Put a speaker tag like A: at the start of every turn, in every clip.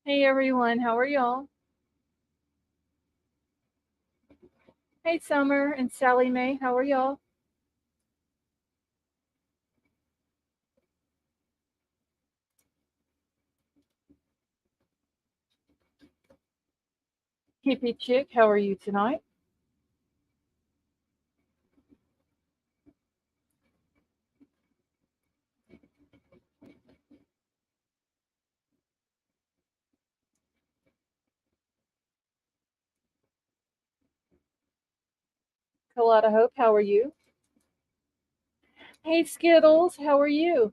A: Hey everyone, how are y'all? Hey Summer and Sally Mae, how are y'all? Hippie Chick, how are you tonight? Colada Hope, how are you? Hey Skittles, how are you?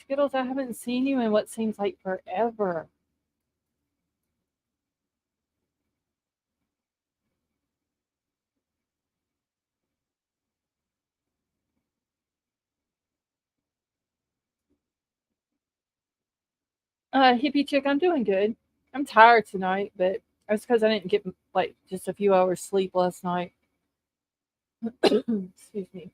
A: Skittles, I haven't seen you in what seems like forever. Hippie Chick, I'm doing good. I'm tired tonight, but that's because I didn't get like just a few hours sleep last night. Excuse me.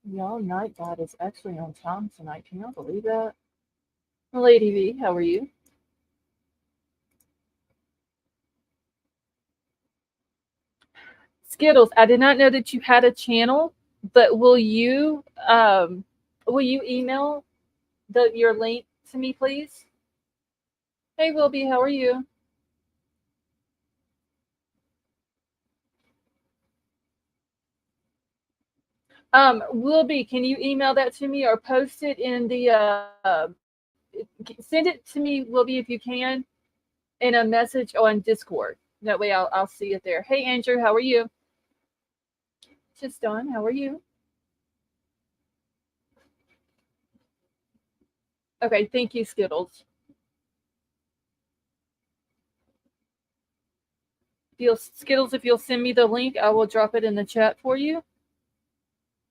A: Y'all, Night God is actually on time tonight. Can y'all believe that? Lady V, how are you? Skittles, I did not know that you had a channel, but will you email your link to me, please? Hey Wilby, how are you? Wilby, can you email that to me or post it in the send it to me, Wilby, if you can, in a message on Discord. That way I'll see it there. Hey Andrew, how are you? Just done. How are you? Okay, thank you, Skittles. If you'll, Skittles, if you'll send me the link, I will drop it in the chat for you.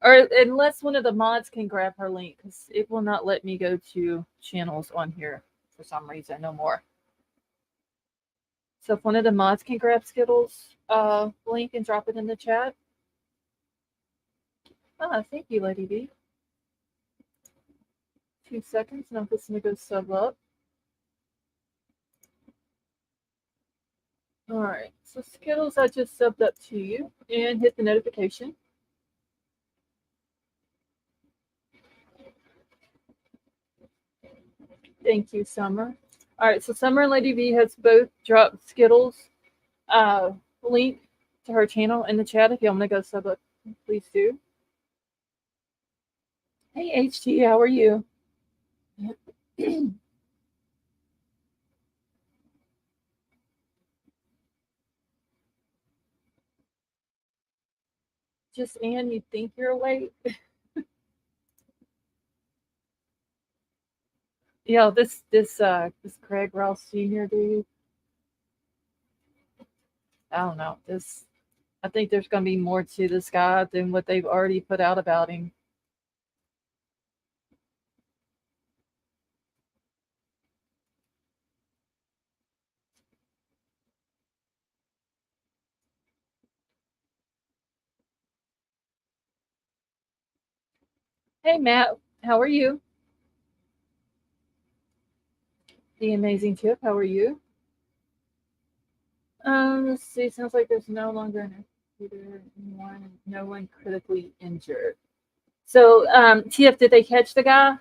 A: Or unless one of the mods can grab her link, because it will not let me go to channels on here for some reason no more. So if one of the mods can grab Skittles' link and drop it in the chat. Ah, thank you, Lady B. 2 seconds, and I'm just gonna go sub up. All right, so Skittles, I just subbed up to you and hit the notification. Thank you, Summer. All right, so Summer and Lady V has both dropped Skittles' uh, link to her channel in the chat. If you want to go sub up, please do. Hey, HT, how are you? Just Anne, you think you're awake? Yeah, this Craig Ross Sr. dude. I don't know. This I think there's gonna be more to this guy than what they've already put out about him. Hey Matt, how are you? The amazing Tip, how are you? Let's see. Sounds like there's no longer an executor anymore. No one critically injured. So, Tip, did they catch the guy?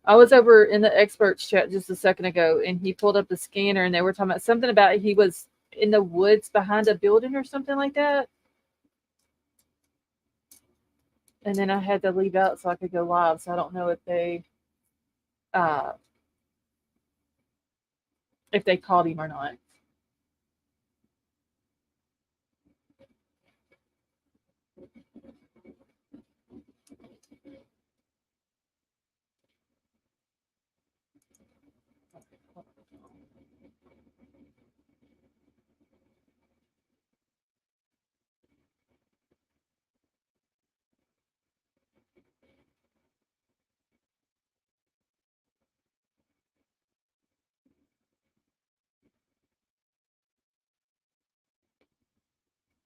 A: I was over in the experts chat just a second ago, and he pulled up the scanner, and they were talking about something about he was in the woods behind a building or something like that. And then I had to leave out so I could go live. So I don't know uh, if they called him or not.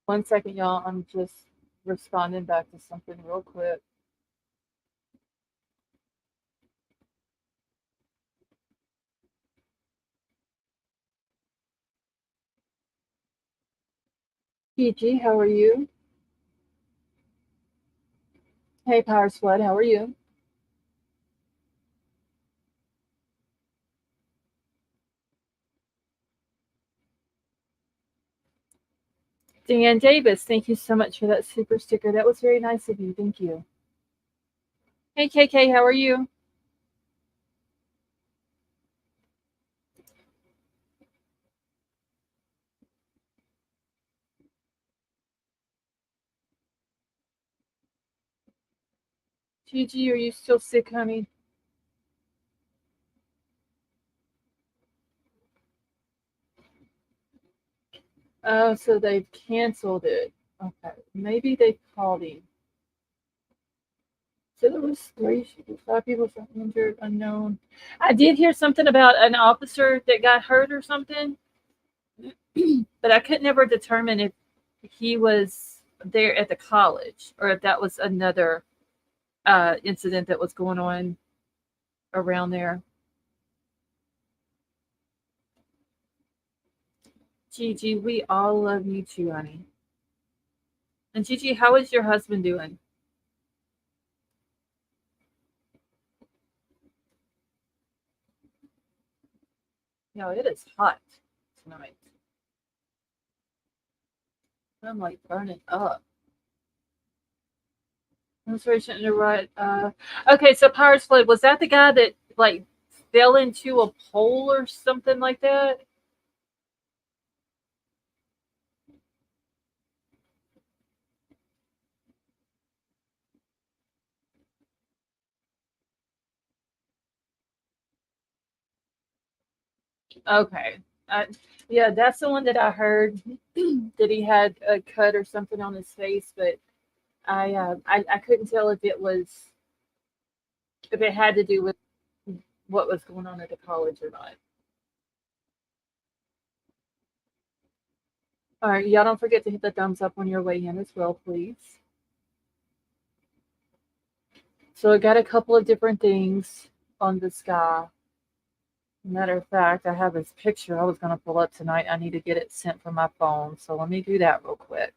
A: 1 second, y'all. I'm just responding back to something real quick. Gigi, how are you? Hey, Power Flood, how are you? Dan Davis, thank you so much for that super sticker. That was very nice of you. Thank you. Hey, KK, how are you? Gigi, are you still sick, honey? Oh, so they've canceled it. Okay, maybe they called him. So there was five people injured, unknown. I did hear something about an officer that got hurt or something, but I could never determine if he was there at the college or if that was another incident that was going on around there. Gigi, we all love you too, honey. And Gigi, how is your husband doing? You know, it is hot tonight. I'm like burning up. Inspiration to write. Okay, so Powers Flood, was that the guy that like fell into a pole or something like that? Okay. Yeah, that's the one that I heard that he had a cut or something on his face, but I couldn't tell if it had to do with what was going on at the college or not. All right, y'all don't forget to hit the thumbs up on your way in as well, please. So I got a couple of different things on this guy. Matter of fact, I have his picture I was going to pull up tonight. I need to get it sent from my phone. So let me do that real quick.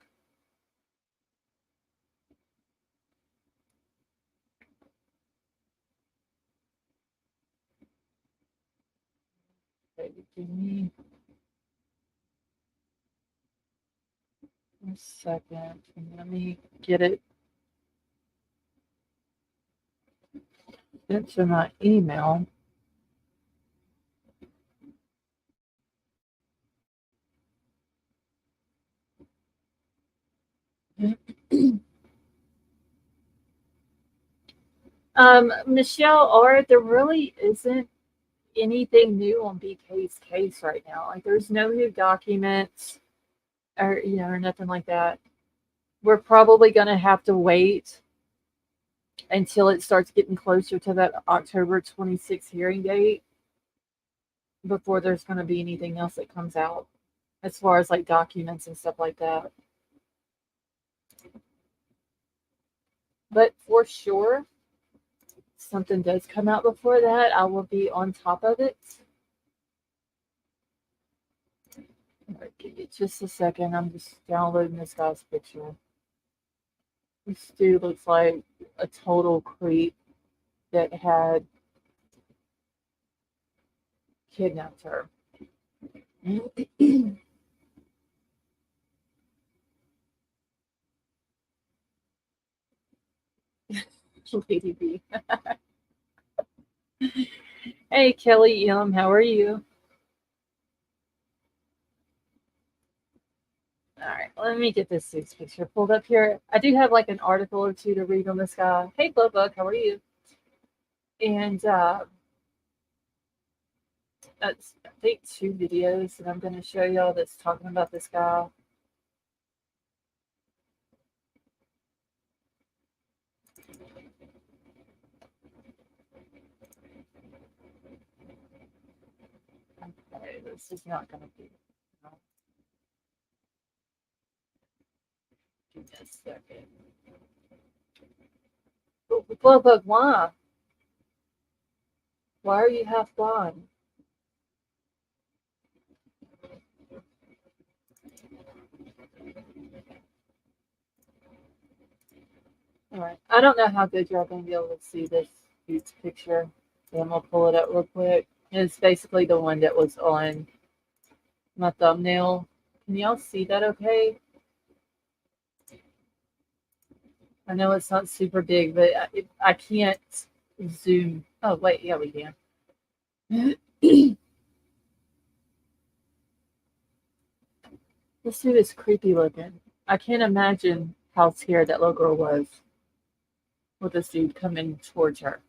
A: Okay, give me a second. Let me get it into my email. Michelle R., there really isn't anything new on BK's case right now. Like, there's no new documents or or nothing like that. We're probably going to have to wait until it starts getting closer to that October 26th hearing date before there's going to be anything else that comes out as far as like documents and stuff like that. But for sure, something does come out before that, I will be on top of it. All right, give me just a second. I'm just downloading this guy's picture. This dude looks like a total creep that had kidnapped her. Lady B. Hey, Kelly M, how are you? All right, let me get this dude's picture pulled up here. I do have like an article or two to read on this guy. Hey, Glowbug, how are you? And that's, I think, two videos that I'm going to show y'all that's talking about this guy. Okay, this is not going to be. a second. But why? Why are you half blind? All right. I don't know how good y'all gonna be able to see this huge picture. So I'm gonna pull it up real quick. It's basically the one that was on my thumbnail. Can y'all see that okay? I know it's not super big, but I can't zoom. Oh, wait. Yeah, we can. This dude is creepy looking. I can't imagine how scared that little girl was with this dude coming towards her.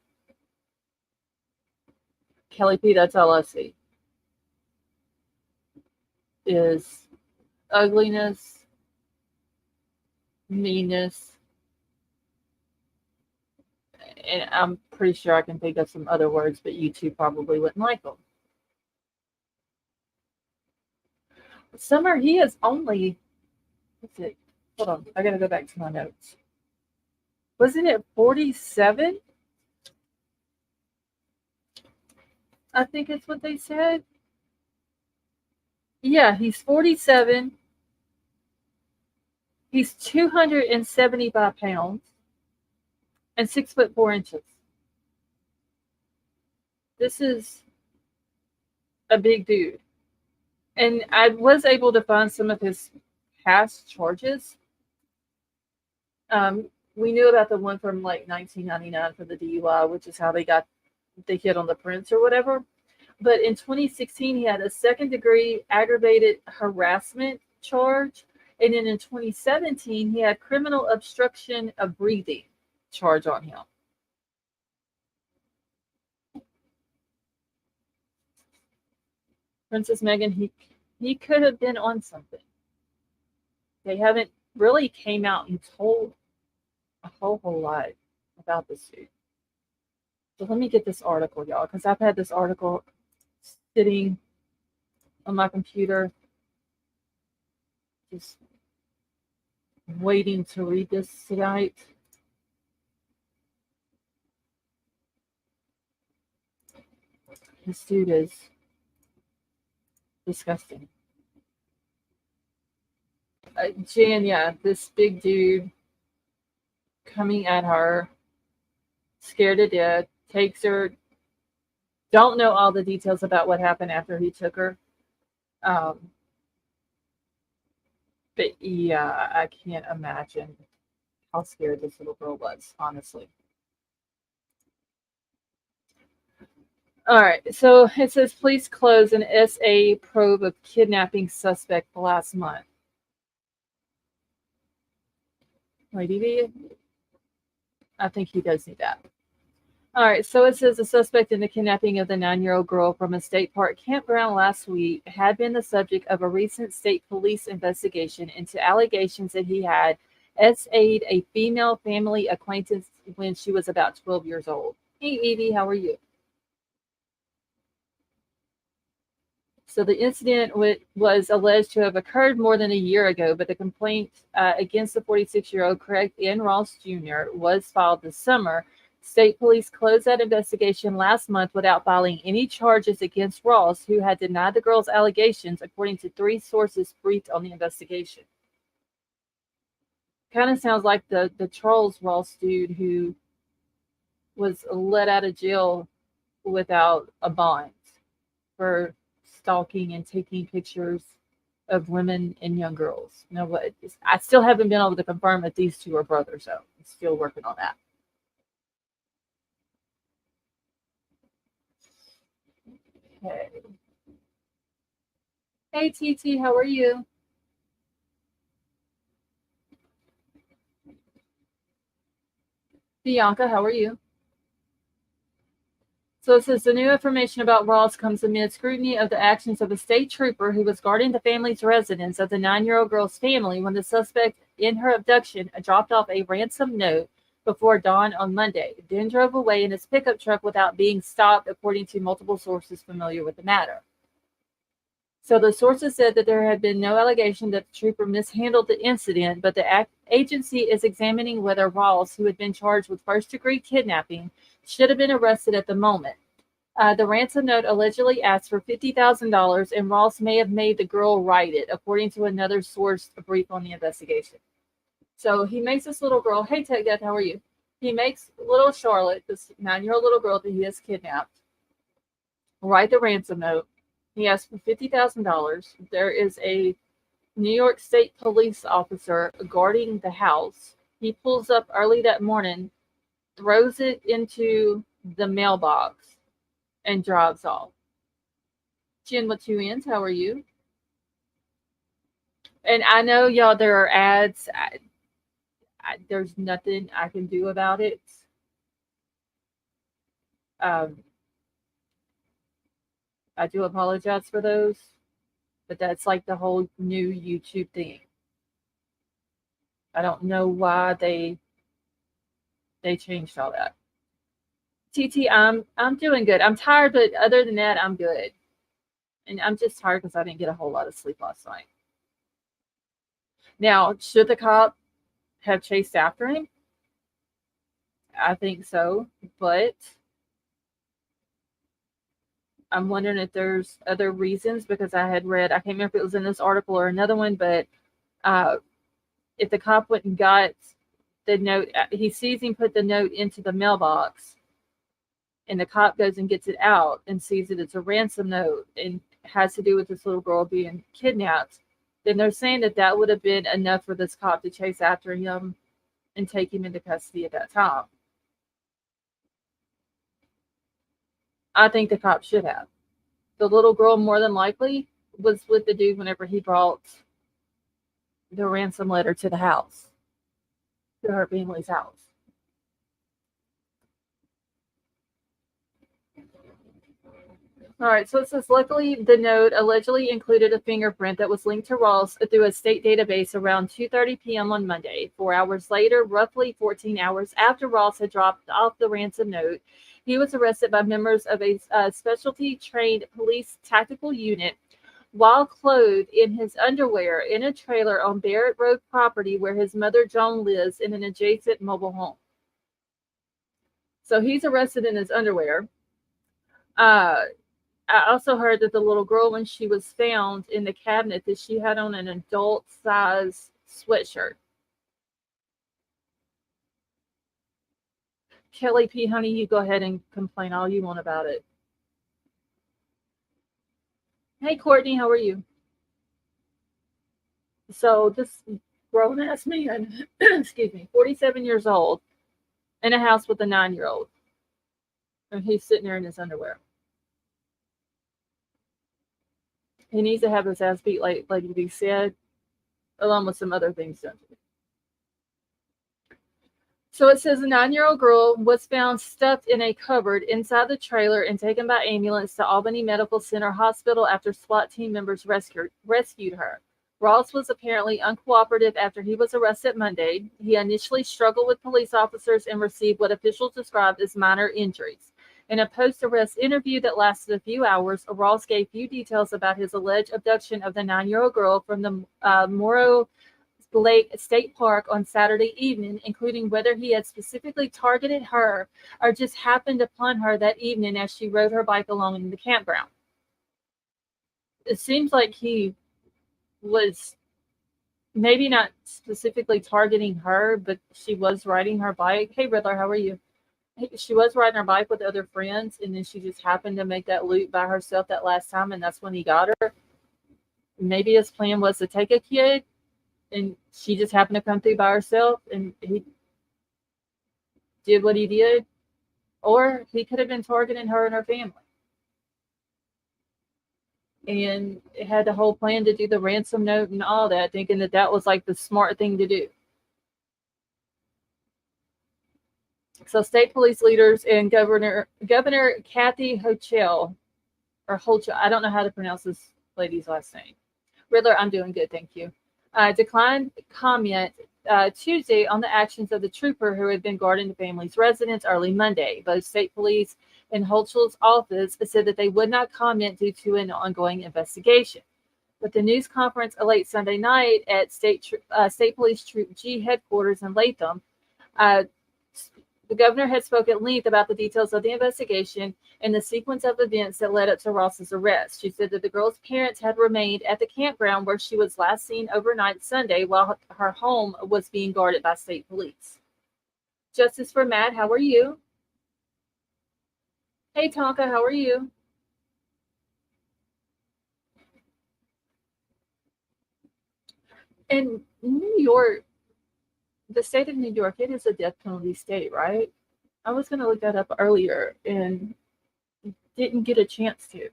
A: Kelly P, that's all I see. Is ugliness, meanness, and I'm pretty sure I can think of some other words, but you two probably wouldn't like them. Summer, he is only, what's it? Hold on, I gotta go back to my notes. Wasn't it 47? I think it's what they said. Yeah, he's 47. He's 275 pounds and 6'4". This is a big dude. And I was able to find some of his past charges. We knew about the one from like 1999 for the DUI, which is how they got the hit on the Prince or whatever. But in 2016, he had a second-degree aggravated harassment charge. And then in 2017, he had criminal obstruction of breathing charge on him. Princess Meghan, he could have been on something. They haven't really came out and told a whole lot about this dude. So let me get this article, y'all, because I've had this article sitting on my computer, just waiting to read this tonight. This dude is disgusting. Jan, yeah, this big dude coming at her, scared to death, takes her. Don't know all the details about what happened after he took her. But yeah, I can't imagine how scared this little girl was, honestly. All right, so it says police closed an SA probe of kidnapping suspect last month. Lady V, I think he does need that. All right, so it says the suspect in the kidnapping of the 9-year-old girl from a state park campground last week had been the subject of a recent state police investigation into allegations that he had SA'd a female family acquaintance when she was about 12 years old. Hey, Evie, how are you? So the incident was alleged to have occurred more than a year ago, but the complaint against the 46-year-old Craig N. Ross Jr. was filed this summer. State police closed that investigation last month without filing any charges against Ross, who had denied the girl's allegations, according to 3 sources briefed on the investigation. Kind of sounds like the Charles Ross dude who was let out of jail without a bond for stalking and taking pictures of women and young girls. You know what? I still haven't been able to confirm that these two are brothers, though. I'm still working on that. Okay. Hey, TT, how are you? Bianca, how are you? So it says the new information about Ross comes amid scrutiny of the actions of a state trooper who was guarding the family's residence of the 9-year-old girl's family when the suspect in her abduction dropped off a ransom note before dawn on Monday, then drove away in his pickup truck without being stopped, according to multiple sources familiar with the matter. So the sources said that there had been no allegation that the trooper mishandled the incident, but the agency is examining whether Rawls, who had been charged with first-degree kidnapping, should have been arrested at the moment. The ransom note allegedly asked for $50,000, and Ross may have made the girl write it, according to another source brief on the investigation. So he makes this little girl, hey, Tech Death, how are you? He makes little Charlotte, this 9-year-old little girl that he has kidnapped, write the ransom note. He asks for $50,000. There is a New York State police officer guarding the house. He pulls up early that morning, throws it into the mailbox, and drives off. Jen with 2 N's, how are you? And I know, y'all, there are ads. There's nothing I can do about it. I do apologize for those, but that's like the whole new YouTube thing. I don't know why they changed all that. TT, I'm doing good. I'm tired, but other than that, I'm good. And I'm just tired because I didn't get a whole lot of sleep last night. Now, should the cop have chased after him? I think so, but I'm wondering if there's other reasons, because I had read, I can't remember if it was in this article or another one, but if the cop went and got the note, he sees him put the note into the mailbox, and the cop goes and gets it out and sees that it's a ransom note and has to do with this little girl being kidnapped, then they're saying that that would have been enough for this cop to chase after him and take him into custody at that time. I think the cop should have. The little girl, more than likely, was with the dude whenever he brought the ransom letter to the house, to her family's house. All right, so it says, luckily, the note allegedly included a fingerprint that was linked to Ross through a state database around 2:30 p.m. on Monday. 4 hours later, roughly 14 hours after Ross had dropped off the ransom note, he was arrested by members of a specialty-trained police tactical unit while clothed in his underwear in a trailer on Barrett Road property where his mother, Joan, lives in an adjacent mobile home. So he's arrested in his underwear. I also heard that the little girl, when she was found in the cabinet, that she had on an adult-size sweatshirt. Kelly P, honey, you go ahead and complain all you want about it. Hey, Courtney, how are you? So this grown-ass man, excuse me, 47 years old, in a house with a 9-year-old, and he's sitting there in his underwear. He needs to have his ass beat, like Lady B said, along with some other things done to him. So it says a 9-year-old girl was found stuffed in a cupboard inside the trailer and taken by ambulance to Albany Medical Center Hospital after SWAT team members rescued her. Ross was apparently uncooperative after he was arrested Monday. He initially struggled with police officers and received what officials described as minor injuries. In a post-arrest interview that lasted a few hours, Ross gave few details about his alleged abduction of the 9-year-old girl from the Morrow Lake State Park on Saturday evening, including whether he had specifically targeted her or just happened upon her that evening as she rode her bike along in the campground. It seems like he was maybe not specifically targeting her, but she was riding her bike. Hey, Riddler, how are you? She was riding her bike with other friends, and then she just happened to make that loop by herself that last time, and that's when he got her. Maybe his plan was to take a kid, and she just happened to come through by herself, and he did what he did. Or he could have been targeting her and her family. And it had the whole plan to do the ransom note and all that, thinking that that was like the smart thing to do. So state police leaders and Governor Kathy Hochul, I don't know how to pronounce this lady's last name. Riddler, I'm doing good, thank you. Declined comment Tuesday on the actions of the trooper who had been guarding the family's residence early Monday. Both state police and Hochul's office said that they would not comment due to an ongoing investigation. With the news conference late Sunday night at State Police Troop G headquarters in Latham, uh, the governor had spoken at length about the details of the investigation and the sequence of events that led up to Ross's arrest. She said that the girl's parents had remained at the campground where she was last seen overnight Sunday while her home was being guarded by state police. Justice for Matt, how are you? Hey, Tonka, how are you? In New York, the state of New York, it is a death penalty state, right? I was going to look that up earlier and didn't get a chance to.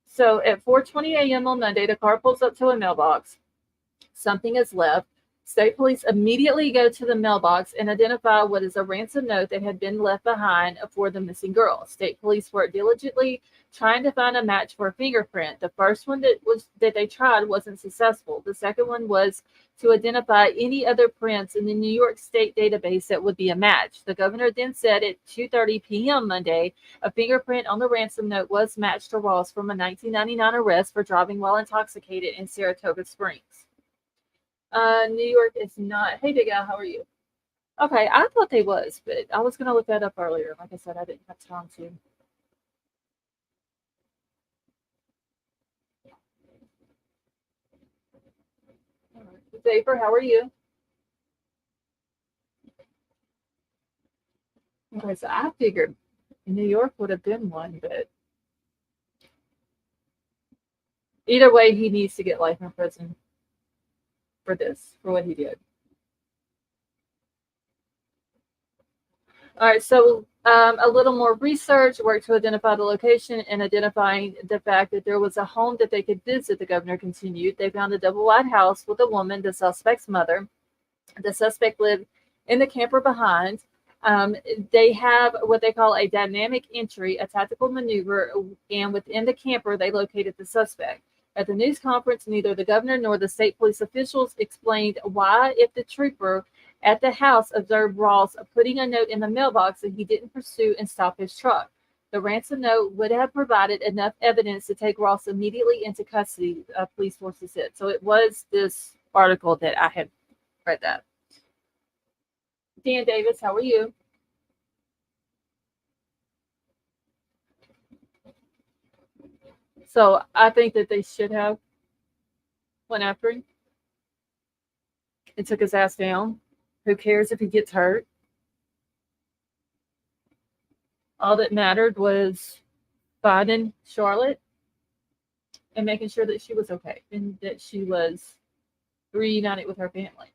A: So at 4:20 a.m. on Monday, the car pulls up to a mailbox. Something is left. State police immediately go to the mailbox and identify what is a ransom note that had been left behind for the missing girl. State police worked diligently trying to find a match for a fingerprint. The first one that they tried wasn't successful. The second one was to identify any other prints in the New York State database that would be a match. The governor then said at 2:30 p.m. Monday, a fingerprint on the ransom note was matched to Ross from a 1999 arrest for driving while intoxicated in Saratoga Springs. New York is not. Hey, Big Al, how are you? Okay, I thought they was, but I was gonna look that up earlier. Like I said, I didn't have time to. All right. Vapor, how are you? Okay, so I figured New York would have been one, but either way, he needs to get life in prison for this, for what he did. All right, so a little more research worked to identify the location and identifying the fact that there was a home that they could visit, the governor continued. They found a double wide house with a woman, the suspect's mother. The suspect lived in the camper behind. They have what they call a dynamic entry, a tactical maneuver, and within the camper, they located the suspect. At the news conference, neither the governor nor the state police officials explained why, if the trooper at the house observed Ross putting a note in the mailbox, that he didn't pursue and stop his truck. The ransom note would have provided enough evidence to take Ross immediately into custody, police sources said. So it was this article that I had read that. Dan Davis, how are you? So I think that they should have went after him and took his ass down. Who cares if he gets hurt? All that mattered was finding Charlotte and making sure that she was okay and that she was reunited with her family.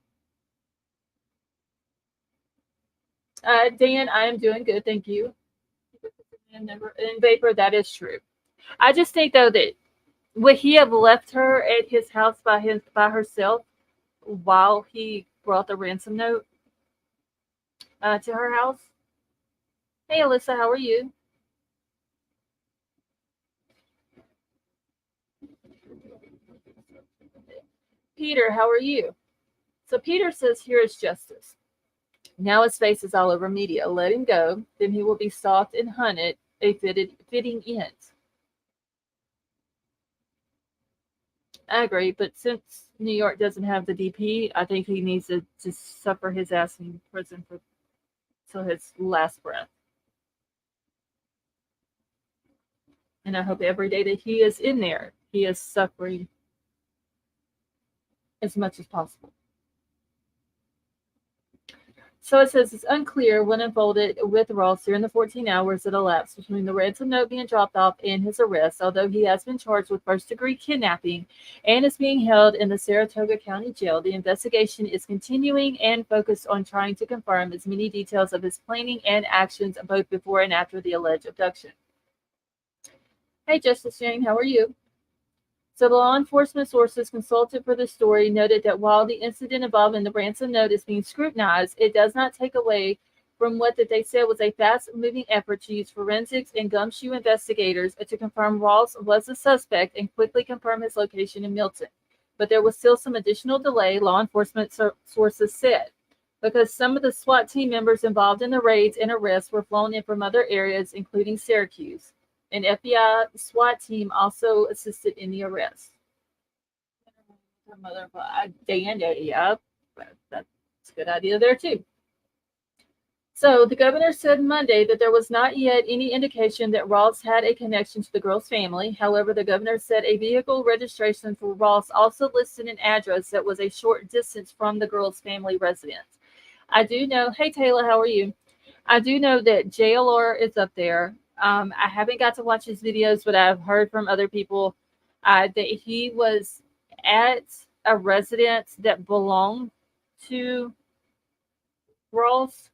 A: Dan, I am doing good, thank you. And Vapor, that is true. I just think though that would he have left her at his house by herself while he brought the ransom note to her house? Hey, Alyssa, how are you? Peter, how are you? So Peter says, here is justice. Now his face is all over media. Let him go, then he will be stalked and hunted, a fitting end. I agree, but since New York doesn't have the DP, I think he needs to just suffer his ass in prison for till his last breath. And I hope every day that he is in there, he is suffering as much as possible. So it says it's unclear what unfolded with Ross during the 14 hours that elapsed between the ransom note being dropped off and his arrest, although he has been charged with first-degree kidnapping and is being held in the Saratoga County Jail. The investigation is continuing and focused on trying to confirm as many details of his planning and actions both before and after the alleged abduction. Hey, Justice Jane, how are you? So the law enforcement sources consulted for the story noted that while the incident involving the ransom note is being scrutinized, it does not take away from what that they said was a fast-moving effort to use forensics and gumshoe investigators to confirm Ross was the suspect and quickly confirm his location in Milton. But there was still some additional delay, law enforcement sources said, because some of the SWAT team members involved in the raids and arrests were flown in from other areas, including Syracuse. An FBI SWAT team also assisted in the arrest. Her mother, Dan, yeah, that's a good idea there too. So the governor said Monday that there was not yet any indication that Ross had a connection to the girl's family. However, the governor said a vehicle registration for Ross also listed an address that was a short distance from the girl's family residence. I do know, hey Taylor, how are you? I do know that JLR is up there. I haven't got to watch his videos, but I've heard from other people that he was at a residence that belonged to Ross,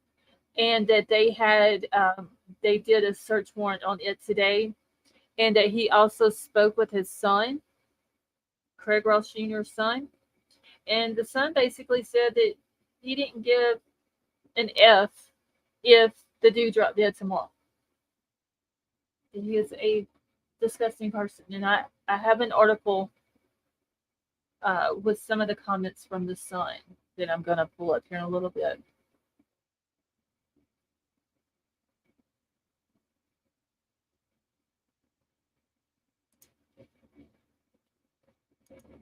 A: and that they did a search warrant on it today, and that he also spoke with his son, Craig Ross Jr.'s son, and the son basically said that he didn't give an F if the dude dropped dead tomorrow. He is a disgusting person, and I have an article with some of the comments from the son that I'm going to pull up here in a little bit.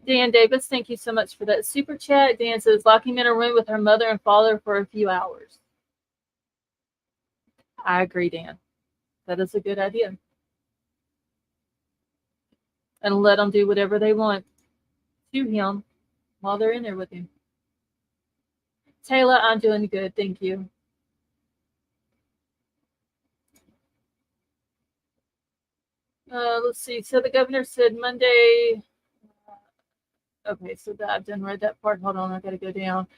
A: Dan Davis, thank you so much for that super chat. Dan says, lock him in a room with her mother and father for a few hours. I agree, Dan. That is a good idea. And let them do whatever they want to him while they're in there with him. Taylor, I'm doing good. Thank you. Let's see. So the governor said Monday. Okay, so I've done read that part. Hold on, I got to go down.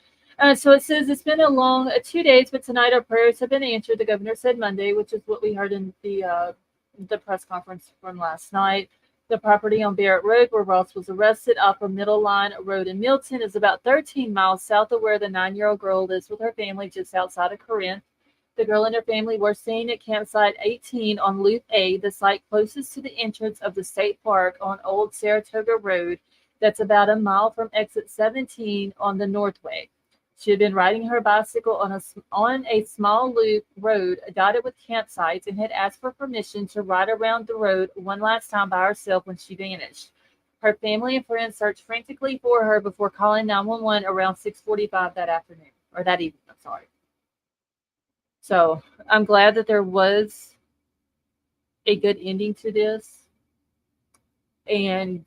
A: So it says it's been a long 2 days, but tonight our prayers have been answered. The governor said Monday, which is what we heard in the press conference from last night. The property on Barrett Road, where Ross was arrested, off of Middle Line Road in Milton, is about 13 miles south of where the 9-year-old girl lives with her family, just outside of Corinth. The girl and her family were seen at campsite 18 on Loop A, the site closest to the entrance of the state park on Old Saratoga Road. That's about a mile from exit 17 on the Northway. She had been riding her bicycle on a small loop road dotted with campsites and had asked for permission to ride around the road one last time by herself when she vanished. Her family and friends searched frantically for her before calling 911 around 6:45 that afternoon, or that evening, I'm sorry. So I'm glad that there was a good ending to this, and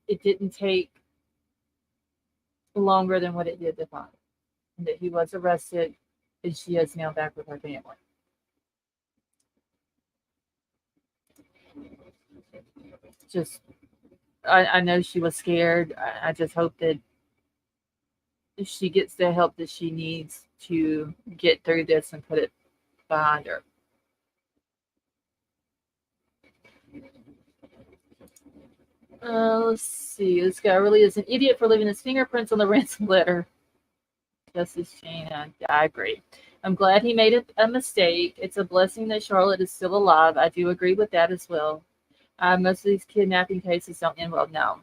A: it didn't take longer than what it did to find. And that he was arrested, and she is now back with her family. Just, I know she was scared. I just hope that she gets the help that she needs to get through this and put it behind her. Let's see. This guy really is an idiot for leaving his fingerprints on the ransom letter. Justice Sena, I agree. I'm glad he made a mistake. It's a blessing that Charlotte is still alive. I do agree with that as well. Most of these kidnapping cases don't end well now.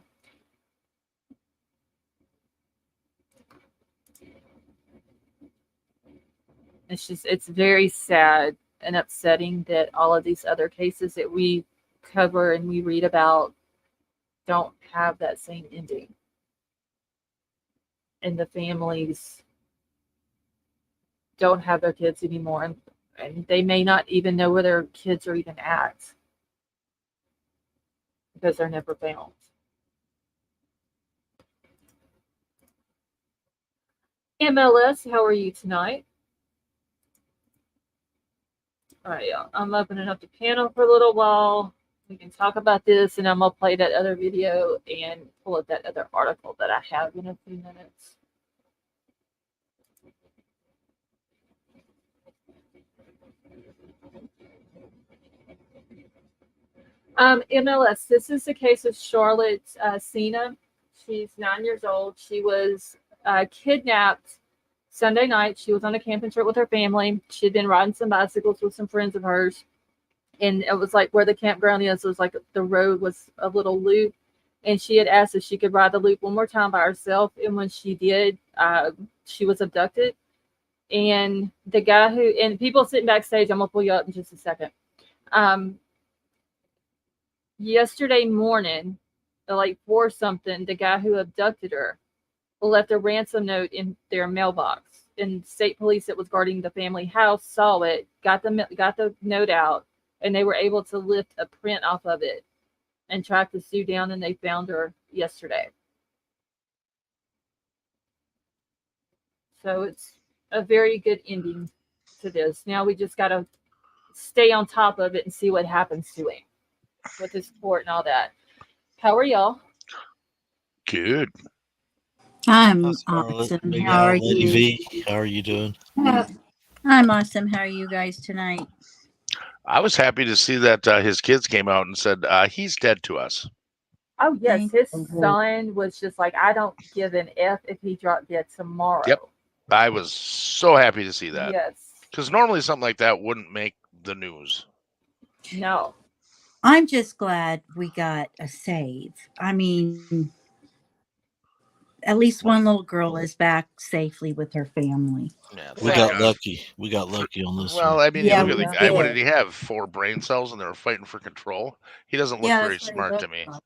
A: It's very sad and upsetting that all of these other cases that we cover and we read about don't have that same ending. And the families don't have their kids anymore, and they may not even know where their kids are even at because they're never found. MLS, how are you tonight? All right, I'm opening up the panel for a little while. We can talk about this, and I'm going to play that other video and pull up that other article that I have in a few minutes. MLS, this is the case of Charlotte Sena. She's 9 years old. She was kidnapped Sunday night. She was on a camping trip with her family. She had been riding some bicycles with some friends of hers. And it was like where the campground is. It was like the road was a little loop. And she had asked if she could ride the loop one more time by herself. And when she did, she was abducted. And the guy and people sitting backstage, I'm going to pull you up in just a second. yesterday morning, at like 4 something, the guy who abducted her left a ransom note in their mailbox. And state police that was guarding the family house saw it, got the note out, and they were able to lift a print off of it and track the Sue down, and they found her yesterday. So it's a very good ending to this. Now we just got to stay on top of it and see what happens to him with his court and all that. How are y'all?
B: Good.
C: I'm
D: Scarlett,
C: awesome.
D: Big
C: How
D: Al,
C: are
D: Lady
C: you?
D: V. How are you doing?
C: I'm awesome. How are you guys tonight?
B: I was happy to see that his kids came out and said he's dead to us.
A: Oh yes,
C: Thank
A: his
C: you.
A: son was just like, I don't give an F if he dropped dead
B: Yep.
A: tomorrow.
B: I was so happy to see that.
A: Yes.
B: Because normally something like that wouldn't make the news.
A: No.
C: I'm just glad we got a save. I mean, at least one little girl is back safely with her family.
B: Yeah,
D: We
B: thank
D: got
A: Right.
B: God.
D: lucky. We got lucky on this
B: Well,
D: one.
B: I mean, you
C: Yeah,
B: look at
C: we
B: the
A: Yeah.
B: guy. What did
C: did.
B: he have? 4 brain cells, and they were fighting for control. He doesn't look
C: Yeah,
B: very
C: that's what it
B: smart to
C: looked
B: me.
C: like.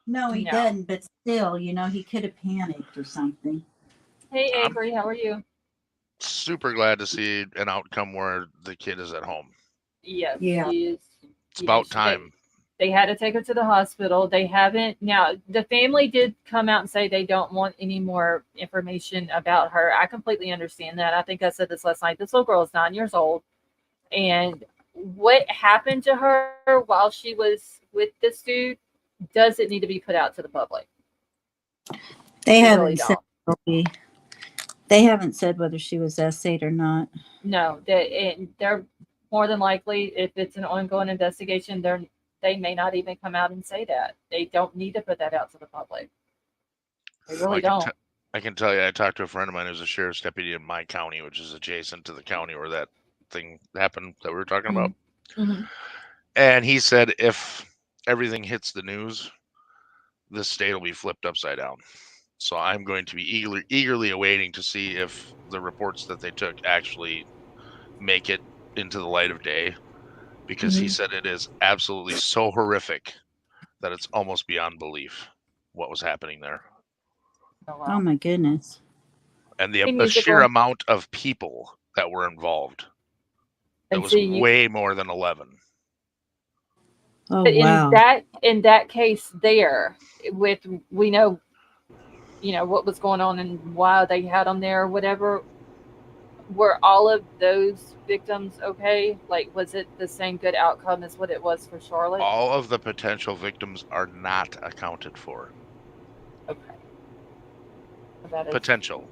C: No, he
A: No.
C: didn't, but still, he could have panicked or something.
A: Hey
B: I'm
A: Avery, how are you?
B: super glad to see an outcome where the kid is at home.
A: Yes,
C: Yeah.
A: she is.
B: It's
A: You know,
B: about time.
A: they had to take her to the hospital. They haven't now. The family did come out and say they don't want any more information about her. I completely understand that. I think I said this last night. This little girl is 9 years old, and what happened to her while she was with this dude doesn't need to be put out to the public.
C: They
A: They really
C: haven't said
A: don't.
C: they haven't said whether she was essayed or not.
A: No, they're more than likely, if it's an ongoing investigation, they may not even come out and say that. They don't need to put that out to the public. They
B: Well,
A: really don't.
B: I can tell you, I talked to a friend of mine who's a sheriff's deputy in my county, which is adjacent to the county where that thing happened that we were talking about.
A: Mm-hmm.
B: And he said if everything hits the news, this state will be flipped upside down. So I'm going to be eagerly awaiting to see if the reports that they took actually make it into the light of day, because he
A: Mm-hmm.
B: said it is absolutely so horrific that it's almost beyond belief what was happening there.
A: Oh
C: Oh
A: wow.
C: my goodness.
B: And
A: Hey,
B: the sheer
A: musical.
B: amount of people that were involved, that
A: And
B: was
A: see you.
B: way more than 11.
C: Oh
A: But
C: wow.
A: in that case, there with we know, what was going on and why they had them there or whatever. Were all of those victims okay? Like, was it the same good outcome as what it was for Charlotte?
B: All of the potential victims are not accounted for.
A: Okay, that is
B: Potential,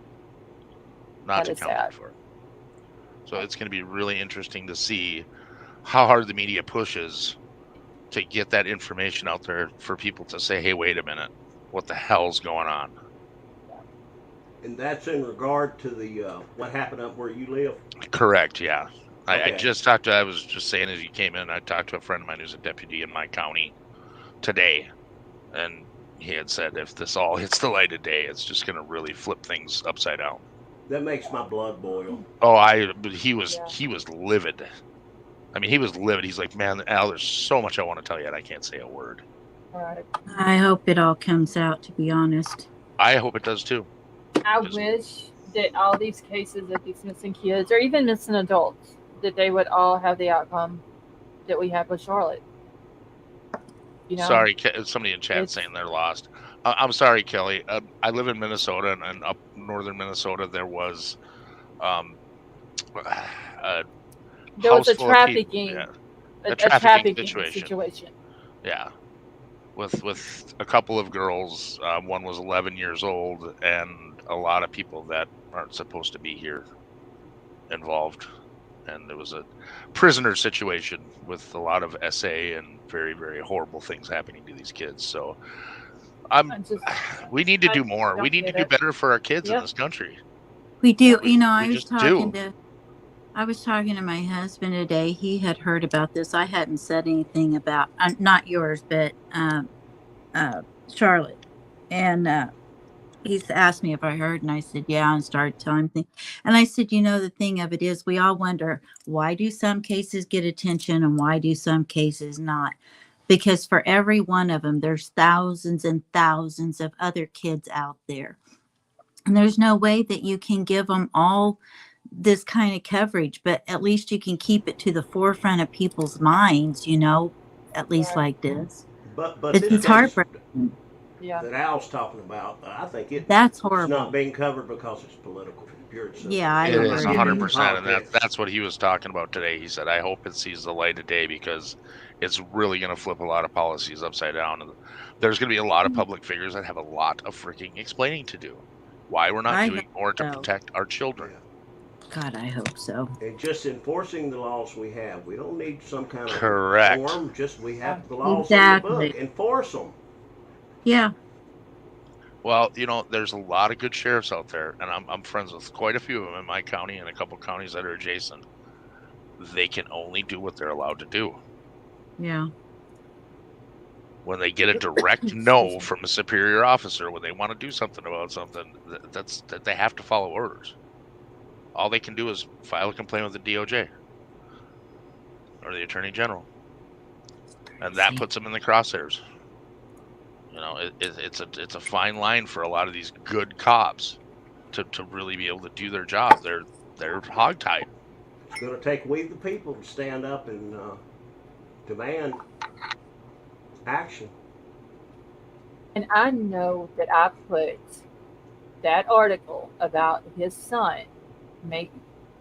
B: not
A: that is
B: accounted
A: sad.
B: for. So it's going to be really interesting to see how hard the media pushes to get that information out there for people to say, hey, wait a minute, what the hell's going on?
E: And that's in regard to the what happened up where you live.
B: Correct, yeah. I
E: Okay.
B: just talked to, I was just saying as you came in, I talked to a friend of mine who's a deputy in my county today, and he had said if this all hits the light of day, it's just going to really flip things upside down.
E: That makes my blood boil.
B: Oh, but he was
A: Yeah.
B: livid. I mean, he was livid. He's like, man, Al, there's so much I want to tell you, and I can't say a word.
A: All right.
C: I hope it all comes out, to be honest.
B: I hope it does too.
A: I
B: Just-
A: wish that all these cases of these missing kids or even missing adults, that they would all have the outcome that we have with Charlotte.
B: Sorry, somebody in chat
A: It's-
B: saying they're lost. I'm sorry, Kelly. I live in Minnesota, and up northern Minnesota, there was a
A: there was
B: house
A: a
B: full of people.
A: trafficking,
B: Yeah,
A: a
B: trafficking
A: trafficking situation.
B: yeah, with a couple of girls. One was 11 years old, and a lot of people that aren't supposed to be here involved. And there was a prisoner situation with a lot of SA and very, very horrible things happening to these kids. So
A: I just,
B: we need to
A: I
B: do more. We
A: don't
B: need to
A: get
B: do
A: it.
B: better for our kids in
A: Yeah.
B: this country.
C: We do.
B: We
C: I was
B: just
C: talking
B: do.
C: to my husband today. He had heard about this. I hadn't said anything about not yours, but Charlotte. And he's asked me if I heard, and I said yeah, and started telling him things. And I said, the thing of it is, we all wonder, why do some cases get attention and why do some cases not? because for every one of them, there's thousands and thousands of other kids out there. And there's no way that you can give them all this kind of coverage, but at least you can keep it to the forefront of people's minds, at least
A: Right.
C: like this.
E: But
C: It's
E: this
C: just
E: case
C: heartbreaking.
A: Yeah.
E: that Al's talking about, I think
C: That's
E: it's
C: horrible.
E: not being covered because it's political. Pure and simple.
C: Yeah, I
B: It is
C: agree.
B: 100%, and
E: Politics.
B: that's what he was talking about today. He said, "I hope it sees the light of day because it's really going to flip a lot of policies upside down, and there's going to be a lot of public figures that have a lot of freaking explaining to do. Why we're not
C: I
B: doing more to
C: hope so.
B: protect our children."
C: God, I hope so.
E: And just enforcing the laws we have. We don't need some kind of
B: Correct.
E: form. Just we have the laws in the
C: Exactly.
E: book. Enforce them.
C: Yeah.
B: Well, there's a lot of good sheriffs out there, and I'm friends with quite a few of them in my county and a couple counties that are adjacent. They can only do what they're allowed to do.
C: Yeah.
B: When they get a direct no from a superior officer, when they want to do something about something, that they have to follow orders. All they can do is file a complaint with the DOJ or the Attorney General, and that puts them in the crosshairs. It's a fine line for a lot of these good cops to really be able to do their job. They're hogtied.
E: It's going to take we the people to stand up and demand action.
A: And I know that I put that article about his son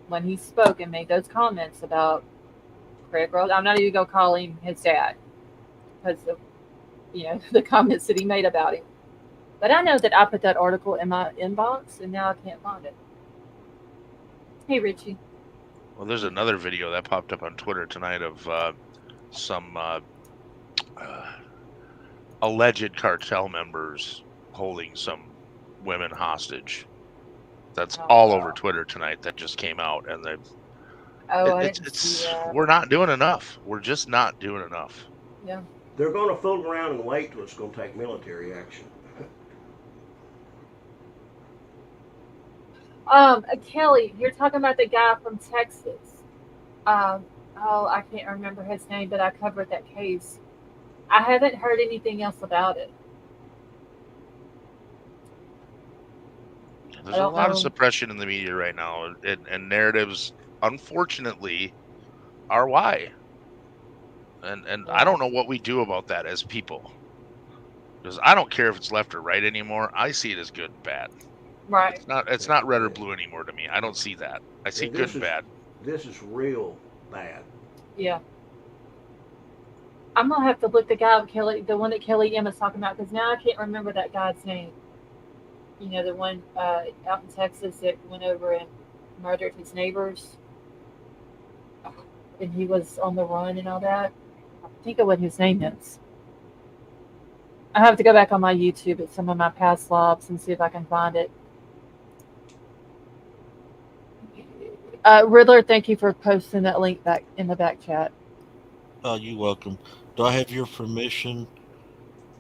A: when he spoke and made those comments about Craig Rose. I'm not even going to call him his dad because of the comments that he made about him. But I know that I put that article in my inbox and now I can't find it. Hey, Richie.
B: Well, there's another video that popped up on Twitter tonight of some alleged cartel members holding some women hostage. That's all over Twitter tonight. That just came out, and
A: I didn't see that.
B: we're not doing enough. We're just not doing enough.
A: Yeah.
E: They're going to fool around and wait till it's going to take military action.
A: Kelly, you're talking about the guy from Texas. I can't remember his name, but I covered that case. I haven't heard anything else about it.
B: There's a lot of suppression in the media right now, and narratives, unfortunately, are why. And I don't know what we do about that as people. Because I don't care if it's left or right anymore. I see it as good and bad.
A: Right.
B: It's not red or blue anymore to me. I don't see that. I see good and bad.
E: This is real bad.
A: Yeah. I'm gonna have to look the one that Kelly M is talking about, because now I can't remember that guy's name. The one out in Texas that went over and murdered his neighbors, and he was on the run and all that. I think of what his name is. I have to go back on my YouTube at some of my past logs and see if I can find it. Riddler, thank you for posting that link back in the back chat.
D: Oh, you're welcome. Do I have your permission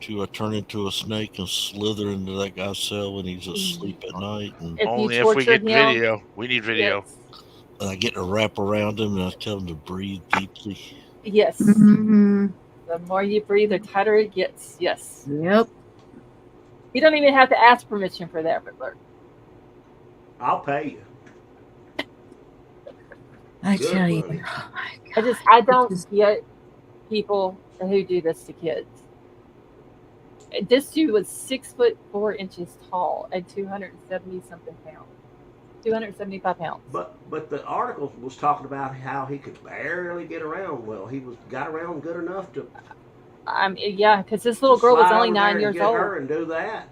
D: to turn into a snake and slither into that guy's cell when he's asleep at night? And
B: only if we get video. We need video.
A: Yes.
D: I get to wrap around him and I tell him to breathe deeply.
A: Yes.
C: Mm-hmm.
A: The more you breathe, the tighter it gets. Yes.
C: Yep.
A: You don't even have to ask permission for that, Riddler.
E: I'll pay you.
C: I
E: Good
C: tell you.
E: money.
C: Oh my God.
A: I don't get people who do this to kids. This dude was 6'4" tall and 270-something pounds. 275 pounds.
E: But the article was talking about how he could barely get around. Well, he got around good enough to.
A: Yeah, because this little girl was only 9 years old.
E: Her and do that.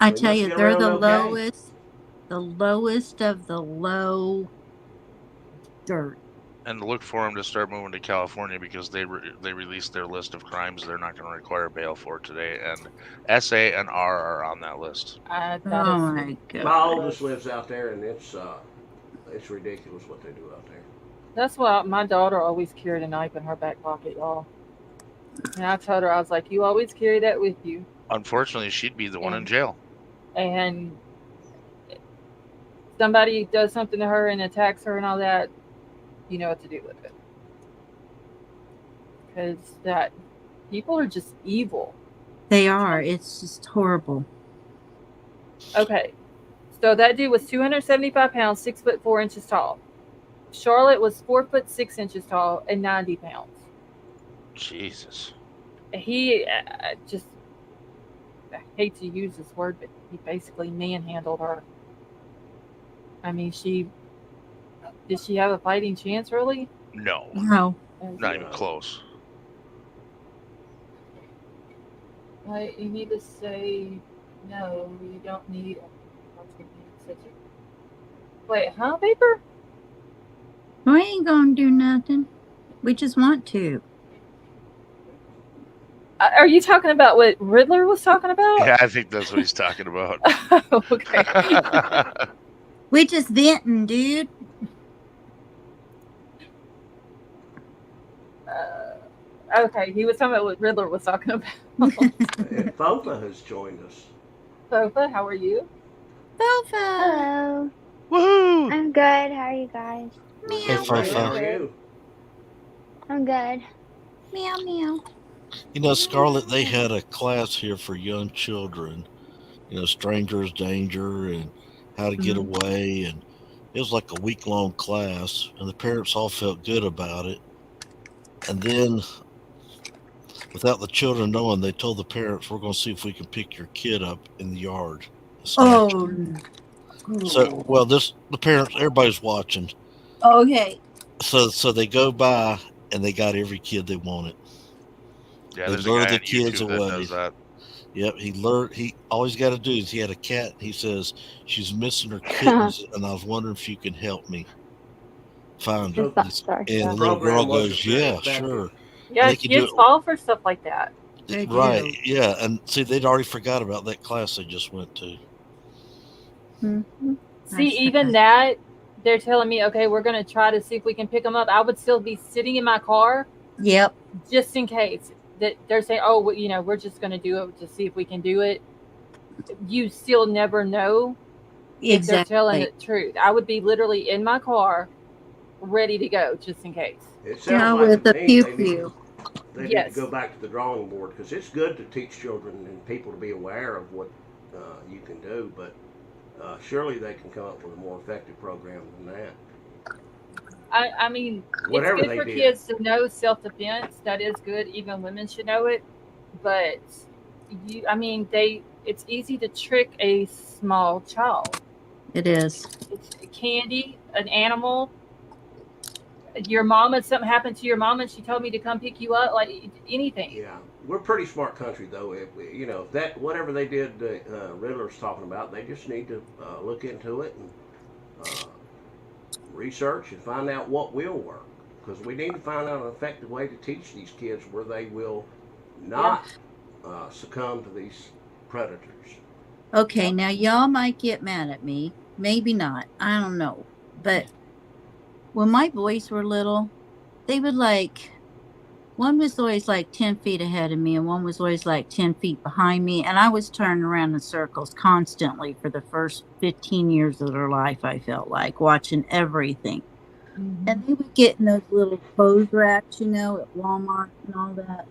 C: I tell you, they're the
E: okay.
C: lowest of the low dirt.
B: And look for them to start moving to California, because they released their list of crimes they're not going to require bail for today, and SA and R are on that list.
C: Oh my God!
E: My oldest lives out there, and it's ridiculous what they do out there.
A: That's why my daughter always carried a knife in her back pocket, y'all. And I told her, I was like, you always carry that with you.
B: Unfortunately, she'd be the one in jail.
A: And somebody does something to her and attacks her and all that, you know what to do with it. Because People are just evil.
C: They are. It's just horrible.
A: Okay. So that dude was 275 pounds, 6'4" tall. Charlotte was 4'6" tall and 90 pounds.
B: Jesus.
A: He just, I hate to use this word, but he basically manhandled her. I mean, did she have a fighting chance, really?
B: No,
C: No.
B: not even close.
A: Like, you need to say, no, you don't need. Wait, huh, Paper?
C: We ain't gonna do nothing. We just want to.
A: Are you talking about what Riddler was talking about?
B: Yeah, I think that's what he's talking about.
A: Okay.
C: We just venting, dude.
A: Okay, he was talking about what Riddler was talking about.
E: And Fofa has joined us.
A: Sofa, how are you?
C: Bofa.
F: Hello.
B: Woohoo!
F: I'm good. How are you guys?
E: We're
C: Meow.
E: doing great. How are
A: Good.
E: you?
F: I'm good.
C: Meow meow.
D: You know, Scarlett, they had a class here for young children, strangers danger and how to get
C: Mhm.
D: away. And it was like a week-long class, and the parents all felt good about it. And then, without the children knowing, they told the parents, we're going to see if we can pick your kid up in the yard and snatch him.
C: Oh.
D: So, well, the parents, everybody's watching.
C: Okay.
D: So they go by, and they got every kid they wanted.
B: Yeah,
D: They
B: there's a
D: lured
B: guy
D: the
B: on
D: kids
B: YouTube that
D: away.
B: does that.
D: Yep, he all he's got to do is he had a cat. He says she's missing her kittens, and I was wondering if you can help me find her.
E: So
F: Sorry.
D: And the
E: the
D: little girl
E: program wasn't
D: goes,
E: very
D: "Yeah,
E: effective.
D: sure."
A: Yeah,
D: And they can do
A: kids fall for stuff like that.
C: They
D: it right.
C: do.
D: Yeah, and see, they'd already forgot about that class they just went to.
C: Mm-hmm.
A: See, even that, they're telling me, okay, we're going to try to see if we can pick them up. I would still be sitting in my car
C: Yep.
A: just in case that they're saying, oh, well, we're just going to do it to see if we can do it. You still never know if they're telling
C: Exactly.
A: the truth. I would be literally in my car, ready to go, just in case.
E: It sounds
C: Yeah,
E: like
C: with
E: to
C: the
E: me
C: pew
E: they need,
C: pew.
E: they need
A: Yes.
E: to go back to the drawing board because it's good to teach children and people to be aware of what you can do, but surely they can come up with a more effective program than that.
A: I mean,
E: Whatever
A: it's
E: they
A: good for
E: did.
A: kids to know self-defense. That is good. Even women should know it. But it's easy to trick a small child.
C: It is.
A: It's candy, an animal. Your mama, something happened to your mama, and she told me to come pick you up. Like anything.
E: Yeah, we're a pretty smart country though. If that whatever they did, Riddler's talking about, they just need to look into it and research and find out what will work. Because we need to find out an effective way to teach these kids where they will not succumb to these predators.
C: Okay, now y'all might get mad at me. Maybe not. I don't know. But when my boys were little, they would one was always like 10 feet ahead of me and one was always like 10 feet behind me. And I was turning around in circles constantly for the first 15 years of their life, I felt like, watching everything.
A: Mm-hmm.
C: And they would get in those little clothes racks, at Walmart and all that.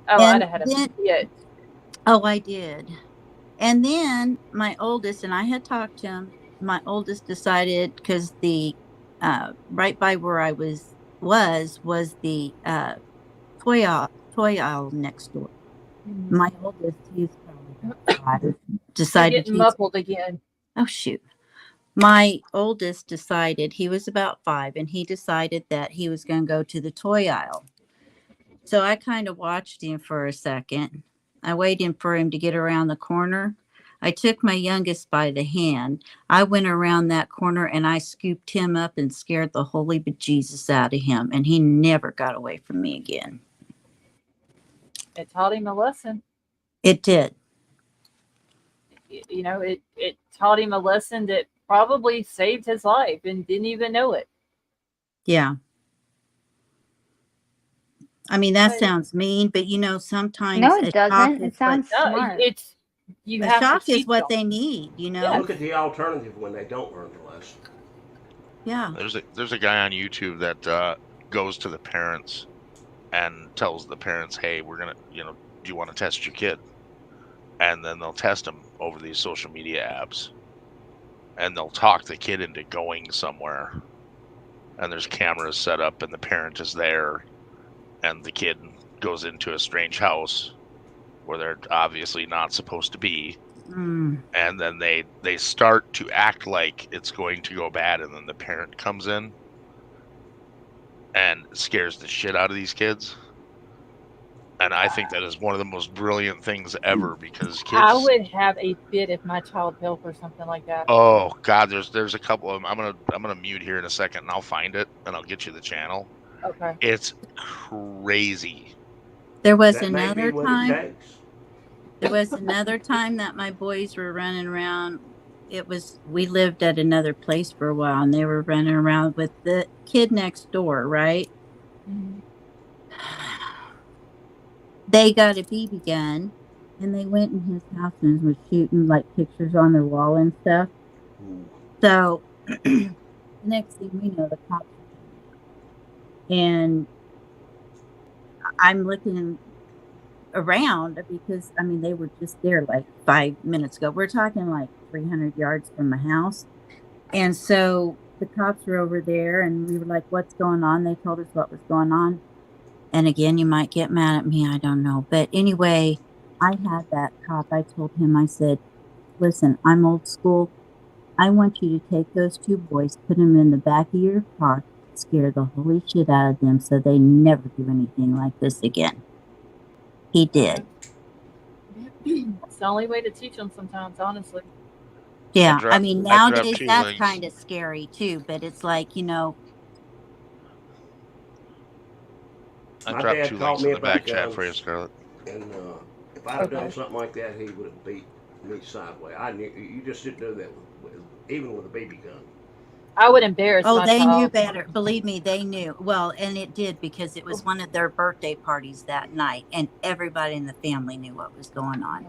A: Oh,
C: And
A: I'd have had
C: then-
A: a fit.
C: Oh, I did. And then my oldest, and I had talked to him, my oldest decided, because the right by where I was the toy aisle next door.
A: Mm-hmm.
C: My oldest, he's probably about 5,
A: You're
C: decided
A: getting muffled again.
C: oh shoot. My oldest decided, he was about 5, and he decided that he was going to go to the toy aisle. So I kind of watched him for a second. I waited for him to get around the corner. I took my youngest by the hand. I went around that corner and I scooped him up and scared the holy bejesus out of him. And he never got away from me again.
A: It taught him a lesson.
C: It did.
A: It taught him a lesson that probably saved his life and didn't even know it.
C: Yeah. I mean, that
A: Right.
C: sounds mean, but sometimes
F: No,
C: a
F: it
C: shock
F: doesn't.
C: is
F: It sounds
A: No,
F: smart.
A: you
C: a
A: have
C: shock
A: to
C: is
A: teach
C: what
A: them.
C: they need,
A: Yeah.
E: Look at the alternative when they don't learn the lesson.
C: Yeah.
B: There's a guy on YouTube that goes to the parents and tells the parents, hey, we're going to, do you want to test your kid? And then they'll test them over these social media apps. And they'll talk the kid into going somewhere. And there's cameras set up and the parent is there. And the kid goes into a strange house where they're obviously not supposed to be.
C: Mm.
B: And then they start to act like it's going to go bad. And then the parent comes in and scares the shit out of these kids. And I think that is one of the most brilliant things ever, because kids.
A: I would have a fit if my child fell for something like that.
B: Oh God, there's a couple of them. I'm gonna mute here in a second, and I'll find it, and I'll get you the channel.
A: Okay.
B: It's crazy.
C: There was
E: That may be
C: another
E: what it
C: time.
E: takes.
C: There was another time that my boys were running around. We lived at another place for a while, and they were running around with the kid next door, right?
A: Mhm.
C: They got a BB gun, and they went in his house and was shooting like pictures on their wall and stuff.
E: Ooh.
C: So the next thing we know, the cops are coming. And I'm looking around because, I mean, they were just there like 5 minutes ago. We're talking like 300 yards from my house. And so the cops were over there, and we were like, what's going on? They told us what was going on. And again, you might get mad at me. I don't know. But anyway, I had that cop. I told him, I said, listen, I'm old school. I want you to take those two boys, put them in the back of your car, scare the holy shit out of them so they never do anything like this again. He did.
A: It's the only way to teach them sometimes, honestly.
C: Yeah.
B: dropped-
C: I mean,
B: I dropped
C: nowadays
B: 2
C: that's
B: links.
C: kind of scary too, but it's like,
B: I
E: My
B: dropped
E: dad
B: 2
E: called
B: links
E: me
B: in the back
E: about
B: chat for you,
E: guns.
B: Scarlett.
E: And if I'd have done
A: Okay.
E: something like that, he would have beat me sideways. I knew you just didn't do that even with a BB gun.
A: I would embarrass
C: oh,
A: my
C: they knew
A: child.
C: better. Believe me, they knew. Well, and it did because it was one of their birthday parties that night, and everybody in the family knew what was going on.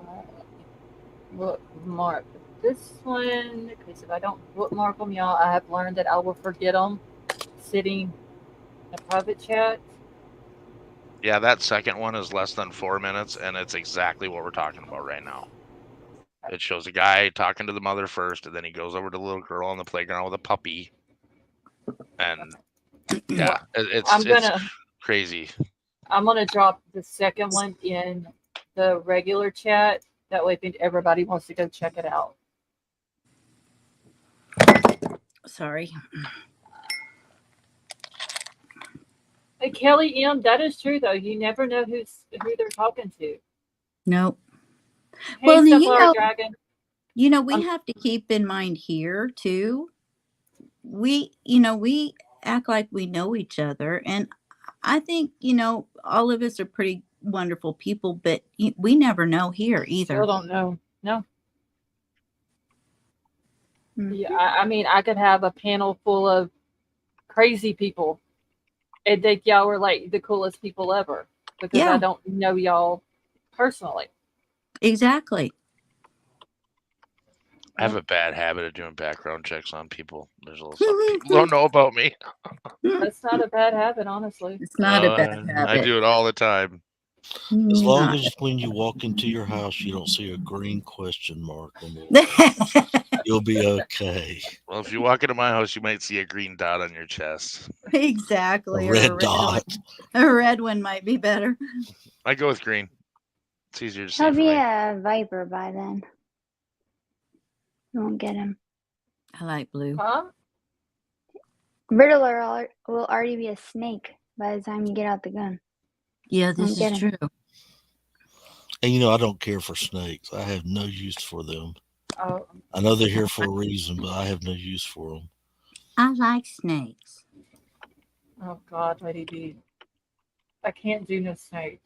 A: Bookmark this one, because if I don't bookmark them, y'all, I have learned that I will forget them sitting in a private chat.
B: Yeah, that second one is less than 4 minutes, and it's exactly what we're talking about right now. It shows a guy talking to the mother first, and then he goes over to the little girl on the playground with a puppy. And yeah, it's crazy.
A: I'm gonna drop the second one in the regular chat. That way, if everybody wants to go check it out.
C: Sorry.
A: Hey, Kelly M, that is true though. You never know who they're talking to.
C: Nope.
A: Hey,
C: Well,
A: Sunflower Dragon.
C: we have to keep in mind here too. We act like we know each other, and I think all of us are pretty wonderful people, but we never know here either.
A: Still don't know. No.
C: Mhm.
A: Yeah, I mean, I could have a panel full of crazy people and think y'all were like the coolest people ever because
C: Yeah.
A: I don't know y'all personally.
C: Exactly.
B: I have a bad habit of doing background checks on people. There's a little something people don't know about me.
A: That's not a bad habit, honestly.
C: It's not a bad habit.
B: I do it all the time.
D: As long
C: Not-
D: as when you walk into your house, you don't see a green question mark on the wall, you'll be okay.
B: Well, if you walk into my house, you might see a green dot on your chest.
C: Exactly.
D: A
C: or
D: red dot.
C: A red one might be better.
B: I go with green. It's easier to see
F: He'll
B: for
F: be
B: me.
F: a viper by then. You won't get him.
C: I like blue.
A: Huh?
F: Riddler will already be a snake by the time you get out the gun.
C: Yeah, this
F: Won't
C: is
F: get him.
C: true.
D: And I don't care for snakes. I have no use for them.
A: Oh,
D: I know they're here for a reason, but I have no use for them.
C: I like snakes.
A: oh God, Lady B. I can't do no snake.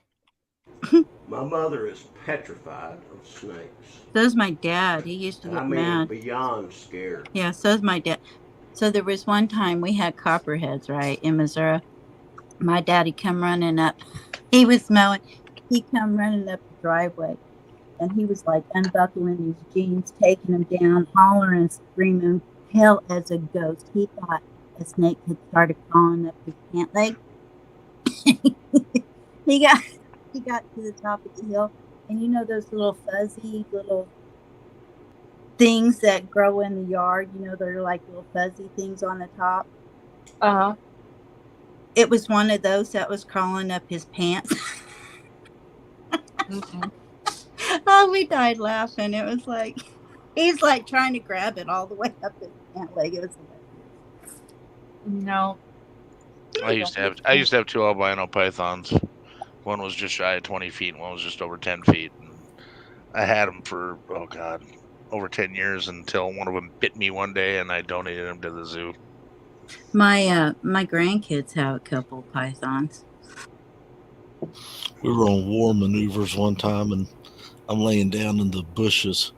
E: My mother is petrified of snakes.
C: So's my dad. He used to
E: I
C: get
E: mean,
C: mad.
E: beyond scared.
C: Yeah, so's my dad. So there was one time we had copperheads, right, in Missouri. My daddy come running up. He was mowing. He come running up the driveway. And he was like unbuckling his jeans, taking them down, hollering, screaming, hell as a ghost. He thought a snake had started crawling up his pant leg. he got he got to the top of the hill, and you know those little fuzzy little things that grow in the yard. You know, they're like little fuzzy things on the top.
A: Uh-huh.
C: It was one of those that was crawling up his pants.
A: Mm-mm.
C: Oh, we died laughing. It was like he's like trying to grab it all the way up his pant leg. It was hilarious.
A: No.
B: I used to have two albino pythons. One was just shy of 20 feet, and one was just over 10 feet. And I had them for over 10 years until one of them bit me one day, and I donated him to the zoo.
C: My grandkids have a couple pythons.
D: We were on war maneuvers one time, and I'm laying down in the bushes,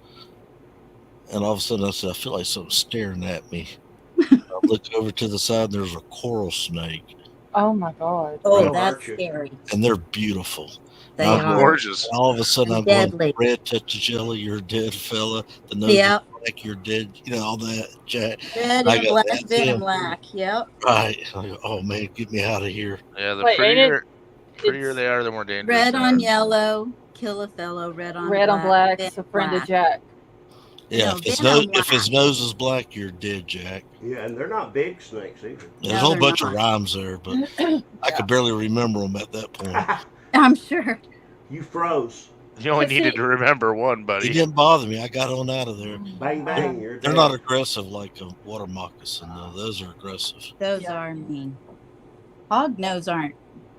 D: and all of a sudden I said, I feel like something's staring at me. I look over to the side, and there's a coral snake,
A: Oh my God.
C: Oh,
E: They'll
C: that's
E: hurt you.
C: scary.
D: and they're beautiful.
C: They
D: I'm
C: are.
B: Gorgeous.
D: And all of a sudden,
C: And
D: I'm going,
C: deadly.
D: red touches yellow, you're dead, fella. The nose
C: Yep.
D: is black, you're dead. You know, all that. Jack.
C: Red
D: I
C: and
D: go,
C: black,
D: that's
C: venom
D: him.
C: black. Yep.
D: Right. I go, oh, man, get me out of here.
B: Yeah, the
A: Wait, ain't
B: prettier
A: it's
B: they are, the more dangerous
C: Red
B: they
C: on
B: are.
C: yellow, kill a fellow. Red on
A: red
C: black.
A: on black?
C: venom
A: It's a friend of
C: black.
A: Jack.
D: Yeah,
C: No,
D: if his
C: venom
D: nose
C: black.
D: is black, you're dead, Jack.
E: Yeah, and they're not big snakes either.
D: There's
C: No,
D: a whole
C: they're
D: bunch of
C: not.
D: rhymes there, but I
A: Yeah.
D: could barely remember them at that point.
C: I'm sure.
E: You froze.
B: You only
A: But
B: needed
A: see-
B: to remember one,
D: It
B: buddy.
D: didn't bother me. I got on out of there.
E: Bang bang, you're
D: They're
E: dead.
D: not aggressive like a water moccasin, though. Those are aggressive.
C: Those
A: Yeah.
C: are mean. Hog nose aren't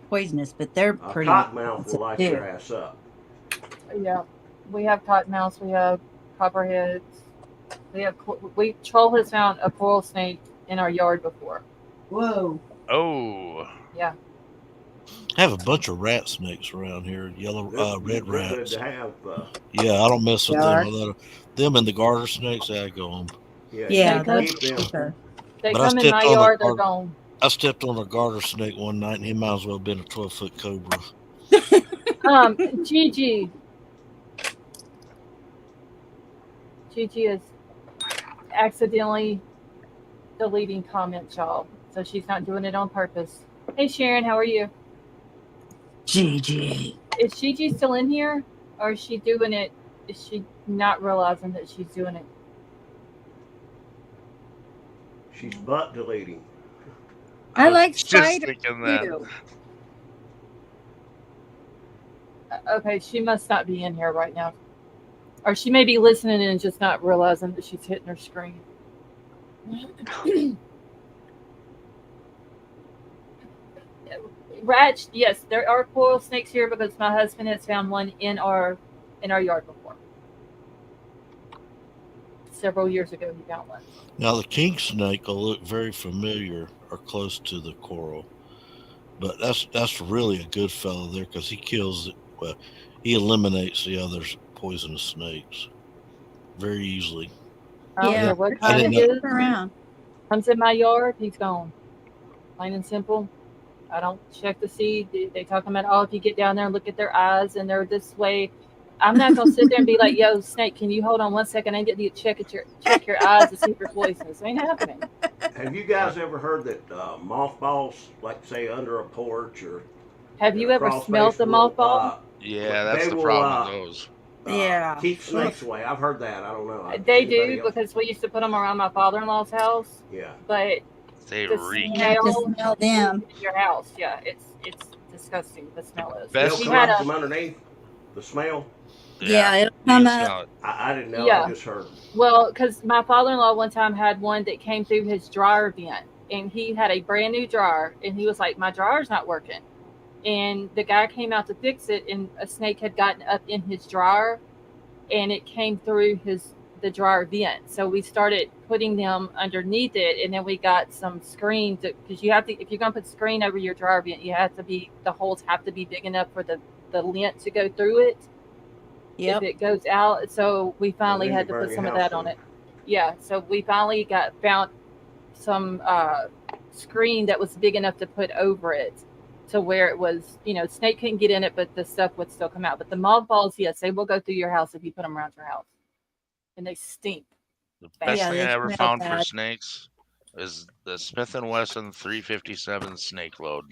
C: poisonous, but they're
E: A
C: pretty.
E: cottonmouth will light
C: too.
E: your ass up.
A: Yeah. We have cottonmouths. We have copperheads. Troll has found a coral snake in our yard before.
C: Whoa.
B: Oh,
A: Yeah.
D: I have a bunch of rat snakes around here. Yellow, red
E: They're good
D: rats.
E: to have.
D: Yeah, I don't mess with
C: They
D: them.
C: are.
D: I let them and the garter snakes. I go on.
E: Yeah,
C: Yeah,
E: you
A: those
E: keep them.
C: Okay.
A: They
D: But I
A: come in
D: stepped
A: my
D: on a
A: yard, they're
D: garter.
A: gone.
D: I stepped on a garter snake one night, and he might as well have been a 12-foot cobra.
A: Gigi. Gigi is accidentally deleting comments, y'all. So she's not doing it on purpose. Hey Sharon, how are you?
C: GG.
A: Is Gigi still in here? Or is she doing it? Is she not realizing that she's doing it?
E: She's butt deleting.
C: I
B: was
C: like
B: just
C: spiders
B: thinking that.
C: too.
A: Okay, she must not be in here right now. Or she may be listening and just not realizing that she's hitting her screen. Rats, yes, there are coral snakes here because my husband has found one in our yard before. Several years ago, he found one.
D: Now, the king snake will look very familiar or close to the coral, but that's really a good fellow there because he kills it. Well, he eliminates the other poisonous snakes very easily.
A: I don't
C: Yeah,
A: care what
D: I
A: kind
D: didn't
A: it
D: know.
A: is.
C: Around.
A: Comes in my yard, he's gone. Plain and simple. I don't check to see. They talking about, oh, if you get down there and look at their eyes and they're this way. I'm not gonna sit there and be like, yo, snake, can you hold on 1 second? I get you to check your eyes to see if you're poisonous. It ain't happening.
E: Have you guys ever heard that mothballs, like say under a porch or
A: Have you ever
E: crawl
A: smelled
E: space
A: the
E: will,
A: mothball?
B: Yeah, that's
E: they
B: the
E: will,
B: problem with those.
C: Yeah.
E: keep snakes away? I've heard that. I don't know.
A: They
E: Anybody
A: do
E: else?
A: because we used to put them around my father-in-law's house,
E: Yeah.
A: but
B: They
A: the
B: reek.
C: You have to
A: smell
C: smell them.
A: in your house, yeah, it's disgusting. The smell is.
B: Best
E: They'll
A: We
E: come
A: had
E: up
A: a
E: from underneath the smell.
C: Yeah, it'll
B: you
C: come
B: can
C: up.
B: smell it.
E: I didn't know.
A: Yeah.
E: I just heard.
A: well, because my father-in-law one time had one that came through his dryer vent, and he had a brand new dryer, and he was like, "My dryer's not working," and the guy came out to fix it, and a snake had gotten up in his dryer, and it came through the dryer vent. So we started putting them underneath it, and then we got some screen because you have to, if you're gonna put screen over your dryer vent, the holes have to be big enough for the lint to go through it.
C: Yep.
A: If it goes out, so we finally
E: then
A: had
E: you
A: to
E: burn
A: put
E: your
A: some of
E: house
A: that on
E: down.
A: it. Yeah, so we finally found some screen that was big enough to put over it to where it was, snake couldn't get in it, but the stuff would still come out. But the mothballs, yes, they will go through your house if you put them around your house, and they stink.
B: The best
C: Yeah,
B: thing
C: they
B: I ever
C: smell
B: found for
C: bad.
B: snakes is the Smith & Wesson 357 snake load.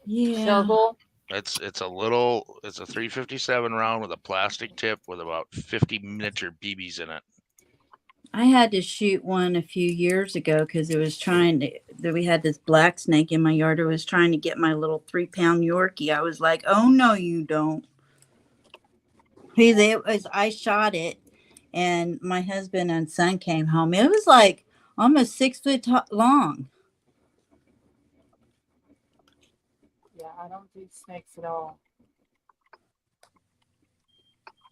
C: Yeah.
A: Shovel.
B: It's a 357 round with a plastic tip with about 50 miniature BBs in it.
C: I had to shoot one a few years ago because it was trying to. We had this black snake in my yard. It was trying to get my little 3-pound Yorkie. I was like, "Oh no, you don't!" I shot it, and my husband and son came home. It was like almost 6 foot long.
A: Yeah, I don't do snakes at all.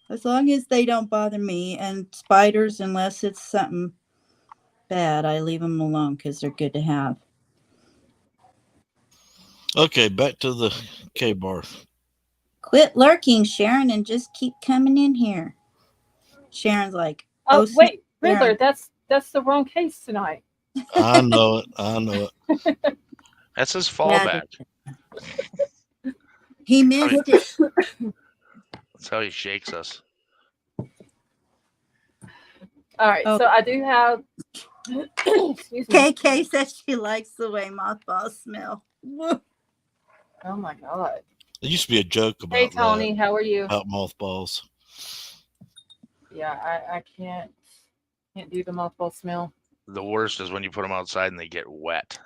C: As long as they don't bother me, and spiders, unless it's something bad, I leave them alone because they're good to have.
D: Okay, back to the K-bar.
C: Quit lurking, Sharon, and just keep coming in here. Sharon's like,
A: Oh,
C: snake,
A: wait, Riddler,
C: Sharon.
A: that's the wrong case tonight.
D: I know it. I know it.
B: That's his
C: Yeah,
B: fallback.
C: he missed it.
B: That's how he shakes us.
A: All right,
C: Oh.
A: so I do have. Excuse me.
C: KK says she likes the way mothballs smell. Woo.
A: Oh my God.
D: There used to be a joke about
A: Hey Tony, how are you?
D: about mothballs.
A: Yeah, I can't do the mothball smell.
B: The worst is when you put them outside and they get wet.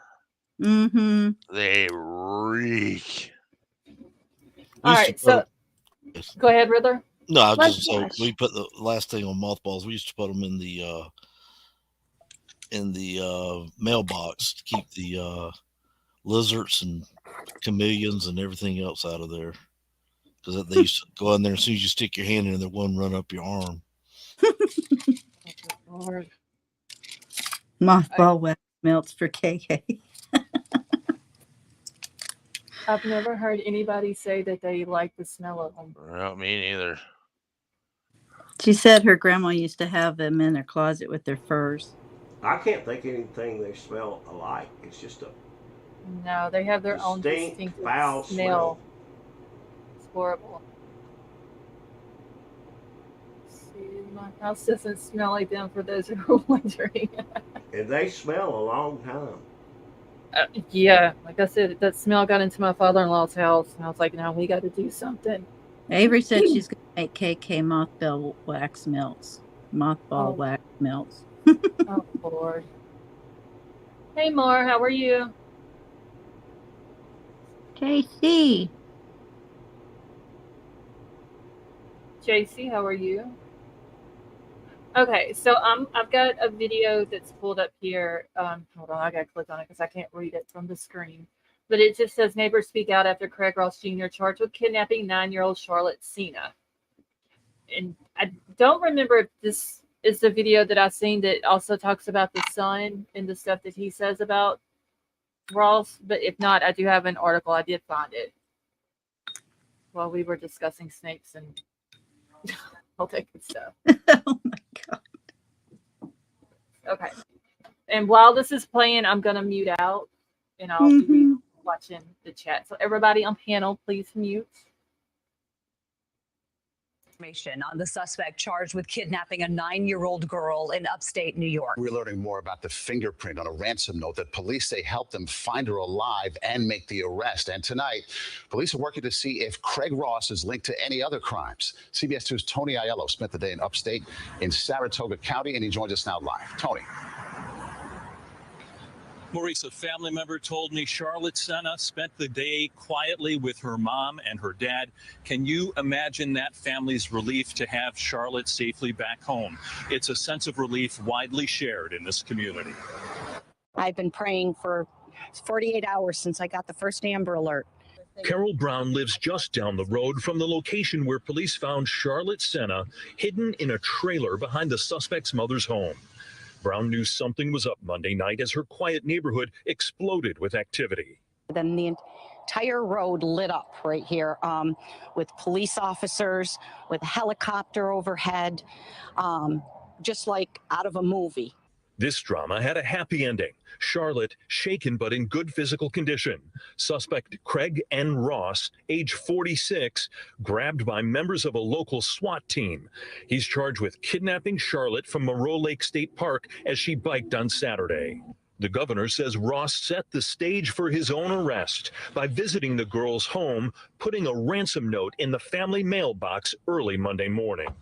C: Mm-hmm.
B: They reek.
A: All right, so go ahead, Riddler.
D: No, I was
F: Let's
D: just saying
F: watch.
D: we put the last thing on mothballs. We used to put them in the mailbox to keep the lizards and chameleons and everything else out of there. Because they used to go in there as soon as you stick your hand in there, one run up your arm.
A: Lord.
C: Mothball wax melts for KK.
A: I've never heard anybody say that they like the smell of them.
B: No, me neither.
C: She said her grandma used to have them in their closet with their furs.
E: I can't think anything they smell alike. It's just a
A: No, they have their own
E: distinct
A: distinctive
E: foul smell.
A: It's horrible. See, my house doesn't smell like them, for those who are wondering.
E: And they smell a long time.
A: Yeah, like I said, that smell got into my father-in-law's house, and I was like, "Now we got to do something."
C: Avery said she's going to make KK mothball wax melts. Mothball wax melts.
A: Oh, Lord. Hey, Mar, how are you?
C: JC.
A: JC, how are you? Okay, so I've got a video that's pulled up here. Hold on, I gotta click on it because I can't read it from the screen. But it just says neighbors speak out after Craig Ross Jr. charged with kidnapping 9-year-old Charlotte Sena. And I don't remember if this is the video that I've seen that also talks about the son and the stuff that he says about Ross. But if not, I do have an article. I did find it while we were discussing snakes and all that good stuff.
C: Oh my God.
A: Okay. And while this is playing, I'm going to mute out and I'll be watching the chat. So everybody on panel, please mute.
G: Information on the suspect charged with kidnapping a 9-year-old girl in upstate New York.
H: We're learning more about the fingerprint on a ransom note that police say helped them find her alive and make the arrest. And tonight, police are working to see if Craig Ross is linked to any other crimes. CBS 2's Tony Aiello spent the day in upstate in Saratoga County, and he joins us now live. Tony.
I: Maurice, a family member told me Charlotte Sena spent the day quietly with her mom and her dad. Can you imagine that family's relief to have Charlotte safely back home? It's a sense of relief widely shared in this community.
J: I've been praying for 48 hours since I got the first Amber Alert.
I: Carol Brown lives just down the road from the location where police found Charlotte Sena hidden in a trailer behind the suspect's mother's home. Brown knew something was up Monday night as her quiet neighborhood exploded with activity.
J: Then the entire road lit up right here with police officers, with a helicopter overhead, just like out of a movie.
I: This drama had a happy ending. Charlotte, shaken but in good physical condition. Suspect Craig N. Ross, age 46, grabbed by members of a local SWAT team. He's charged with kidnapping Charlotte from Moreau Lake State Park as she biked on Saturday. The governor says Ross set the stage for his own arrest by visiting the girl's home, putting a ransom note in the family mailbox early Monday morning,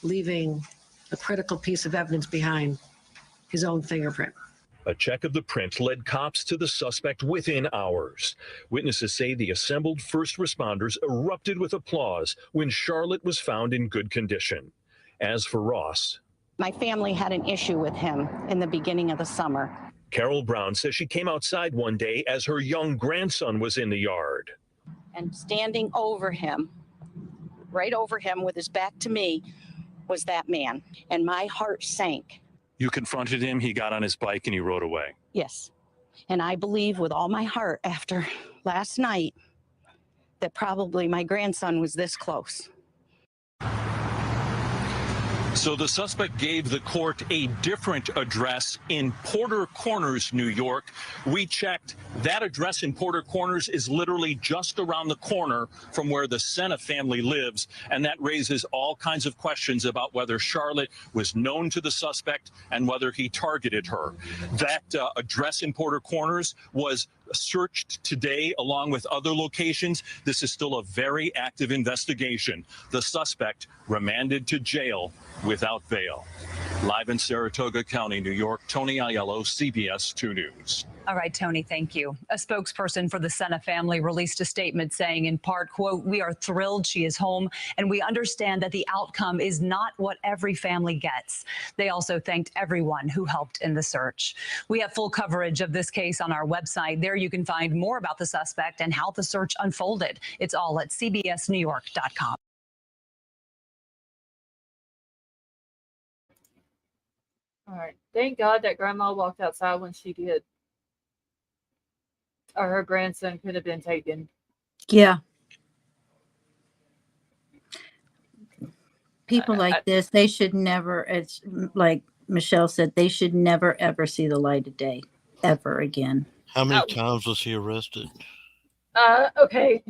K: leaving a critical piece of evidence behind, his own fingerprint.
I: A check of the print led cops to the suspect within hours. Witnesses say the assembled first responders erupted with applause when Charlotte was found in good condition. As for Ross,
J: My family had an issue with him in the beginning of the summer.
I: Carol Brown says she came outside one day as her young grandson was in the yard.
J: And standing over him, right over him with his back to me, was that man. And my heart sank.
I: You confronted him, he got on his bike, and he rode away.
J: Yes. And I believe with all my heart after last night that probably my grandson was this close.
I: So the suspect gave the court a different address in Porter Corners, New York. We checked. That address in Porter Corners is literally just around the corner from where the Sena family lives, and that raises all kinds of questions about whether Charlotte was known to the suspect and whether he targeted her. That address in Porter Corners was searched today along with other locations. This is still a very active investigation. The suspect remanded to jail without bail. Live in Saratoga County, New York, Tony Aiello, CBS 2 News.
G: All right, Tony, thank you. A spokesperson for the Sena family released a statement saying, in part, quote, "We are thrilled she is home, and we understand that the outcome is not what every family gets." They also thanked everyone who helped in the search. We have full coverage of this case on our website. There you can find more about the suspect and how the search unfolded. It's all at cbsnewyork.com.
A: All right. Thank God that grandma walked outside when she did. Or her grandson could have been taken.
C: Yeah. People like this, they should never, it's like Michelle said, they should never, ever see the light of day ever again.
D: How many times was he arrested?
A: Okay.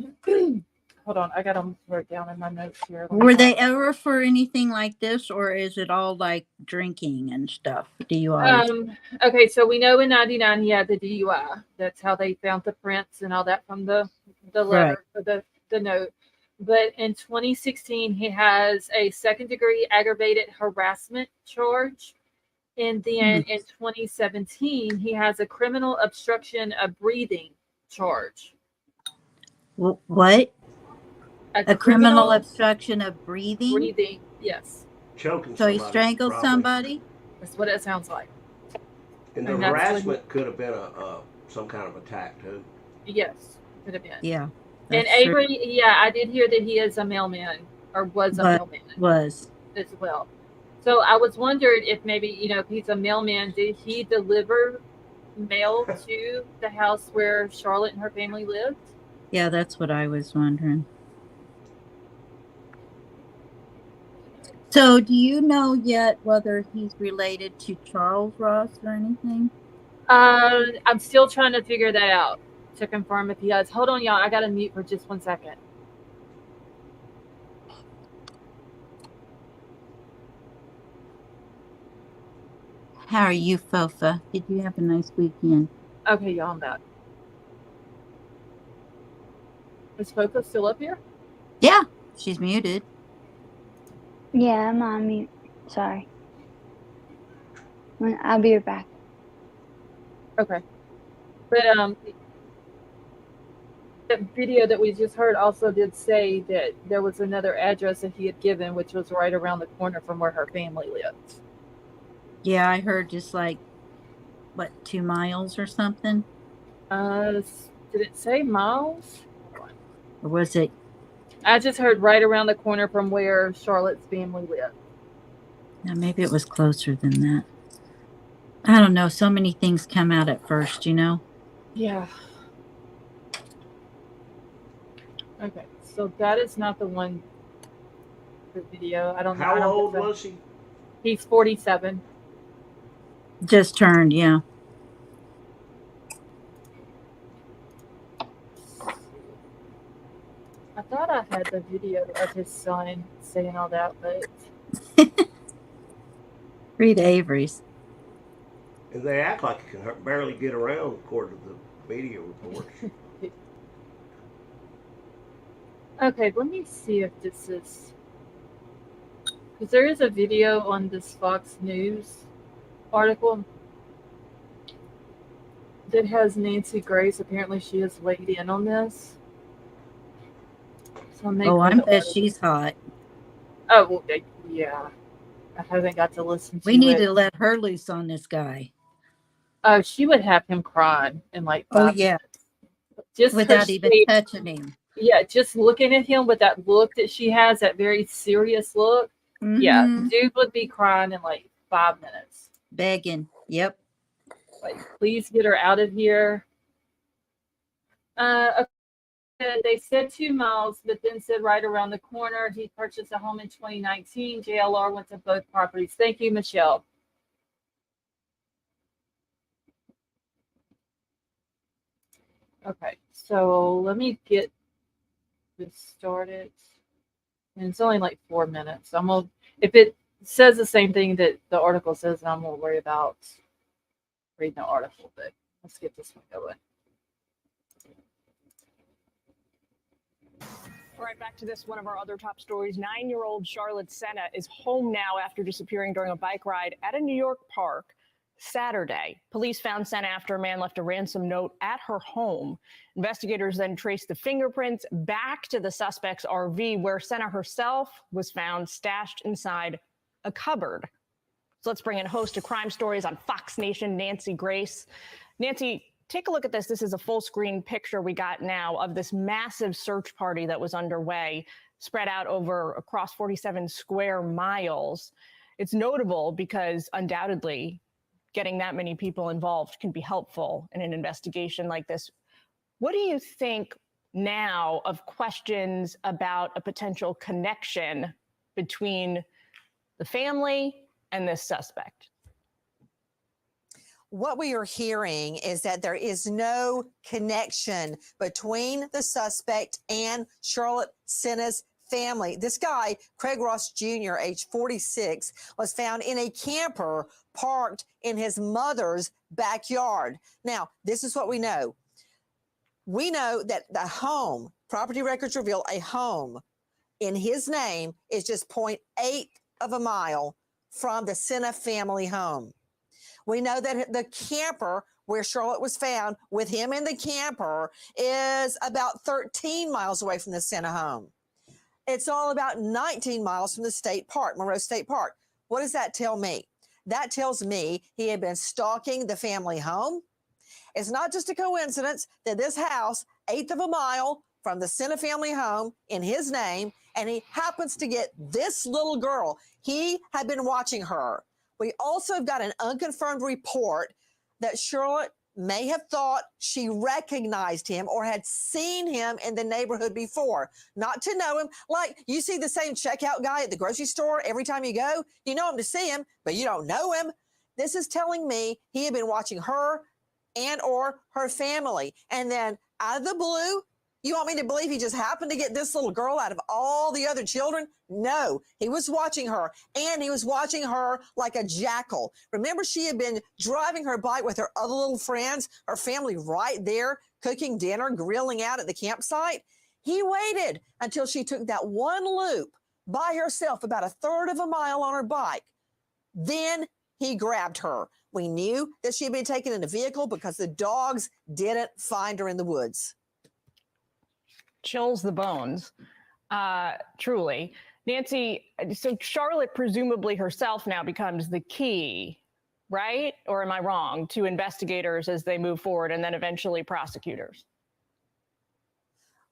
A: Hold on. I got them wrote down in my notes here.
C: Were they ever for anything like this, or is it all like drinking and stuff? DUI?
A: Okay, so we know in 99 he had the DUI. That's how they found the prints and all that from the letter, or the note. But in 2016, he has a second-degree aggravated harassment charge. And then in 2017, he has a criminal obstruction of breathing charge.
C: What? A criminal obstruction of breathing?
A: Breathing, yes.
E: Choking
C: So he
E: somebody,
C: strangled
E: probably.
C: somebody?
A: That's what it sounds like.
E: And the harassment could have been some kind of attack too.
A: Yes, could have been.
C: Yeah.
A: And Avery, yeah, I did hear that he is a mailman, or was a mailman.
C: Was.
A: As well. So I was wondering if maybe, if he's a mailman, did he deliver mail to the house where Charlotte and her family lived?
C: Yeah, that's what I was wondering. So do you know yet whether he's related to Charles Ross or anything?
A: I'm still trying to figure that out to confirm if he is. Hold on, y'all. I got to mute for just 1 second.
C: How are you, Fofa? Did you have a nice weekend?
A: Okay, y'all, I'm back. Is Fofa still up here?
C: Yeah, she's muted.
F: Yeah, I'm on mute. Sorry. I'll be right back.
A: Okay. But the video that we just heard also did say that there was another address that he had given, which was right around the corner from where her family lived.
C: Yeah, I heard just like, 2 miles or something?
A: Did it say miles?
C: Or was it?
A: I just heard right around the corner from where Charlotte's family lived.
C: No, maybe it was closer than that. I don't know. So many things come out at first,
A: Yeah. Okay, so that is not the one. The video. I don't know.
E: How old was he?
A: He's 47.
C: Just turned, yeah.
A: I thought I had the video of his son saying all that, but
C: Read Avery's.
E: And they act like you can barely get around, according to the media reports.
A: Okay, let me see if this is, because there is a video on this Fox News article that has Nancy Grace. Apparently, she has weighed in on this. So
C: Oh, I bet she's hot.
A: Oh, well, yeah. I haven't got to listen to
C: We need
A: it.
C: to let her loose on this guy.
A: Oh, she would have him crying in like 5
C: Oh, yeah.
A: minutes. Just
C: Without even touching him.
A: Yeah, just looking at him with that look that she has, that very serious look. Yeah, dude would be crying in like 5 minutes.
C: Begging. Yep.
A: Like, please get her out of here. They said 2 miles, but then said right around the corner. He purchased a home in 2019. JLR went to both properties. Thank you, Michelle. Okay, so let me get this started. And it's only like 4 minutes. I'm gonna, if it says the same thing that the article says, I'm gonna worry about reading the article. But let's get this one going.
L: All right, back to this, one of our other top stories. 9-year-old Charlotte Sena is home now after disappearing during a bike ride at a New York park Saturday. Police found Sena after a man left a ransom note at her home. Investigators then traced the fingerprints back to the suspect's RV, where Sena herself was found stashed inside a cupboard. So let's bring in host of Crime Stories on Fox Nation, Nancy Grace. Nancy, take a look at this. This is a full screen picture we got now of this massive search party that was underway, spread out across 47 square miles. It's notable because undoubtedly getting that many people involved can be helpful in an investigation like this. What do you think now of questions about a potential connection between the family and this suspect?
M: What we are hearing is that there is no connection between the suspect and Charlotte Sena's family. This guy, Craig Ross Jr., age 46, was found in a camper parked in his mother's backyard. Now, this is what we know. We know that the home, property records reveal a home in his name is just 0.8 of a mile from the Sena family home. We know that the camper where Charlotte was found with him in the camper is about 13 miles away from the Sena home. It's all about 19 miles from the state park, Monroe State Park. What does that tell me? That tells me he had been stalking the family home. It's not just a coincidence that this house, 1/8 of a mile from the Sena family home in his name, and he happens to get this little girl. He had been watching her. We also have got an unconfirmed report that Charlotte may have thought she recognized him or had seen him in the neighborhood before, not to know him. Like you see the same checkout guy at the grocery store every time you go, you know him to see him, but you don't know him. This is telling me he had been watching her and or her family. And then out of the blue, you want me to believe he just happened to get this little girl out of all the other children? No, he was watching her, and he was watching her like a jackal. Remember, she had been driving her bike with her other little friends, her family right there, cooking dinner, grilling out at the campsite. He waited until she took that one loop by herself, about 1/3 of a mile on her bike. Then he grabbed her. We knew that she had been taken in a vehicle because the dogs didn't find her in the woods.
L: Chills the bones, truly. Nancy, so Charlotte presumably herself now becomes the key, right? Or am I wrong, to investigators as they move forward and then eventually prosecutors?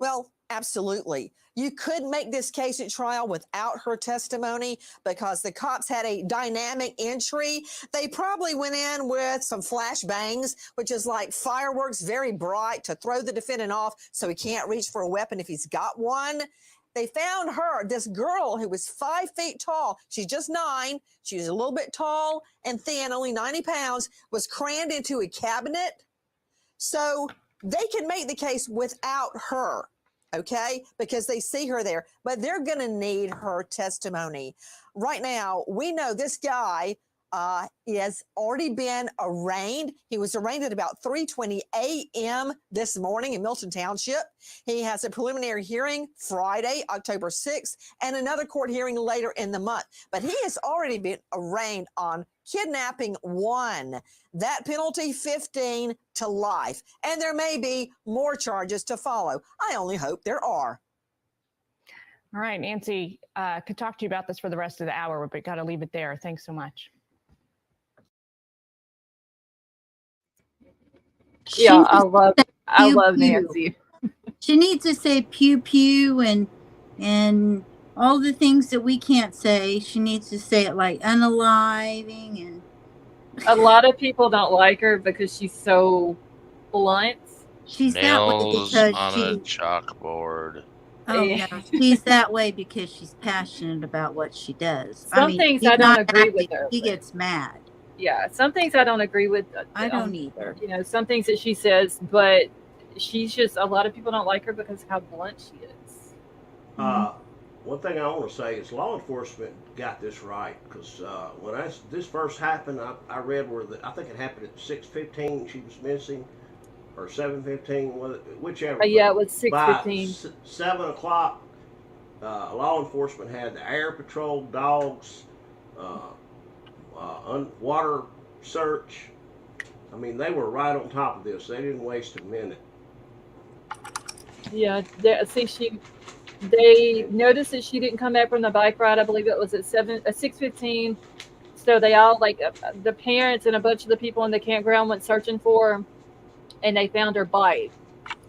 M: Well, absolutely. You could make this case at trial without her testimony because the cops had a dynamic entry. They probably went in with some flashbangs, which is like fireworks, very bright, to throw the defendant off so he can't reach for a weapon if he's got one. They found her, this girl who was 5 feet tall. She's just 9. She was a little bit tall and thin, only 90 pounds, was crammed into a cabinet. So they can make the case without her, okay, because they see her there, but they're going to need her testimony. Right now, we know this guy He has already been arraigned. He was arraigned at about 3:20 a.m. this morning in Milton Township. He has a preliminary hearing Friday, October 6th, and another court hearing later in the month. But he has already been arraigned on kidnapping 1. That penalty 15 to life. And there may be more charges to follow. I only hope there are.
L: All right, Nancy, could talk to you about this for the rest of the hour, but got to leave it there. Thanks so much.
A: Yeah, I love
C: pew.
A: Nancy.
C: She needs to say pew pew and all the things that we can't say. She needs to say it like unaliving, and
A: a lot of people don't like her because she's so blunt.
C: She's
B: Nails
C: that way because
B: on
C: she.
B: a chalkboard.
C: Oh no, she's that way because she's passionate about what she does.
A: Some things I don't agree with her.
C: She gets mad.
A: Yeah, some things I don't agree with.
C: I don't either.
A: You know, some things that she says, but she's just, a lot of people don't like her because of how blunt she is.
E: One thing I want to say is law enforcement got this right, because when this first happened, I read where I think it happened at 6:15. She was missing, or 7:15, whichever.
A: Yeah, it was 6:15.
E: By 7 o'clock, law enforcement had the air patrol dogs, water search. I mean, they were right on top of this. They didn't waste a minute.
A: Yeah, they noticed that she didn't come back from the bike ride. I believe it was at 6:15. So they all, like, the parents and a bunch of the people in the campground went searching for her, and they found her bike.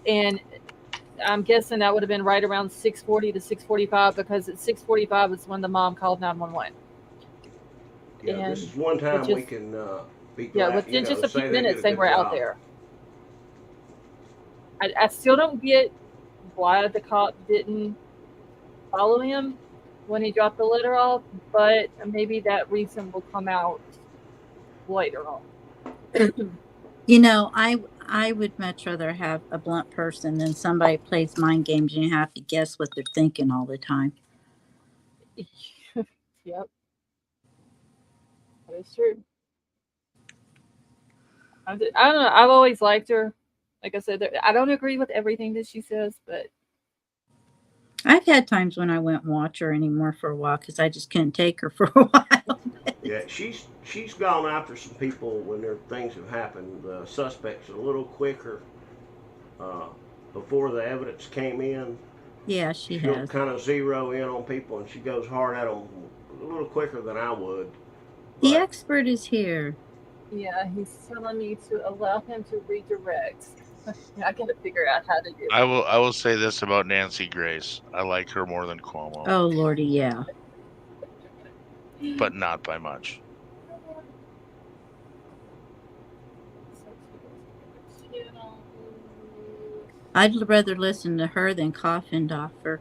A: And I'm guessing that would have been right around 6:40 to 6:45, because at 6:45 is when the mom called 911.
E: Yeah,
A: and
E: this is one time we can be glad.
A: Yeah, within just a few
E: say
A: minutes,
E: they
A: they were out
E: job.
A: there. I still don't get why the cop didn't follow him when he dropped the letter off, but maybe that reason will come out later on.
C: You know, I would much rather have a blunt person than somebody who plays mind games and you have to guess what they're thinking all the time.
A: Yep, that is true. I don't know. I've always liked her. Like I said, I don't agree with everything that she says, but
C: I've had times when I wouldn't watch her anymore for a while because I just couldn't take her for a while.
E: Yeah, she's gone after some people when things have happened. The suspects a little quicker before the evidence came in.
C: Yeah, she'll
E: has. Kind of zero in on people, and she goes hard at them a little quicker than I would.
C: The expert is here.
A: Yeah, he's telling me to allow him to redirect. I gotta figure out how to do it.
B: I will say this about Nancy Grace. I like her more than Cuomo.
C: Oh Lordy, yeah.
B: But not by much.
C: I'd rather listen to her than Coffindoffer.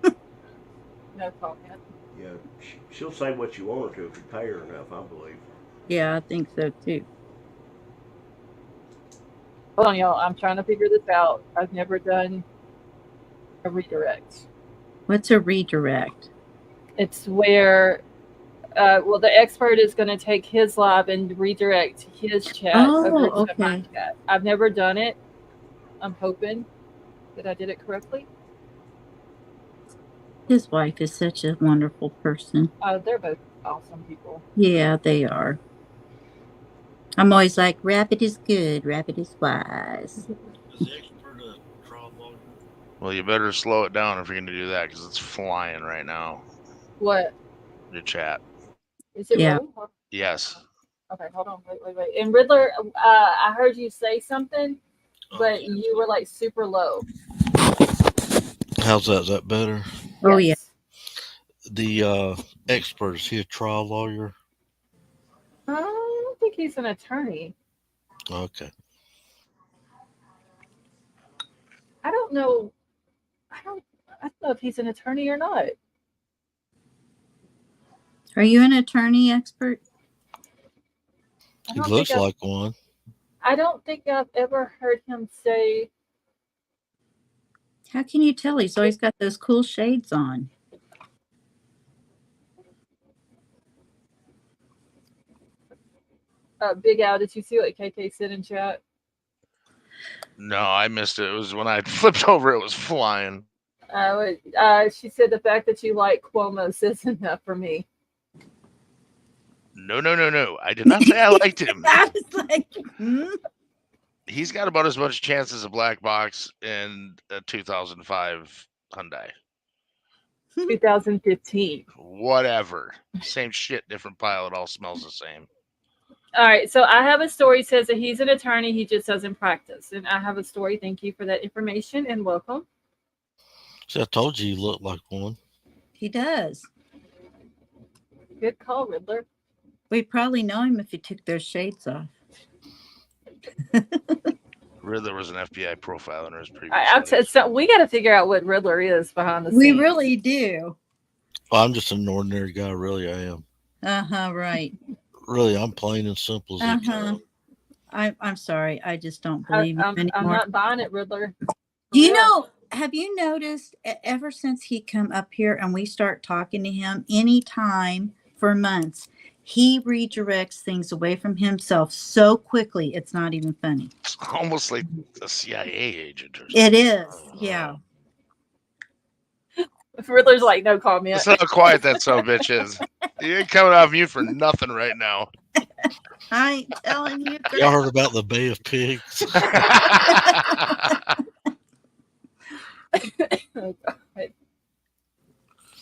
A: No comment.
E: Yeah, she'll say what you want her to if you pay her enough, I believe.
C: Yeah, I think so too.
A: Hold on, y'all. I'm trying to figure this out. I've never done a redirect.
C: What's a redirect?
A: It's where, well, the expert is going to take his live and redirect his chat over to my chat. I've never done it. I'm hoping that I did it correctly.
C: His wife is such a wonderful person.
A: They're both awesome people.
C: Yeah, they are. I'm always like, rabbit is good, rabbit is wise.
D: Is the expert a trial lawyer?
B: Well, you better slow it down if you're going to do that, because it's flying right now.
A: What?
B: Your chat.
A: Is it really?
B: Yes.
A: Okay, hold on. Wait. And Riddler, I heard you say something, but you were like super low.
D: How's that? Is that better?
C: Oh, yeah.
D: The expert, is he a trial lawyer?
A: I don't think he's an attorney.
D: Okay.
A: I don't know. I don't know if he's an attorney or not.
C: Are you an attorney expert?
D: He looks like one.
A: I don't think I've ever heard him say.
C: How can you tell? He's always got those cool shades on.
A: Big Al, did you see what KK said in chat?
B: No, I missed it. It was when I flipped over, it was flying.
A: She said the fact that you like Cuomo says enough for me.
B: No. I did not say I liked him.
C: I was like,
B: He's got about as much chance as a black box in a 2005 Hyundai.
A: 2015.
B: Whatever. Same shit, different pile. It all smells the same.
A: All right, so I have a story. Says that he's an attorney. He just doesn't practice. And I have a story. Thank you for that information and welcome.
D: See, I told you look like one.
C: he does.
A: Good call, Riddler.
C: We'd probably know him if he took those shades off.
B: Riddler was an FBI profiler in his previous life.
A: So we got to figure out what Riddler is behind the scenes.
C: We really do.
D: Well, I'm just an ordinary guy, really. I am.
C: Right.
D: Really, I'm plain and simple as they come.
C: I'm sorry. I just don't believe you anymore.
A: I'm not buying it, Riddler.
C: Do you know, have you noticed ever since he come up here and we start talking to him anytime for months, he redirects things away from himself so quickly, it's not even funny.
B: It's almost like a CIA agent or something.
C: It is, yeah.
A: Riddler's like, no comment.
B: That's how quiet that son of a bitch is. You ain't coming off mute for nothing right now.
C: I ain't telling you.
D: Y'all heard about the Bay of Pigs?
A: Oh, God.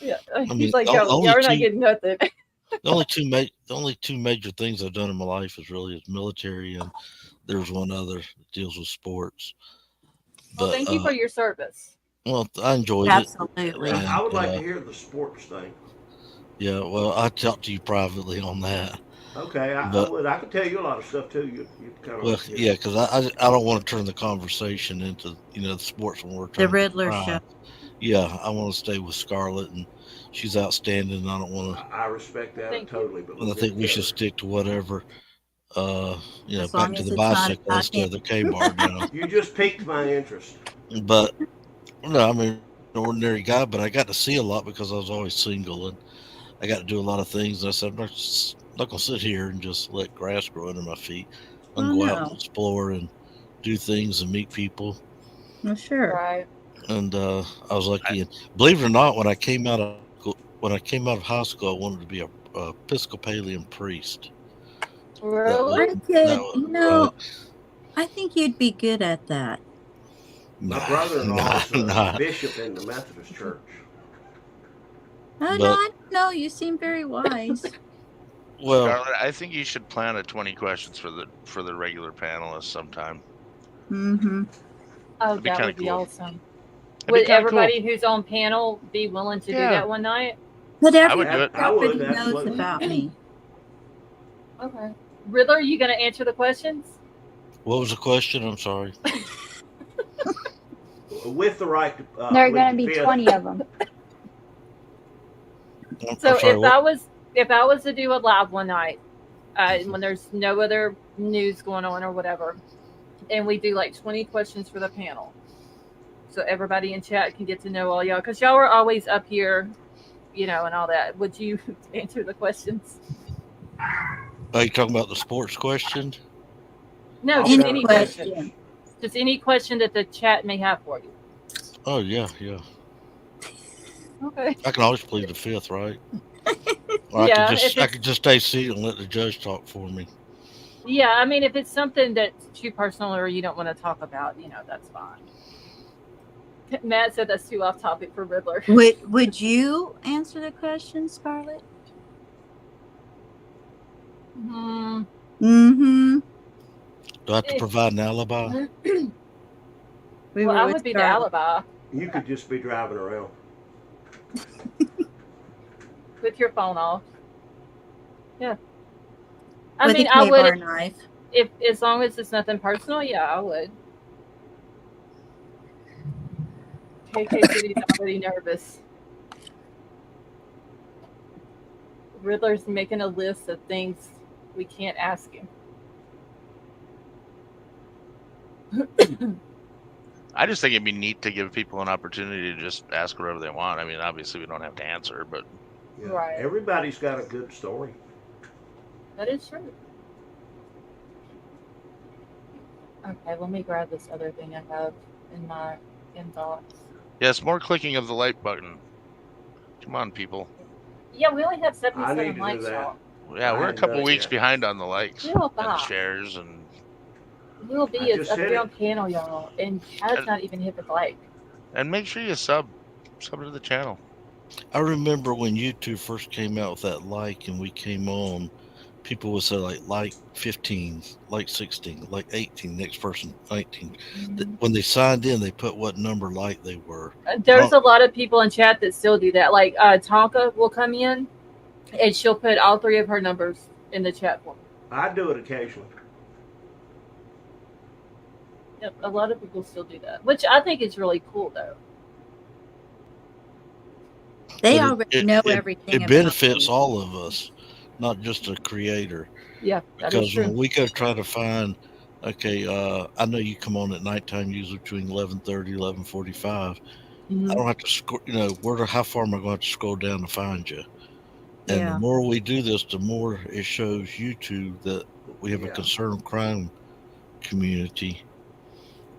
A: Yeah,
D: I
A: he's
D: mean,
A: like,
D: the
A: yo,
D: only
A: y'all are not
D: two-
A: getting nothing.
D: The only two major things I've done in my life is military, and there's one other that deals with sports.
A: Well,
D: But
A: thank you for your service.
D: well, I enjoyed
C: Absolutely.
D: it.
E: I would like
D: And,
E: to hear the sports thing.
D: yeah, well, I talked to you privately on that.
E: Okay, I would. I could tell you a lot of stuff too. You kind of.
D: Well, yeah, because I don't want to turn the conversation into the sports when we're
C: The
D: trying
C: Riddler
D: to
C: show.
D: cry. Yeah, I want to stay with Scarlett, and she's outstanding. And I don't want to.
E: I respect that
A: Thank you.
E: totally, but
D: I think we should stick to whatever.
C: As
D: Back
C: long
D: to
C: as
D: the
C: it's not
D: bicycle
C: about
D: instead of the K-bar now.
E: You just piqued my interest.
D: But no, I mean, an ordinary guy, but I got to see a lot because I was always single, and I got to do a lot of things. And I said, I'm not going to sit here and just let grass grow under my feet. I'm
C: Oh,
D: going to go out
C: no.
D: and explore and do things and meet people.
C: Well, sure.
A: Right.
D: And I was lucky. And believe it or not, when I came out of high school, I wanted to be a Episcopalian priest.
A: Really?
C: I could, I think you'd be good at that.
E: My brother-in-law is a
D: nah.
E: bishop in the Methodist Church.
C: Oh, no, I don't know. You seem very wise.
D: Well,
B: Scarlett, I think you should plan a 20 questions for the regular panelists sometime.
C: Mm-hmm.
A: Oh,
B: That'd be
A: that
B: kinda
A: would be
B: cool.
A: awesome.
B: That'd be
A: Would
B: kinda
A: everybody who's on panel be willing to do
B: Yeah.
A: that one night?
C: But
B: I would do it.
E: I would,
C: everybody knows
E: absolutely.
C: about me.
A: Okay. Riddler, you going to answer the questions?
D: what was the question? I'm sorry.
E: With the right to.
F: There are
E: plead
F: going to
E: the
F: be
E: fifth.
F: 20 of them.
D: I'm
A: So
D: sorry,
A: if I was to do a live one night, when there's no other news going on or whatever, and we do like 20 questions for the panel, so everybody in chat can get to know all y'all, because y'all are always up here, and all that. Would you answer the questions?
D: Are you talking about the sports question?
A: No,
E: Okay.
A: just any question.
C: question.
A: Just any question that the chat may have for you.
D: Oh yeah.
A: Okay.
D: I can always plead the fifth, right? Or
A: Yeah,
D: I could just stay seated and let the judge talk for me.
A: Yeah, I mean, if it's something that's too personal or you don't want to talk about, that's fine. Matt said that's too off topic for Riddler.
C: Would you answer the question, Scarlett? Mm-hmm.
D: Do I have to provide an alibi?
A: Well, I would be the alibi
E: You could just be driving around.
A: with your phone off. Yeah.
C: With a
A: I would
C: K-bar knife.
A: if as long as it's nothing personal. Yeah, I would. KK City's already nervous. Riddler's making a list of things we can't ask him.
B: I just think it'd be neat to give people an opportunity to just ask whatever they want. I mean, obviously we don't have to answer, but
E: Yeah.
A: Right.
E: Everybody's got a good story.
A: That is true. Okay, let me grab this other thing I have in my inbox.
B: Yes, more clicking of the like button. Come on, people.
A: Yeah, we only have
E: I
A: 77
E: need to do
A: likes,
E: that.
A: y'all.
B: Yeah,
E: I
B: we're a
E: hadn't done
B: couple
E: it
B: weeks
E: yet.
B: behind on the likes
A: We'll
B: and
A: buy.
B: shares, and
A: Will
E: I
A: be is
E: just
A: up
E: hit
A: there
E: it.
A: on panel, y'all, and has not even hit the like.
B: make sure you sub to the channel.
D: I remember when YouTube first came out with that like, and we came on, people would say like 15, like 16, like 18, next person 19. When they signed in, they put what number like they were.
A: There's a lot of people in chat that still do that. Like Tonka will come in, and she'll put all three of her numbers in the chat for me.
E: I do it occasionally.
A: Yep, a lot of people still do that, which I think is really cool, though.
C: They
D: But
C: already know everything.
D: It benefits all of us, not just a creator.
A: Yeah, that is
D: because
A: true.
D: when we go try to find, okay, I know you come on at nighttime, usually between 11:30, 11:45.
A: Mhm.
D: I don't have to scroll. How far am I going to have to scroll down to find you? And
C: Yeah.
D: the more we do this, the more it shows YouTube that we have a concerned crime community.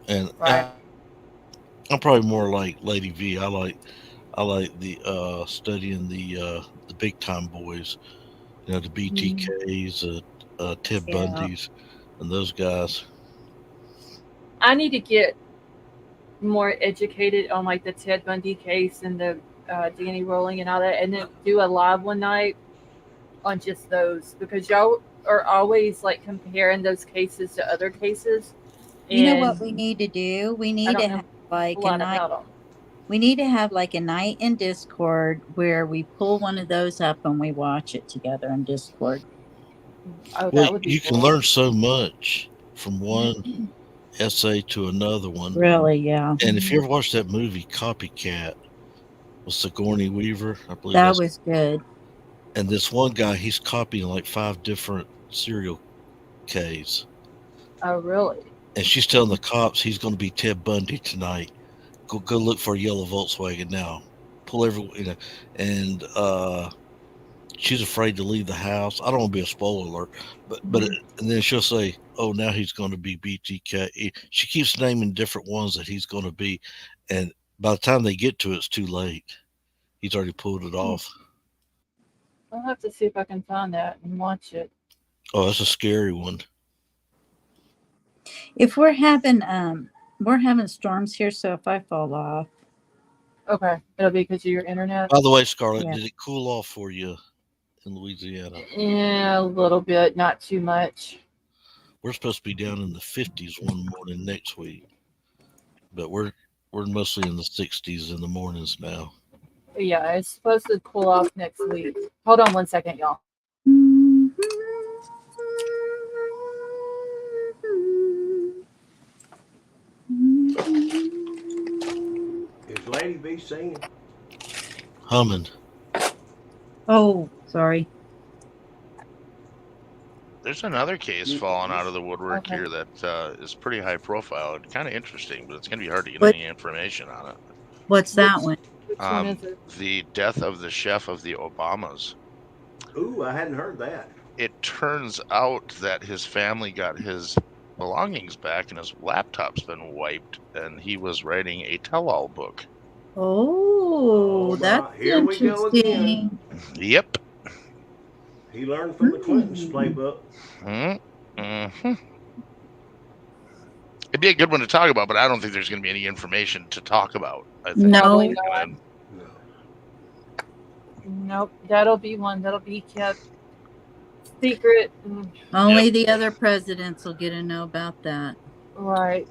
D: And
A: Right.
D: I'm probably more like Lady V. I like the studying the big time boys, the BTKs, Ted
A: Yeah.
D: Bundys, and those guys.
A: I need to get more educated on like the Ted Bundy case and the Danny Rolling and all that, and then do a live one night on just those, because y'all are always like comparing those cases to other cases.
C: You know what
A: and
C: we need to do? We
A: I
C: need
A: don't
C: to
A: know
C: have
A: a
C: like a
A: lot
C: night.
A: about them.
C: We need to have like a night in Discord where we pull one of those up and we watch it together in Discord.
A: Oh,
D: Well,
A: that would be
D: you
A: cool.
D: can learn so much from one essay to another one.
C: Really, yeah.
D: And if you ever watched that movie Copycat with Sigourney Weaver, I believe
C: That was good.
D: And this one guy, he's copying like 5 different serial Ks.
A: Oh, really?
D: And she's telling the cops he's going to be Ted Bundy tonight. Go look for a yellow Volkswagen now. Pull everyone, and she's afraid to leave the house. I don't want to be a spoiler alert, but and then she'll say, "Oh, now he's going to be BTK." She keeps naming different ones that he's going to be, and by the time they get to it, it's too late. He's already pulled it off.
A: I'll have to see if I can find that and watch it.
D: Oh, that's a scary one.
C: If we're having storms here, so if I fall off.
A: Okay, it'll be because of your internet.
D: By the way, Scarlett,
C: Yeah.
D: did it cool off for you in Louisiana?
A: Yeah, a little bit, not too much.
D: We're supposed to be down in the 50s one morning next week, but we're mostly in the 60s in the mornings now.
A: Yeah, it's supposed to cool off next week. Hold on one second, y'all.
E: Is Lady B singing?
D: Humming.
C: Oh, sorry.
B: There's another case falling out of the woodwork here that is pretty high profile and kind of interesting, but it's going to be hard to get any information on it.
C: What's that one?
A: Which one is it?
B: The death of the chef of the Obamas.
E: Ooh, I hadn't heard that.
B: It turns out that his family got his belongings back and his laptop's been wiped, and he was writing a tell-all book.
C: Oh, that's
E: here we go
C: interesting.
B: Yep.
E: He learned from the Clintons' playbook.
B: Mm-hmm. It'd be a good one to talk about, but I don't think there's going to be any information to talk about. I think.
C: No.
A: Nope, that'll be one that'll be kept secret.
C: Only the other presidents will get to know about that.
A: Right.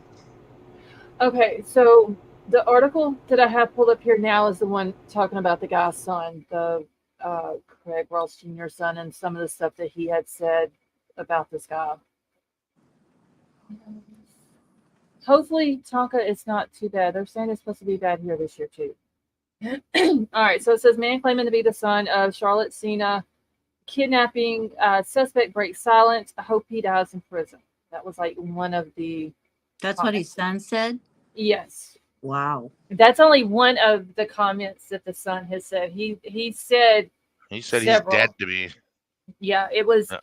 A: Okay, so the article that I have pulled up here now is the one talking about the guy's son, the Craig Ross Jr. son, and some of the stuff that he had said about this guy. Hopefully, Tonka, it's not too bad. They're saying it's supposed to be bad here this year, too. All right, so it says man claiming to be the son of Charlotte Sena, kidnapping, suspect breaks silence. I hope he dies in prison. That was like one of the.
C: That's what his son said?
A: Yes.
C: Wow.
A: That's only one of the comments that the son has said. He said
B: he's
A: several.
B: dead to me.
A: Yeah, it was.
B: Yeah.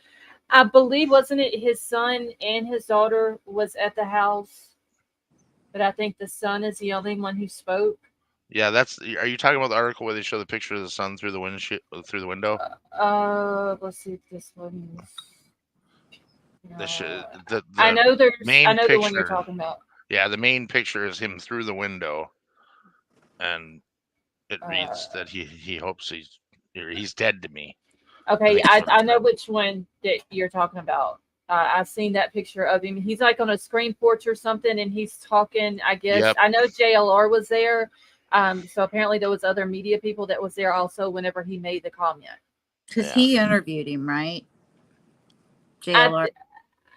A: I believe, wasn't it his son and his daughter was at the house? But I think the son is the only one who spoke.
B: Yeah, that's. Are you talking about the article where they show the picture of the sun through the window?
A: Let's see if this one.
B: The
A: I know there's. I
B: main
A: know the one you're
B: picture.
A: talking about.
B: Yeah, the main picture is him through the window, and it reads that he hopes he's dead to me.
A: Okay,
B: think that's what it
A: I know
B: said.
A: which one that you're talking about. I've seen that picture of him. He's like on a screen porch or something, and he's talking. I guess
B: Yep.
A: I know JLR was there. So apparently there was other media people that was there also whenever he made the comment.
C: Because he interviewed him, right? JLR.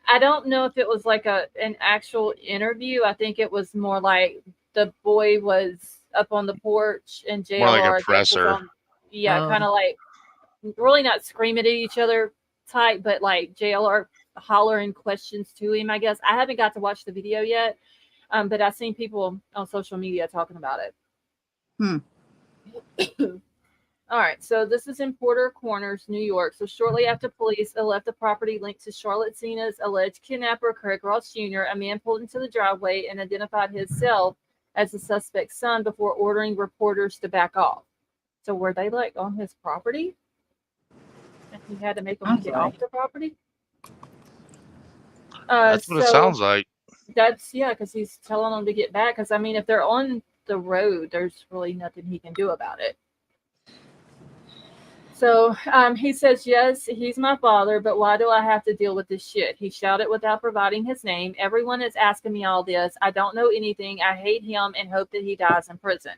A: I don't know if it was like an actual interview. I think it was more like the boy was up on the porch and JLR
B: More like a
A: I guess, was
B: presser.
A: on. Yeah, kind of like really not screaming at each other type, but like JLR hollering questions to him, I guess. I haven't got to watch the video yet, but I've seen people on social media talking about it. All right, so this is in Porter Corners, New York. So shortly after police left the property linked to Charlotte Sena's alleged kidnapper, Craig Ross Jr., a man pulled into the driveway and identified himself as the suspect's son before ordering reporters to back off. So were they like on his property? And he had to make them get off the property?
B: That's what it sounds like.
A: That's, yeah, because he's telling them to get back. Because, I mean, if they're on the road, there's really nothing he can do about it. So he says, yes, he's my father, but why do I have to deal with this shit? He shouted without providing his name. Everyone is asking me all this. I don't know anything. I hate him and hope that he dies in prison.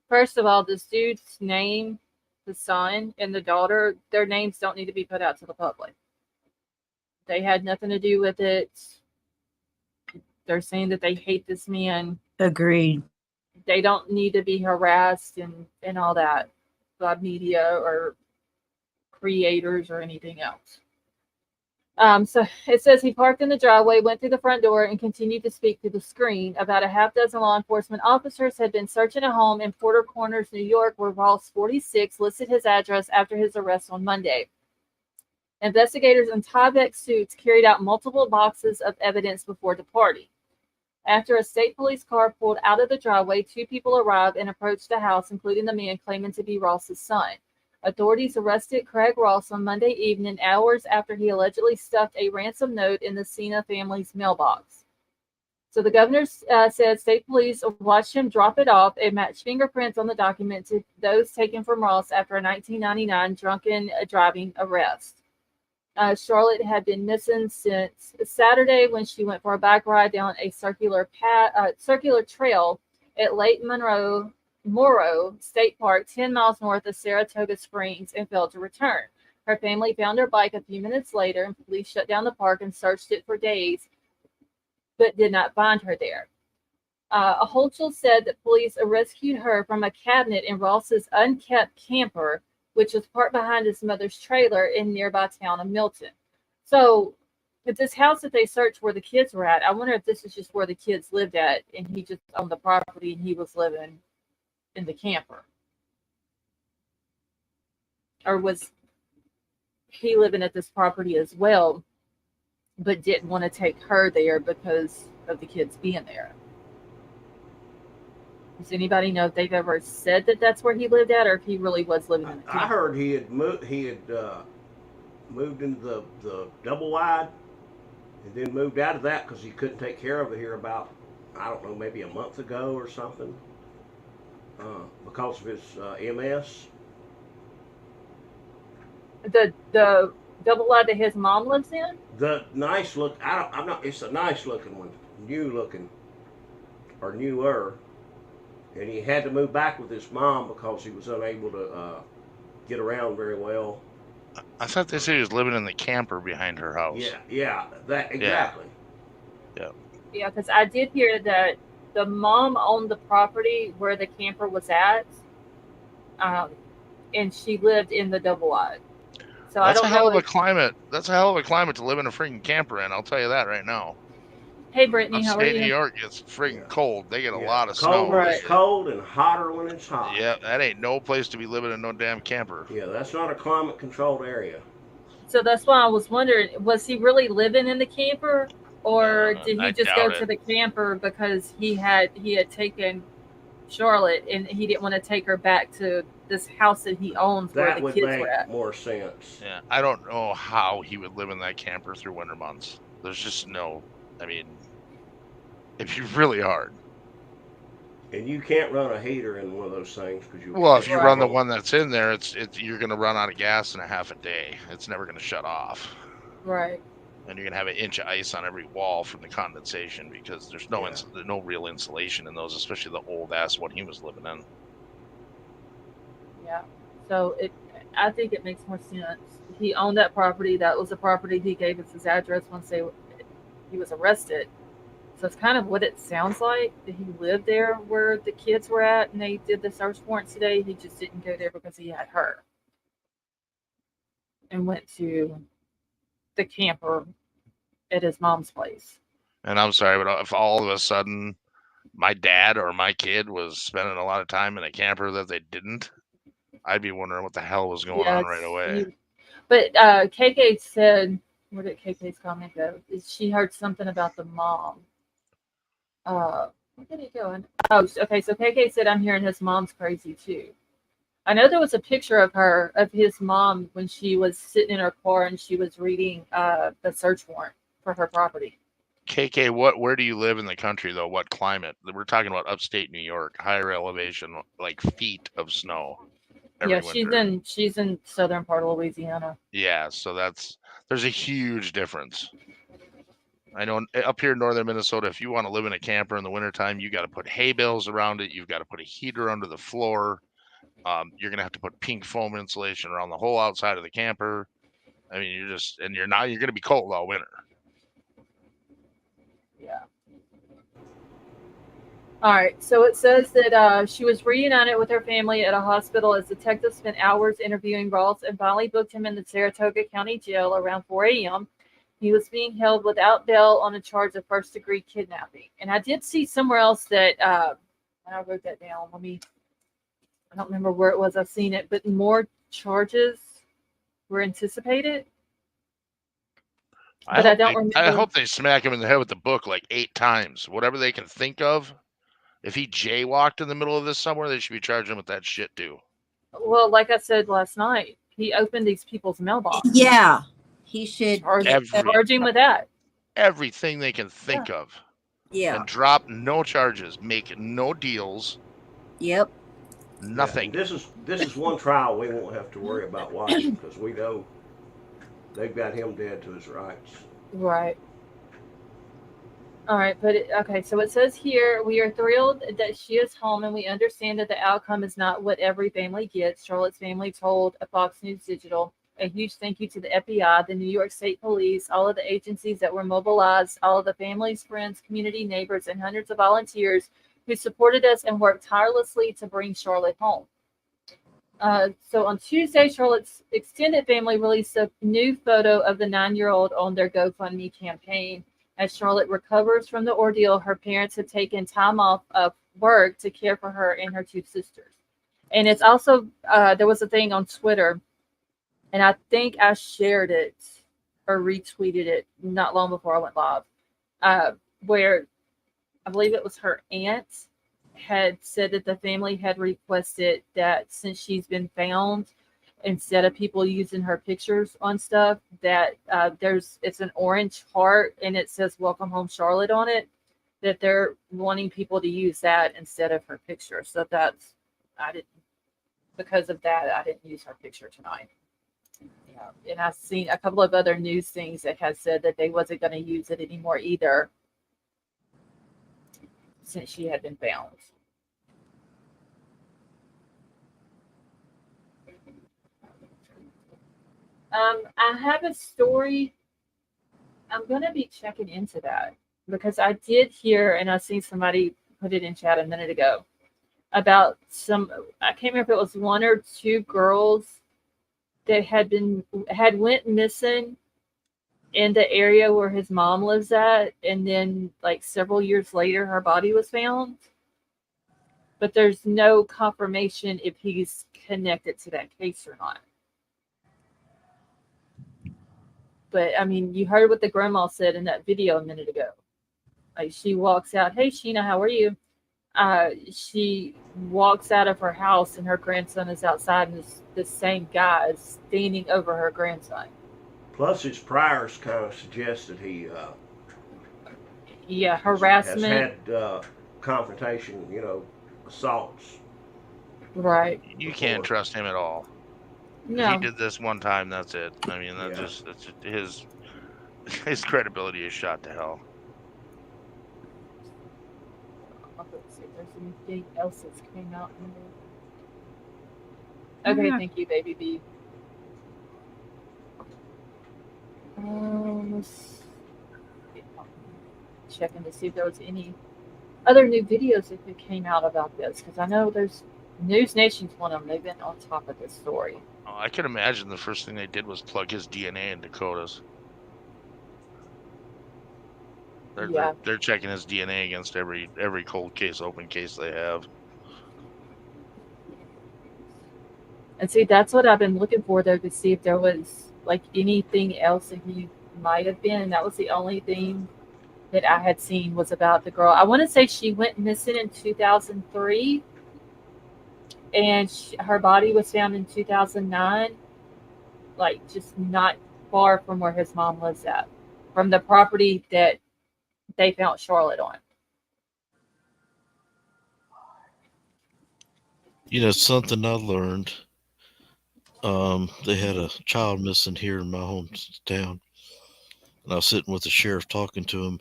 A: First of all, this dude's name, the son and the daughter, their names don't need to be put out to the public. They had nothing to do with it. They're saying that they hate this man.
C: Agreed.
A: They don't need to be harassed and all that by media or creators or anything else. So it says he parked in the driveway, went through the front door, and continued to speak through the screen. About a half dozen law enforcement officers had been searching a home in Porter Corners, New York, where Ross, 46, listed his address after his arrest on Monday. Investigators in Tyvek suits carried out multiple boxes of evidence before departing. After a state police car pulled out of the driveway, two people arrived and approached the house, including the man claiming to be Ross's son. Authorities arrested Craig Ross on Monday evening, hours after he allegedly stuffed a ransom note in the Sena family's mailbox. So the governor said state police watched him drop it off and matched fingerprints on the document to those taken from Ross after a 1999 drunken driving arrest. Charlotte had been missing since Saturday when she went for a bike ride down a circular trail at Lake Morrow State Park, 10 miles north of Saratoga Springs, and failed to return. Her family found her bike a few minutes later, and police shut down the park and searched it for days, but did not find her there. A Holchel said that police rescued her from a cabinet in Ross's unkept camper, which was parked behind his mother's trailer in nearby town of Milton. So at this house that they searched where the kids were at, I wonder if this is just where the kids lived at, and he just owned the property and he was living in the camper. Or was he living at this property as well, but didn't want to take her there because of the kids being there? Does anybody know if they've ever said that that's where he lived at, or if he really was living in the camper?
E: I heard he had moved into the double wide, and then moved out of that because he couldn't take care of it here about, I don't know, maybe a month ago or something, because of his MS.
A: The double wide that his mom lives in?
E: The nice look, I'm not. It's a nice looking one, new looking, or newer. And he had to move back with his mom because he was unable to get around very well.
B: I thought they said he was living in the camper behind her house.
E: Yeah, that exactly.
A: Yeah, because I did hear that the mom owned the property where the camper was at, and she lived in the double wide. So
B: That's
A: I don't
B: a hell
A: know
B: of a climate. That's a hell of a climate to live in a freaking camper in. I'll tell you that right now.
A: Hey, Brittany, how are
B: Upstate
A: you?
B: New York gets freaking cold. They get a lot of
E: cold
B: snow.
E: when it's cold and hotter when it's hot.
B: Yeah, that ain't no place to be living in no damn camper.
E: Yeah, that's not a climate controlled area.
A: So that's why I was wondering, was he really living in the camper, or did he
B: I
A: just go
B: doubt
A: to
B: it.
A: the camper because he had taken Charlotte and he didn't want to take her back to this house that he owns where the
E: That would
A: kids were
E: make
A: at?
E: more sense.
B: Yeah, I don't know how he would live in that camper through winter months. There's just no. I mean, it'd be really hard.
E: And you can't run a heater in one of those things because you'll
B: Well, if
E: catch
B: you
E: a
B: run the
E: cold.
B: one that's in there, it's you're going to run out of gas in a half a day. It's never going to shut off,
A: Right.
B: and you're going to have an inch of ice on every wall from the condensation because there's no
E: Yeah.
B: there's no real insulation in those, especially the old ass one he was living in.
A: Yeah. So I think it makes more sense. He owned that property. That was the property he gave us his address once he was arrested. So it's kind of what it sounds like. That he lived there where the kids were at, and they did the search warrants today. He just didn't go there because he had her, and went to the camper at his mom's place.
B: And I'm sorry, but if all of a sudden my dad or my kid was spending a lot of time in a camper that they didn't, I'd be wondering what the hell was going on right away.
A: But KK said, where did KK's comment go? She heard something about the mom. Where did it go? Oh, okay. So KK said, I'm hearing his mom's crazy too. I know there was a picture of his mom when she was sitting in her car and she was reading the search warrant for her property.
B: KK, where do you live in the country though? What climate? We're talking about upstate New York, higher elevation, like feet of snow every winter.
A: She's in southern part of Louisiana.
B: Yeah, so there's a huge difference. I know up here in northern Minnesota, if you want to live in a camper in the wintertime, you got to put hay bales around it. You've got to put a heater under the floor. You're gonna have to put pink foam insulation around the whole outside of the camper. I mean, you're gonna be cold all winter.
A: Yeah. All right. So it says that she was reunited with her family at a hospital as detectives spent hours interviewing Ross and finally booked him in the Saratoga County Jail around 4 a.m. He was being held without bail on a charge of first-degree kidnapping. And I did see somewhere else that I wrote that down. I don't remember where it was. I've seen it, but more charges were anticipated. But I don't remember.
B: I hope they smack him in the head with the book like 8 times. Whatever they can think of. If he jaywalked in the middle of this somewhere, they should be charging him with that shit too.
A: Well, like I said last night, he opened these people's mailbox.
C: Yeah, he should
A: charge him with that.
B: Everything they can think of.
C: Yeah.
B: And drop no charges, make no deals.
C: Yep.
B: Nothing.
E: Yeah, this is one trial we won't have to worry about watching because we know they've got him dead to his rights.
A: Right. All right, but okay, so it says here, we are thrilled that she is home and we understand that the outcome is not what every family gets. Charlotte's family told Fox News Digital. A huge thank you to the FBI, the New York State Police, all of the agencies that were mobilized, all of the families, friends, community, neighbors, and hundreds of volunteers who supported us and worked tirelessly to bring Charlotte home. So on Tuesday, Charlotte's extended family released a new photo of the 9-year-old on their GoFundMe campaign. As Charlotte recovers from the ordeal, her parents have taken time off of work to care for her and her 2 sisters. And it's also, there was a thing on Twitter, and I think I shared it or retweeted it not long before I went live, where I believe it was her aunt had said that the family had requested that since she's been found, instead of people using her pictures on stuff, that it's an orange heart and it says "Welcome Home, Charlotte" on it. That they're wanting people to use that instead of her picture. So because of that, I didn't use her picture tonight. Yeah, and I've seen a couple of other news things that have said that they wasn't going to use it anymore either, since she had been found. I have a story. I'm going to be checking into that because I did hear, and I seen somebody put it in chat a minute ago about I can't remember if it was 1 or 2 girls that had went missing in the area where his mom lives at, and then like several years later her body was found, but there's no confirmation if he's connected to that case or not. But I mean, you heard what the grandma said in that video a minute ago. Like she walks out, "Hey Sheena, how are you?" She walks out of her house and her grandson is outside, and this same guy is standing over her grandson.
E: Plus, his priors kind of suggest that he
A: Yeah,
E: has
A: harassment.
E: had confrontation, assaults.
A: Right.
B: You
E: Before.
B: can't trust him at all. If he
A: No.
B: did this one time, that's it. I mean, that's just his credibility is shot to hell.
A: Let's see if there's anything else that's came out in there. Okay, thank you, baby B. Checking to see if there was any other new videos that came out about this, because I know there's News Nation's one of them. They've been on top of this story.
B: Oh, I can imagine the first thing they did was plug his DNA in Dakota's. They're checking his DNA against every cold case, open case they have.
A: And see, that's what I've been looking for, though, to see if there was like anything else that he might have been. That was the only thing that I had seen was about the girl. I want to say she went missing in 2003, and her body was found in 2009, like just not far from where his mom lives at, from the property that they found Charlotte on.
D: Something I learned. They had a child missing here in my hometown, and I was sitting with the sheriff talking to him,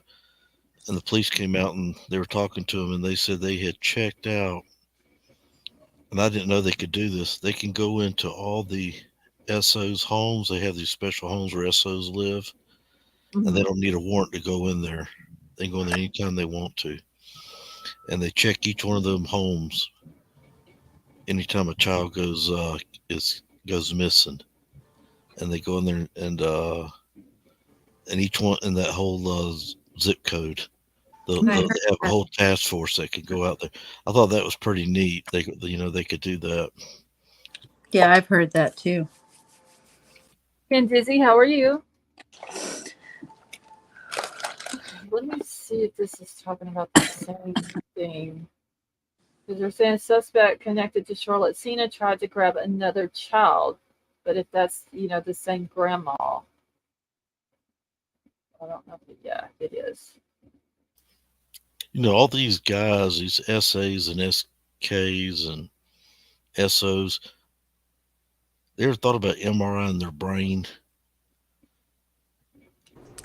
D: and the police came out and they were talking to him, and they said they had checked out, and I didn't know they could do this. They can go into all the SO's homes. They have these special homes where SOs live, and they don't need a warrant to go in there. They can go in there anytime they want to, and they check each one of them homes anytime a child goes missing, and they go in there and each one in that whole zip code, they have a whole task force that could go out there. I thought that was pretty neat. They could do that.
C: Yeah, I've heard that too.
A: Ken Dizzy, how are you? Let me see if this is talking about the same thing. Because they're saying suspect connected to Charlotte Sena tried to grab another child, but if that's the same grandma, I don't know if it is.
D: All these guys, these SAs and SKs and SOs, they ever thought about MRI in their brain?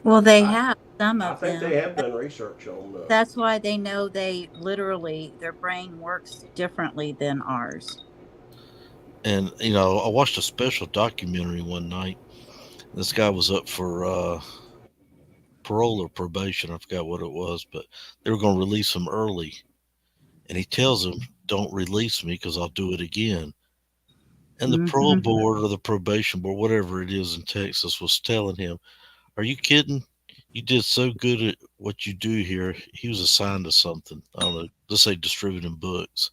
C: Well, they have some of them.
E: I think they have done research on that.
C: That's why they know their brain works differently than ours.
D: And, I watched a special documentary one night. This guy was up for parole or probation. I forgot what it was, but they were going to release him early. And he tells him, "Don't release me because I'll do it again." And the parole board or the probation board, whatever it is in Texas, was telling him, "Are you kidding? You did so good at what you do here." He was assigned to something. I don't know, let's say distributing books.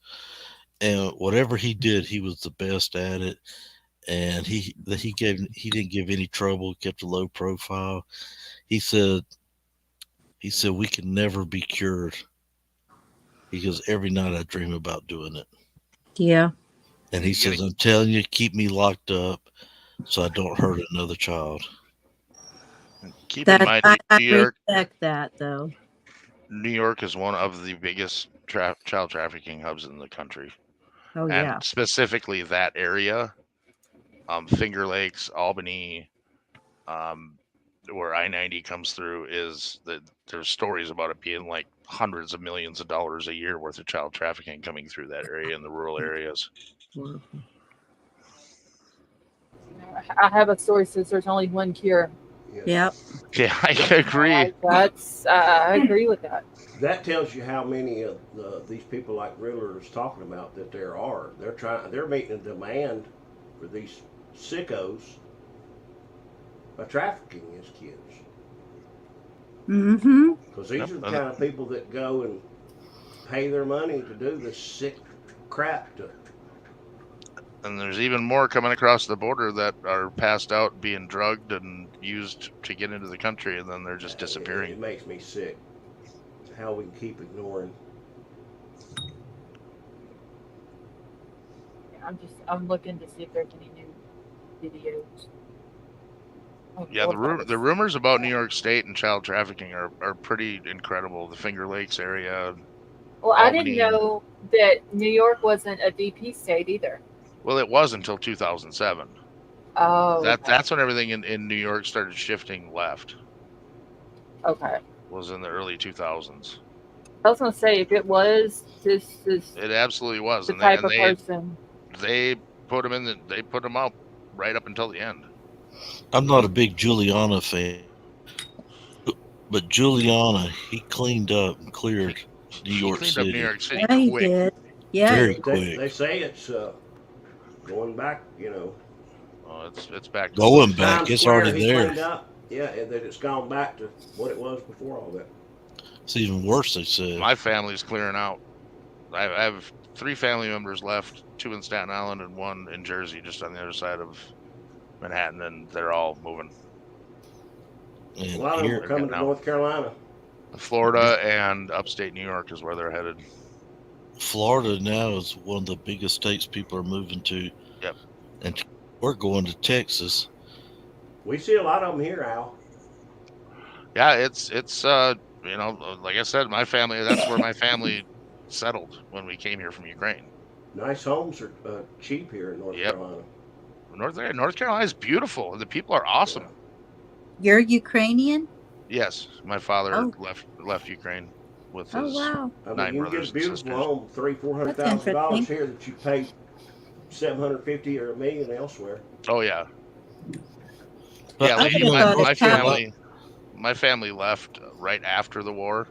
D: And whatever he did, he was the best at it. And he didn't give any trouble, kept a low profile. He said we can never be cured. Because every night I dream about doing it.
C: Yeah.
D: And he says, "I'm telling you, keep me locked up so I don't hurt another child."
B: Keep in mind, New York,
C: respect that, though.
B: New York is one of the biggest child trafficking hubs in the country.
C: Oh,
B: and
C: yeah.
B: specifically that area, Finger Lakes, Albany, where I-90 comes through, is that there's stories about it being like hundreds of millions of dollars a year worth of child trafficking coming through that area in the rural areas.
A: I have a story that says there's only one cure.
C: Yep.
B: Yeah, I agree.
A: I agree with that.
E: That tells you how many of these people like Riddler is talking about that there are. They're meeting a demand for these sickos by trafficking as kids.
C: Mm-hmm.
E: Because these are the kind of people that go and pay their money to do this sick crap to
B: And there's even more coming across the border that are passed out, being drugged and used to get into the country, and then they're just disappearing.
E: It makes me sick how we can keep ignoring.
A: I'm looking to see if there's any new videos.
B: Yeah, the rumors about New York State and child trafficking are pretty incredible. The Finger Lakes area.
A: Well, I didn't know that New York wasn't a DP state either.
B: Well, it was until 2007.
A: Oh,
B: that's when everything in New York started shifting left.
A: Okay.
B: Was in the early 2000s.
A: I was gonna say, if it was, this is
B: it absolutely was,
A: the type of person.
B: They put him in. They put him up right up until the end.
D: I'm not a big Giuliani fan, but Giuliani, he cleaned up and cleared New York City.
B: Up New York City
C: Yeah, he
B: quick.
C: did. Yeah,
D: very quick.
E: They say it's going back.
B: Oh, it's back.
D: Going back. It's already there.
E: Yeah, that it's gone back to what it was before all that.
D: It's even worse, they said.
B: My family's clearing out. I have 3 family members left, 2 in Staten Island and 1 in Jersey, just on the other side of Manhattan, and they're all moving.
E: And a lot of them are coming to North Carolina.
B: Florida and upstate New York is where they're headed.
D: Florida now is one of the biggest states people are moving to.
B: Yep.
D: And we're going to Texas.
E: We see a lot of them here, Al.
B: Yeah, it's like I said, my family, that's where my family settled when we came here from Ukraine.
E: Nice homes are cheap here in North Carolina.
B: North Carolina is beautiful, and the people are awesome.
C: You're Ukrainian?
B: Yes, my father left Ukraine with his 9
E: you
B: brothers
E: can get a
B: and sisters.
E: beautiful home, $300,000-$400,000 here that you pay $750,000 or $1 million elsewhere.
B: Oh yeah.
D: But
B: my family left right after the war,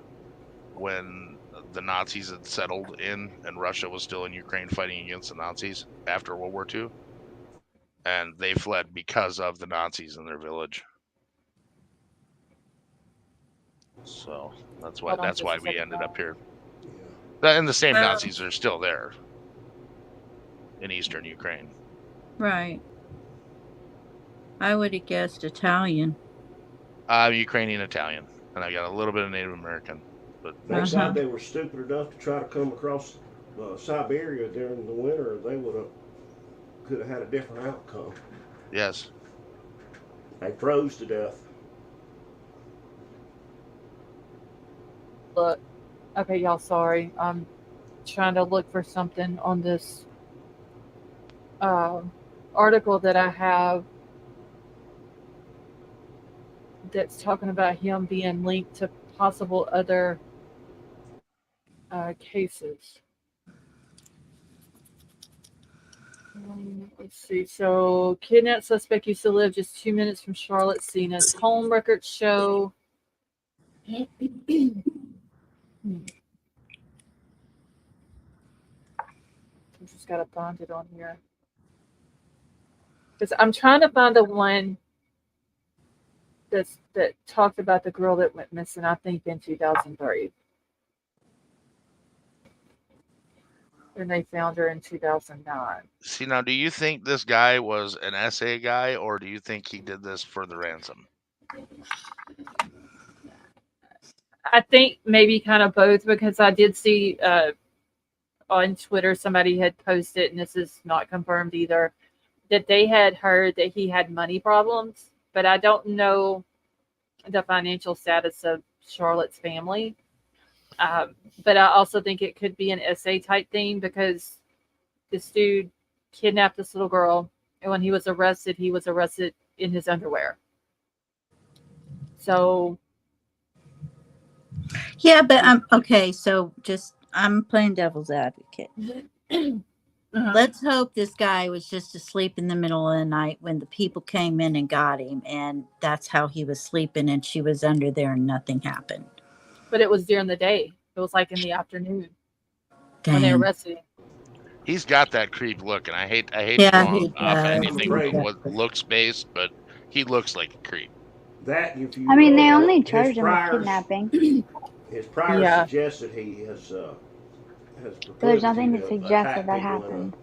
B: when the Nazis had settled in and Russia was still in Ukraine fighting against the Nazis after World War II, and they fled because of the Nazis in their village. So that's why we ended up here. And the same Nazis are still there in eastern Ukraine.
C: Right. I would have guessed Italian.
B: Ukrainian Italian, and I got a little bit of Native American. But
E: Thank God they were stupid enough to try to come across Siberia during the winter. They could have had a different outcome.
B: Yes.
E: They froze to death.
A: Look, okay, y'all. Sorry, I'm trying to look for something on this article that I have that's talking about him being linked to possible other cases. Let's see. So, kidnapped suspect used to live just 2 minutes from Charlotte Sena's home. Records show. I just gotta find it on here because I'm trying to find the one that talked about the girl that went missing. I think in 2003. And they found her in 2009.
B: See, now, do you think this guy was an SA guy, or do you think he did this for the ransom?
A: I think maybe kind of both, because I did see on Twitter somebody had posted, and this is not confirmed either, that they had heard that he had money problems, but I don't know the financial status of Charlotte's family. But I also think it could be an SA type thing, because this dude kidnapped this little girl, and when he was arrested in his underwear. So.
C: Yeah, but okay. So I'm playing devil's advocate. Let's hope this guy was just asleep in the middle of the night when the people came in and got him, and that's how he was sleeping, and she was under there and nothing happened.
A: But it was during the day. It was like in the afternoon.
C: Dang.
A: When they arrested him.
B: He's got that creep look, and I hate going off anything from what looks based, but he looks like a creep.
E: That if you,
F: I mean, they only charged him with kidnapping.
E: His priors suggest that he has
F: There's nothing to suggest that happened.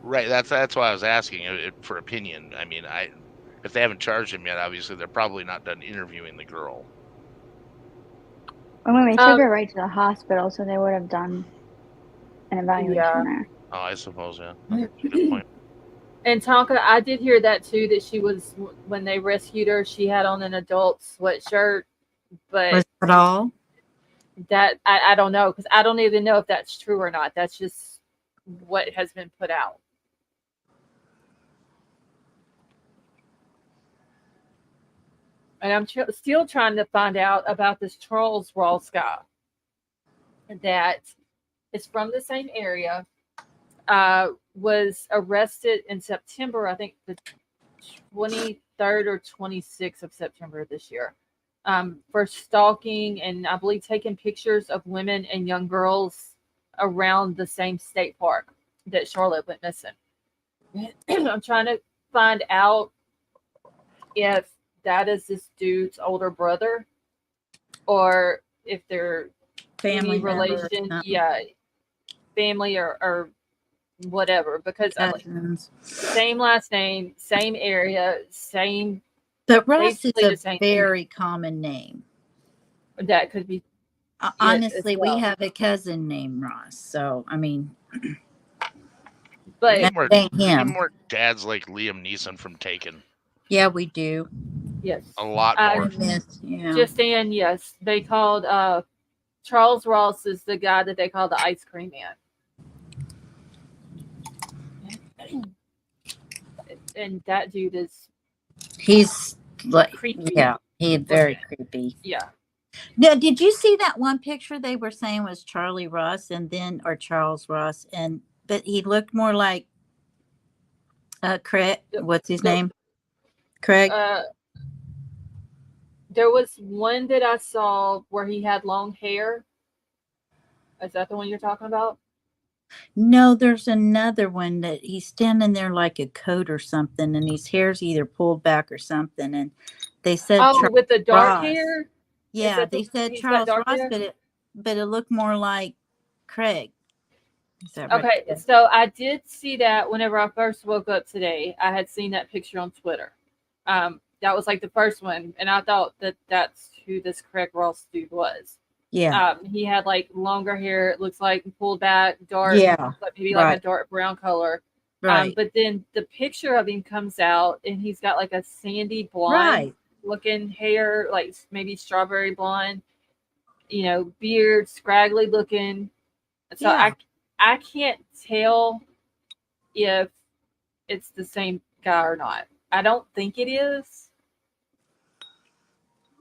B: Right. That's why I was asking for opinion. I mean, if they haven't charged him yet, obviously they're probably not done interviewing the girl.
F: I mean, they took her right to the hospital, so they would have done an evaluation
A: Yeah.
F: there.
B: Oh, I suppose, yeah. That's a good point.
A: And Tonka, I did hear that too, that she was, when they rescued her, she had on an adult sweatshirt. But
C: Was that all?
A: that, I don't know, because I don't even know if that's true or not. That's just what has been put out. And I'm still trying to find out about this Charles Ross guy that is from the same area, was arrested in September, I think the 23rd or 26th of September this year, for stalking and I believe taking pictures of women and young girls around the same state park that Charlotte went missing. I'm trying to find out if that is this dude's older brother or if they're
C: Family
A: any
C: member or
A: relation,
C: something.
A: family or whatever, because
C: Cousins.
A: same last name, same area, same.
C: But Ross is
A: basically
C: a
A: the same
C: very common name.
A: that could be it as
C: Honestly,
A: well.
C: we have a cousin named Ross, so I mean,
A: But
B: We
C: it ain't
B: need
C: him.
B: more dads like Liam Neeson from Taken.
C: Yeah, we do.
A: yes,
B: A lot more.
C: Yeah.
A: Just saying, yes, they called Charles Ross is the guy that they call the ice cream man. And that dude is
C: He's like
A: creepy.
C: Yeah, he's very creepy.
A: Yeah.
C: Now, did you see that one picture they were saying was Charlie Ross or Charles Ross, but he looked more like Craig. What's his name? Craig.
A: There was one that I saw where he had long hair. Is that the one you're talking about?
C: No, there's another one that he's standing there like a coat or something, and his hair's either pulled back or something. And they said,
A: with the dark
C: Ross.
A: hair.
C: Yeah, they said
A: he's
C: Charles
A: got dark
C: Ross,
A: hair?
C: but it looked more like Craig. Is that right?
A: Okay, so I did see that whenever I first woke up today. I had seen that picture on Twitter. That was like the first one, and I thought that's who this Craig Ross dude was.
C: Yeah.
A: He had like longer hair. It looks like pulled back, dark.
C: Yeah,
A: Like maybe
C: right.
A: like a dark brown color.
C: Right.
A: But then the picture of him comes out, and he's got like a sandy blonde
C: Right.
A: looking hair, like maybe strawberry blonde. Beard, scraggly looking. So
C: Yeah.
A: I can't tell if it's the same guy or not. I don't think it is.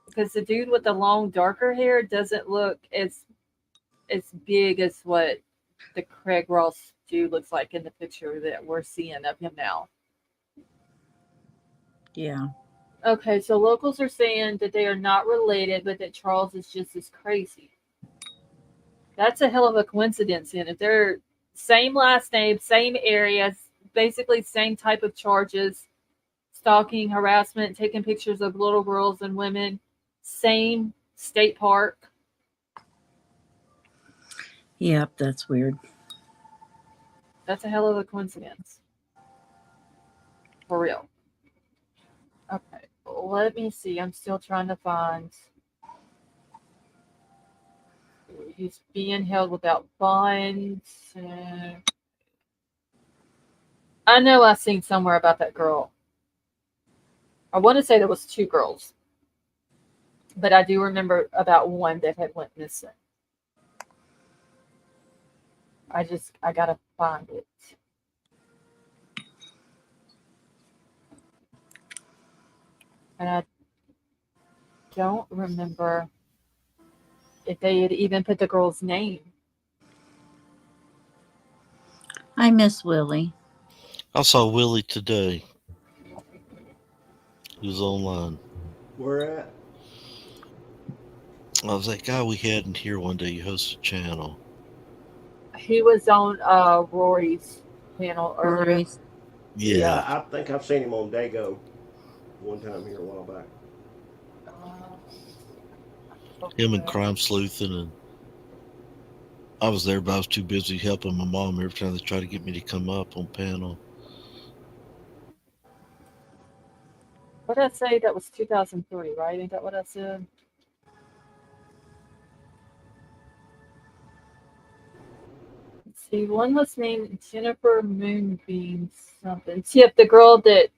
A: Because the dude with the long, darker hair doesn't look as big as what the Craig Ross dude looks like in the picture that we're seeing of him now.
C: Yeah.
A: Okay, so locals are saying that they are not related, but that Charles is just as crazy. That's a hell of a coincidence. And if they're same last name, same areas, basically same type of charges, stalking, harassment, taking pictures of little girls and women, same state park.
C: Yep, that's weird.
A: That's a hell of a coincidence. For real. Okay, let me see. I'm still trying to find. He's being held without bond. I know I've seen somewhere about that girl. I want to say there was 2 girls. But I do remember about one that had went missing. I gotta find it. And I don't remember if they had even put the girl's name.
C: I miss Willie.
D: I saw Willie today. He was online.
E: Where at?
D: I was that guy we had in here one day. He hosts a channel.
A: He was on Rory's panel earlier.
C: Rory's.
D: Yeah.
E: I think I've seen him on Dago one time here a while back.
D: Him and Crime Sleuthing and I was there, but I was too busy helping my mom every time they tried to get me to come up on panel.
A: What did I say? That was 2003, right? Ain't that what I said? Let's see. One was named Jennifer Moonbeam something. Yep, the girl that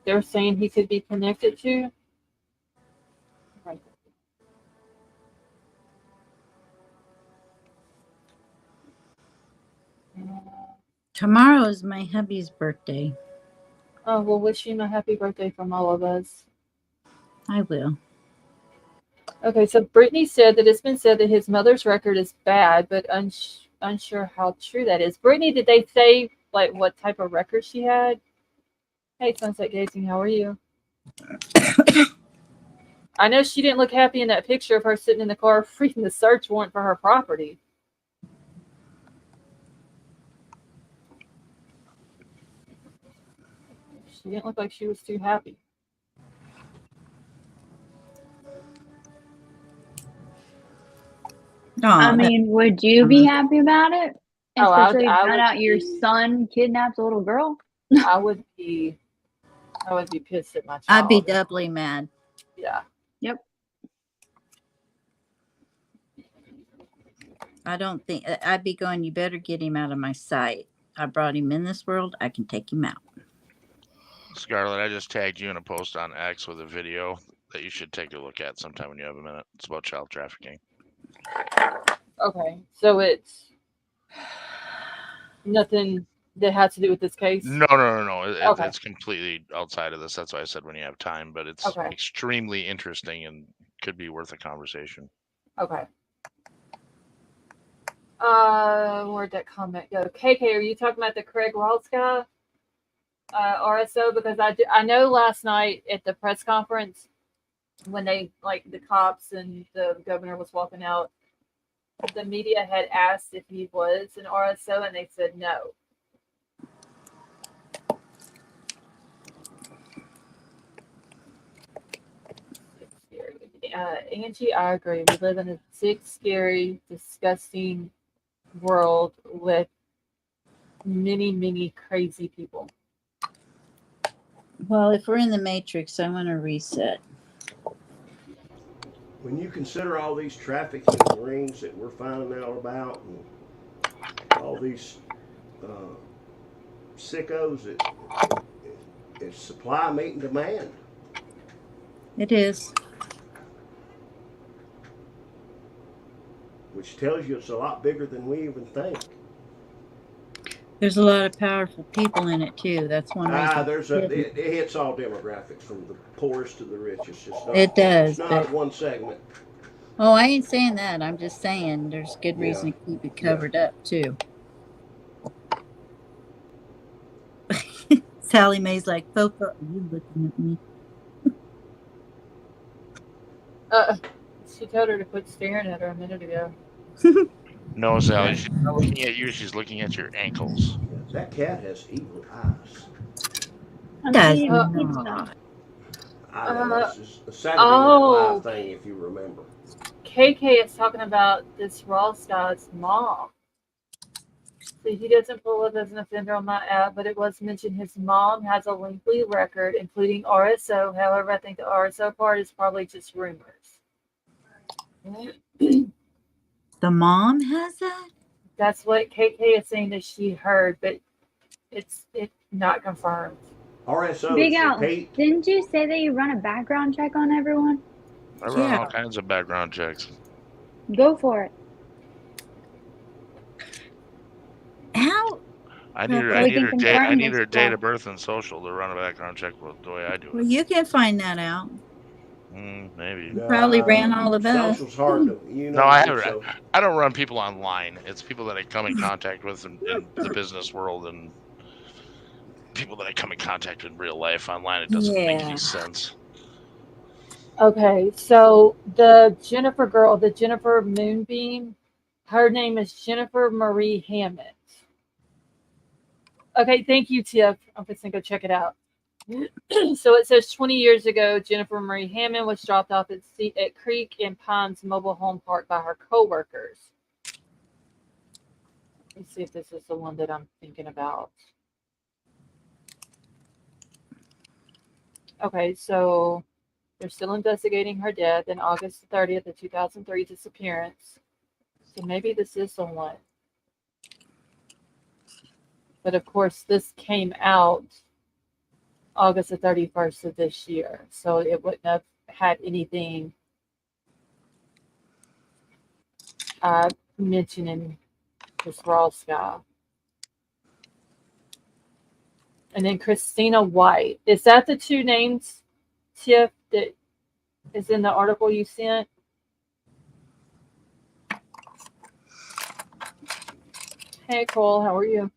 A: they're saying he could be connected to. Right.
C: Tomorrow is my hubby's birthday.
A: Oh, well, wish him a happy birthday from all of us.
C: I will.
A: Okay, so Brittany said that it's been said that his mother's record is bad, but unsure how true that is. Brittany, did they say like what type of record she had? Hey, Sunset Gazing, how are you? I know she didn't look happy in that picture of her sitting in the car reading the search warrant for her property. She didn't look like she was too happy.
F: I mean, would you be happy about it?
A: Oh,
F: Especially if you
A: I
F: found
A: would
F: out your
A: be-
F: son kidnapped a little girl.
A: I would be pissed at my child.
C: I'd be doubly mad.
A: Yeah.
F: Yep.
C: I don't think I'd be going, you better get him out of my sight. I brought him in this world. I can take him out.
B: Scarlett, I just tagged you in a post on X with a video that you should take a look at sometime when you have a minute. It's about child trafficking.
A: Okay. So it's nothing that has to do with this case?
B: No.
A: Okay.
B: It's completely outside of this. That's why I said when you have time, but it's
A: Okay.
B: extremely interesting and could be worth a conversation.
A: Okay. Where'd that comment go? KK, are you talking about the Craig Ross guy? RSO? Because I know last night at the press conference when they, like, the cops and the governor was walking out, the media had asked if he was an RSO and they said no. Angie, I agree. We live in a sick, scary, disgusting world with many, many crazy people.
C: Well, if we're in the Matrix, I want to reset.
E: When you consider all these trafficking rings that we're finding out about, and all these sickos, it's supply meeting demand.
C: It is.
E: Which tells you it's a lot bigger than we even think.
C: There's a lot of powerful people in it too. That's one reason.
E: It hits all demographics from the poorest to the richest.
C: It does.
E: It's not one segment.
C: Oh, I ain't saying that. I'm just saying there's good reason to keep it covered up too. Sally Mae's like, Fofa, are you looking at me?
A: She told her to quit staring at her a minute ago.
B: No, Sally, she's not looking at you. She's looking at your ankles.
E: That cat has evil eyes.
C: Does
A: not.
E: I know. This is a Saturday Night Live thing, if you remember.
A: KK is talking about this Ross guy's mom. See, he doesn't pull up as an offender on my app, but it was mentioned his mom has a lengthy record, including RSO. However, I think the RSO part is probably just rumors.
C: The mom has that?
A: That's what KK is saying that she heard, but it's not confirmed.
E: RSO.
F: Big Al, didn't you say that you run a background check on everyone?
B: I run all kinds of background checks.
F: Go for it.
C: How?
B: I need her date of birth and social to run a background check the way I do it.
C: Well, you can find that out.
B: Maybe.
C: You probably ran all of us.
E: Social's hard to,
B: No, I haven't. I don't run people online. It's people that I come in contact with in the business world and people that I come in contact with in real life. Online, it doesn't make any sense.
A: Okay, so the Jennifer Moonbeam, her name is Jennifer Marie Hammond. Okay, thank you, Tiff. I'm just going to go check it out. So it says 20 years ago, Jennifer Marie Hammond was dropped off at Creek and Pines Mobile Home Park by her coworkers. Let's see if this is the one that I'm thinking about. Okay, so they're still investigating her death in August 30th of 2003 disappearance. So maybe this is the one. But of course, this came out August the 31st of this year. So it wouldn't have had anything mentioning this raw sky. And then Christina White. Is that the two names, Tiff, that is in the article you sent? Hey, Cole, how are you?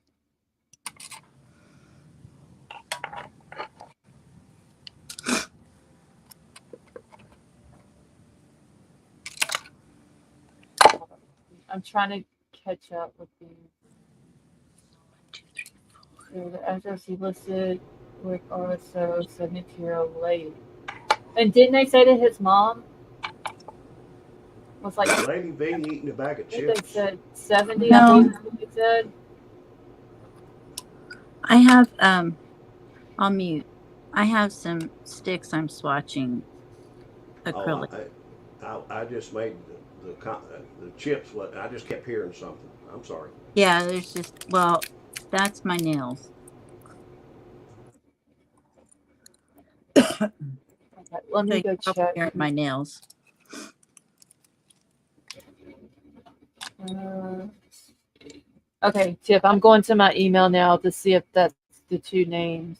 A: I'm trying to catch up with you. So the address he listed with also 72-year-old lady. And didn't they say that his mom was like,
E: Was Lady V eating a bag of
A: I think they
E: chips?
A: said 70, I
C: No,
A: believe is what they said.
C: I have I'll mute. I have some sticks I'm swatching
E: Oh,
C: acrylic.
E: I just made the chips. I just kept hearing something. I'm sorry.
C: Yeah, there's just that's my nails.
A: Okay, let
C: So
A: me
C: you
A: go
C: probably
A: check.
C: hear my nails.
A: Uh, okay, Tiff, I'm going to my email now to see if that's the two names.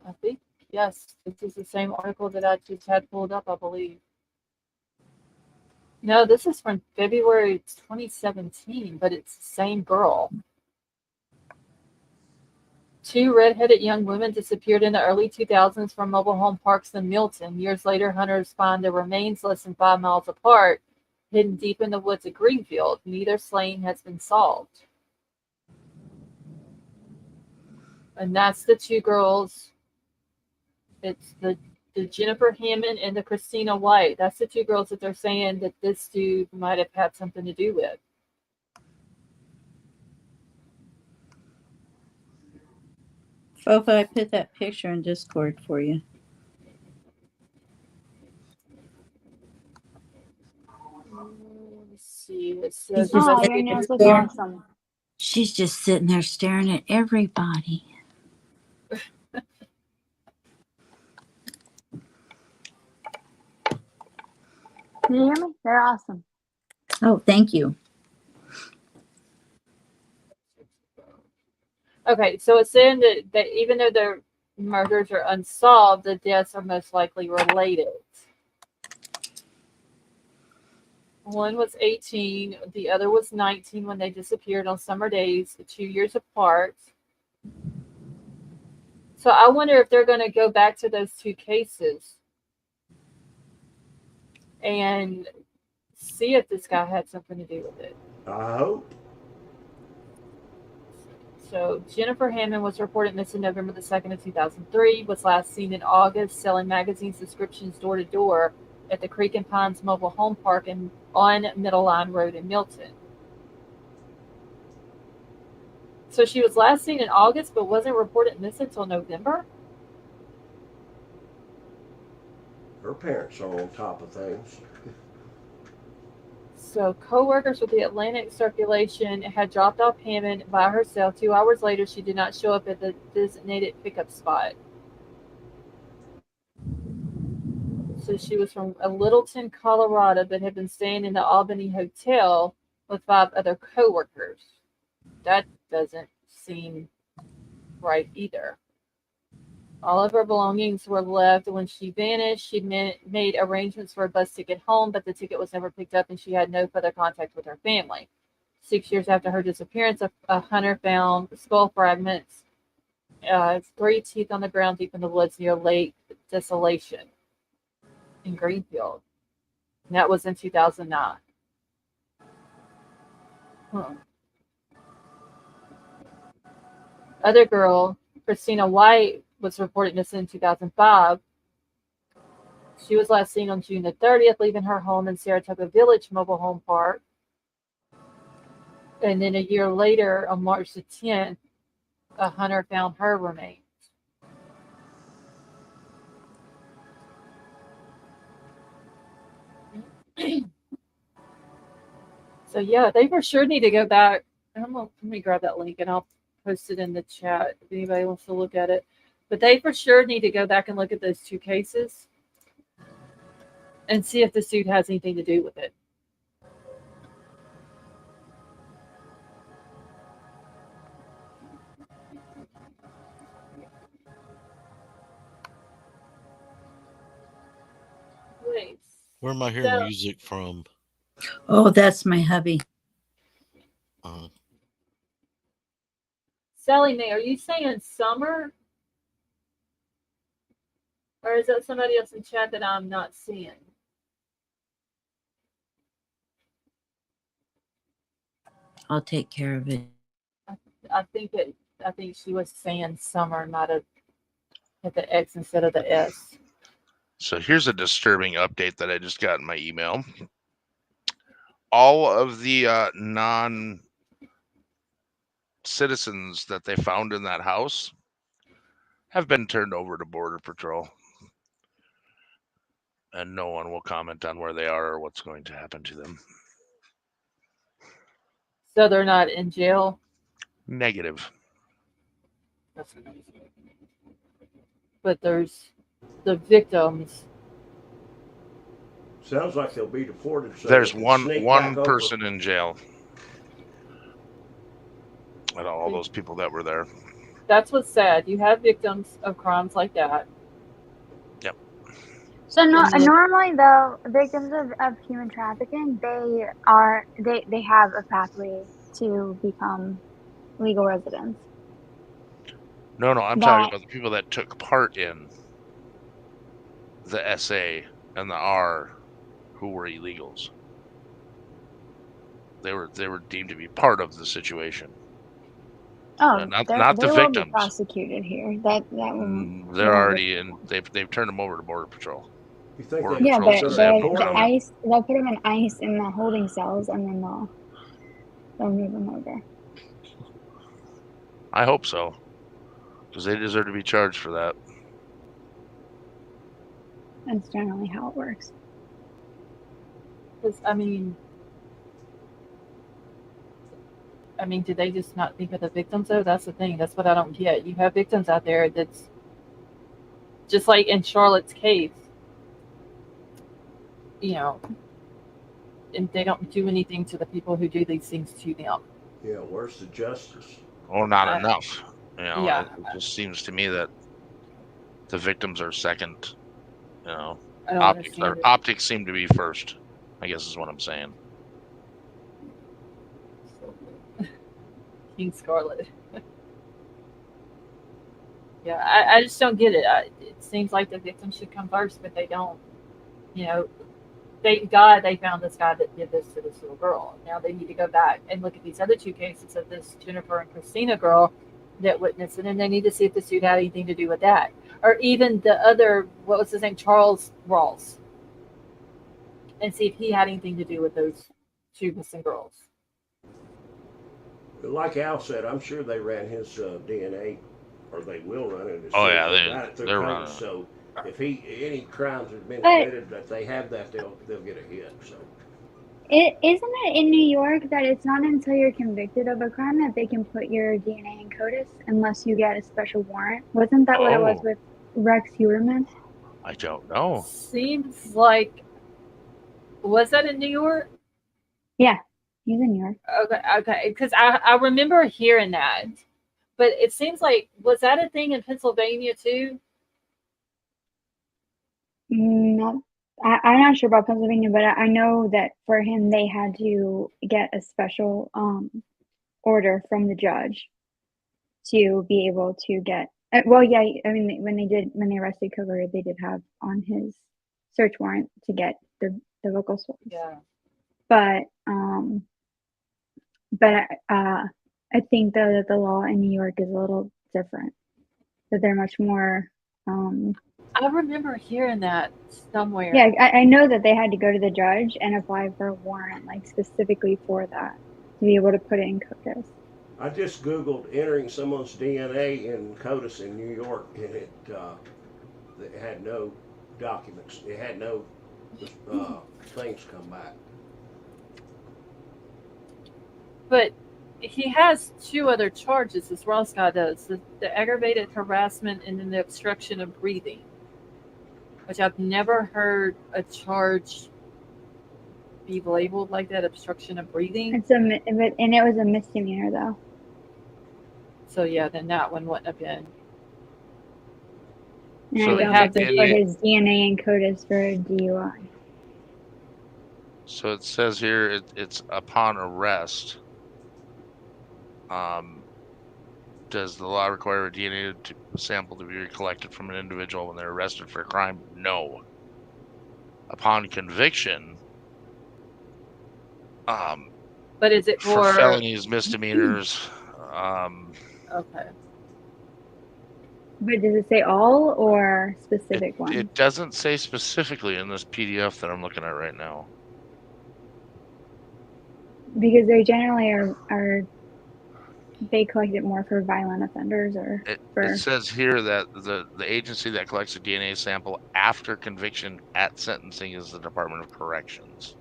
A: I think, yes, this is the same article that I just had pulled up, I believe. No, this is from February 2017, but it's the same girl. Two redheaded young women disappeared in the early 2000s from mobile home parks in Milton. Years later, hunters find their remains less than 5 miles apart, hidden deep in the woods at Greenfield. Neither slaying has been solved. And that's the two girls. It's the Jennifer Hammond and the Christina White. That's the two girls that they're saying that this dude might have had something to do with.
C: Fofa, I put that picture in Discord for you.
A: Let's see. It
C: She's
A: says
C: just
F: Oh,
C: sitting
F: your
C: there
F: nails look
C: staring.
F: awesome.
C: She's just sitting there staring at everybody.
F: Can you hear me? They're awesome.
C: Oh, thank you.
A: Okay, so it's saying that even though their murders are unsolved, the deaths are most likely related. One was 18, the other was 19 when they disappeared on summer days, 2 years apart. So I wonder if they're going to go back to those two cases and see if this guy had something to do with it.
E: I hope.
A: So Jennifer Hammond was reported missing November the 2nd of 2003, was last seen in August selling magazine subscriptions door to door at the Creek and Pines mobile home park on Middle Line Road in Milton. So she was last seen in August, but wasn't reported missing until November?
E: Her parents are on top of things.
A: So co-workers with the Atlantic Circulation had dropped off Hammond by herself. 2 hours later, she did not show up at the designated pickup spot. So she was from Littleton, Colorado, but had been staying in the Albany Hotel with 5 other co-workers. That doesn't seem right either. All of her belongings were left when she vanished. She'd made arrangements for a bus ticket home, but the ticket was never picked up and she had no further contact with her family. 6 years after her disappearance, a hunter found skull fragments, 3 teeth on the ground deep in the woods near Lake Desolation in Greenfield. And that was in 2009. Other girl, Christina White, was reported missing in 2005. She was last seen on June the 30th, leaving her home in Saratoga Village Mobile Home Park. And then a year later, on March the 10th, a hunter found her remains. So yeah, they for sure need to go back. Let me grab that link and I'll post it in the chat if anybody wants to look at it. But they for sure need to go back and look at those two cases and see if the suit has anything to do with it. Wait.
D: Where am I hearing music from?
C: Oh, that's my hubby.
A: Sally Mae, are you saying summer? Or is that somebody else in chat that I'm not seeing?
C: I'll take care of it.
A: I think she was saying summer, not hit the X instead of the S.
B: So here's a disturbing update that I just got in my email. All of the non-citizens that they found in that house have been turned over to Border Patrol. And no one will comment on where they are or what's going to happen to them.
A: So they're not in jail?
B: Negative.
A: That's amazing. But there's the victims.
E: Sounds like they'll be deported. So
B: there's
E: they can
B: one
E: sneak back over.
B: person in jail. And all those people that were there.
A: That's what's sad. You have victims of crimes like that.
B: Yep.
F: So normally though, victims of human trafficking, they have a pathway to become legal residents.
B: No, I'm talking about the people that took part in the SA and the R who were illegals. They were deemed to be part of the situation.
F: Oh,
B: not
F: they
B: the
F: will
B: victims.
F: be prosecuted here. That will.
B: They're already in. They've turned them over to Border Patrol.
E: You think
B: Border
F: Yeah,
B: Patrol
F: but
B: says they have no
F: the
B: comment.
F: ICE, they'll put them in ICE in the holding cells, and then they'll move them over.
B: I hope so, because they deserve to be charged for that.
F: That's generally how it works.
A: Because I mean, did they just not think of the victims though? That's the thing. That's what I don't get. You have victims out there that's just like in Charlotte's case, and they don't do anything to the people who do these things to them.
E: Yeah, where's the justice?
B: Or not enough.
A: Yeah.
B: It just seems to me that the victims are second.
A: I don't understand it.
B: Optics seem to be first, I guess is what I'm saying.
A: King Scarlet. Yeah, I just don't get it. It seems like the victims should come first, but they don't. Thank God they found this guy that did this to this little girl. Now they need to go back and look at these other two cases of this Jennifer and Christina girl that witnessed it, and they need to see if the suit had anything to do with that. Or even the other, what was his name, Charles Ross, and see if he had anything to do with those two missing girls.
E: Like Al said, I'm sure they ran his DNA, or they will run it.
B: Oh yeah,
E: they're
B: running.
E: So if any crimes have been committed, that they have that, they'll get a hit. So.
F: Isn't it in New York that it's not until you're convicted of a crime that they can put your DNA in CODIS unless you get a special warrant? Wasn't that what it was with Rex Heuermann?
B: I don't know.
A: Seems like, was that in New York?
F: Yeah, he's in New York.
A: Okay, because I remember hearing that, but it seems like, was that a thing in Pennsylvania too?
F: I'm not sure about Pennsylvania, but I know that for him, they had to get a special order from the judge to be able to get. Well, yeah, when they arrested Cover, they did have on his search warrant to get the vocal source.
A: Yeah.
F: But I think that the law in New York is a little different. That they're much more
A: I remember hearing that somewhere.
F: Yeah, I know that they had to go to the judge and apply for a warrant, like specifically for that, to be able to put it in CODIS.
E: I just Googled entering someone's DNA in CODIS in New York, and it had no documents. It had no things come back.
A: But he has 2 other charges, as Ross guy does: the aggravated harassment and then the obstruction of breathing, which I've never heard a charge be labeled like that, obstruction of breathing.
F: And it was a misdemeanor though.
A: So yeah, then that one wouldn't have been.
F: And
B: So
F: I
A: would
F: don't
A: have
F: think
A: to
F: they
A: be-
F: put his DNA in CODIS for a DUI.
B: So it says here it's upon arrest. Does the law require a DNA sample to be collected from an individual when they're arrested for a crime? No. Upon conviction,
A: But is it
B: for felonies, misdemeanors,
A: Okay.
F: But does it say all or specific ones?
B: it doesn't say specifically in this PDF that I'm looking at right now.
F: Because they generally are they collect it more for violent offenders or for.
B: It says here that the agency that collects a DNA sample after conviction at sentencing is the Department of Corrections.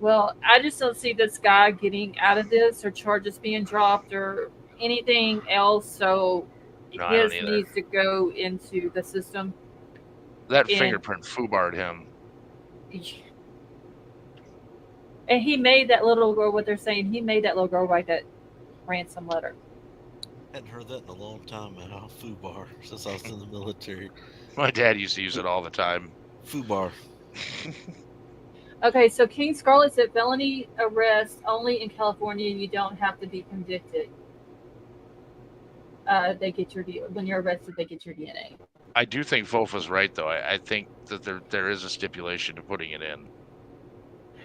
A: Well, I just don't see this guy getting out of this or charges being dropped or anything else. So
B: No, I don't
A: his
B: either.
A: needs to go into the system.
B: That
A: And-
B: fingerprint foobarred him.
A: And he made that little girl, what they're saying, he made that little girl write that ransom letter.
D: Hadn't heard that in a long time, Al. Foobar, since I was in the military.
B: My dad used to use it all the time.
D: Foobar.
A: Okay, so King Scarlett said felony arrest only in California. You don't have to be convicted. They get your when you're arrested, they get your DNA.
B: I do think Fofa's right, though. I think that there is a stipulation to putting it in.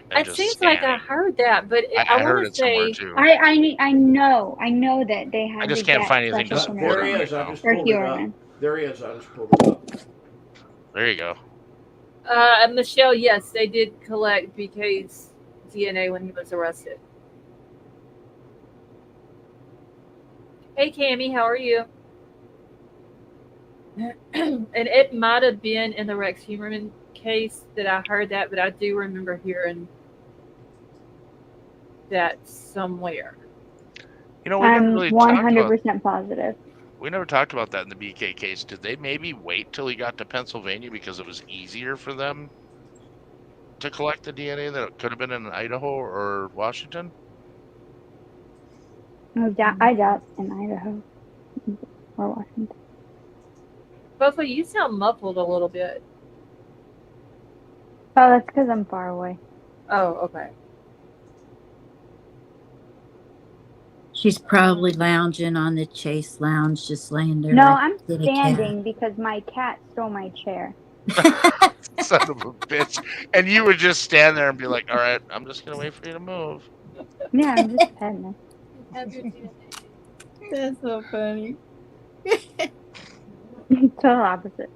B: And
A: It
B: just
A: seems like I
B: scanning.
A: heard that, but
B: I heard
A: want
B: it
A: to say
B: somewhere too.
F: I know that they had.
B: I just
F: to
B: can't
F: get
B: find anything to
F: special
B: support
E: There
B: it
E: he
B: right
E: is. I
B: now.
E: just
F: Or
E: pulled it up.
F: Huron.
E: There he is. I just pulled it up.
B: There you go.
A: Michelle, yes, they did collect BK's DNA when he was arrested. Hey, Cammie, how are you? And it might have been in the Rex Humerman case that I heard that, but I do remember hearing that somewhere.
B: You know, we never
F: I'm
B: really talked about.
F: 100% positive.
B: We never talked about that in the BK case. Did they maybe wait till he got to Pennsylvania because it was easier for them to collect the DNA that it could have been in Idaho or Washington?
F: I doubt in Idaho or Washington.
A: Bofa, you sound muffled a little bit.
F: Oh, that's because I'm far away.
A: Oh, okay.
C: She's probably lounging on the Chase Lounge, just laying there.
F: No,
C: like
F: I'm
C: a little cat.
F: standing because my cat stole my chair.
B: Son of a bitch. And you would just stand there and be like, all right, I'm just going to wait for you to move.
F: Yeah, I'm just petting it.
C: That's so funny.
F: Total opposite.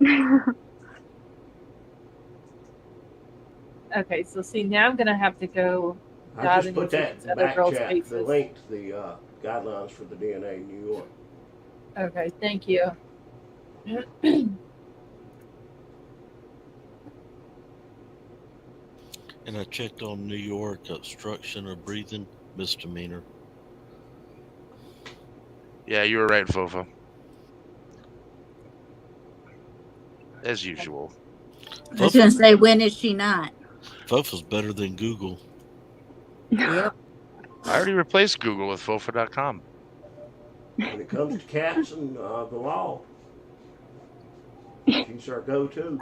A: Okay, so see, now I'm going to have to go
E: I
A: dive
E: just
A: into
E: put that
A: these
E: in the
A: other
E: back
A: girls'
E: chat, the
A: cases.
E: link to the guidelines for the DNA in New York.
A: Okay, thank you.
D: And I checked on New York, obstruction of breathing, misdemeanor.
B: Yeah, you were right, Fofa. As usual.
C: I was going to say, when is she not?
D: Fofa's better than Google.
C: Yep.
B: I already replaced Google with Fofa.com.
E: When it comes to cats and the law, she's our go-to.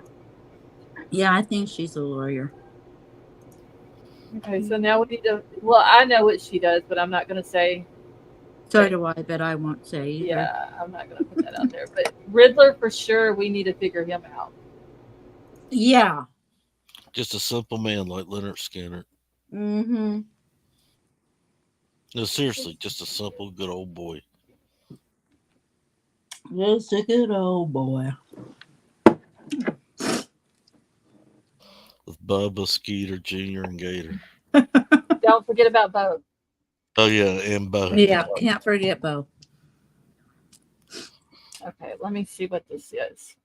C: Yeah, I think she's a lawyer.
A: Okay, so now we need to. Well, I know what she does, but I'm not going to say.
C: So do I, but I won't say either.
A: Yeah, I'm not going to put that out there. But Riddler, for sure, we need to figure him out.
C: Yeah.
D: Just a simple man like Leonard Skinner.
C: Mm-hmm.
D: No, seriously, just a simple, good old boy.
C: Just a good old boy.
D: With Bubba, Skeeter, Junior, and Gator.
A: Don't forget about Bo.
D: Oh yeah, and Bo.
C: Yeah, can't forget Bo.
A: Okay, let me see what this is.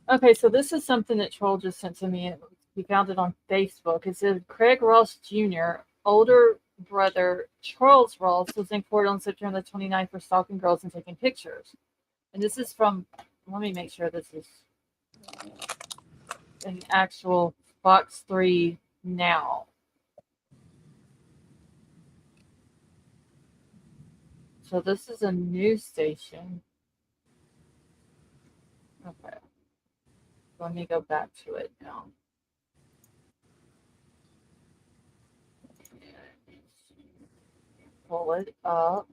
A: Okay, so this is something that Troll just sent to me. We found it on Facebook. It says Craig Ross Jr., older brother Charles Ross, was in court on September 29th for stalking girls and taking pictures. And this is from, let me make sure this is an actual Fox 3 now. So this is a news station. Okay. Let me go back to it now. Pull it up.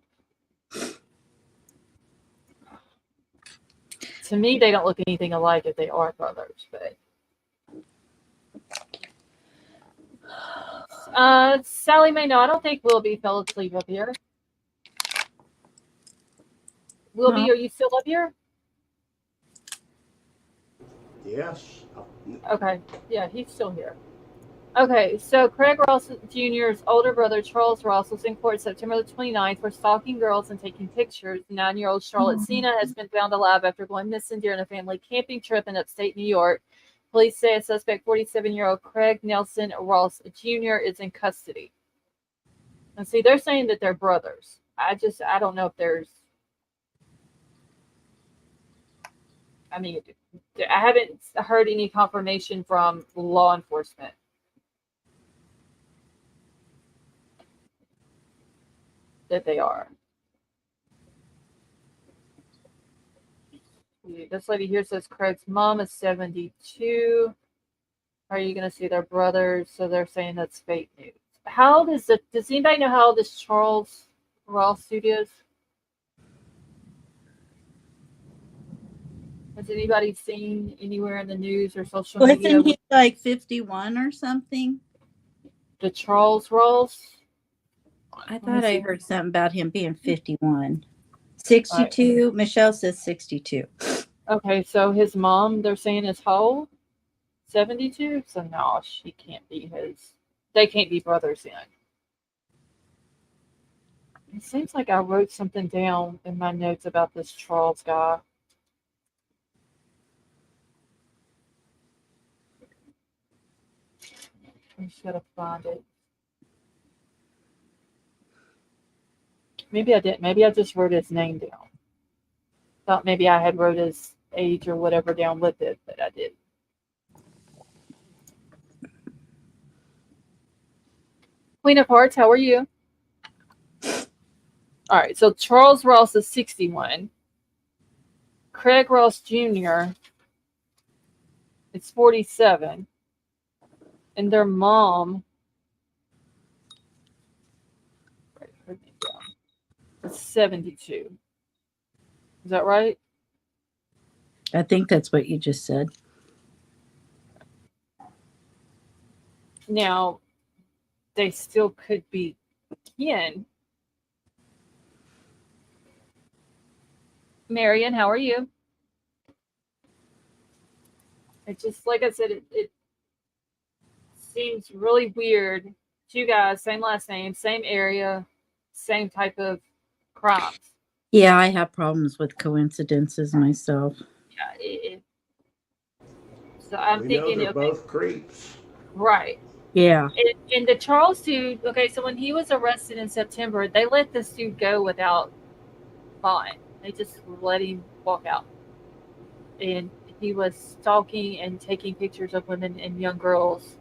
A: To me, they don't look anything alike if they are brothers, but Sally Mae, no, I don't think Wilby fell asleep up here. Wilby, are you still up here?
E: Yes.
A: Okay, yeah, he's still here. Okay, so Craig Ross Jr.'s older brother, Charles Ross, was in court September the 29th for stalking girls and taking pictures. 9-year-old Charlotte Sena has been found alive after going missing during a family camping trip in upstate New York. Police say a suspect, 47-year-old Craig Nelson Ross Jr., is in custody. And see, they're saying that they're brothers. I don't know if there's, I mean, I haven't heard any confirmation from law enforcement. That they are. This lady here says Craig's mom is 72. How are you going to see their brothers? So they're saying that's fake news. How old is it? Does anybody know how old this Charles Ross dude is? Has anybody seen anywhere in the news or social media?
C: Wasn't he like 51 or something?
A: The Charles Ross?
C: I thought I heard something about him being 51. 62. Right. Michelle says 62.
A: Okay, so his mom, they're saying is how old? 72? So no, she can't be his. They can't be brothers then. It seems like I wrote something down in my notes about this Charles guy. I just gotta find it. Maybe I didn't. Maybe I just wrote his name down. Thought maybe I had wrote his age or whatever down with it, but I didn't. Queen of Hearts, how are you? All right, so Charles Ross is 61. Craig Ross Jr. is 47. And their mom is 72. Is that right?
C: I think that's what you just said.
A: Now, they still could be kin. Marion, how are you? It just, like I said, it seems really weird. Two guys, same last name, same area, same type of crimes.
C: Yeah, I have problems with coincidences myself.
A: Yeah, so I'm
E: we
A: thinking
E: know they're both creeps.
A: Right.
C: Yeah.
A: And the Charles dude, okay, so when he was arrested in September, they let this dude go without bond. They just let him walk out. And he was stalking and taking pictures of women and young girls.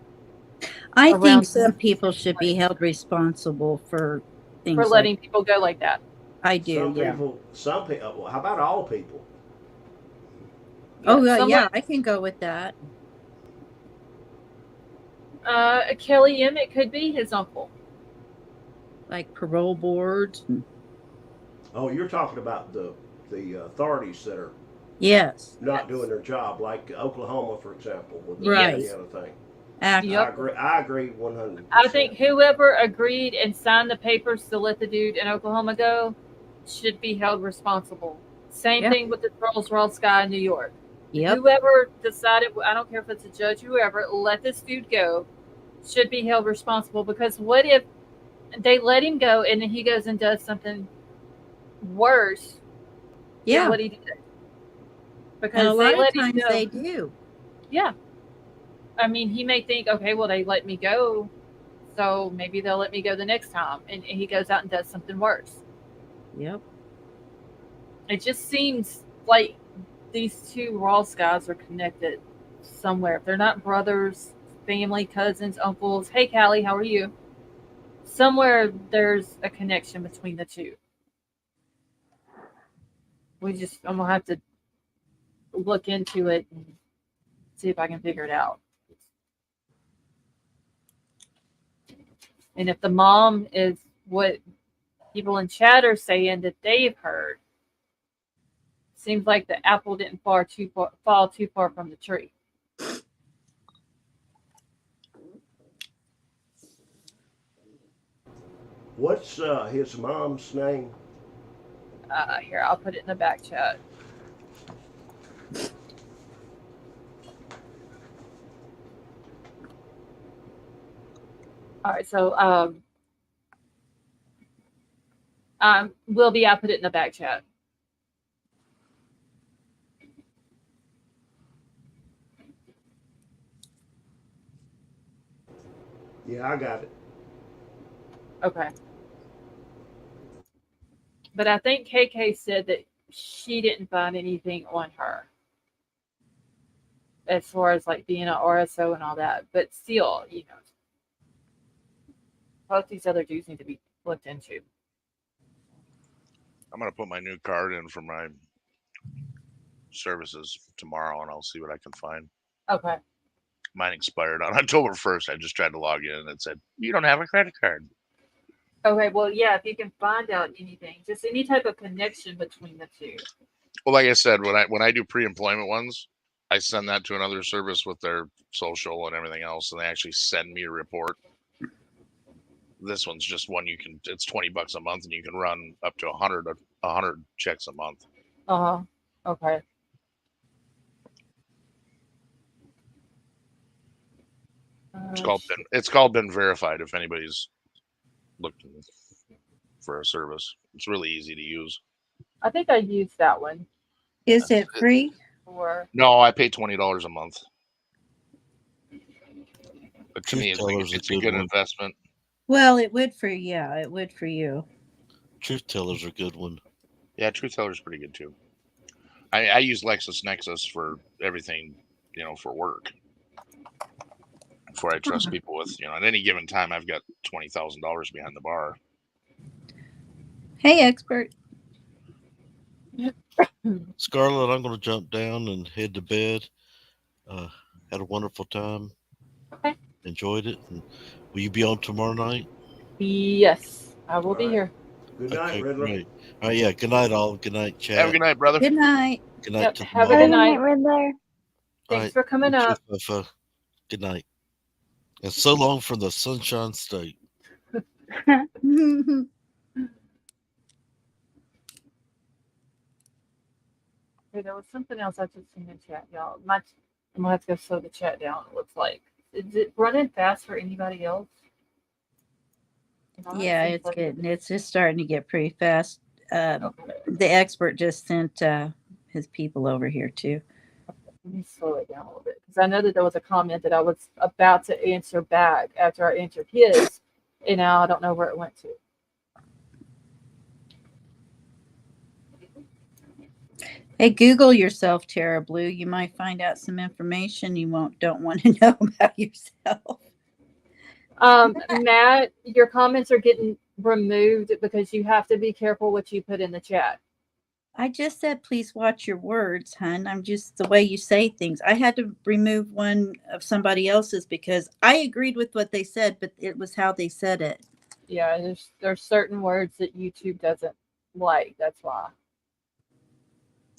C: I think some people should be held responsible for things
A: for letting people go like that.
C: I do.
E: Some people. How about all people?
C: Oh yeah, I can go with that.
A: Kelly Emmett could be his uncle.
C: Like parole boards.
E: Oh, you're talking about the authorities that are not doing their job, like Oklahoma, for example, with any other thing. I agree 100%.
A: I think whoever agreed and signed the papers to let the dude in Oklahoma go should be held responsible. Same
C: Yeah.
A: thing with the Rolls-Royce guy in New York.
C: Yep.
A: Whoever decided, I don't care if it's a judge, whoever, let this dude go should be held responsible, because what if they let him go and then he goes and does something worse than
C: Yeah.
A: what he did?
C: And
A: Because
C: a
A: they
C: lot of
A: let him
C: times
A: go.
C: they do.
A: Yeah. I mean, he may think, okay, well, they let me go, so maybe they'll let me go the next time. And he goes out and does something worse.
C: Yep.
A: It just seems like these two Ross guys are connected somewhere. If they're not brothers, family, cousins, uncles. Hey, Callie, how are you? Somewhere there's a connection between the two. I'm going to have to look into it and see if I can figure it out. And if the mom is what people in chat are saying that they've heard, seems like the apple didn't fall too far from the tree.
E: What's his mom's name?
A: Here, I'll put it in the back chat. All right, so Wilby, I'll put it in the back chat.
E: Yeah, I got it.
A: Okay. But I think KK said that she didn't find anything on her as far as like being an RSO and all that. But still, both these other dudes need to be looked into.
B: I'm gonna put my new card in for my services tomorrow, and I'll see what I can find.
A: Okay.
B: Mine expired on October 1st. I just tried to log in, and it said you don't have a credit card.
A: Okay, well, yeah, if you can find out anything, just any type of connection between the two.
B: Well, like I said, when I do pre-employment ones, I send that to another service with their social and everything else, and they actually send me a report. This one's just one it's $20 a month, and you can run up to 100 checks a month.
A: Okay.
B: It's called Been Verified. If anybody's looking for a service, it's really easy to use.
A: I think I used that one.
C: Is it free?
B: No, I pay $20 a month. But to me, it's a good investment.
C: Well, it would for you.
D: Truth Teller's a good one.
B: Yeah, Truth Teller's pretty good too. I use LexisNexis for everything, for work. Before I trust people with, at any given time, I've got $20,000 behind the bar.
C: Hey, expert.
D: Scarlett, I'm going to jump down and head to bed. Had a wonderful time.
A: Okay.
D: Enjoyed it. And will you be on tomorrow night?
A: Yes, I will be here.
E: Good night, Riddler.
D: Great. All right, yeah. Good night, all. Good night, chat.
B: Have a good night, brother.
C: Good night.
D: Good night. To
A: have a good night,
F: Riddler.
A: Thanks for coming up.
D: Good night. And so long from the Sunshine State.
A: Okay, there was something else I just seen in chat, y'all. I'm gonna have to go slow the chat down. It looks like. Is it running fast for anybody else?
C: Yeah, it's just starting to get pretty fast. The expert just sent his people over here too.
A: Let me slow it down a little bit, because I know that there was a comment that I was about to answer back after I answered his, and now I don't know where it went to.
C: Hey, Google yourself, Tara Blue. You might find out some information you don't want to know about yourself.
A: Matt, your comments are getting removed because you have to be careful what you put in the chat.
C: I just said, please watch your words, hun. I'm just the way you say things. I had to remove one of somebody else's because I agreed with what they said, but it was how they said it.
A: Yeah, there's certain words that YouTube doesn't like. That's why.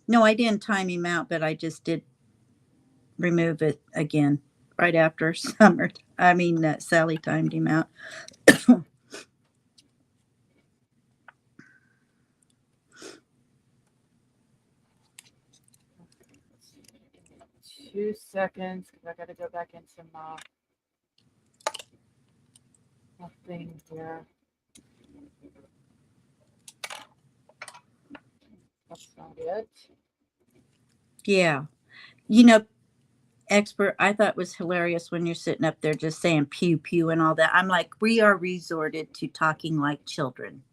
C: No, I didn't time him out, but I just did remove it again right after Sally timed him out.
A: 2 seconds because I got to go back into my thing here. That's not it.
C: Yeah. You know, expert, I thought it was hilarious when you're sitting up there just saying pew pew and all that. I'm like, we are resorted to talking like children.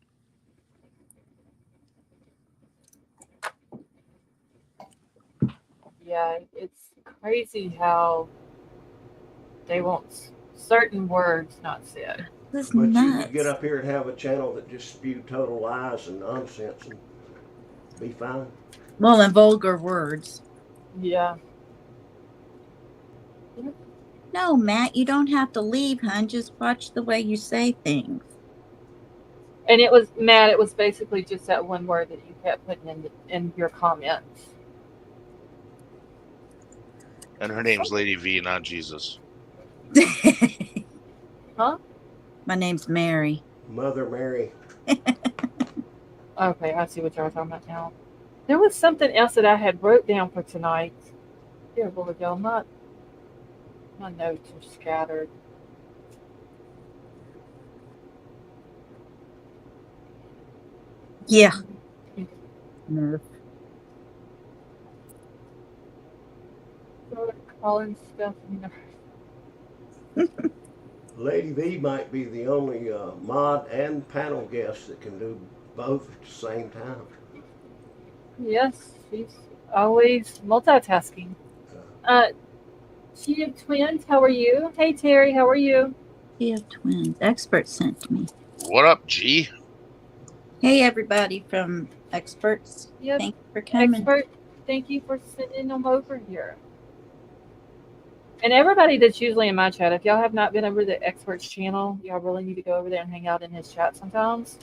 A: Yeah, it's crazy how they want certain words not said.
C: That's
E: But you
C: nuts.
E: could get up here and have a channel that just spew total lies and nonsense and be fine.
C: Well, and vulgar words.
A: Yeah.
C: No, Matt, you don't have to leave, hon. Just watch the way you say things.
A: And it was, Matt, it was basically just that one word that you kept putting in your comments.
B: And her name's Lady V, not Jesus.
A: Huh?
C: My name's Mary.
E: Mother Mary.
A: Okay, I see what y'all are talking about now. There was something else that I had wrote down for tonight. Dear Lord, y'all, my notes are scattered.
C: Yeah. Nerf.
A: Calling stuff.
E: Lady V might be the only mod and panel guest that can do both at the same time.
A: Yes, she's always multitasking. She have twins. How are you? Hey Terry, how are you?
C: She have twins. Expert sent me.
B: What up, G?
C: Hey, everybody from Experts.
A: Yep.
C: Thank you for coming.
A: Expert, thank you for sending them over here. And everybody that's usually in my chat, if y'all have not been over to the Experts channel, y'all really need to go over there and hang out in his chat sometimes.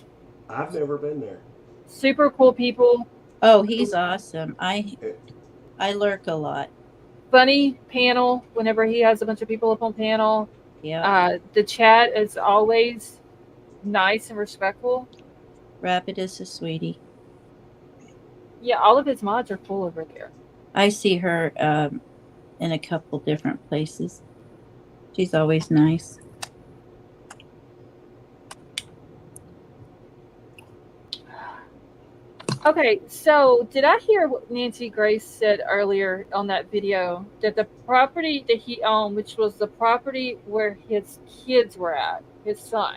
E: I've never been there.
A: Super cool people.
C: Oh, he's awesome. I lurk a lot.
A: Funny panel whenever he has a bunch of people up on panel.
C: Yeah.
A: The chat is always nice and respectful.
C: Rapid is a sweetie.
A: Yeah, all of his mods are cool over there.
C: I see her in a couple different places. She's always nice.
A: Okay, so did I hear what Nancy Grace said earlier on that video that the property that he owned, which was the property where his kids were at, his son,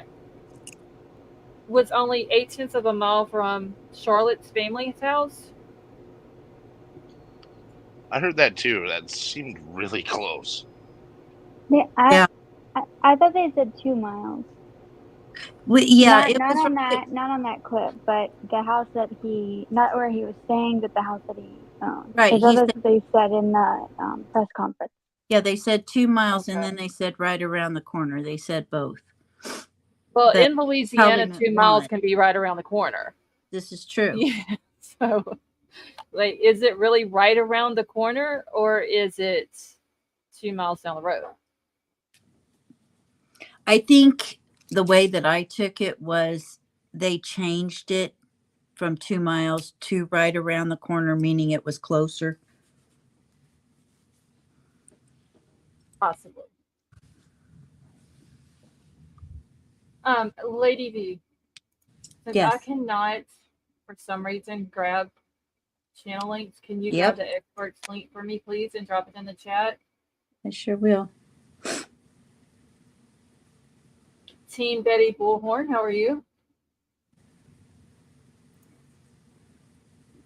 A: was only 0.8 of a mile from Charlotte's family's house?
B: I heard that too. That seemed really close.
F: I thought they said 2 miles.
C: Yeah,
F: not on that clip, but the house that not where he was staying, but the house that he owned.
C: Right,
F: Because that's what they said in the press conference.
C: Yeah, they said 2 miles, and then they said right around the corner. They said both.
A: Well,
C: But
A: in Louisiana,
C: probably
A: 2 miles
C: one.
A: can be right around the corner.
C: This is true.
A: Yeah. So, like, is it really right around the corner, or is it 2 miles down the road?
C: I think the way that I took it was they changed it from 2 miles to right around the corner, meaning it was closer.
A: Possibly. Lady V, since
C: Yes.
A: I cannot, for some reason, grab channel links, can you
C: Yep.
A: grab the Experts link for me, please, and drop it in the chat?
C: I sure will.
A: Team Betty Bullhorn, how are you?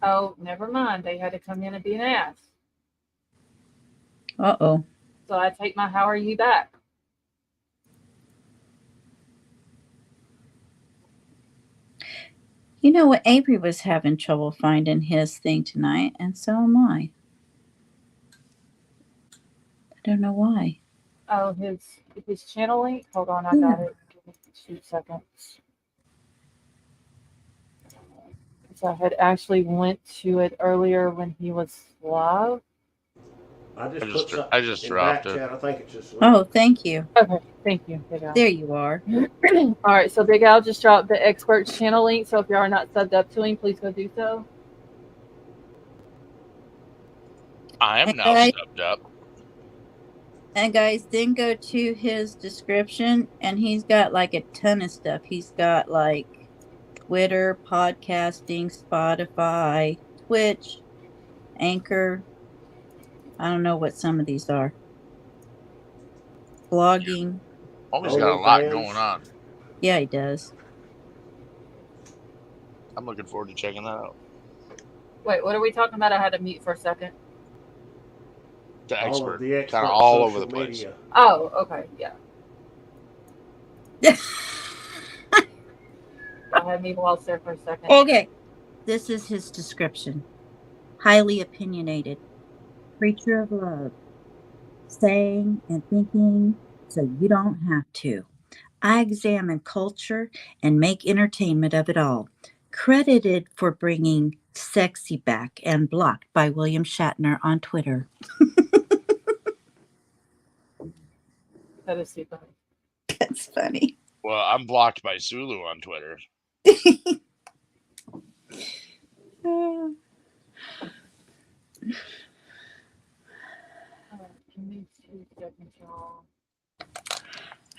A: Oh, never mind. They had to come in and be an ass.
C: Uh-oh.
A: So I take my how are you back.
C: You know what? Avery was having trouble finding his thing tonight, and so am I. I don't know why.
A: Oh, his channel link? Hold on, I got it. Give me 2 seconds. So I had actually went to it earlier when he was live.
E: I just
B: dropped
E: back
B: it.
E: chat. I think it's just.
C: Oh, thank you.
A: Okay, thank you. Big Al.
C: There you are.
A: All right, so Big Al just dropped the Experts channel link. So if you are not subbed up to him, please go do so.
B: I am now
C: Hey.
B: subbed up.
C: And guys, then go to his description, and he's got like a ton of stuff. He's got like Twitter, podcasting, Spotify, Twitch, Anchor. I don't know what some of these are. Blogging.
B: Homie's got a lot going
E: OnlyFans.
B: on.
C: Yeah, he does.
B: I'm looking forward to checking that out.
A: Wait, what are we talking about? I had to mute for a second.
B: The
E: All
B: expert,
E: of the
B: kind
E: expert
B: of all over
E: social
B: the place.
E: media.
A: Oh, okay, yeah. I had me lost there for a second.
C: Okay. This is his description. Highly opinionated. Preacher of love. Saying and thinking so you don't have to. I examine culture and make entertainment of it all. Credited for bringing sexy back and blocked by William Shatner on Twitter.
A: That is super.
C: That's funny.
B: Well, I'm blocked by Sulu on Twitter.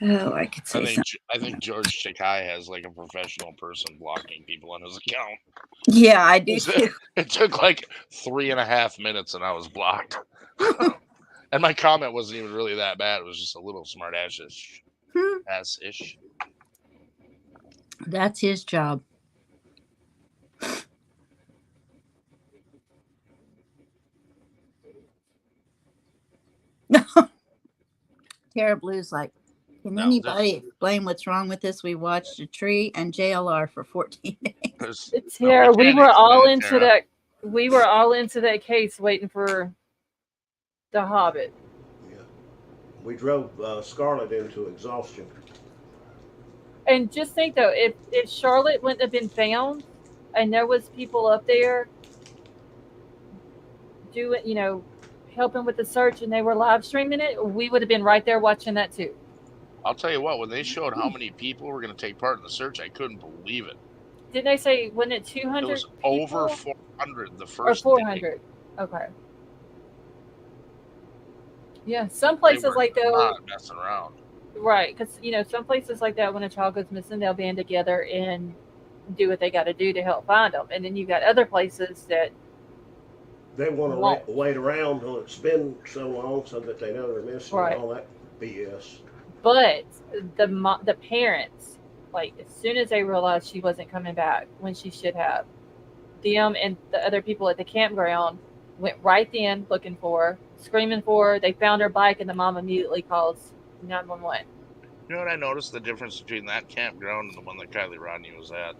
C: Oh, I could say something.
B: I think George Takai has like a professional person blocking people on his account.
C: Yeah, I do too.
B: It took like 3.5 minutes and I was blocked. And my comment wasn't even really that bad. It was just a little smart ass-ish. Ass-ish.
C: That's his job. Tara Blue's like, can anybody explain what's wrong with this? We watched a tree and JLR for 14 days.
A: Tara, we were all into that. We were all into that case waiting for The Hobbit.
E: Yeah. We drove Scarlett into exhaustion.
A: And just think though, if Charlotte wouldn't have been found, and there was people up there doing, helping with the search, and they were live streaming it, we would have been right there watching that too.
B: I'll tell you what, when they showed how many people were going to take part in the search, I couldn't believe it.
A: Didn't they say, wasn't it 200?
B: It was over 400 the first
A: or 400.
B: day.
A: Okay. Yeah, some places like that.
B: Not messing around.
A: Right, because some places like that, when a child goes missing, they'll band together and do what they got to do to help find them. And then you've got other places that
E: they want to wait around till it's been so long so that they know they're missing and all that BS.
A: But the parents, like as soon as they realized she wasn't coming back when she should have, them and the other people at the campground went right in looking for her, screaming for her. They found her bike, and the mom immediately calls 911.
B: You know what I noticed? The difference between that campground and the one that Kylie Rodney was at?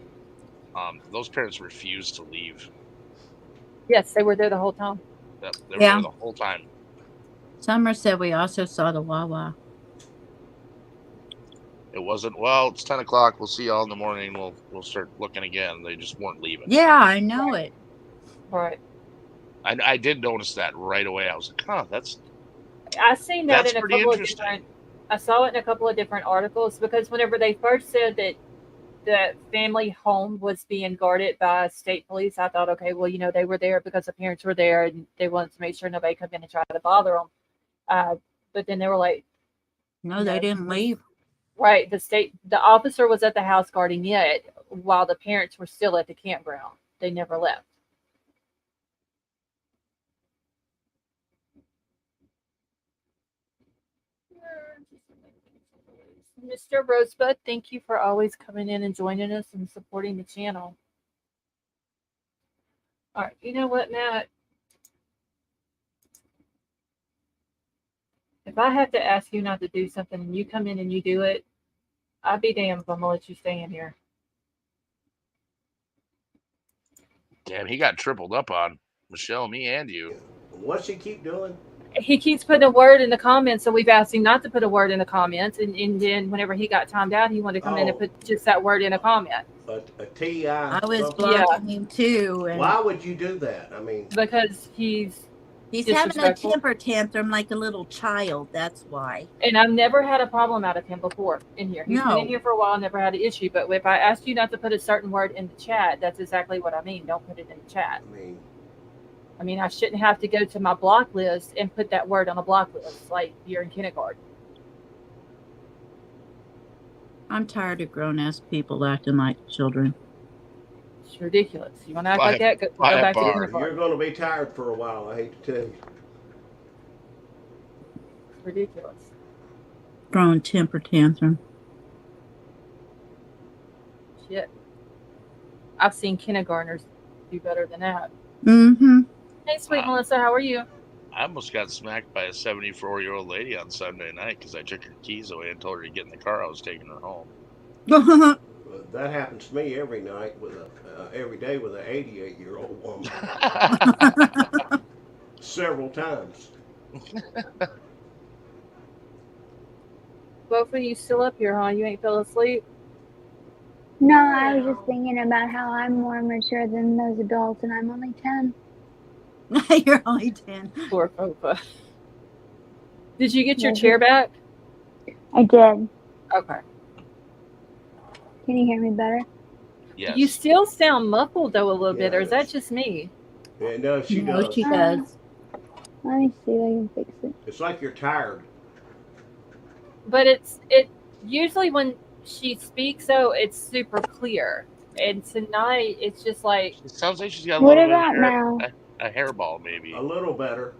B: Those parents refused to leave.
A: Yes, they were there the whole time.
B: They were there the whole time.
C: Summer said we also saw the Wawa.
B: It wasn't, well, it's 10 o'clock. We'll see y'all in the morning. We'll start looking again. They just weren't leaving.
C: Yeah, I know it.
A: Right.
B: I did notice that right away. I was like,
A: I seen that in a
B: pretty
A: couple of
B: interesting.
A: different. I saw it in a couple of different articles because whenever they first said that the family home was being guarded by state police, I thought, okay, well, they were there because the parents were there and they wanted to make sure nobody come in and try to bother them. But then they were like,
C: no, they didn't leave.
A: Right. The officer was at the house guarding it while the parents were still at the campground. They never left. Mr. Rosebud, thank you for always coming in and joining us and supporting the channel. All right. You know what, Matt? If I have to ask you not to do something and you come in and you do it, I'd be damned if I'm going to let you stay in here.
B: damn, he got tripled up on. Michelle, me, and you.
E: What's he keep doing?
A: He keeps putting a word in the comments, so we've asked him not to put a word in the comments. And then whenever he got timed out, he wanted to come in and put just that word in a comment.
E: A T.I.
C: I was blocking him too. And
E: why would you do that? I mean,
A: because he's
C: having a temper tantrum like a little child. That's why.
A: And I've never had a problem out of him before in here. He's been in here for a while, never had an issue. But if I asked you not to put a certain word in the chat, that's exactly what I mean. Don't put it in the chat.
E: I mean,
A: I mean, I shouldn't have to go to my block list and put that word on a block list like you're in kindergarten.
C: I'm tired of grown-ass people acting like children.
A: It's ridiculous. You want to act
B: Buy
A: like that? Go
B: buy a
A: back to
B: bar.
E: You're
A: kindergarten.
E: going to be tired for a while, I hate to tell you.
A: It's ridiculous.
C: Throwing temper tantrum.
A: Shit. I've seen kindergartners do better than that.
C: Mm-hmm.
A: Hey, sweet Melissa, how are you?
B: I almost got smacked by a 74-year-old lady on Sunday night because I took her keys away and told her to get in the car. I was taking her home.
E: That happens to me every night with every day with an 88-year-old woman. Several times.
A: Both of you still up here, huh? You ain't fell asleep?
F: No, I was just thinking about how I'm more mature than those adults, and I'm only 10.
C: You're only 10.
A: Poor Fofa. Did you get your chair back?
F: I did.
A: Okay.
F: Can you hear me better?
B: Yes.
A: You still sound muffled though a little bit, or is that
E: Yes.
A: just me?
E: Yeah, no, she
C: No,
E: does.
C: she does.
F: Let me see if I can fix it.
E: It's like you're tired.
A: But it usually when she speaks though, it's super clear. And tonight it's just like
B: It sounds like she's got a
F: What
B: little bit
F: about
B: of
F: now?
B: a hairball, maybe.
E: A little better.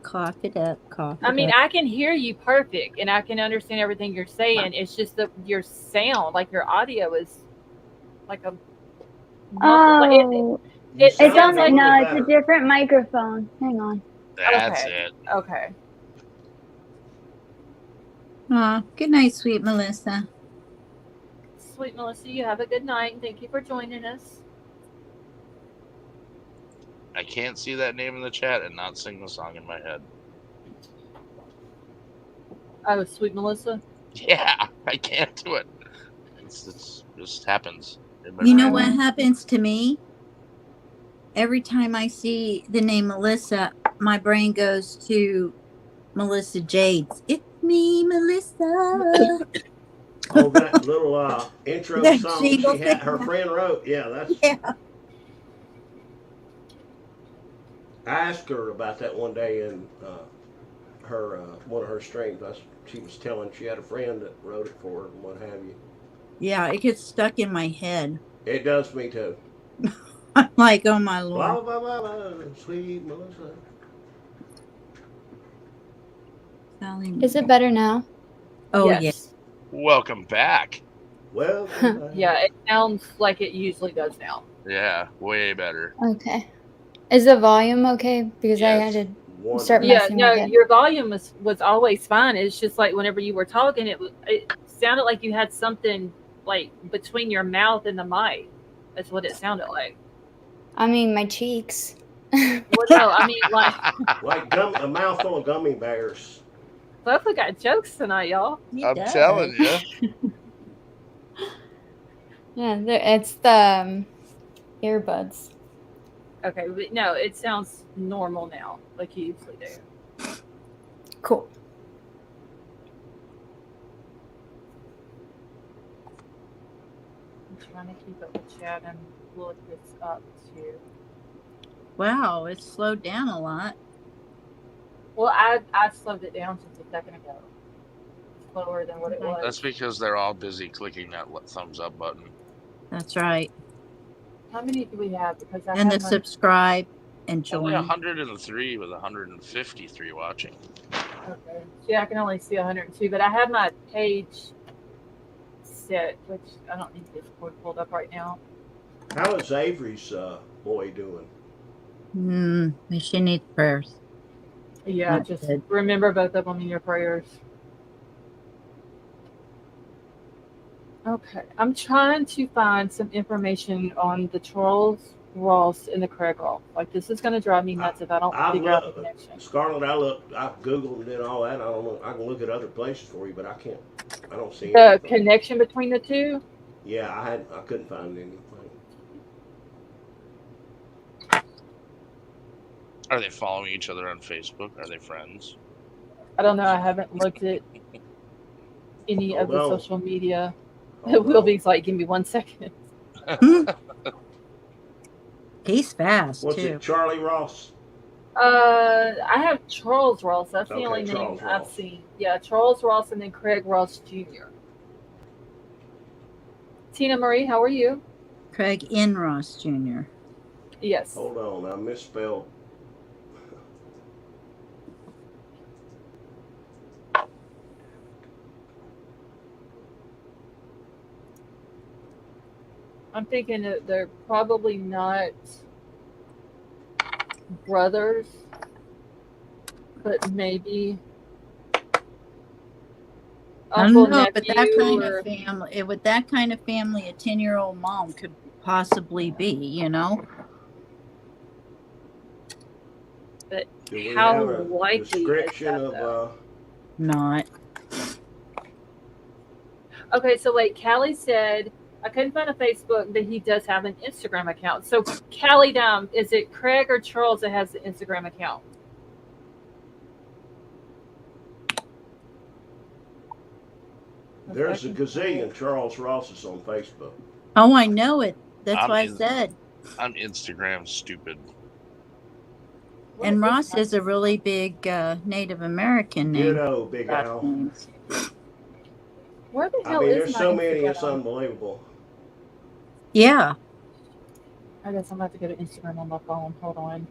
C: Cough it up, cough
A: I
C: it
A: mean,
C: up.
A: I can hear you perfect and I can understand everything you're saying. It's just that your sound, like your audio is like a
F: Oh,
E: You
A: it
F: it's
E: sound
F: on
A: sounds
F: the,
A: like
E: little
F: no, it's
E: better.
F: a different microphone. Hang on.
B: That's
A: okay.
B: it.
A: Okay.
C: Aw, good night, sweet Melissa.
A: Sweet Melissa, you have a good night and thank you for joining us.
B: I can't see that name in the chat and not sing the song in my head.
A: Oh, Sweet Melissa.
B: Yeah, I can't do it. It's just happens.
C: You know what happens to me? Every time I see the name Melissa, my brain goes to Melissa Jades. It's me, Melissa.
E: Oh, that little intro
C: That
E: song
C: jingle
E: she had,
C: thing.
E: her friend wrote. Yeah, that's.
C: Yeah.
E: I asked her about that one day in her one of her streams. She was telling she had a friend that wrote it for her and what have you.
C: Yeah, it gets stuck in my head.
E: It does me too.
C: I'm like, oh my Lord.
E: Blah blah blah blah. Sweet Melissa.
F: Is it better now?
C: Oh,
A: yes.
B: Welcome back.
E: Well.
A: Yeah, it sounds like it usually does now.
B: Yeah, way better.
F: Okay. Is the volume okay? Because I
B: Yes.
F: had to start
A: Yeah,
F: messing
A: no,
F: with it.
A: your volume was always fine. It's just like whenever you were talking, it sounded like you had something like between your mouth and the mic. That's what it sounded like.
F: I mean, my cheeks.
A: Well, no, I mean like
E: Like a mouthful of gummy bears.
A: both we got jokes tonight, y'all.
B: I'm telling you.
F: Yeah, it's the earbuds.
A: Okay, but no, it sounds normal now, like you usually do.
F: Cool.
A: I'm trying to keep up with chat and look this up too.
C: Wow, it's slowed down a lot.
A: Well, I slowed it down just a second ago. Slower than what it was.
B: That's because they're all busy clicking that thumbs up button.
C: That's right.
A: How many do we have? Because I
C: And the
A: have my-
C: subscribe and
B: Only
C: join.
B: 103 with 153 watching.
A: Okay. Yeah, I can only see 102, but I have my page set, which I don't need Discord pulled up right now.
E: How is Avery's boy doing?
C: She needs prayers.
A: Yeah,
C: Not
A: just
C: good.
A: remember both of them in your prayers. Okay, I'm trying to find some information on the Charles Ross and the Craig Ross. Like, this is going to drive me nuts if I don't figure out the connection.
E: Scarlett, I've Googled and did all that. I don't know. I can look at other places for you, but I can't. I don't see
A: The
E: anything.
A: connection between the two?
E: Yeah, I couldn't find anything.
B: Are they following each other on Facebook? Are they friends?
A: I don't know. I haven't looked at any of the
E: Hold on.
A: social media.
E: Hold on.
A: Wilby's like, give me 1 second.
C: He's fast,
E: What's
C: too.
E: it, Charlie Ross?
A: I have Charles Ross. That's the
E: Okay,
A: only name
E: Charles
A: I've
E: Ross.
A: seen. Yeah, Charles Ross and then Craig Ross Jr. Tina Marie, how are you?
C: Craig N. Ross Jr.
A: Yes.
E: Hold on, I misspelled.
A: I'm thinking that they're probably not brothers, but maybe
C: I don't
A: uncle,
C: know, but that
A: nephew,
C: kind of
A: or
C: family, with that kind of family, a 10-year-old mom could possibly be, you know?
A: but
E: Do we
A: how
E: have a
A: likely is
E: description
A: that
E: of
A: though?
C: Not.
A: Okay, so wait, Callie said I couldn't find a Facebook, but he does have an Instagram account. So Callie, is it Craig or Charles that has the Instagram account?
E: There's a gazillion Charles Rosses on Facebook.
C: Oh, I know it. That's
B: I'm
C: why I
B: in,
C: said.
B: I'm Instagram stupid.
A: What
C: And
A: is
C: Ross
A: my-
C: is a really big Native American name.
E: Ditto, Big
C: Last
E: Al.
C: names.
A: Where the
E: I
A: hell
E: mean,
A: is
E: there's
A: my
E: so many, it's
A: Instagram?
E: unbelievable.
C: Yeah.
A: I guess I'm about to go to Instagram on my phone. Hold on.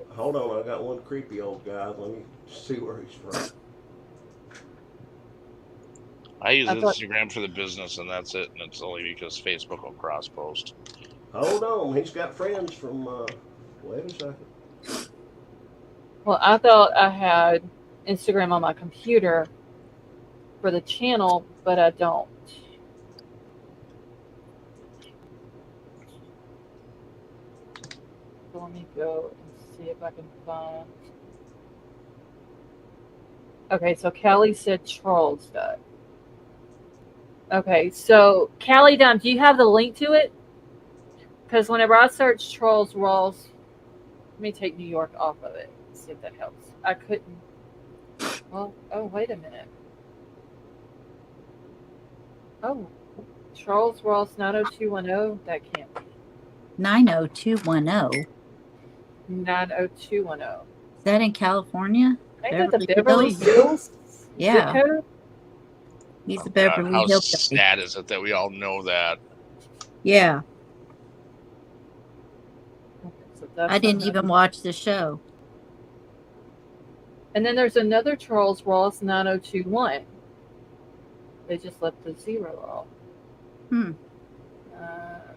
E: Hold on, I got one creepy old guy. Let me see where he's from.
B: I use
A: I thought-
B: Instagram for the business, and that's it. And it's only because Facebook will cross post.
E: Hold on, he's got friends from. Wait a second.
A: Well, I thought I had Instagram on my computer for the channel, but I don't. So let me go and see if I can find. Okay, so Callie said Charles does. Okay, so Callie Dunn, do you have the link to it? Because whenever I search Charles Ross, let me take New York off of it. See if that helps. I couldn't. Well, oh, wait a minute. Oh, Charles Ross 90210. That can't be
C: 90210.
A: 90210.
C: Is that in California?
A: Ain't that the Beverly Hills
C: Yeah.
A: zip code?
C: He's the
B: God,
C: Beverly
B: how
C: Hills.
B: sad is it that we all know that?
C: Yeah.
A: Okay, so that's
C: I didn't
A: another-
C: even watch the show.
A: And then there's another Charles Ross 9021. They just left the zero off.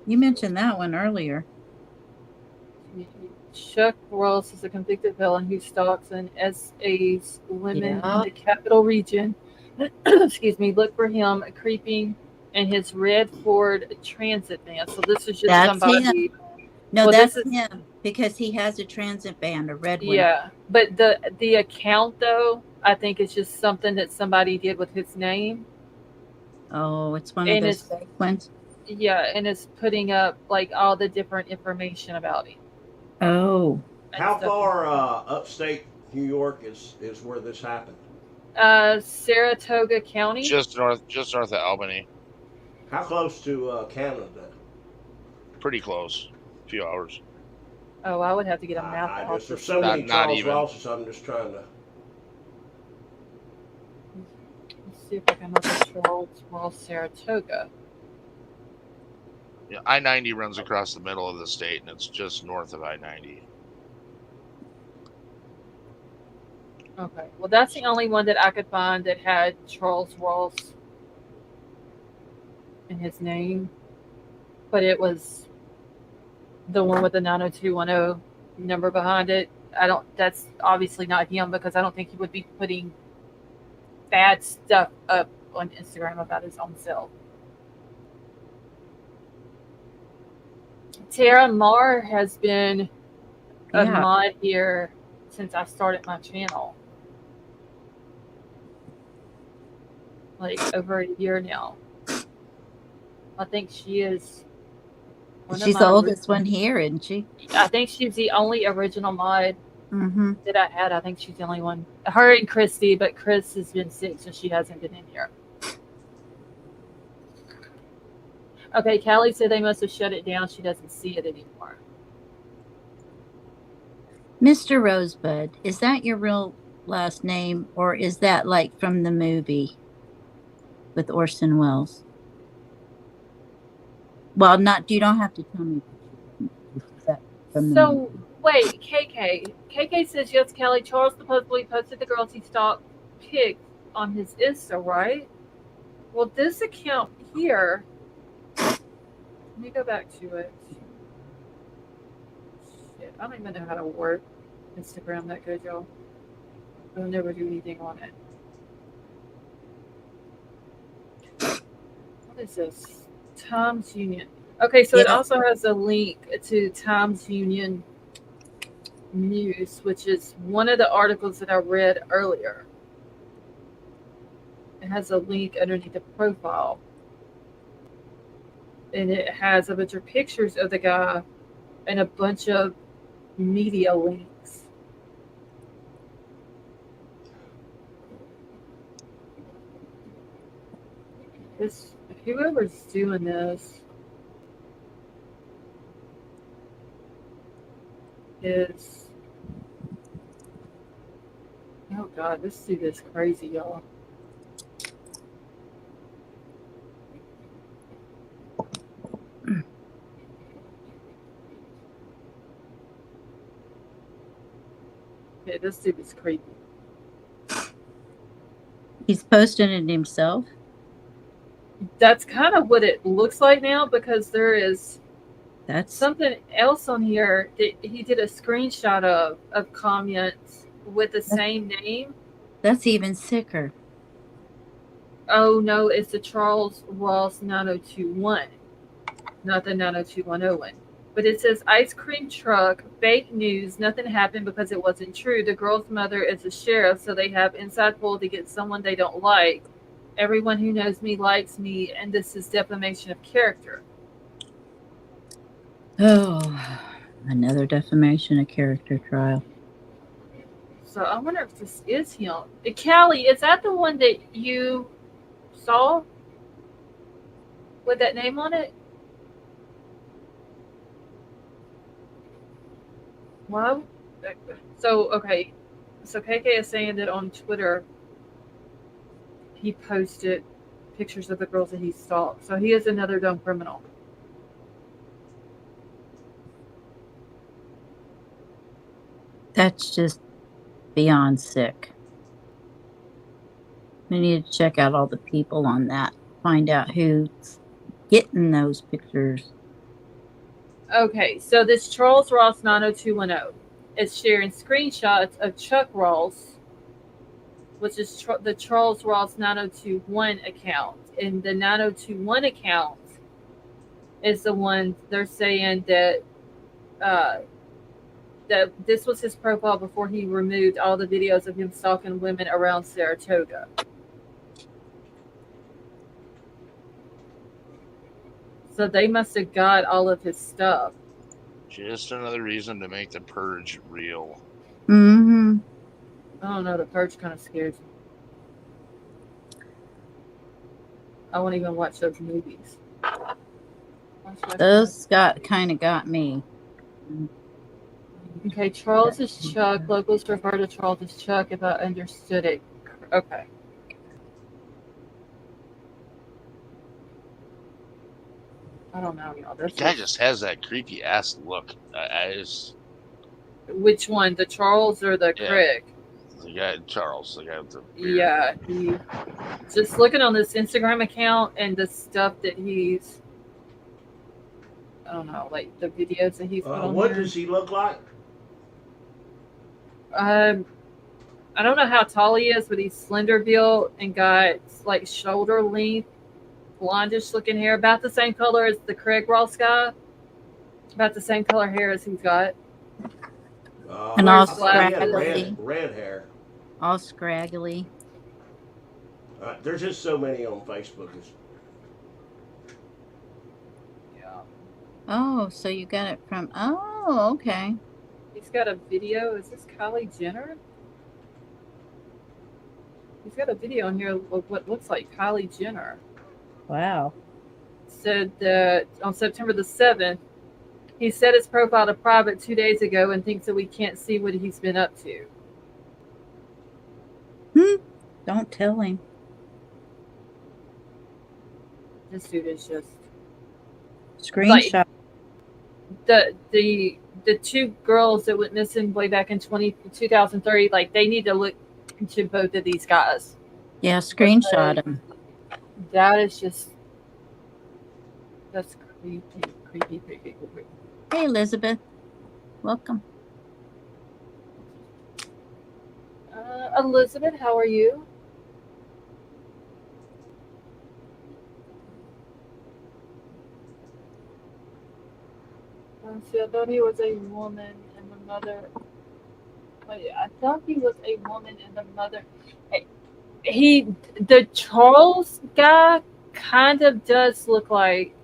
C: You mentioned that one earlier.
A: Chuck Ross is a convicted felon who stalks and SAs women
C: Yeah.
A: in the capital region. Excuse me. Look for him creeping in his red Ford Transit van. So this is just
C: That's
A: somebody.
C: him. No,
A: Well,
C: that's
A: this is-
C: him because he has a transit van, a red one.
A: Yeah, but the account though, I think it's just something that somebody did with his name.
C: Oh, it's one
A: And
C: of those
A: it's-
C: fake ones.
A: Yeah, and it's putting up like all the different information about him.
C: Oh.
A: and
E: How
A: stuff.
E: far upstate New York is where this happened?
A: Saratoga County.
B: Just north of Albany.
E: How close to Canada?
B: Pretty close. A few hours.
A: Oh, I would have to get a map.
E: I
A: off
E: just there's
A: the-
E: so many
B: Not
E: Charles
B: even.
E: Rosses. I'm just trying to.
A: Let's see if I can look at Charles Ross Saratoga.
B: Yeah, I-90 runs across the middle of the state, and it's just north of I-90.
A: Okay, well that's the only one that I could find that had Charles Ross in his name, but it was the one with the 90210 number behind it. That's obviously not him because I don't think he would be putting bad stuff up on Instagram about his own self. Tara Marr has been a
C: Yeah.
A: mod here since I started my channel. Like over a year now. I think she is one of
C: She's
A: my
C: the oldest one here, isn't she?
A: I think she's the only original mod
C: Mm-hmm.
A: that I had. I think she's the only one. Her and Christy, but Chris has been sick, so she hasn't been in here. Okay, Callie said they must have shut it down. She doesn't see it anymore.
C: Mr. Rosebud, is that your real last name, or is that like from the movie with Orson Welles? Well, not you don't have to tell me. Is that from the
A: So
C: movie?
A: wait, KK says yes. Kelly Charles supposedly posted the girls he stalked pics on his Insta, right? Well, this account here. Let me go back to it. Shit, I don't even know how to work Instagram that good, y'all. I'll never do anything on it. What is this? Times Union. Okay, so it
C: Yeah,
A: also has a link to Times Union News, which is one of the articles that I read earlier. It has a link underneath the profile. And it has a bunch of pictures of the guy and a bunch of media links. This whoever's doing this is, oh god, this dude is crazy, y'all. Yeah, this dude is creepy.
C: he's posting it himself.
A: That's kind of what it looks like now, because there is
C: That's
A: something else on here that he did a screenshot of comments with the same name.
C: that's even sicker.
A: Oh no, it's the Charles Ross 9021, not the 90210 one. But it says ice cream truck, fake news, nothing happened because it wasn't true. The girl's mother is a sheriff, so they have inside pull to get someone they don't like. Everyone who knows me likes me, and this is defamation of character.
C: Oh, another defamation of character trial.
A: So I wonder if this is him. Callie, is that the one that you saw with that name on it? Well, so okay. So KK is saying that on Twitter he posted pictures of the girls that he stalked. So he is another dumb criminal.
C: That's just beyond sick. We need to check out all the people on that. Find out who's getting those pictures.
A: Okay, so this Charles Ross 90210 is sharing screenshots of Chuck Ross, which is the Charles Ross 9021 account. And the 9021 account is the one they're saying that that this was his profile before he removed all the videos of him stalking women around Saratoga. So they must have got all of his stuff.
B: Just another reason to make the purge real.
C: Mm-hmm.
A: I don't know, the purge kind of scares me. I won't even watch those movies.
C: Those kind of got me.
A: Okay, Charles is Chuck. Locals refer to Charles as Chuck, if I understood it. Okay. I don't know, y'all.
B: The guy just has that creepy ass look.
A: Which one, the Charles or the Craig?
B: The guy, Charles, the guy with the beard.
A: Yeah, he just looking on this Instagram account and the stuff that he's, I don't know, like the videos that he's put on
E: What
A: there.
E: does he look like?
A: I don't know how tall he is, but he's slender built and got like shoulder length, blondish looking hair, about the same color as the Craig Ross guy. About the same color hair as he's got.
C: And all
E: scraggly. Red hair.
C: All scraggly.
E: There's just so many on Facebook.
A: Yeah.
C: Oh, so you got it from, oh, okay.
A: He's got a video. Is this Kylie Jenner? He's got a video on here of what looks like Kylie Jenner.
C: Wow.
A: Said that on September the 7th, He set his profile to private 2 days ago and thinks that we can't see what he's been up to.
C: Don't tell him.
A: This dude is just
C: Screenshot.
A: the two girls that went missing way back in 2030. Like, they need to look into both of these guys.
C: Yeah, screenshot him.
A: That is just, that's creepy.
C: Hey, Elizabeth. Welcome.
A: Elizabeth, how are you? See, I thought he was a woman and the mother. Wait, I thought he was a woman and the mother. The Charles guy kind of does look like,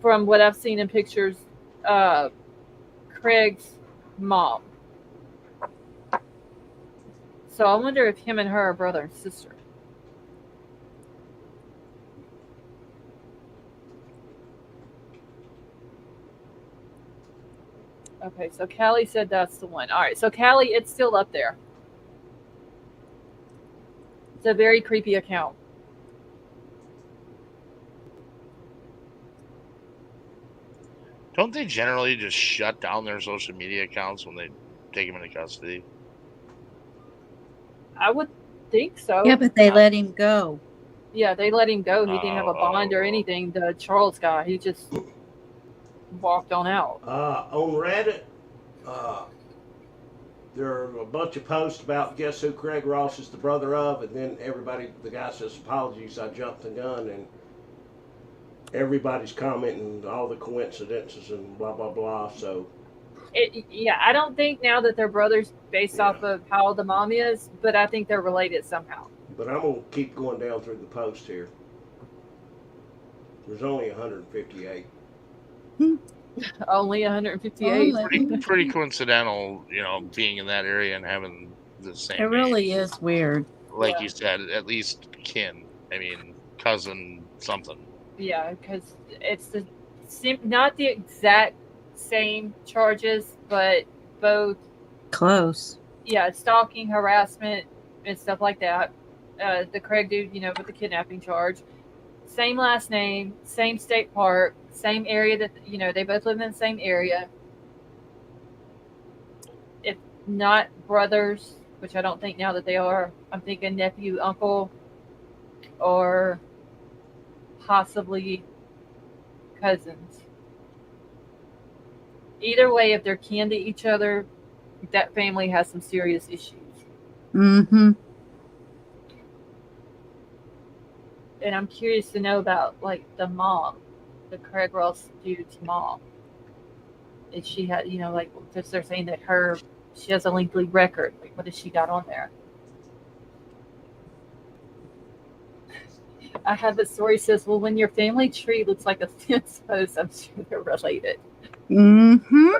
A: from what I've seen in pictures, Craig's mom. So I wonder if him and her are brother and sister. Okay, so Callie said that's the one. All right, so Callie, it's still up there. It's a very creepy account.
B: Don't they generally just shut down their social media accounts when they take them into custody?
A: I would think so.
C: Yeah, but they let him go.
A: Yeah, they let him go. He didn't have a bond or anything. The Charles guy, he just walked on out.
E: On Reddit, there are a bunch of posts about guess who Craig Ross is the brother of, and then the guy says, apologies, I jumped the gun, and everybody's commenting all the coincidences and blah, blah, blah, so.
A: Yeah, I don't think now that they're brothers based off of how old the mom is, but I think they're related somehow.
E: But I'm going to keep going down through the post here. There's only 158.
A: Only 158.
B: Pretty coincidental, being in that area and having the same.
C: It really is weird.
B: Like you said, at least kin. I mean, cousin something.
A: Yeah, because it's not the exact same charges, but both
C: close.
A: Yeah, stalking, harassment, and stuff like that. The Craig dude, with the kidnapping charge. Same last name, same state park, same area that, they both live in the same area. If not brothers, which I don't think now that they are, I'm thinking nephew, uncle, or possibly cousins. Either way, if they're kin to each other, that family has some serious issues.
C: Mm-hmm.
A: And I'm curious to know about, like, the mom, the Craig Ross dude's mom. If she had, like, if they're saying that she has a lengthy record, like, what has she got on there? I have a story says, well, when your family tree looks like a fence post, I'm sure they're related.
C: Mm-hmm.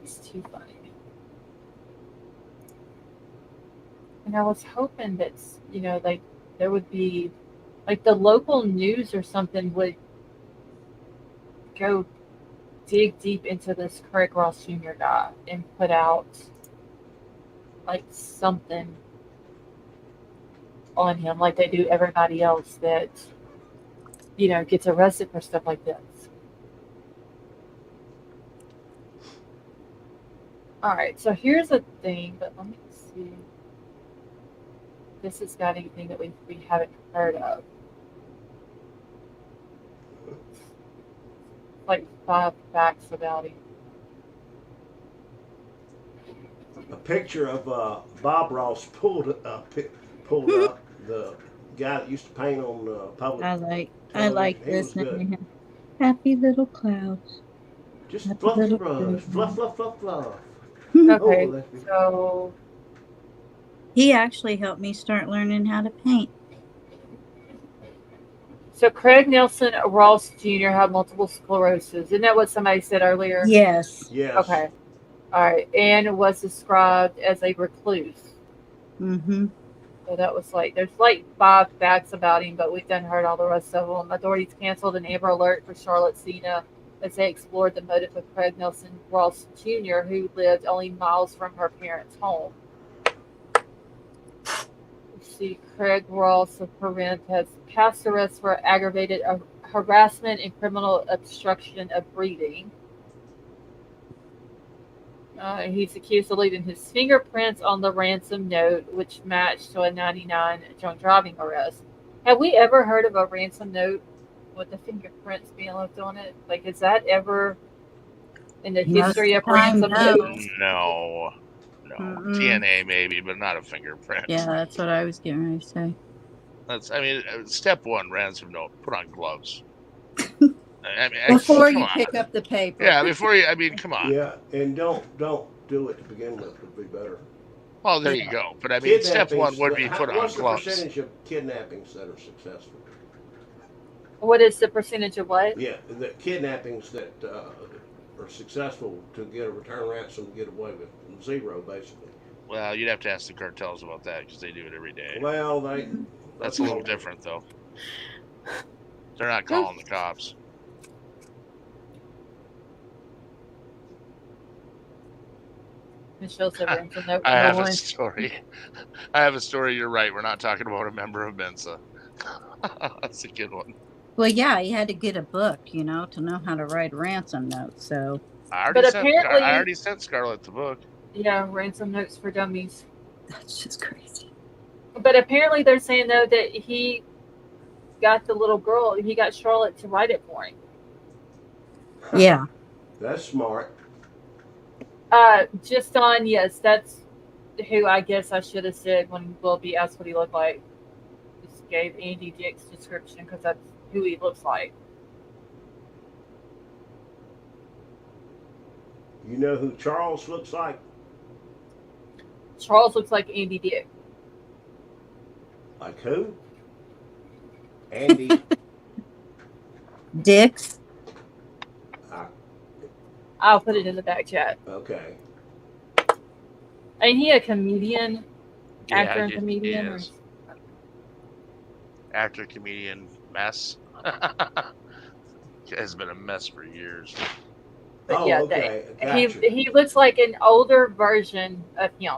A: It's too funny. And I was hoping that, like, there would be, like, the local news or something would go dig deep into this Craig Ross Jr. guy and put out, like, something on him like they do everybody else that, gets arrested for stuff like this. All right, so here's a thing, but let me see if this has got anything that we haven't heard of. Like 5 facts about him.
E: A picture of Bob Ross pulled up, the guy that used to paint on public.
C: I like listening to him. Happy little clouds.
E: Just fluffy brush, fluff.
A: Okay, so
C: he actually helped me start learning how to paint.
A: So Craig Nelson Ross Jr. had multiple sclerosis. Isn't that what somebody said earlier?
C: Yes.
E: Yes.
A: Okay. All right. And was described as a recluse.
C: Mm-hmm.
A: So that was like, there's like 5 facts about him, but we've done heard all the rest of them. Authorities canceled an Amber Alert for Charlotte Sena as they explored the motive of Craig Nelson Ross Jr., who lived only miles from her parents' home. See, Craig Ross of Corinth has passed arrest for aggravated harassment and criminal obstruction of breathing. He's accused of leaving his fingerprints on the ransom note, which matched to a 99 drunk driving arrest. Have we ever heard of a ransom note with the fingerprints being left on it? Like, is that ever in the
C: Most
A: history
C: of
A: of
C: the time,
A: ransom
C: no.
A: notes?
B: No.
C: Mm-mm.
B: DNA maybe, but not a fingerprint.
C: Yeah, that's what I was getting ready to say.
B: Step one, ransom note, put on gloves.
C: Before
B: come
C: you
B: on.
C: pick up the paper.
B: Yeah, before you, come on.
E: Yeah, and don't do it to begin with would be better.
B: Well, there you go. But step one would be put on
E: What's
B: gloves.
E: the percentage of kidnappings that are successful?
A: What is the percentage of what?
E: Yeah, the kidnappings that are successful to get a return ransom, get away with 0, basically.
B: Well, you'd have to ask the cartels about that because they do it every day.
E: Well,
B: that's a little different, though. They're not calling the cops.
A: Michelle said ransom note.
B: I have a story. I have a story. You're right. We're not talking about a member of Mensa. That's a good one.
C: Well, yeah, you had to get a book, to know how to write a ransom note. So,
B: I already sent Scarlett the book.
A: Yeah, ransom notes for dummies.
C: That's just crazy.
A: But apparently, they're saying though that he got the little girl. He got Charlotte to write it for him.
C: Yeah,
E: that's smart.
A: Just on yes, that's who I guess I should have said when Wilby asked what he looked like. Just gave Andy Dick's description because that's who he looks like.
E: You know who Charles looks like?
A: Charles looks like Andy Dick.
E: Like who? Andy
C: Dix.
A: I'll put it in the back chat.
E: Okay.
A: Ain't he a comedian?
B: Yeah,
A: Actor and comedian? Or...
B: Actor, comedian, mess. Has been a mess for years.
A: But yeah,
E: okay. Gotcha.
A: he looks like an older version of him.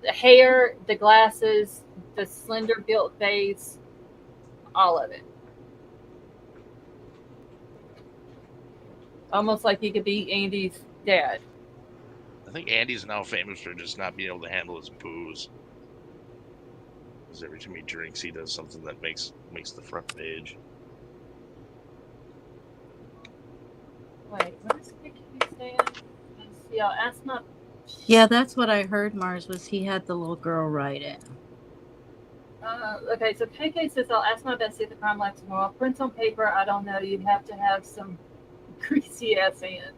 A: The hair, the glasses, the slender built face, all of it. Almost like he could be Andy's dad.
B: I think Andy's now famous for just not being able to handle his booze. Because every time he drinks, he does something that makes the front page.
A: Wait, what is Vicky saying? Yeah, ask my.
C: Yeah, that's what I heard, Mars, was he had the little girl write it.
A: Okay, so KK says, I'll ask my bestie at the crime lab tomorrow. Prints on paper, I don't know. You'd have to have some greasy ass hands.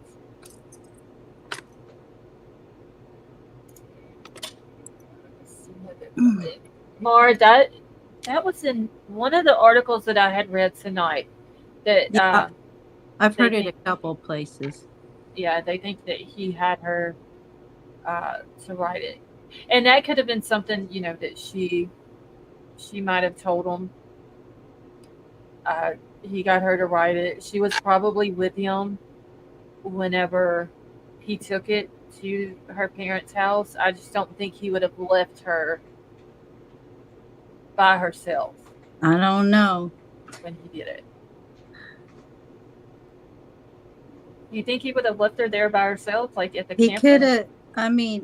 A: Mar, that was in one of the articles that I had read tonight. That
C: yeah, I've heard it a couple places.
A: Yeah, they think that he had her to write it, and that could have been something that she might have told him. He got her to write it. She was probably with him whenever he took it to her parents' house. I just don't think he would have left her by herself.
C: I don't know.
A: When he did it. You think he would have left her there by herself, like at the camp?
C: He could have, he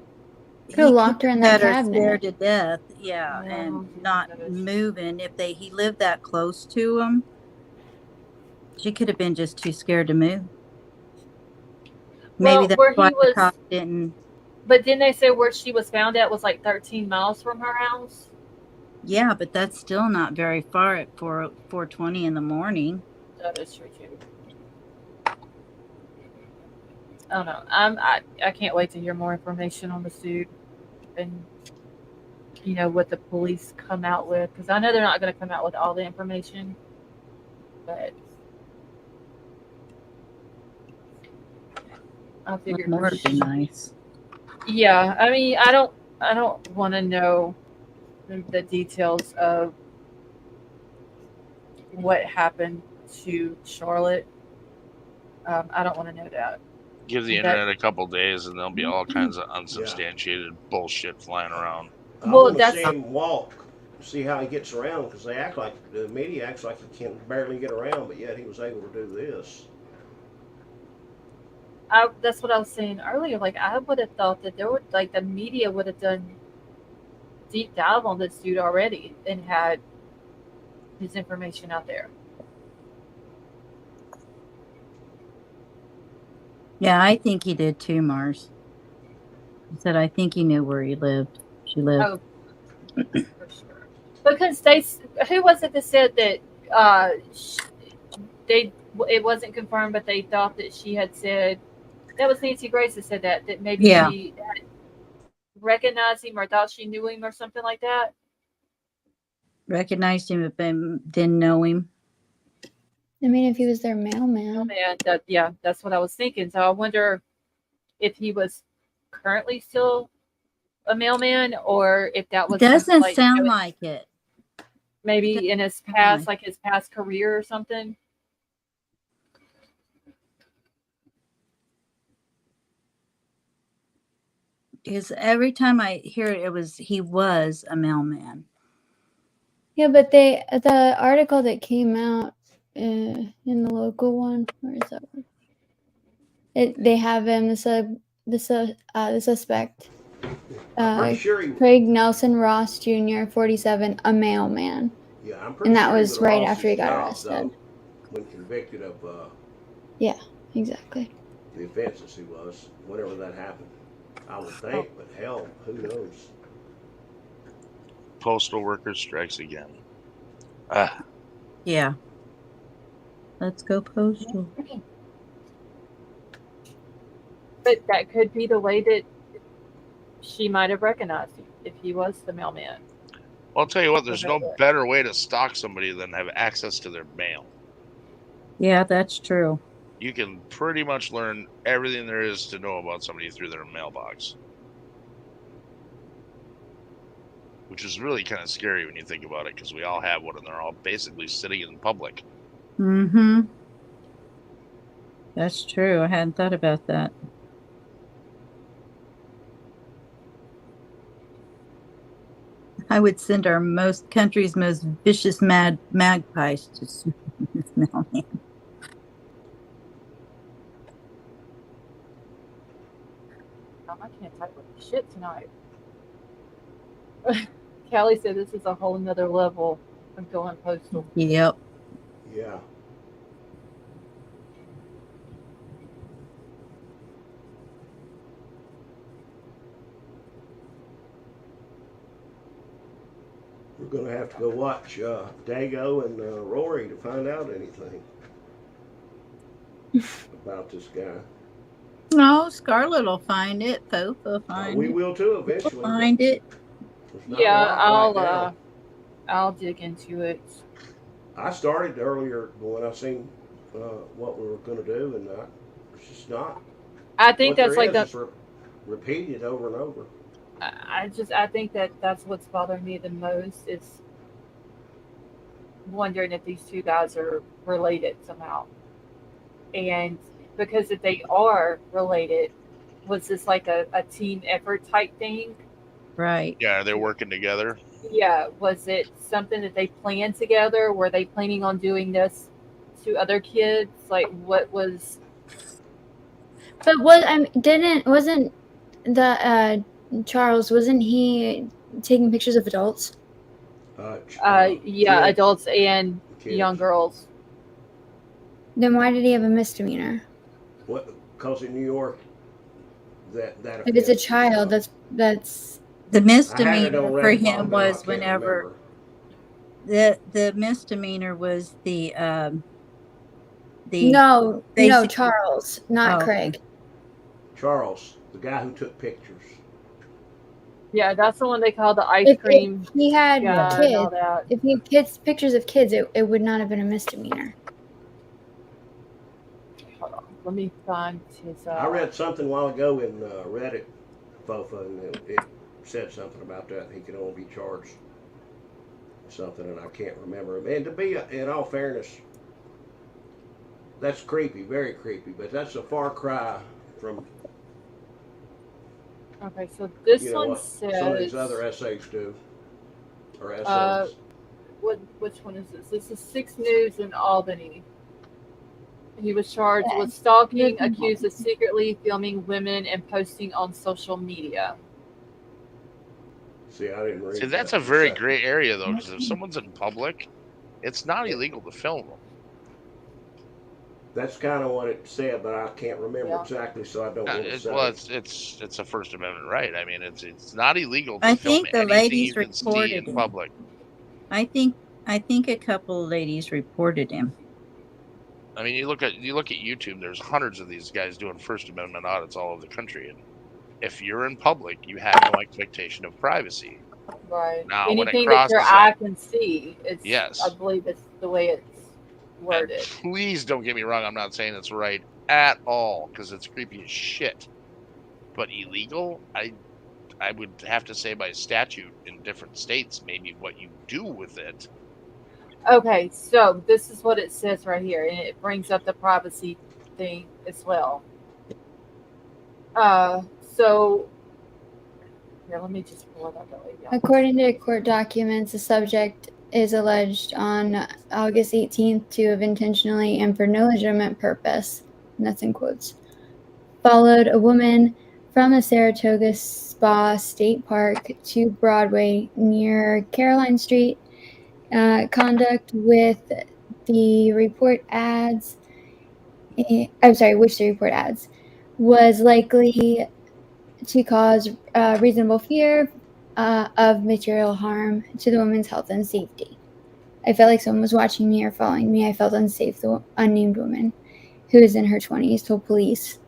F: could have locked her in the cabinet.
C: Scared to death, yeah, and not moving. If he lived that close to him, she could have been just too scared to move. Maybe that's why the cop didn't.
A: But didn't they say where she was found at was like 13 miles from her house?
C: Yeah, but that's still not very far at 4:20 in the morning.
A: That is true too. I don't know. I can't wait to hear more information on the suit and what the police come out with, because I know they're not going to come out with all the information, but I figured
C: more would be nice.
A: Yeah, I mean, I don't want to know the details of what happened to Charlotte. I don't want to know that.
B: Give the
A: That-
B: internet a couple days, and there'll be all kinds of unsubstantiated bullshit flying around.
E: I
A: Well,
E: want to
A: that's
E: see him walk, see how he gets around, because they act like the media acts like he can barely get around, but yet he was able to do this.
A: that's what I was saying earlier. Like, I would have thought that there would, like, the media would have done deep dive on this dude already and had his information out there.
C: Yeah, I think he did too, Mars. He said, I think he knew where he lived. She lived.
A: Oh, for sure. Because who was it that said that it wasn't confirmed, but they thought that she had said, that was Nancy Grace that said that maybe
C: Yeah.
A: she had recognized him or thought she knew him or something like that.
C: Recognized him, but didn't know him.
F: I mean, if he was their mailman.
A: Yeah, that's what I was thinking. So I wonder if he was currently still a mailman or if that was
C: Doesn't
A: like,
C: sound like it.
A: Maybe in his past, like his past career or something.
C: Because every time I hear it, he was a mailman.
F: Yeah, but the article that came out in the local one, where is that one? They have him the suspect.
E: I'm pretty sure
F: Craig Nelson Ross Jr., 47, a mailman.
E: Yeah, I'm pretty
F: And that
E: sure he
F: was
E: would've
F: right
E: lost
F: after he
E: his
F: got
E: job,
F: arrested.
E: though, when convicted of
F: Yeah, exactly.
E: the offenses he was, whenever that happened. I would think, but hell, who knows?
B: Postal worker strikes again. Ah,
C: Yeah. Let's go postal.
A: But that could be the way that she might have recognized him if he was the mailman.
B: well, I'll tell you what, there's no better way to stalk somebody than have access to their mail.
C: Yeah, that's true.
B: You can pretty much learn everything there is to know about somebody through their mailbox. Which is really kind of scary when you think about it, because we all have one and they're all basically sitting in public.
C: Mm-hmm. That's true. I hadn't thought about that. I would send our country's most vicious magpies to this mailman.
A: I can't type with shit tonight. Callie said this is a whole nother level of going postal.
C: Yep.
E: Yeah. We're going to have to go watch Dago and Rory to find out anything about this guy.
C: No, Scarlett will find it. Pope will find it.
E: We will too eventually.
C: We'll find it.
A: Yeah, I'll dig into it.
E: I started earlier when I seen what we were going to do, and it's just not.
A: I think that's like
E: repeated over and over.
A: I think that's what's bothering me the most is wondering if these two guys are related somehow. And because if they are related, was this like a team effort type thing?
C: Right.
B: Yeah, they're working together.
A: Yeah. Was it something that they planned together? Were they planning on doing this to other kids? Like, what was?
F: But wasn't the Charles, wasn't he taking pictures of adults?
A: Yeah, adults and
E: kids.
A: Young girls.
F: Then why did he have a misdemeanor?
E: What? Because in New York, that
F: If it's a child, that's
C: the misdemeanor for him was whenever the misdemeanor was the
F: no Charles, not Craig.
E: Charles, the guy who took pictures.
A: Yeah, that's the one they call the ice cream.
F: If he had
A: kids,
F: if he had pictures of kids, it would not have been a misdemeanor.
A: Hold on, let me find his.
E: I read something a while ago in Reddit, Fofa, and it said something about that. He could only be charged something, and I can't remember. And to be, in all fairness, that's creepy, very creepy. But that's a far cry from
A: Okay, so this
E: you know
A: one
E: what some of these
A: says,
E: other essays do or
A: uh,
E: essays.
A: which one is this? This is 6 News in Albany. He was charged with
F: Yes.
A: stalking, accused of secretly filming women and posting on social media.
E: See, I didn't read
B: See, that's
E: that.
B: a very gray area though, because if someone's in public, it's not illegal to film them.
E: That's kind of what it said, but I can't remember
A: Yeah.
E: exactly, so I don't want to say.
B: Well, it's a First Amendment right. I mean, it's not illegal to
C: I
B: film
C: think the
B: anything
C: ladies
B: you can see
C: reported
B: in
C: him.
B: public.
C: I think a couple of ladies reported him.
B: I mean, you look at YouTube. There's hundreds of these guys doing First Amendment audits all over the country, and if you're in public, you have no expectation of privacy.
A: Right.
B: Now, when it
A: Anything that your
B: crosses
A: eye
B: that,
A: can see, it's,
B: yes.
A: I believe it's the way it's
B: And
A: worded.
B: please don't get me wrong. I'm not saying it's right at all because it's creepy as shit. But illegal, I would have to say by statute in different states, maybe what you do with it.
A: Okay, so this is what it says right here, and it brings up the privacy thing as well. So here, let me just pull it up that way.
N: According to court documents, the subject is alleged on August 18th to have intentionally and for no legitimate purpose, and that's in quotes, followed a woman from the Saratoga Spa State Park to Broadway near Caroline Street. Conduct with the report adds, which the report adds, was likely to cause reasonable fear of material harm to the woman's health and safety. I felt like someone was watching me or following me. I felt unsafe, the unnamed woman, who is in her 20s, told police.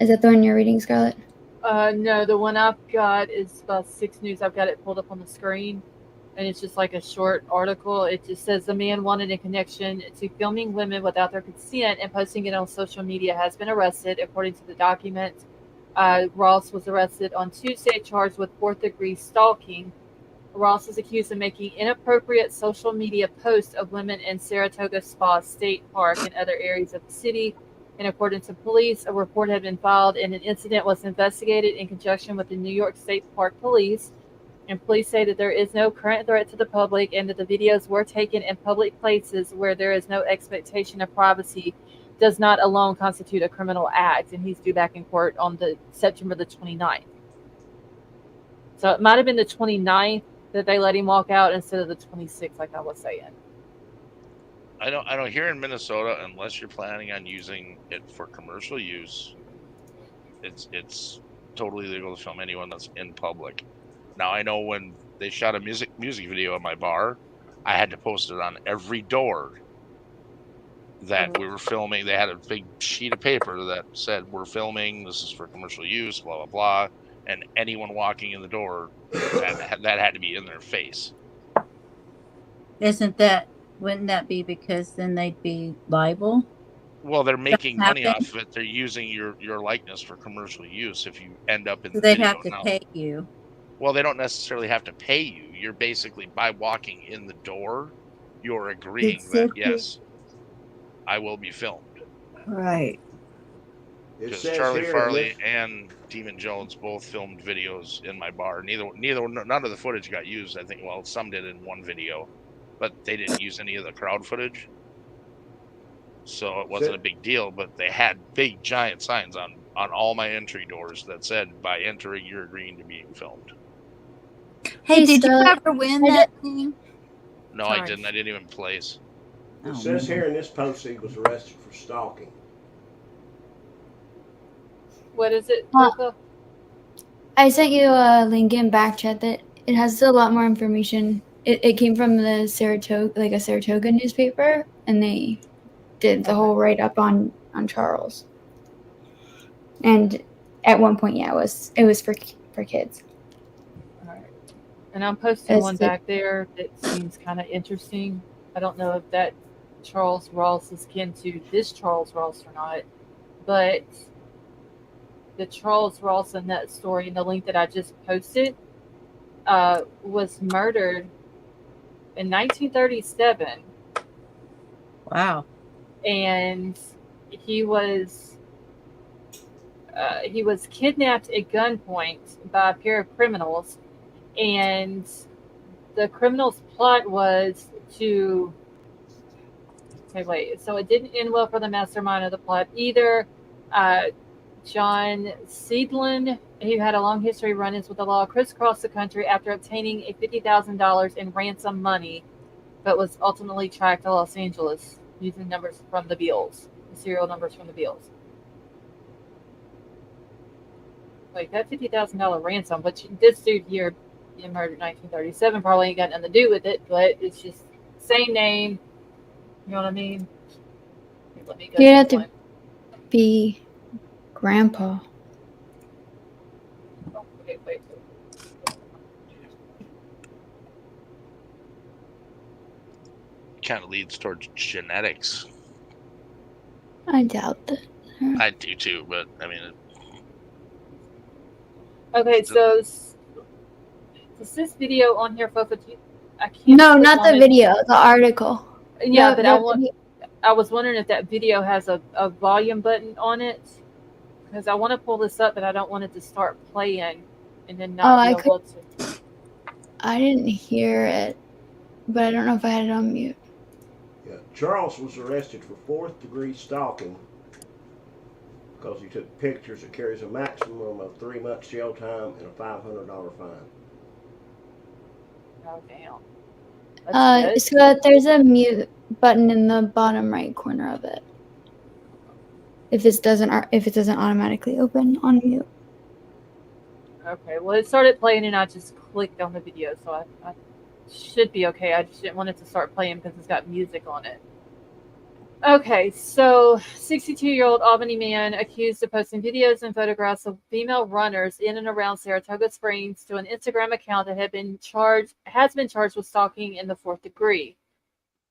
N: Is that the one you're reading, Scarlett?
A: No, the one I've got is 6 News. I've got it pulled up on the screen, and it's just like a short article. It just says the man wanted in connection to filming women without their consent and posting it on social media has been arrested, according to the document. Ross was arrested on Tuesday, charged with 4th-degree stalking. Ross is accused of making inappropriate social media posts of women in Saratoga Spa State Park and other areas of the city. And according to police, a report had been filed and an incident was investigated in conjunction with the New York State Park Police. And police say that there is no current threat to the public and that the videos were taken in public places where there is no expectation of privacy does not alone constitute a criminal act. And he's due back in court on September the 29th. So it might have been the 29th that they let him walk out instead of the 26th, like I was saying.
B: I don't here in Minnesota, unless you're planning on using it for commercial use, it's totally legal to film anyone that's in public. Now I know when they shot a music video at my bar, I had to post it on every door that we were filming. They had a big sheet of paper that said we're filming, this is for commercial use, blah blah blah, and anyone walking in the door that had to be in their face.
C: Wouldn't that be because then they'd be liable?
B: Well, they're making money off of it. They're using your likeness for commercial use. If you end up in the
C: they'd
B: video
C: have to pay you.
B: Well, they don't necessarily have to pay you. You're basically, by walking in the door, you're agreeing that, yes, I will be filmed.
C: Right.
B: Because Charlie Farley and Demon Jones both filmed videos in my bar. None of the footage got used. I think, well, some did in one video, but they didn't use any of the crowd footage. So it wasn't a big deal, but they had big giant signs on all my entry doors that said, by entering, you're agreeing to being filmed.
C: Hey, did you ever win that thing?
B: No, I didn't. I didn't even place.
E: It says here in this post he was arrested for stalking.
A: What is it?
N: I sent you a link in back chat that it has a lot more information. It came from the Saratoga newspaper, and they did the whole write up on Charles. And at one point, yeah, it was for kids.
A: All right. And I'm posting one back there that seems kind of interesting. I don't know if that Charles Ross is kin to this Charles Ross or not, but the Charles Ross in that story in the link that I just posted was murdered in 1937.
C: Wow.
A: And he was kidnapped at gunpoint by a pair of criminals, and the criminals' plot was to. Okay, wait. So it didn't end well for the mastermind of the plot either. John Seidlin, who had a long history of run-ins with the law, crisscrossed the country after obtaining a $50,000 in ransom money, but was ultimately tracked to Los Angeles using numbers from the bills, the serial numbers from the bills. Like that $50,000 ransom, which this dude here, he murdered in 1937, probably ain't got nothing to do with it, but it's just same name. You know what I mean? Here, let me go
N: You'd
A: to
N: have to
A: one.
N: be grandpa.
A: Oh, wait.
B: Kind of leads towards genetics.
N: I doubt that.
B: I do too, but I mean,
A: Okay, so is this video on here, folks? I can't.
N: No,
A: click
N: not
A: on
N: the
A: it.
N: video, the article.
A: Yeah, but
N: the
A: I was wondering if that video has a volume button on it, because I want to pull this up, but I don't want it to start playing and then not be able to.
N: I didn't hear it, but I don't know if I had it on mute.
E: Yeah, Charles was arrested for 4th-degree stalking because he took pictures. It carries a maximum of 3 months jail time and a $500 fine.
A: Oh, damn.
N: So there's a mute button in the bottom right corner of it. If it doesn't automatically open on mute.
A: Okay, well, it started playing and I just clicked on the video, so I should be okay. I just didn't want it to start playing because it's got music on it. Okay, so 62-year-old Albany man accused of posting videos and photographs of female runners in and around Saratoga Springs to an Instagram account that has been charged with stalking in the 4th degree.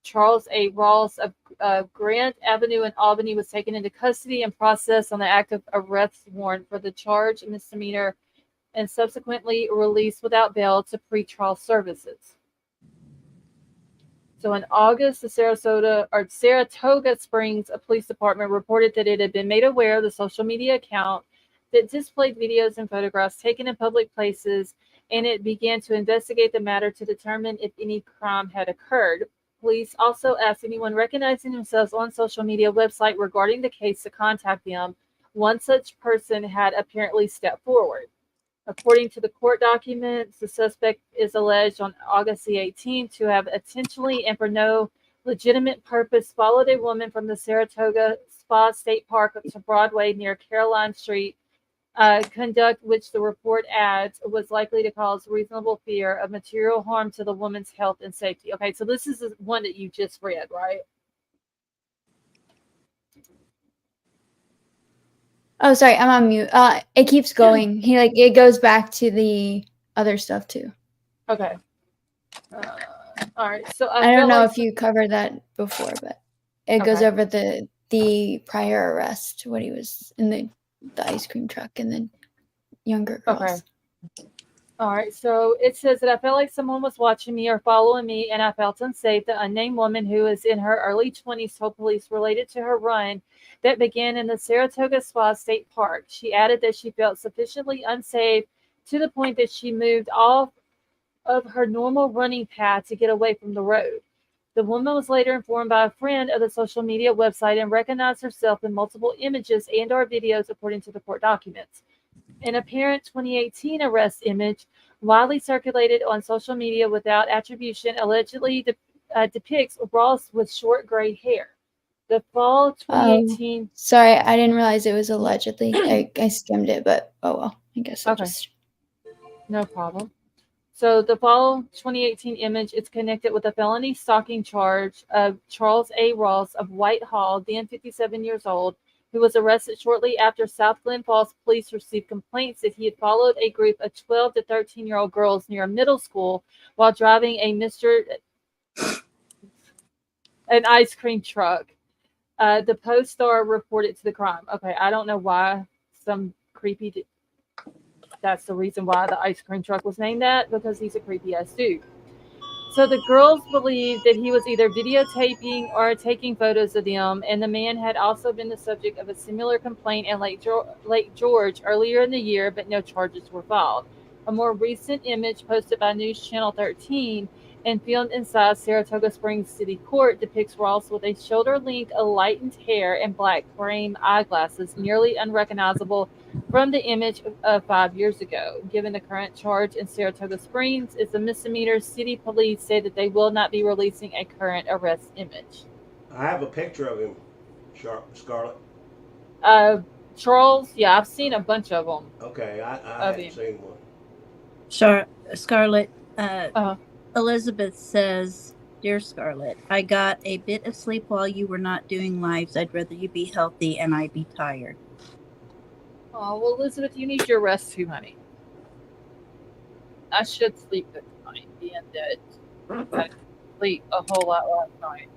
A: Charles A. Ross of Grant Avenue in Albany was taken into custody and processed on the active arrest warrant for the charge misdemeanor and subsequently released without bail to pretrial services. So in August, the Saratoga Springs Police Department reported that it had been made aware of the social media account that displayed videos and photographs taken in public places, and it began to investigate the matter to determine if any crime had occurred. Police also asked anyone recognizing themselves on social media website regarding the case to contact them. One such person had apparently stepped forward. According to the court documents, the suspect is alleged on August the 18th to have intentionally and for no legitimate purpose followed a woman from the Saratoga Spa State Park to Broadway near Caroline Street, conduct which the report adds was likely to cause reasonable fear of material harm to the woman's health and safety. Okay, so this is the one that you just read, right?
N: Oh, sorry, I'm on mute. It keeps going. It goes back to the other stuff too.
A: Okay. All right. So
N: I don't know if you covered that before, but it goes over the prior arrest when he was in the ice cream truck and the younger girls.
A: Okay. All right. So it says that I felt like someone was watching me or following me, and I felt unsafe. The unnamed woman, who is in her early 20s, told police related to her run that began in the Saratoga Spa State Park. She added that she felt sufficiently unsafe to the point that she moved off of her normal running path to get away from the road. The woman was later informed by a friend of the social media website and recognized herself in multiple images and/or videos, according to the court documents. An apparent 2018 arrest image, widely circulated on social media without attribution, allegedly depicts Ross with short gray hair. The fall 2018.
N: Sorry, I didn't realize it was allegedly. I skimmed it, but oh well. I guess just.
A: No problem. So the fall 2018 image is connected with a felony stalking charge of Charles A. Ross of Whitehall, then 57 years old, who was arrested shortly after South Glen Falls police received complaints that he had followed a group of 12 to 13-year-old girls near a middle school while driving an ice cream truck. The Post-Star reported to the crime. Okay, I don't know why some creepy that's the reason why the ice cream truck was named that, because he's a creepy ass dude. So the girls believed that he was either videotaping or taking photos of them, and the man had also been the subject of a similar complaint in Lake George earlier in the year, but no charges were filed. A more recent image posted by News Channel 13 and filmed inside Saratoga Springs City Court depicts Ross with a shoulder-length, lightened hair and black frame eyeglasses, nearly unrecognizable from the image of 5 years ago. Given the current charge in Saratoga Springs is a misdemeanor, city police say that they will not be releasing a current arrest image.
E: I have a picture of him, Scarlett.
A: Charles, yeah, I've seen a bunch of them.
E: Okay, I haven't seen one.
C: Scarlett, Elizabeth says, "Dear Scarlett, I got a bit of sleep while you were not doing lives. I'd rather you be healthy and I be tired."
A: Oh, well, Elizabeth, you need your rest too, honey. I should sleep good tonight, being that I sleep a whole lot last night.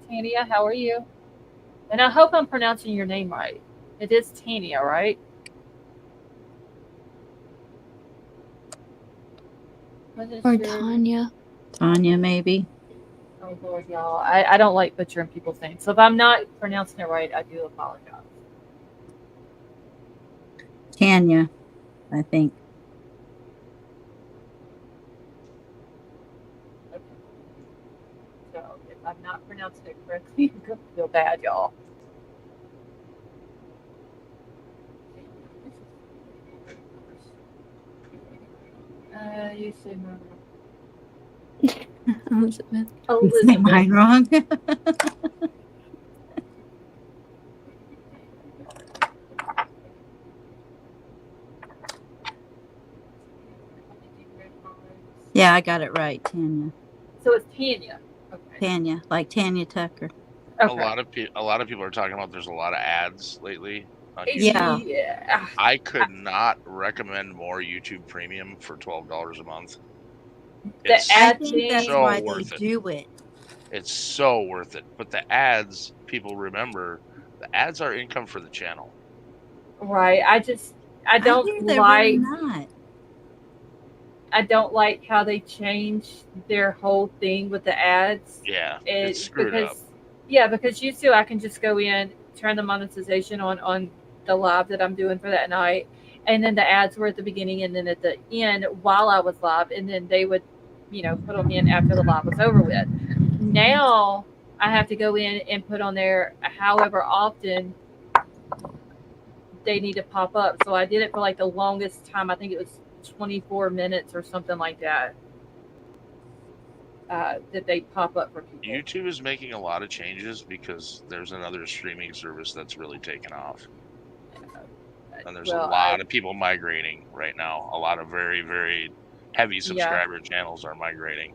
A: Tania, how are you? And I hope I'm pronouncing your name right. It is Tania, right?
N: Or Tanya.
C: Tanya, maybe.
A: Oh, Lord, y'all. I don't like butchering people's names. So if I'm not pronouncing it right, I do apologize.
C: Tanya, I think.
A: Okay. So if I'm not pronouncing it correctly, I'm going to feel bad, y'all. You say mine wrong.
N: Elizabeth.
C: You say mine wrong? Yeah, I got it right, Tanya.
A: So it's Tanya. Okay.
C: Tanya, like Tanya Tucker.
B: Okay. A lot of people are talking about there's a lot of ads lately on YouTube.
A: Yeah.
B: I could not recommend more YouTube Premium for $12 a month.
C: I think that's
B: so
C: why
B: worth
C: they
B: it.
C: do it.
B: It's so worth it. But the ads, people remember, the ads are income for the channel.
A: Right. I don't
C: hear they're
A: like.
C: really not.
A: I don't like how they changed their whole thing with the ads.
B: Yeah, it's screwed up.
A: Yeah, because used to I can just go in, turn the monetization on the live that I'm doing for that night, and then the ads were at the beginning and then at the end while I was live, and then they would, put them in after the live was over with. Now I have to go in and put on there however often they need to pop up. So I did it for like the longest time. I think it was 24 minutes or something like that. That they pop up for people.
B: YouTube is making a lot of changes because there's another streaming service that's really taken off. And there's a lot of people migrating right now. A lot of very, very heavy subscriber channels are migrating.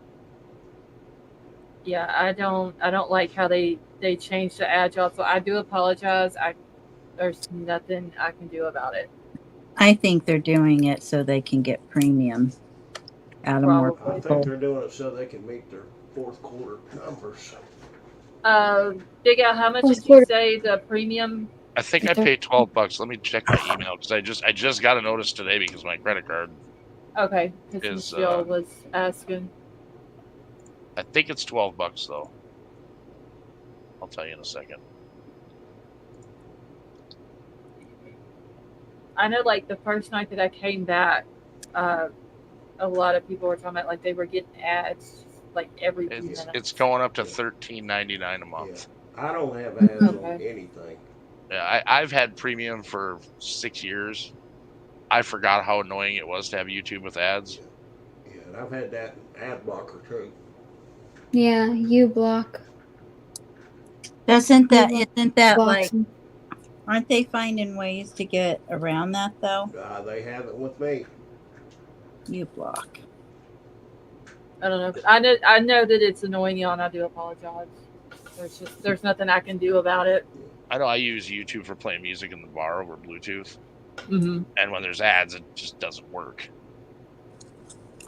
A: Yeah, I don't like how they changed the ad job, so I do apologize. There's nothing I can do about it.
C: I think they're doing it so they can get premium out of more people.
E: I think they're doing it so they can meet their fourth quarter numbers.
A: Big Al, how much did you say the premium?
B: I think I paid $12. Let me check my email because I just got a notice today because my credit card.
A: Okay, because Michelle was asking.
B: I think it's $12 though. I'll tell you in a second.
A: I know, like the first night that I came back, a lot of people were talking about like they were getting ads like every few minutes.
B: It's going up to $13.99 a month.
E: Yeah. I don't have ads on anything.
B: Yeah, I've had premium for 6 years. I forgot how annoying it was to have YouTube with ads.
E: Yeah, and I've had that ad blocker too.
N: Yeah, uBlock.
C: Isn't that like, aren't they finding ways to get around that though?
E: They haven't with me.
C: uBlock.
A: I don't know. I know that it's annoying y'all, and I do apologize. There's nothing I can do about it.
B: I know I use YouTube for playing music in the bar over Bluetooth.
A: Mm-hmm.
B: And when there's ads, it just doesn't work.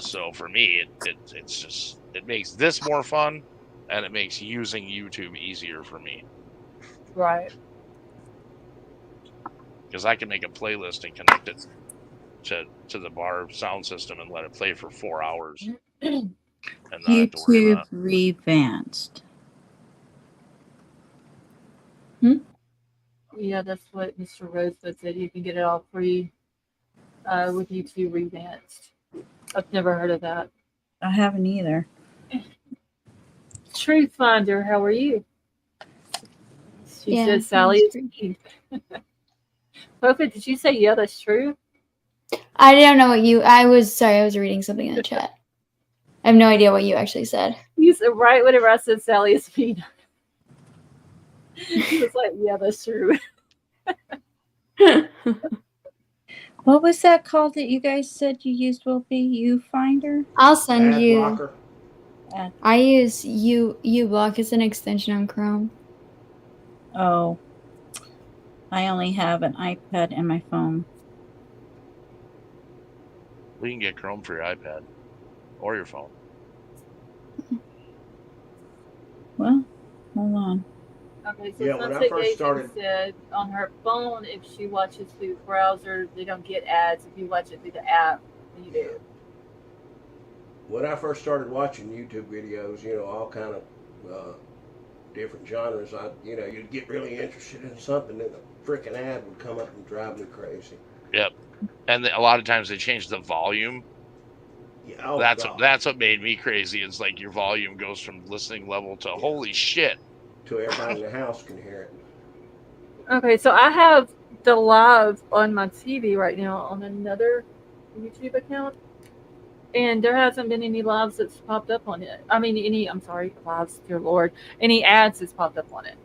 B: So for me, it makes this more fun, and it makes using YouTube easier for me.
A: Right.
B: because I can make a playlist and connect it to the bar sound system and let it play for 4 hours and not have to worry
C: YouTube
B: about it.
C: revanced.
A: Yeah, that's what Mr. Rosebud said. You can get it all free with YouTube Revanced. I've never heard of that.
C: I haven't either.
A: Truth Finder, how are you? She
N: Yeah,
A: said Sally is
N: that's
A: mean. Prophet, did you say yeah, that's true?
N: I don't know what you. I was reading something in the chat. I have no idea what you actually said.
A: You said right whenever I said Sally is mean. He was like, yeah, that's true.
C: What was that called that you guys said you used, Wolfie? Viewfinder?
N: I'll send
E: Ad
N: you.
E: blocker.
N: I use uBlock. It's an extension on Chrome.
C: Oh, I only have an iPad and my phone.
B: We can get Chrome for your iPad or your phone.
C: Well, hold on.
A: Okay, so
E: Yeah, when I
A: Sunset
E: first
A: Gazing
E: started-
A: said on her phone, if she watches through the browser, they don't get ads. If you watch it through the app, you do.
E: When I first started watching YouTube videos, you know, all kind of different genres, you'd get really interested in something, and a freaking ad would come up and drive me crazy.
B: Yep. And a lot of times they change the volume.
E: Yeah, oh,
B: that's
E: God.
B: what made me crazy. It's like your volume goes from listening level to holy shit.
E: To everybody in the house can hear it.
A: Okay, so I have the live on my TV right now on another YouTube account, and there hasn't been any lives that's popped up on it. I mean, lives, dear Lord, any ads that's popped up on it.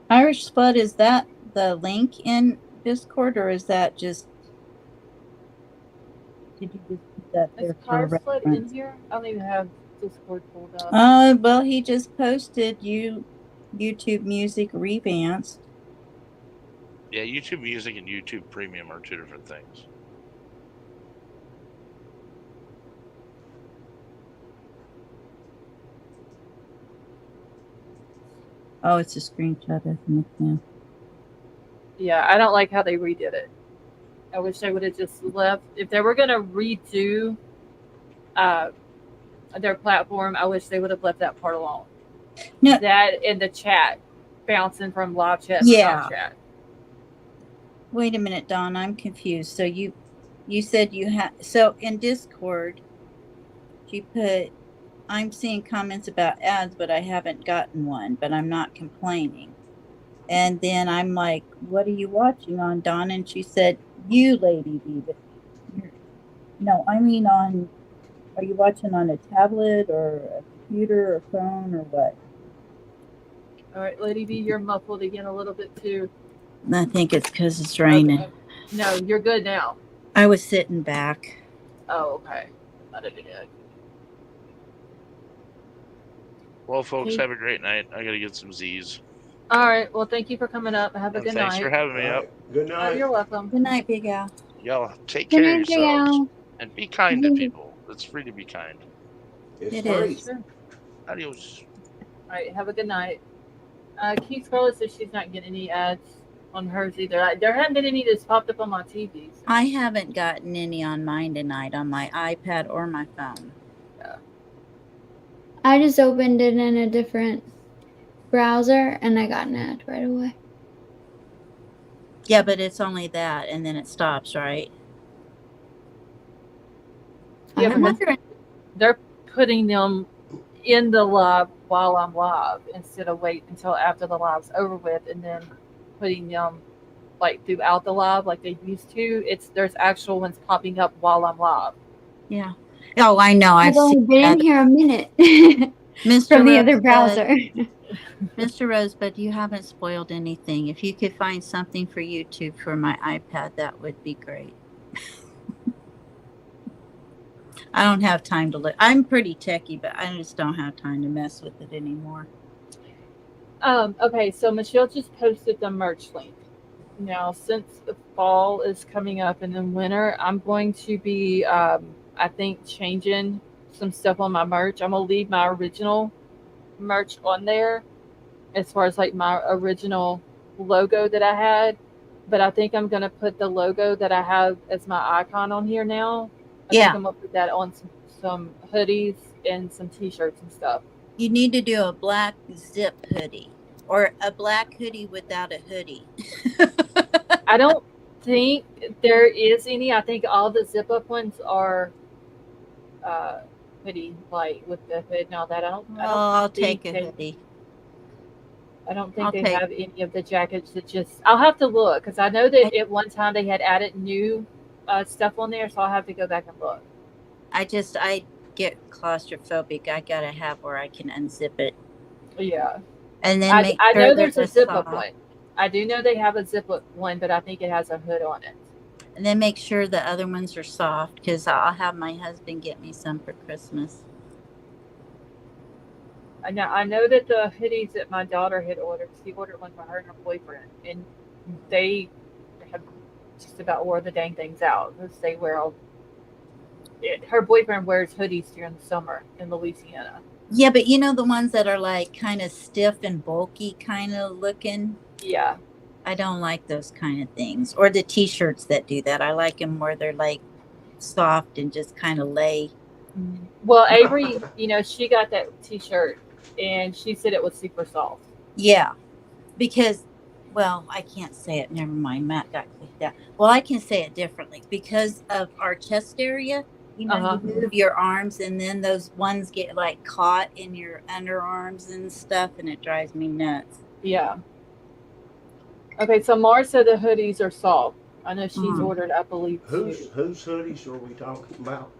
C: Irish Spud, is that the link in Discord, or is that just? Did you just put that there
A: Is
C: for
A: Irish Spud in
C: reference?
A: here? I don't even have Discord pulled up.
C: Well, he just posted YouTube Music Revanced.
B: Yeah, YouTube Music and YouTube Premium are two different things.
C: Oh, it's a screenshot, isn't it? Yeah.
A: Yeah, I don't like how they redid it. I wish they would have just left. If they were going to redo their platform, I wish they would have left that part alone.
C: No.
A: That in the chat, bouncing from live chat to
C: Yeah.
A: chat.
C: Wait a minute, Dawn. I'm confused. So you said you had. So in Discord, you put, I'm seeing comments about ads, but I haven't gotten one. But I'm not complaining. And then I'm like, what are you watching on, Dawn? And she said, you, Lady B. But no, I mean on. Are you watching on a tablet or a computer or phone or what?
A: All right, Lady B, you're muffled again a little bit too.
C: I think it's because it's raining.
A: Okay. No, you're good now.
C: I was sitting back.
A: Oh, okay. I didn't do that.
B: Well, folks,
A: Okay.
B: have a great night. I got to get some Z's.
A: All right. Well, thank you for coming up. Have a good
B: Thanks
A: night.
B: for having me up.
E: Good night.
A: You're welcome.
C: Good night, Big Al.
B: Y'all take
N: Good
B: care of
N: night, Big
B: yourselves
N: Al.
B: and be kind to people. It's free to be kind.
E: It's
C: It
E: free.
C: is.
A: Sure.
B: Adios.
A: All right. Have a good night. Keith Scarlett says she's not getting any ads on hers either. There haven't been any that's popped up on my TV. So.
C: I haven't gotten any on mine tonight on my iPad or my phone.
A: Yeah.
N: I just opened it in a different browser and I got an ad right away.
C: Yeah, but it's only that, and then it stops, right?
A: Yeah,
N: I'm
A: because
N: wondering.
A: they're putting them in the live while I'm live instead of wait until after the live's over with and then putting them like throughout the live like they used to. There's actual ones popping up while I'm live.
C: Yeah. Oh, I know. I've
N: I've only
C: seen
N: been in
C: that.
N: here a minute
C: Mr.
N: from the other
C: Rosebud.
N: browser.
C: Mr. Rosebud, you haven't spoiled anything. If you could find something for YouTube for my iPad, that would be great. I don't have time to look. I'm pretty techie, but I just don't have time to mess with it anymore.
A: Okay, so Michelle just posted the merch link. Now, since the fall is coming up and then winter, I'm going to be, I think, changing some stuff on my merch. I'm going to leave my original merch on there as far as like my original logo that I had, but I think I'm gonna put the logo that I have as my icon on here now. I think I'm gonna put that on some hoodies and some t-shirts and stuff.
C: You need to do a black zip hoodie or a black hoodie without a hoodie.
A: I don't think there is any. I think all the zip up ones are hoodie, like with the hood and all that.
C: I'll take a hoodie.
A: I don't think they have any of the jackets that just. I'll have to look because I know that at one time they had added new stuff on there, so I'll have to go back and look.
C: I get claustrophobic. I gotta have where I can unzip it.
A: Yeah.
C: And then
A: I know there's a zip up one. I do know they have a zip up one, but I think it has a hood on it.
C: And then make sure the other ones are soft because I'll have my husband get me some for Christmas.
A: I know that the hoodies that my daughter had ordered, she ordered one for her and her boyfriend, and they have just about wore the dang things out because they wear all. Her boyfriend wears hoodies during the summer in Louisiana.
C: Yeah, but you know the ones that are like kind of stiff and bulky kind of looking?
A: Yeah.
C: I don't like those kind of things. Or the t-shirts that do that. I like them where they're like soft and just kind of lay.
A: Well, Avery, she got that t-shirt and she said it was super soft.
C: Yeah, because, well, I can't say it. Never mind. Matt got clicked out. Well, I can say it differently. Because of our chest area, you move your arms and then those ones get like caught in your underarms and stuff, and it drives me nuts.
A: Yeah. Okay, so Mars said the hoodies are soft. I know she's ordered, I believe,
E: Whose hoodies are we talking about?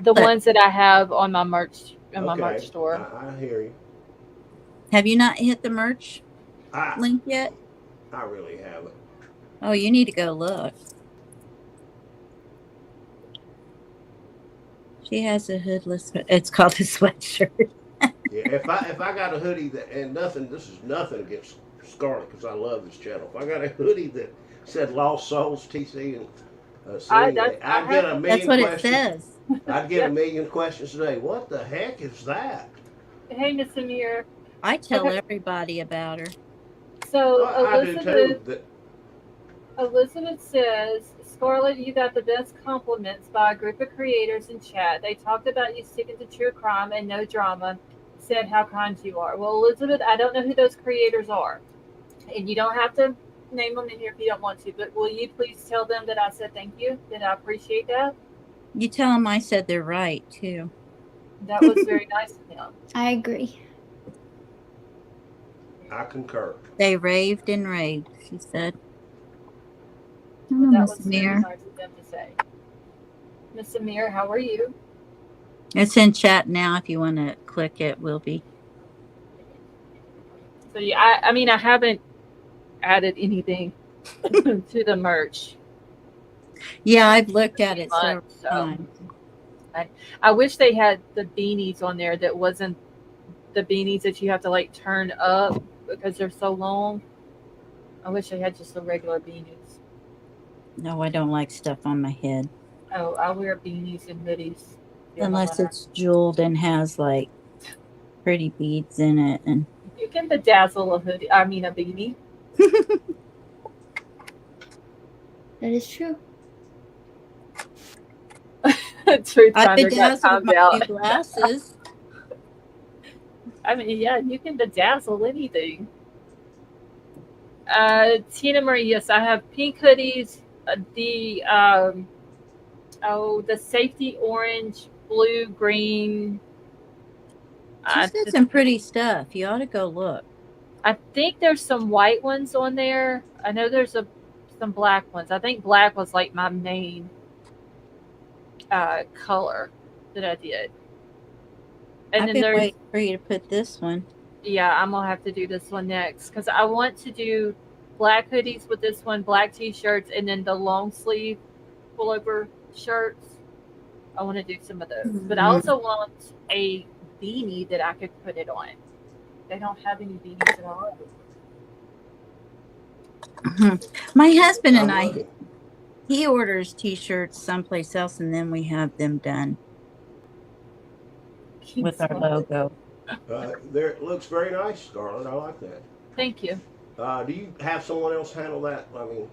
A: The ones that I have on my merch merch store.
E: I hear you.
C: Have you not hit the merch link yet?
E: I really haven't.
C: Oh, you need to go look. She has a hoodless. It's called a sweatshirt.
E: Yeah, if I got a hoodie this is nothing against Scarlett because I love this channel. If I got a hoodie that said Lost Souls TC and I'd get a million
C: That's what
E: questions.
C: It says.
E: I'd get a million questions today. What the heck is that?
A: Hey, Miss Amir.
C: I tell everybody about her.
A: So
E: I do too.
A: Elizabeth says, Scarlett, you got the best compliments by a group of creators in chat. They talked about you sticking to true crime and no drama, said how kind you are. Well, Elizabeth, I don't know who those creators are. And you don't have to name them in here if you don't want to, but will you please tell them that I said thank you, that I appreciate that?
C: You tell them I said they're right, too.
A: That was very nice of them.
N: I agree.
E: I concur.
C: They raved and raved, she said.
A: That was very nice of them to say. Miss Amir, how are you?
C: It's in chat now. If you want to click it, will be.
A: So yeah, I mean, I haven't added anything to the merch.
C: Yeah, I've looked at it several times.
A: I wish they had the beanies on there that wasn't the beanies that you have to like turn up because they're so long. I wish they had just the regular beanies.
C: No, I don't like stuff on my head.
A: Oh, I wear beanies and hoodies.
C: Unless it's jeweled and has like pretty beads in it. And
A: you can bedazzle a hoodie. I mean a beanie.
N: That is true.
A: Truth
C: I
A: Finder got
C: bedazzled
A: timed out.
C: my glasses.
A: I mean, yeah, you can bedazzle anything. Tina Marie, yes, I have pink hoodies. The safety orange, blue, green.
C: She said some pretty stuff. You ought to go look.
A: I think there's some white ones on there. I know there's some black ones. I think black was like my main color that I did. And
C: I've
A: then
C: been
A: there's
C: waiting for you to put this one.
A: Yeah, I'm gonna have to do this one next because I want to do black hoodies with this one, black t-shirts, and then the long sleeve pullover shirts. I want to do some of those, but I also want a beanie that I could put it on. They don't have any beanies at all.
C: My husband and I, he orders t-shirts someplace else, and then we have them done with our logo.
E: There, it looks very nice, Scarlett. I like that.
A: Thank you.
E: Do you have someone else handle that? I mean,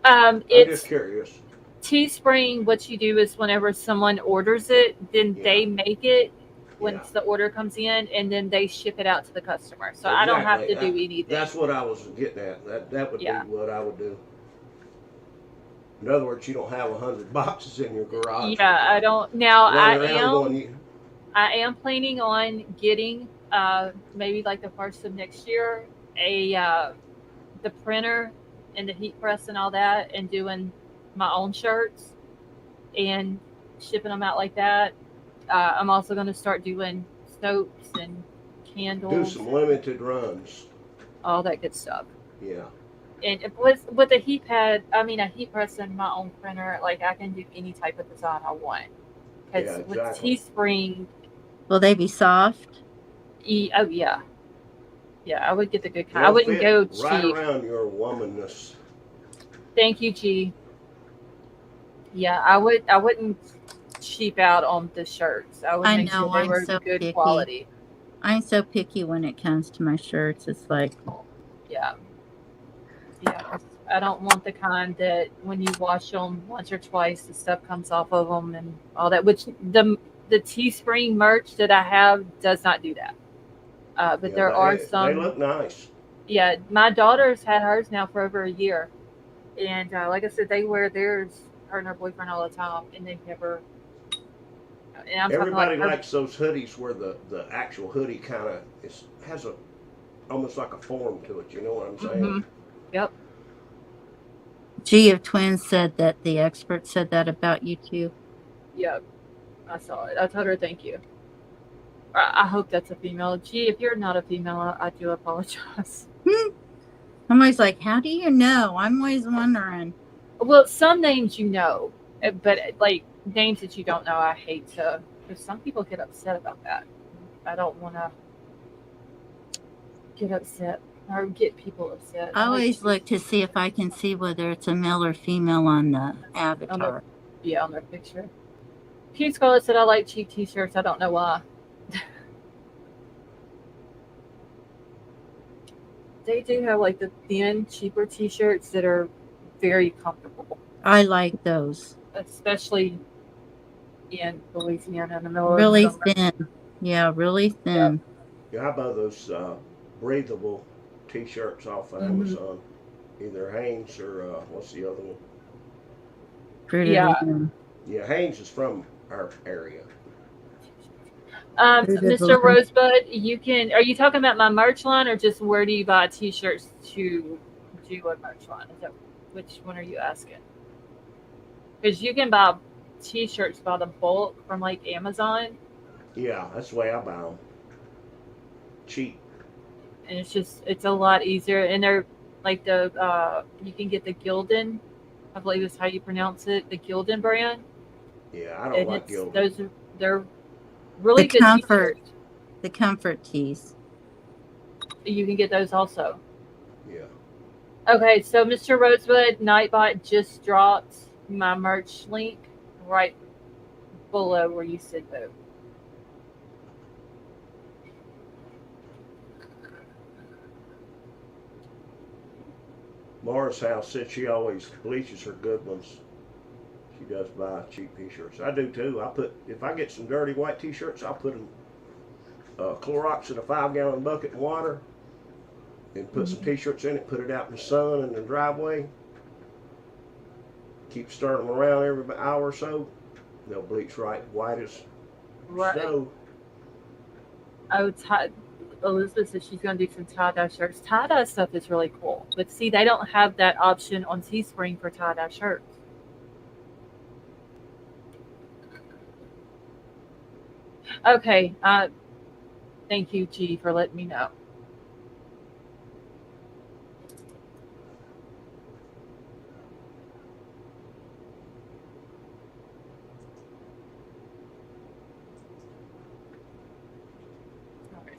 E: I'm just
A: It's
E: curious.
A: Teespring. What you do is whenever someone orders it, then
E: Yeah.
A: they make it once
E: Yeah.
A: the order comes in, and then they ship it out to the customer. So I don't have
E: Exactly.
A: to do anything.
E: That's what I was getting at. That would
A: Yeah.
E: be what I would do. In other words, you don't have 100 boxes in your garage.
A: Yeah, I don't. Now
E: Running around going.
A: I am planning on getting maybe like the first of next year the printer and the heat press and all that, and doing my own shirts and shipping them out like that. I'm also going to start doing soaps and
E: Do
A: candles,
E: some limited runs.
A: all that good stuff.
E: Yeah.
A: And with a heat pad, I mean a heat press and my own printer, like I can do any type of design I want. Because
E: Yeah,
A: with
E: exactly.
A: Teespring,
C: Will they be soft?
A: oh yeah, yeah, I would get the good kind. I
E: They'll
A: wouldn't
E: fit
A: go
E: right
A: cheap.
E: around your womanness.
A: Thank you, G. Yeah, I wouldn't cheap out on the shirts. I would
C: I
A: make sure
C: know,
A: they
C: I'm
A: were
C: so
A: good
C: picky.
A: quality.
C: I'm so picky when it comes to my shirts. It's like,
A: Yeah. Yeah, 'cause I don't want the kind that when you wash them once or twice, the stuff comes off of them and all that. Which the Teespring merch that I have does not do that. But
E: Yeah,
A: there are
E: they
A: some.
E: look nice.
A: Yeah, my daughter's had hers now for over a year, and like I said, they wear theirs, her and her boyfriend, all the time, and they never. And I'm
E: Everybody
A: talking like
E: likes those hoodies where the actual hoodie kind of has a almost like a form to it. You know what I'm saying?
A: Mm-hmm. Yep.
C: G of Twins said that the expert said that about you too.
A: Yep. I saw it. I told her thank you. I hope that's a female. Gee, if you're not a female, I do apologize.
C: I'm always like, how do you know? I'm always wondering.
A: Well, some names you know, but like names that you don't know, I hate to, because some people get upset about that. I don't want to get upset or get people upset.
C: I always look to see if I can see whether it's a male or female on the avatar.
A: On their picture. Cute Scarlett said, I like cheap t-shirts. I don't know why. They do have like the thin, cheaper t-shirts that are very comfortable.
C: I like those.
A: Especially in Louisiana in the middle
C: really
A: of summer.
C: Thin. Yeah, really thin.
E: Yeah, I buy those breathable T-shirts off of Amazon. Either Hanes or what's the other one? Yeah, Hanes is from our area.
A: Mr. Rosebud, are you talking about my merch line or just where do you buy t-shirts to do a merch line? Which one are you asking? Because you can buy t-shirts by the bulk from like Amazon.
E: Yeah, that's the way I buy them. Cheap.
A: And it's a lot easier. And they're like you can get the Gildan, I believe is how you pronounce it, the Gildan brand.
E: Yeah, I don't like Gildan.
A: They're really good t-shirts.
C: The comfort tees.
A: You can get those also.
E: Yeah.
A: Okay, so Mr. Rosebud, Nightbot just dropped my merch link right below where you said vote.
E: Mara's house said she always bleaches her good ones. She does buy cheap t-shirts. I do too. If I get some dirty white t-shirts, I'll put them Clorox in a 5-gallon bucket in water and put some t-shirts in it, put it out in the sun in the driveway. Keep stirring them around every hour or so. They'll bleach right white as snow.
A: Oh, Elizabeth says she's going to do some tie-dye shirts. Tie-dye stuff is really cool. But see, they don't have that option on Teespring for tie-dye shirts. Okay. Thank you, G, for letting me know.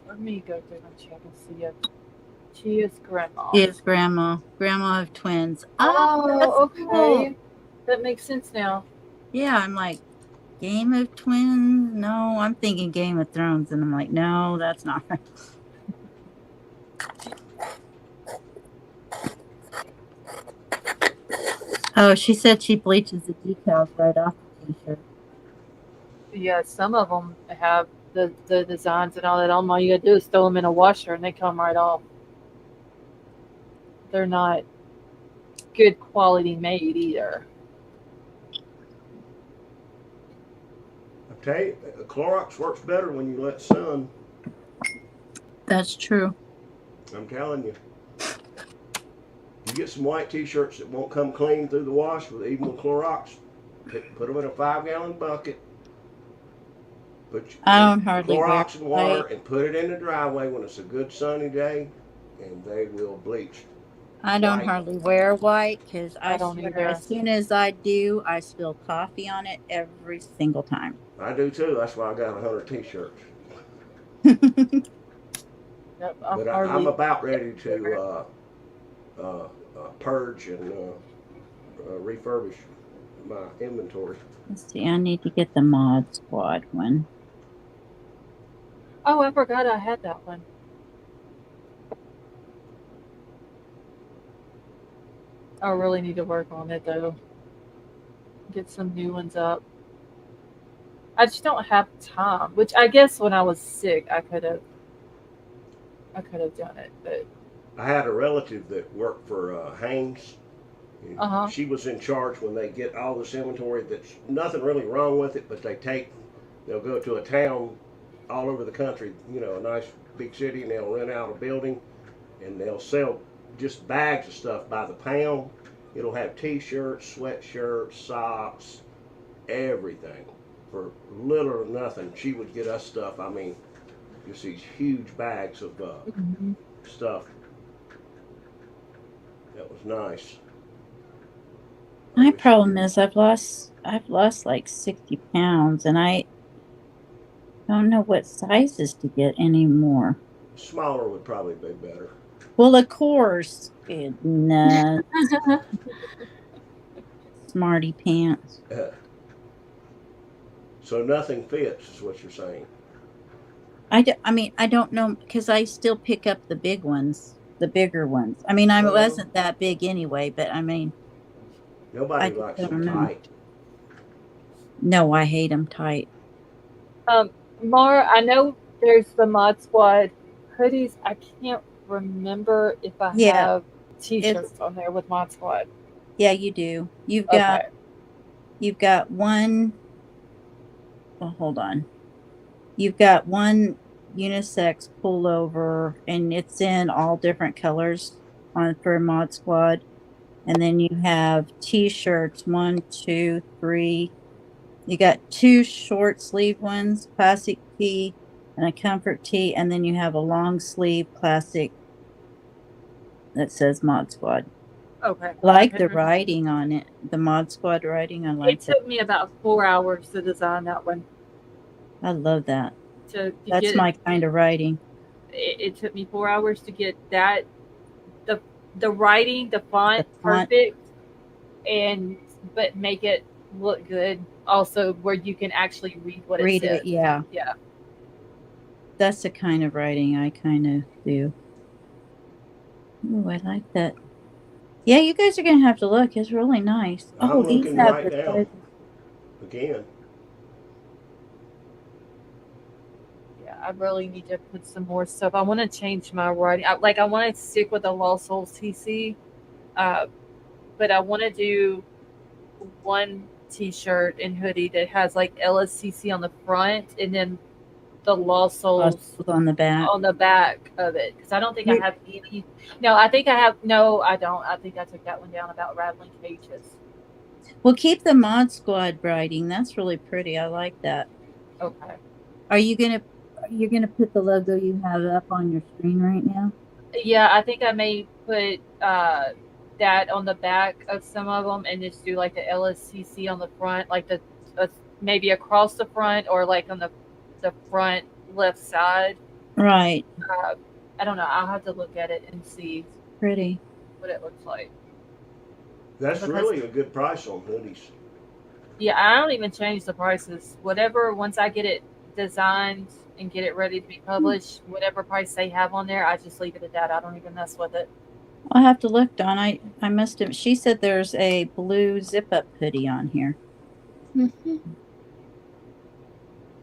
A: Let me go through and check and see if she is grandma.
C: She is grandma. Grandma of twins.
A: Oh, okay.
C: Cool.
A: That makes sense now.
C: Yeah, I'm like, Game of Twins? No, I'm thinking Game of Thrones. And I'm like, no, that's not right. Oh, she said she bleaches the decals right off the t-shirt.
A: Yeah, some of them have the designs and all that on them. All you gotta do is throw them in a washer and they come right off. They're not good quality made either.
E: I tell you, Clorox works better when you let sun.
C: That's true.
E: I'm telling you. You get some white t-shirts that won't come clean through the wash, even with Clorox. Put them in a 5-gallon bucket. Put
C: I don't hardly wear
E: Clorox and water
C: white.
E: and put it in the driveway when it's a good sunny day, and they will bleach.
C: I don't
E: White.
C: hardly wear white because
A: I
C: I
A: don't
C: swear
A: either.
C: as soon as I do, I spill coffee on it every single time.
E: I do too. That's why I got 100 t-shirts.
A: Yep,
E: But I'm about ready to purge and refurbish my inventory.
C: Let's see, I need to get the Mod Squad one.
A: Oh, I forgot I had that one. I really need to work on it though. Get some new ones up. I just don't have time. Which I guess when I was sick, I could have done it. But
E: I had a relative that worked for Haynes.
A: Uh-huh.
E: She was in charge when they get all this inventory. That's nothing really wrong with it, but they'll go to a town all over the country, a nice big city, and they'll rent out a building, and they'll sell just bags of stuff by the pound. It'll have t-shirts, sweatshirts, socks, everything for little or nothing. She would get us stuff. I mean, just these huge bags of stuff. That was nice.
C: My problem is I've lost like 60 pounds and I don't know what sizes to get anymore.
E: Smaller would probably be better.
C: Well, of course. Goodness. Smarty pants.
E: So nothing fits is what you're saying.
C: I mean, I don't know because I still pick up the big ones, the bigger ones. I mean, I wasn't that big anyway, but I mean.
E: Nobody likes them tight.
C: No, I hate them tight.
A: Mara, I know there's the Mod Squad hoodies. I can't remember if I have t-shirts on there with Mod Squad.
C: Yeah, you do. You've got one. Well, hold on. You've got one unisex pullover, and it's in all different colors for Mod Squad. And then you have t-shirts, 1, 2, 3. You got 2 short sleeve ones, classic tee, and a comfort tee, and then you have a long sleeve classic that says Mod Squad.
A: Okay.
C: I like the writing on it, the Mod Squad writing. I like
A: it. It took me about 4 hours to design that one.
C: I love that. That's my kind of writing.
A: It took me 4 hours to get that, the writing, the font perfect, but make it look good. Also, where you can actually read what it says.
C: Yeah.
A: Yeah.
C: That's the kind of writing I kind of do. Ooh, I like that. Yeah, you guys are gonna have to look. It's really nice.
E: I'm looking right now. Again.
A: I really need to put some more stuff. I want to change my writing. I want to stick with the Lost Souls TC, but I want to do one t-shirt and hoodie that has like LSCC on the front and then the Lost Souls
C: on the back
A: of it. Because I don't think I have any. No, I think I have. No, I don't. I think I took that one down about rattling cages.
C: Well, keep the Mod Squad writing. That's really pretty. I like that.
A: Okay.
C: Are you gonna put the logo you have up on your screen right now?
A: Yeah, I think I may put that on the back of some of them and just do like the LSCC on the front, like the maybe across the front or like on the front left side.
C: Right.
A: I don't know. I'll have to look at it and see.
C: Pretty.
A: What it looks like.
E: That's really a good price on hoodies.
A: Yeah, I don't even change the prices. Whatever, once I get it designed and get it ready to be published, whatever price they have on there, I just leave it at that. I don't even mess with it.
C: I'll have to look, Dawn. I must have. She said there's a blue zip-up hoodie on here.
N: Mhm.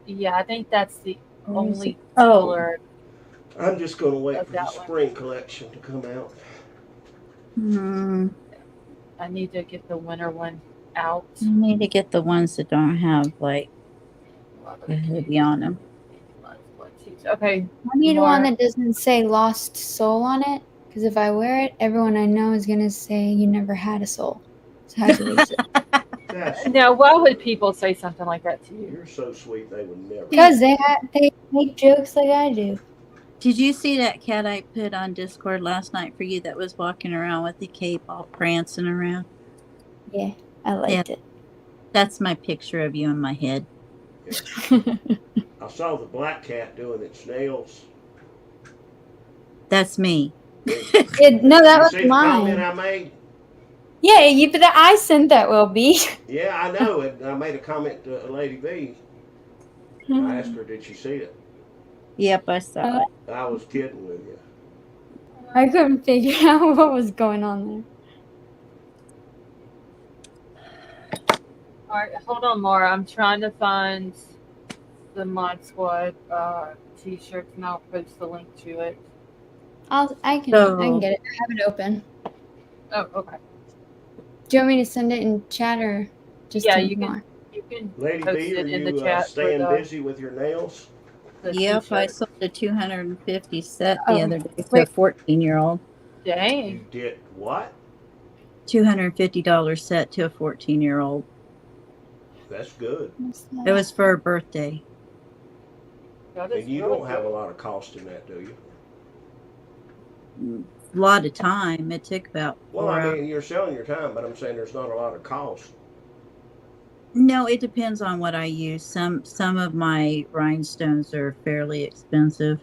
A: Yeah, I think that's the only
C: Oh.
A: color
E: I'm just going to wait
A: of
E: for the
A: that one.
E: spring collection to come out.
A: I need to get the winter one out.
C: You need to get the ones that don't have like a hoodie on them.
A: Okay.
N: I need one
A: Mark.
N: that doesn't say lost soul on it, because if I wear it, everyone I know is gonna say you never had a soul. So how'd you lose it?
E: That's
A: Now, why would people say something like that to you?
E: You're so sweet, they would never.
N: Because they make jokes like I do.
C: Did you see that cat I put on Discord last night for you that was walking around with the cape all prancing around?
N: Yeah, I liked it.
C: That's my picture of you in my head.
E: I saw the black cat doing its nails.
C: That's me.
N: No, that
E: You
N: was
E: see the comment
N: mine.
E: I made?
N: Yeah, but I sent that, Will B.
E: Yeah, I know it. I made a comment to Lady B. I asked her, did she see it?
C: Yep, I saw it.
E: I was kidding with you.
N: I couldn't figure out what was going on there.
A: All right, hold on, Laura. I'm trying to find the Mod Squad t-shirts, and I'll post the link to it.
N: I can get it. I have it open.
A: Oh, okay.
N: Do you want me to send it in chat or just
A: Yeah,
N: to
A: you
N: Mark?
A: can
E: Lady
A: post
E: B, are
A: it in the
E: you
A: chat for
E: staying
A: the
E: busy with your nails?
C: Yep, I
A: t-shirt.
C: sold a 250 set the
N: Oh,
C: other day to a
N: wait.
C: 14-year-old.
A: Dang.
E: You did what?
C: $250 set to a 14-year-old.
E: That's good.
C: It was for her birthday.
A: That
E: And
A: is
E: you
A: really
E: don't have a
A: good.
E: lot of cost in that, do you?
C: A lot of time. It took about
E: Well,
C: 4
E: I
C: hours.
E: mean, you're selling your time, but I'm saying there's not a lot of cost.
C: No, it depends on what I use. Some of my rhinestones are fairly expensive.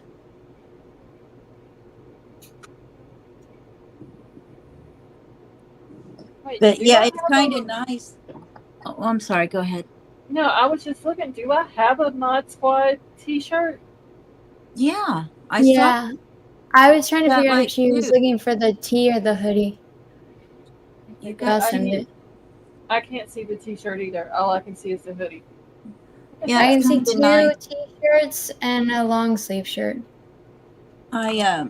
A: Wait,
C: But
A: do
C: yeah,
A: I
C: it's
A: have
C: kind
A: a-
C: of nice. Oh, I'm sorry. Go ahead.
A: No, I was just looking. Do I have a Mod Squad t-shirt?
C: Yeah, I saw.
N: Yeah. I was trying to
C: Got
N: figure out if
C: like
N: she was
C: two.
N: looking for the tee or the hoodie.
C: You
N: I'll
C: got
N: send
C: two.
N: it.
A: I can't see the t-shirt either. All I can see is the hoodie.
C: Yeah,
N: I can
C: it's
N: see
C: kind of
N: 2
C: nice.
N: t-shirts and a long sleeve shirt.
C: I've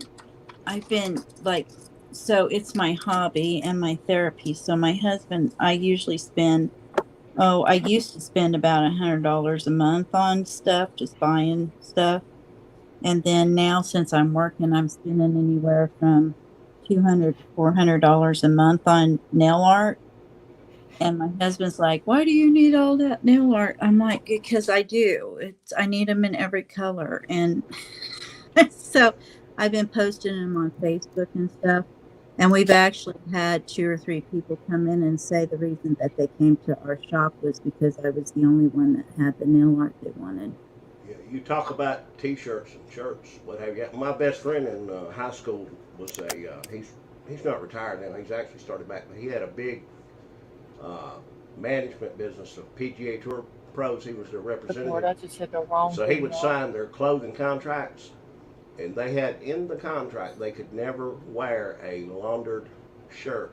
C: been like, so it's my hobby and my therapy. So my husband, I used to spend about $100 a month on stuff, just buying stuff. And then now, since I'm working, I'm spending anywhere from $200 to $400 a month on nail art. And my husband's like, "Why do you need all that nail art?" I'm like, "Because I do. I need them in every color." And so I've been posting them on Facebook and stuff. And we've actually had 2 or 3 people come in and say the reason that they came to our shop was because I was the only one that had the nail art they wanted.
E: Yeah, you talk about T-shirts and shirts, what have you. My best friend in high school was he's not retired now. He's actually started back, but he had a big management business of PGA Tour pros. He was their representative.
A: Lord, I just hit the wrong
E: So he
A: thing
E: would
A: off.
E: sign their clothing contracts, and they had in the contract they could never wear a laundered shirt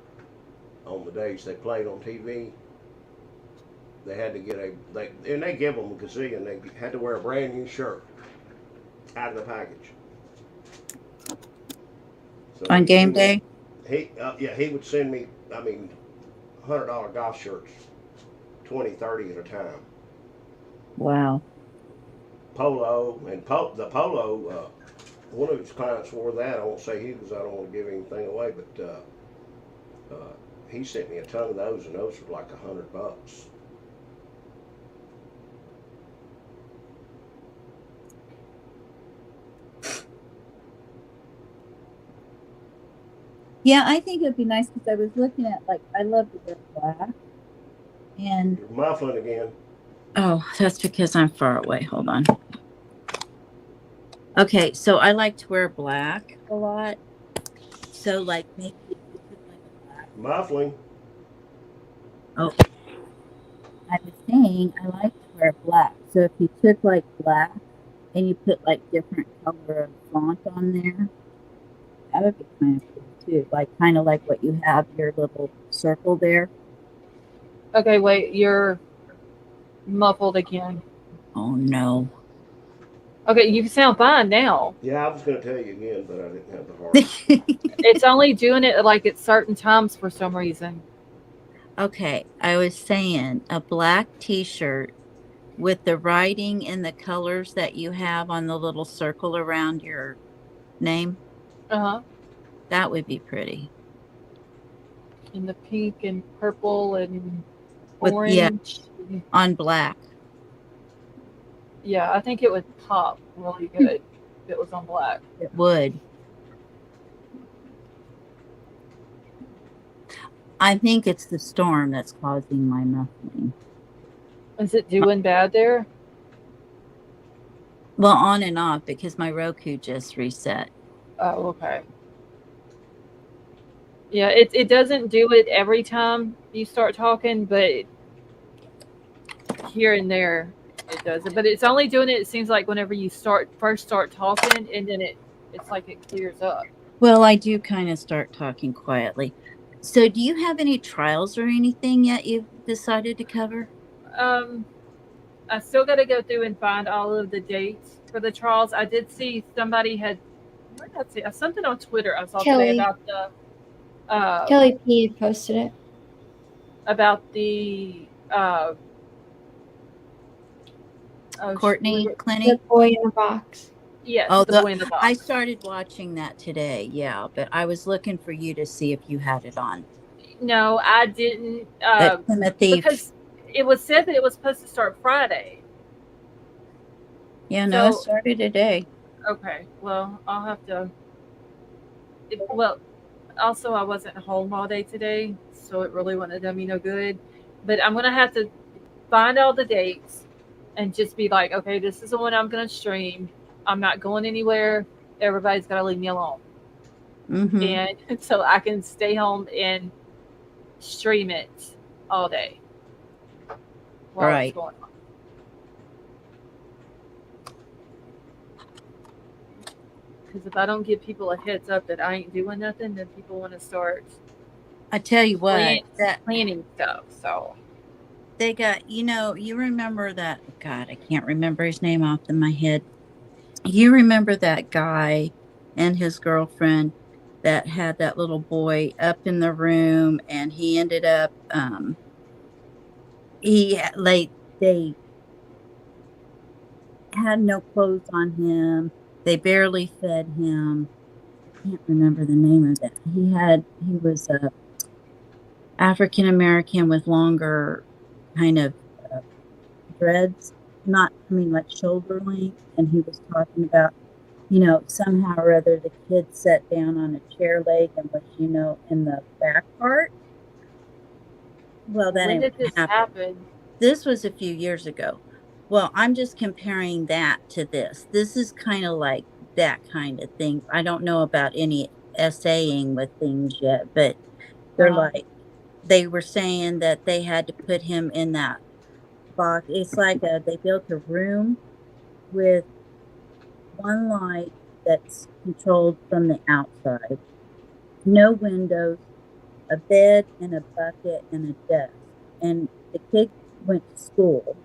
E: on the days they played on TV. They had to get and they give them a gazillion. They had to wear a brand new shirt out of the package. So
C: On game day?
E: He would send me, $100 golf shirts, 20, 30 at a time.
C: Wow.
E: Polo, and the polo, one of his clients wore that. I won't say he, because I don't want to give anything away, but he sent me a ton of those, and those were like $100.
C: Yeah, I think it'd be nice because I was looking at, like, I love to wear black. And
E: You're muffling again.
C: oh, that's because I'm far away. Hold on. Okay, so I like to wear black a lot. So, like, maybe if you put like a black.
E: Muffling.
C: Oh, I was saying I like to wear black. So if you took like black and you put like different color of font on there, that would be kind of cool too, like kind of like what you have your little circle there.
A: Okay, wait, you're muffled again.
C: Oh no.
A: Okay, you sound fine now.
E: Yeah, I was going to tell you again, but I didn't have the heart.
A: It's only doing it like at certain times for some reason.
C: Okay, I was saying a black t-shirt with the writing in the colors that you have on the little circle around your name.
A: Uh-huh.
C: That would be pretty.
A: And the pink and purple and
C: With
A: orange.
C: on black.
A: Yeah, I think it would pop really good if it was on black.
C: It would. I think it's the storm that's causing my muffling.
A: Is it doing bad there?
C: Well, on and off because my Roku just reset.
A: Oh, okay. Yeah, it doesn't do it every time you start talking, but here and there it does it. But it's only doing it, it seems like whenever you first start talking, and then it's like it clears up.
C: Well, I do kind of start talking quietly. So do you have any trials or anything yet you've decided to cover?
A: I still got to go through and find all of the dates for the trials. I did see somebody had, where did I see something on Twitter I saw today
N: Kelly.
A: about the
N: Kelly P had posted it.
A: about the
C: Courtney
N: The
C: Clinic?
N: boy in the box.
A: Yes,
C: Oh,
A: the boy in the box.
C: I started watching that today, yeah, but I was looking for you to see if you had it on.
A: No, I didn't.
C: Timothy,
A: Because it was said that it was supposed to start Friday.
C: yeah, no, it
A: So-
C: started today.
A: Okay, well, I'll have to. Well, also, I wasn't home all day today, so it really wouldn't have done me no good. But I'm going to have to find all the dates and just be like, okay, this is the one I'm going to stream. I'm not going anywhere. Everybody's got to leave me alone.
C: Mm-hmm.
A: And so I can stay home and stream it all day while
C: Right.
A: it's going on. Because if I don't give people a heads up that I ain't doing nothing, then people want to start
C: I tell you what,
A: planning stuff. So
C: they got, you remember that, God, I can't remember his name off of my head. You remember that guy and his girlfriend that had that little boy up in the room, and he ended up, they had no clothes on him. They barely fed him. I can't remember the name of that. He was a African American with longer kind of dreads, like shoulder length. And he was talking about, somehow or other the kid sat down on a chair leg and was, in the back part. Well, that
A: when
C: ain't
A: did this happen?
C: This was a few years ago. Well, I'm just comparing that to this. This is kind of like that kind of thing. I don't know about any essaying with things yet, but they're they were saying that they had to put him in that box. It's like they built a room with one light that's controlled from the outside, no windows, a bed and a bucket and a desk. And the kid went to school,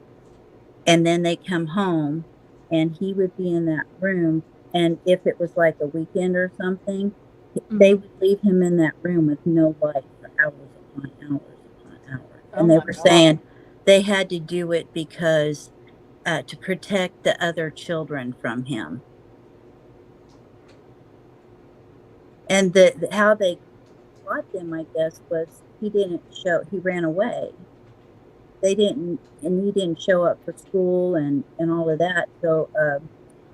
C: and then they come home, and he would be in that room. And if it was like a weekend or something, they would leave him in that room with no light for hours upon hours upon hours. And they were saying they had to do it because to protect the other children from him. And how they caught them, I guess, was he ran away. He didn't show up for school and all of that. So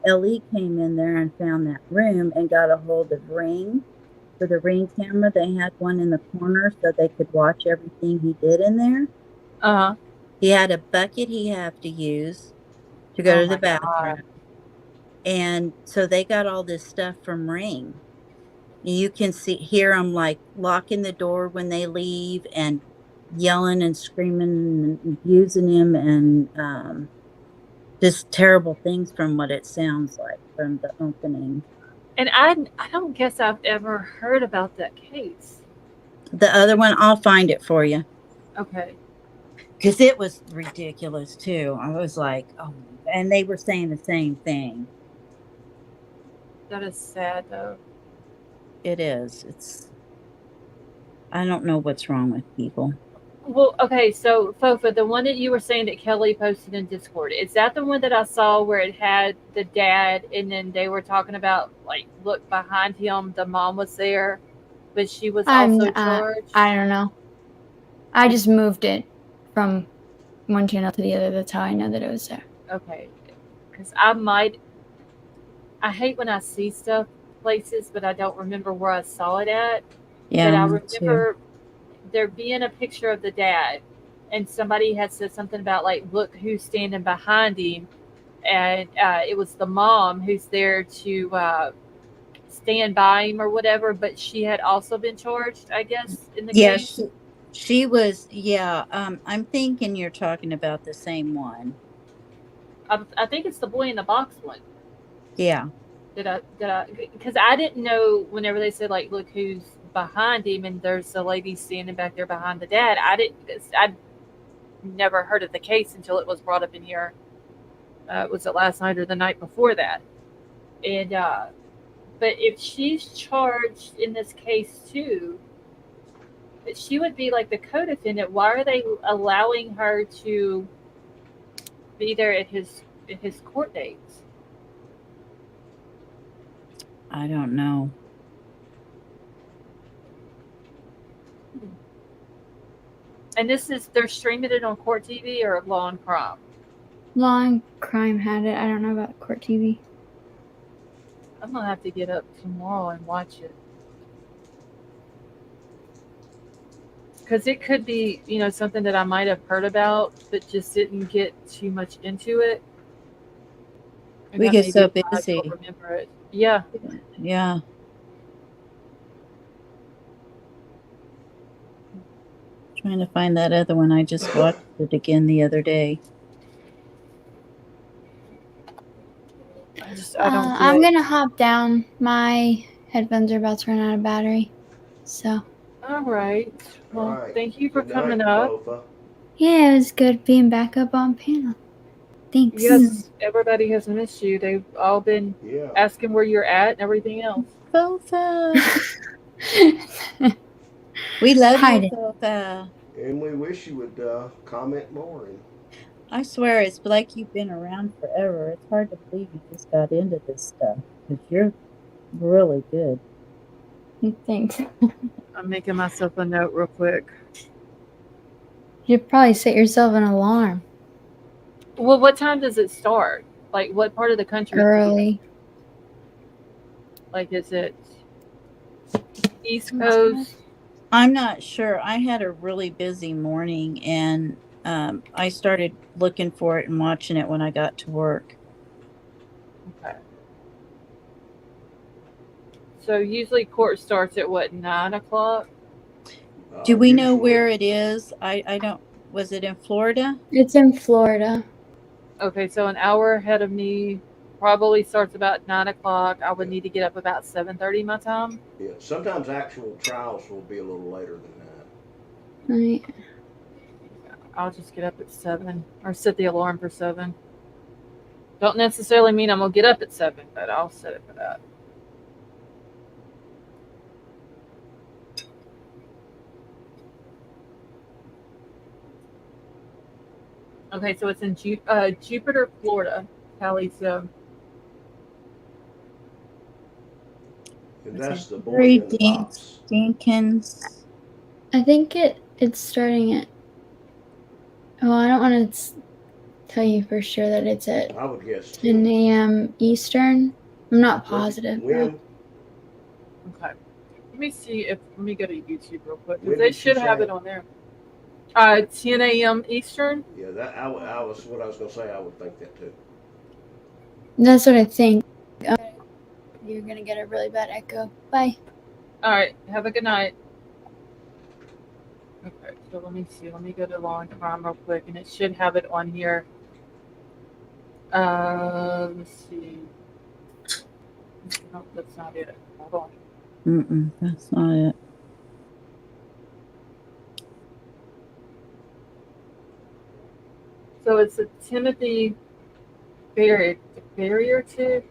C: LE came in there and found that room and got a hold of Ring for the Ring camera. They had one in the corner so they could watch everything he did in there. He had a bucket he had to use to go to the bathroom. God. And so they got all this stuff from Ring. You can hear them like locking the door when they leave and yelling and screaming and abusing him, and just terrible things from what it sounds like from the opening.
A: And I don't guess I've ever heard about that case.
C: The other one, I'll find it for you.
A: Okay.
C: Because it was ridiculous too. I was like, oh, and they were saying the same thing.
A: That is sad though.
C: It is. I don't know what's wrong with people.
A: Well, okay, so Fofa, the one that you were saying that Kelly posted in Discord, is that the one that I saw where it had the dad and then they were talking about, like, look behind him, the mom was there, but she was also charged?
N: I don't know. I just moved it from one channel to the other. That's how I know that it was there.
A: Okay. Because I hate when I see stuff places, but I don't remember where I saw it at.
C: Yeah,
A: But I
C: me too.
A: remember there being a picture of the dad, and somebody had said something about, like, look who's standing behind him, and it was the mom who's there to stand by him or whatever, but she had also been charged, I guess, in the
C: Yeah,
A: case.
C: she was. Yeah, I'm thinking you're talking about the same one.
A: I think it's the boy in the box one.
C: Yeah.
A: Because I didn't know whenever they said, like, look who's behind him, and there's a lady standing back there behind the dad. I'd never heard of the case until it was brought up in here. Was it last night or the night before that? And but if she's charged in this case too, she would be like the co-defendant. Why are they allowing her to be there at his court dates?
C: I don't know.
A: And they're streaming it on Court TV or Law and Crime?
N: Law and Crime had it. I don't know about Court TV.
A: I'm gonna have to get up tomorrow and watch it. Because it could be, something that I might have heard about, but just didn't get too much into it. And
C: We
A: that
C: get
A: may
C: so
A: be why I
C: busy.
A: don't remember it. Yeah.
C: Yeah. Trying to find that other one. I just watched it again the other day.
N: I'm gonna hop down. My headphones are about to run out of battery. So.
A: All right. Well,
E: All right.
A: thank you for
E: Good
A: coming
E: night,
A: up.
E: Fofa.
N: Yeah, it was good being back up on panel. Thanks.
A: Yes, everybody has missed you. They've all been asking where you're at and everything else.
C: Fofa. We love
N: Hide
C: you,
N: it.
C: Fofa.
E: And we wish you would comment more. And
C: I swear, it's like you've been around forever. It's hard to believe you just got into this stuff because you're really good.
N: Thanks.
A: I'm making myself a note real quick.
N: You'd probably set yourself an alarm.
A: Well, what time does it start? Like, what part of the country?
N: Early.
A: Like, is it East Coast?
C: I'm not sure. I had a really busy morning, and I started looking for it and watching it when I got to work.
A: Okay. So usually court starts at what, 9 o'clock?
C: Do we know where it is? I don't. Was it in Florida?
N: It's in Florida.
A: Okay, so an hour ahead of me. Probably starts about 9 o'clock. I would need to get up about 7:30 my time.
E: yeah, sometimes actual trials will be a little later than that.
N: Right.
A: I'll just get up at 7 or set the alarm for 7. Don't necessarily mean I'm gonna get up at 7, but I'll set it for that. Okay, so it's in Jupiter, Florida. Callie's
E: And that's the boy in the box.
C: Jenkins.
N: I think it's starting at. Well, I don't want to tell you for sure that it's at
E: I would guess
N: 10 a.m. Eastern. I'm not positive.
E: When?
A: Okay. Let me go to YouTube real quick
E: When
A: because they
E: did she
A: should have
E: say?
A: it on there. 10 a.m. Eastern.
E: Yeah, that I was what I was gonna say. I would think that too.
N: That's what I think. You're gonna get a really bad echo. Bye.
A: All right. Have a good night. Okay. So let me see. Let me go to Law and Crime real quick, and it should have it on here. Let's see. No, that's not it. Hold on.
C: That's not it.
A: So it's a Timothy barrier to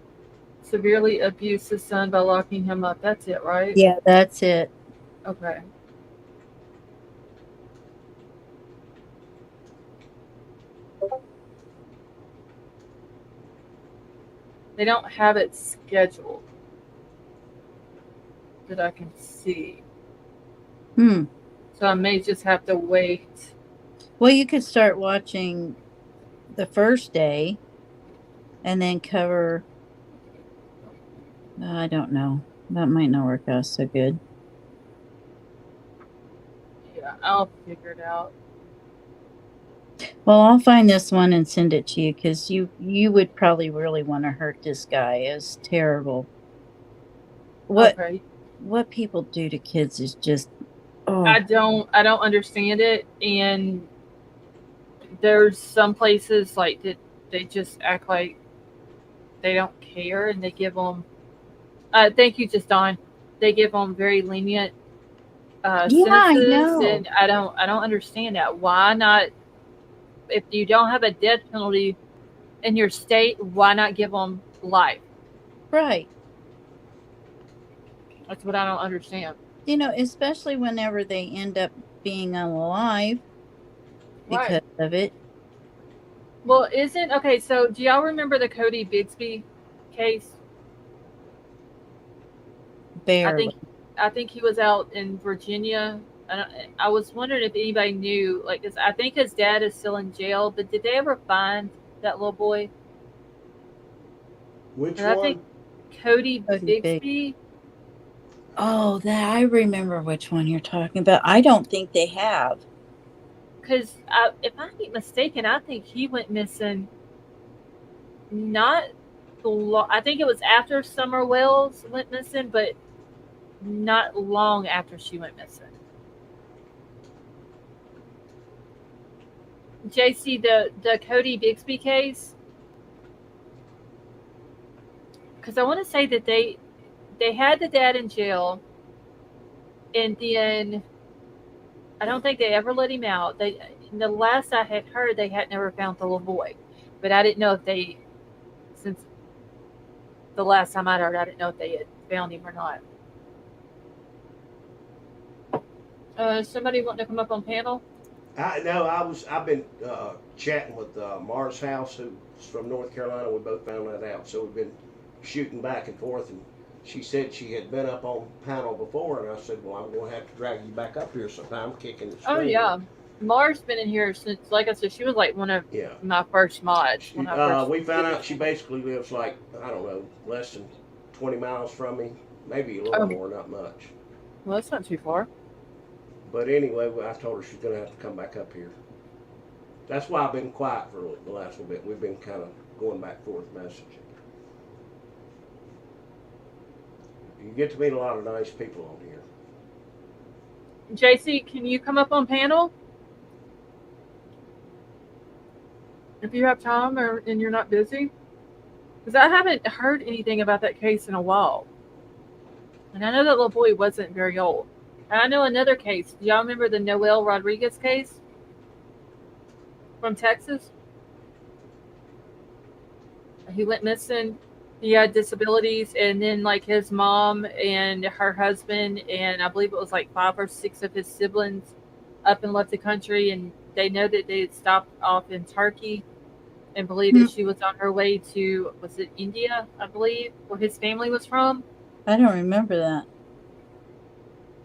A: severely abuse his son by locking him up. That's it, right?
C: Yeah, that's it.
A: Okay. They don't have it scheduled that I can see. So I may just have to wait.
C: Well, you could start watching the first day and then cover. I don't know. That might not work out so good.
A: Yeah, I'll figure it out.
C: Well, I'll find this one and send it to you because you would probably really want to hurt this guy. It's terrible. What people do to kids is just
A: I don't understand it, and there's some places like that they just act like they don't care, and they give them. Thank you, just Don. They give them very lenient sentences,
C: I know.
A: and I don't understand that. Why not? If you don't have a death penalty in your state, why not give them life?
C: Right.
A: That's what I don't understand.
C: You know, especially whenever they end up being alive because of it.
A: Well, okay, so do y'all remember the Cody Bigsby case?
C: Barely.
A: I think he was out in Virginia. I was wondering if anybody knew, like, 'cause I think his dad is still in jail, but did they ever find that little boy?
E: Which
A: one? I think Cody
C: Bigsby. Oh, I remember which one you're talking about. I don't think they have.
A: Because if I'm not mistaken, I think he went missing. I think it was after Summer Wells went missing, but not long after she went missing. JC, the Cody Bigsby case, because I want to say that they had the dad in jail, and then I don't think they ever let him out. The last I had heard, they had never found the little boy, but I didn't know if they, since the last time I heard, I didn't know if they had found him or not. Somebody want to come up on panel?
E: I've been chatting with Mars House, who's from North Carolina. We both found that out, so we've been shooting back and forth. And she said she had been up on panel before, and I said, "Well, I'm going to have to drag you back up here sometime, kicking and screaming."
A: Oh yeah, Mars been in here since, like I said, she was like one of my first mods.
E: We found out she basically lives like, I don't know, less than 20 miles from me, maybe a little more, not much.
A: Well, that's not too far.
E: But anyway, I told her she's going to have to come back up here. That's why I've been quiet for the last little bit. We've been kind of going back and forth messaging. You get to meet a lot of nice people on here.
A: JC, can you come up on panel? If you have time and you're not busy? Because I haven't heard anything about that case in a while. And I know that little boy wasn't very old. And I know another case. Do y'all remember the Noel Rodriguez case from Texas? He went missing. He had disabilities, and then like his mom and her husband, and I believe it was like 5 or 6 of his siblings up and left the country, and they know that they had stopped off in Turkey and believed that she was on her way to, was it India, I believe, where his family was from?
C: I don't remember that.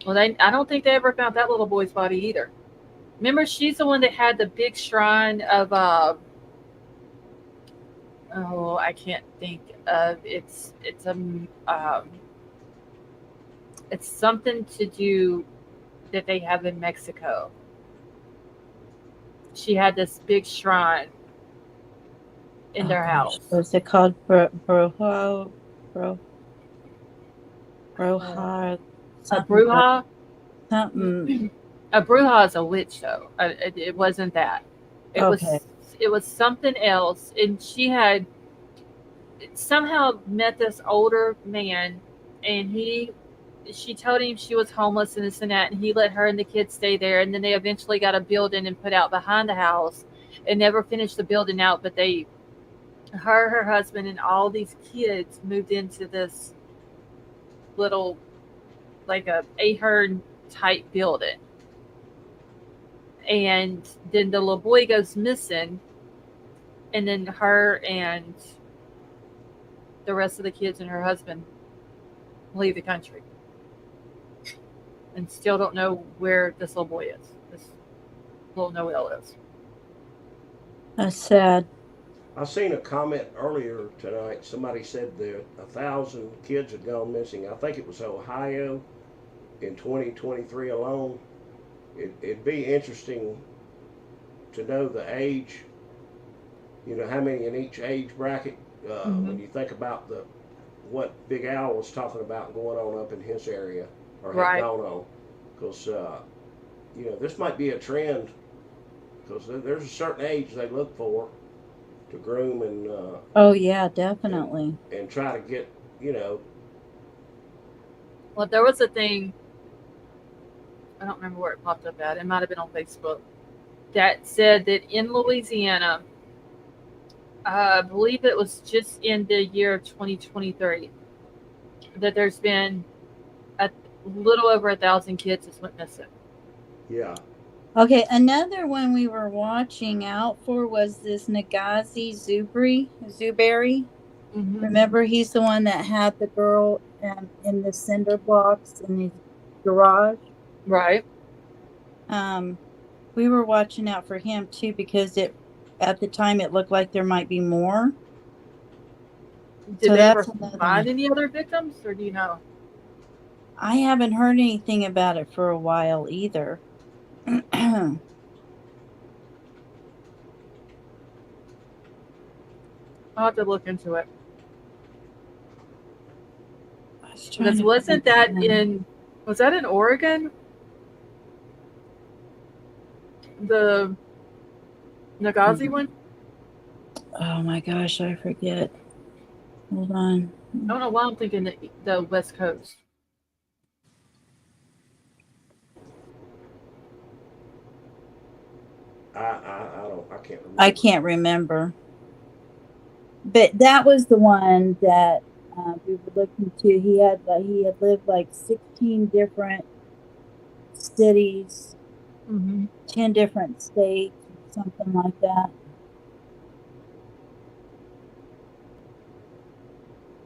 A: Well, I don't think they ever found that little boy's body either. Remember, she's the one that had the big shrine of, I can't think of, it's something to do that they have in Mexico. She had this big shrine in their house.
C: Was it called Bruja?
A: A bruja?
C: Something.
A: A bruja is a witch, though. It wasn't that. It was something else, and somehow met this older man, and she told him she was homeless and this and that, and he let her and the kids stay there. And then they eventually got a building and put out behind the house and never finished the building out. But her husband, and all these kids moved into this little, like a Ahern type building. And then the little boy goes missing, and then her and the rest of the kids and her husband leave the country, and still don't know where this little boy is. This little Noel is.
C: That's sad.
E: I seen a comment earlier tonight. Somebody said that 1,000 kids had gone missing. I think it was Ohio in 2023 alone. It'd be interesting to know the age. You know how many in each age bracket. When you think about what Big Al was talking about going on up in his area or had gone on, because you know, this might be a trend, because there's a certain age they look for to groom and
C: Oh yeah, definitely.
E: and try to get, you know.
A: Well, there was a thing, I don't remember where it popped up at. It might have been on Facebook, that said that in Louisiana, I believe it was just in the year of 2023, that there's been a little over 1,000 kids that went missing.
E: Yeah.
C: Okay, another one we were watching out for was this Nagazi Zuberi.
A: Mm-hmm.
C: Remember, he's the one that had the girl in the cinder blocks in his garage.
A: Right.
C: We were watching out for him too, because at the time it looked like there might be more.
A: Did they ever find any other victims, or do you know?
C: I haven't heard anything about it for a while either.
A: I'll have to look into it. Because was that in Oregon? The Nagazi one?
C: Oh my gosh, I forget. Hold on.
A: I don't know why I'm thinking the West Coast.
E: I can't remember.
C: I can't remember. But that was the one that we were looking to. He had lived like 16 different cities, 10 different states, something like that.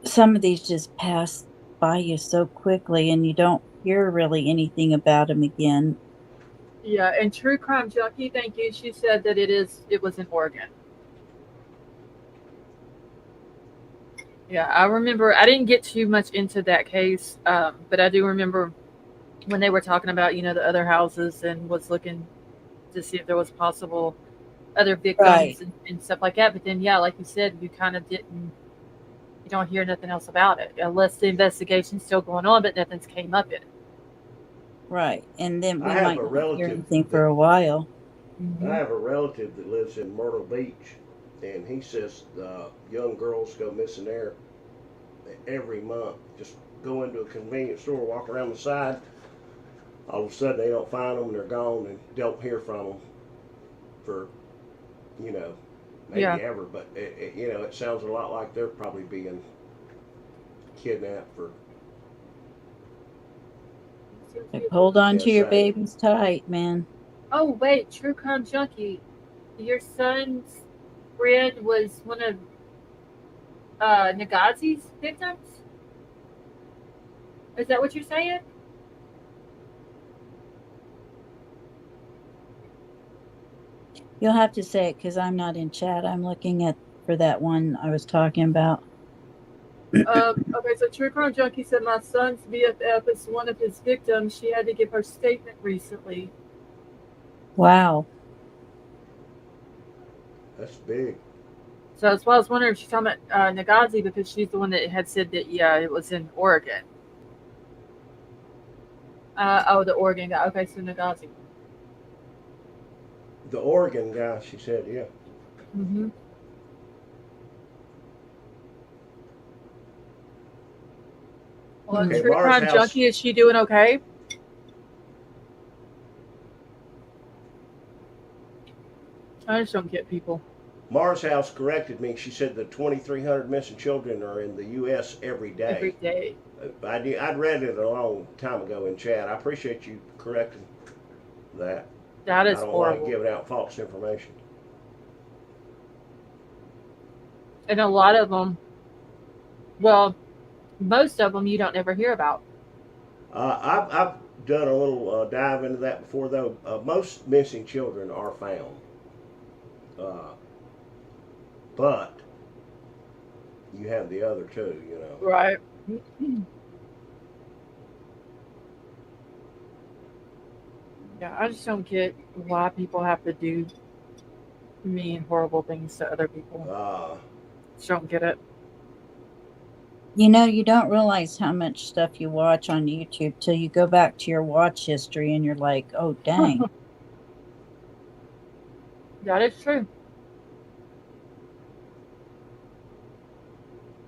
C: Some of these just pass by you so quickly, and you don't hear really anything about them again.
A: Yeah, and True Crime Junkie, thank you. She said that it was in Oregon. Yeah, I remember. I didn't get too much into that case, but I do remember when they were talking about, the other houses, and was looking to see if there was possible other victims and stuff like that. But then, yeah, like you said, you kind of you don't hear nothing else about it unless the investigation's still going on, but nothing's came up in it.
C: Right, and then we
E: I have
C: might
E: a
C: not
E: relative
C: hear anything for a while.
E: I have a relative that lives in Myrtle Beach, and he says young girls go missing there every month. Just go into a convenience store, walk around the side, all of a sudden they don't find them, and they're gone, and don't hear from them for, maybe ever. But it sounds a lot like they're probably being kidnapped for.
C: Hold on to your babies tight, man.
A: Oh wait, True Crime Junkie, your son's friend was one of Nagazi's victims? Is that what you're saying?
C: You'll have to say it, because I'm not in chat. I'm looking for that one I was talking about.
A: Okay, so True Crime Junkie said my son's BFF is one of his victims. She had to give her statement recently.
C: Wow.
E: That's big.
A: So that's why I was wondering if she's talking about Nagazi, because she's the one that had said that, it was in Oregon. The Oregon guy. Okay, so Nagazi.
E: The Oregon guy, she said, yeah.
A: Mm-hmm. Well,
E: Okay,
A: True
E: Mars
A: Crime
E: House.
A: Junkie, is she doing okay? I just don't get people.
E: Mars House corrected me. She said the 2,300 missing children are in the U.S. every day.
A: Every day.
E: I'd read it a long time ago in chat. I appreciate you correcting that.
A: That is
E: I don't
A: horrible.
E: like giving out false information.
A: And a lot of them, well, most of them you don't ever hear about.
E: I've done a little dive into that before, though. Most missing children are found. But you have the other two, you know.
A: Right. Yeah, I just don't get why people have to do mean, horrible things to other people. Just don't get it.
C: You know, you don't realize how much stuff you watch on YouTube till you go back to your watch history and you're like, oh, dang.
A: That is true.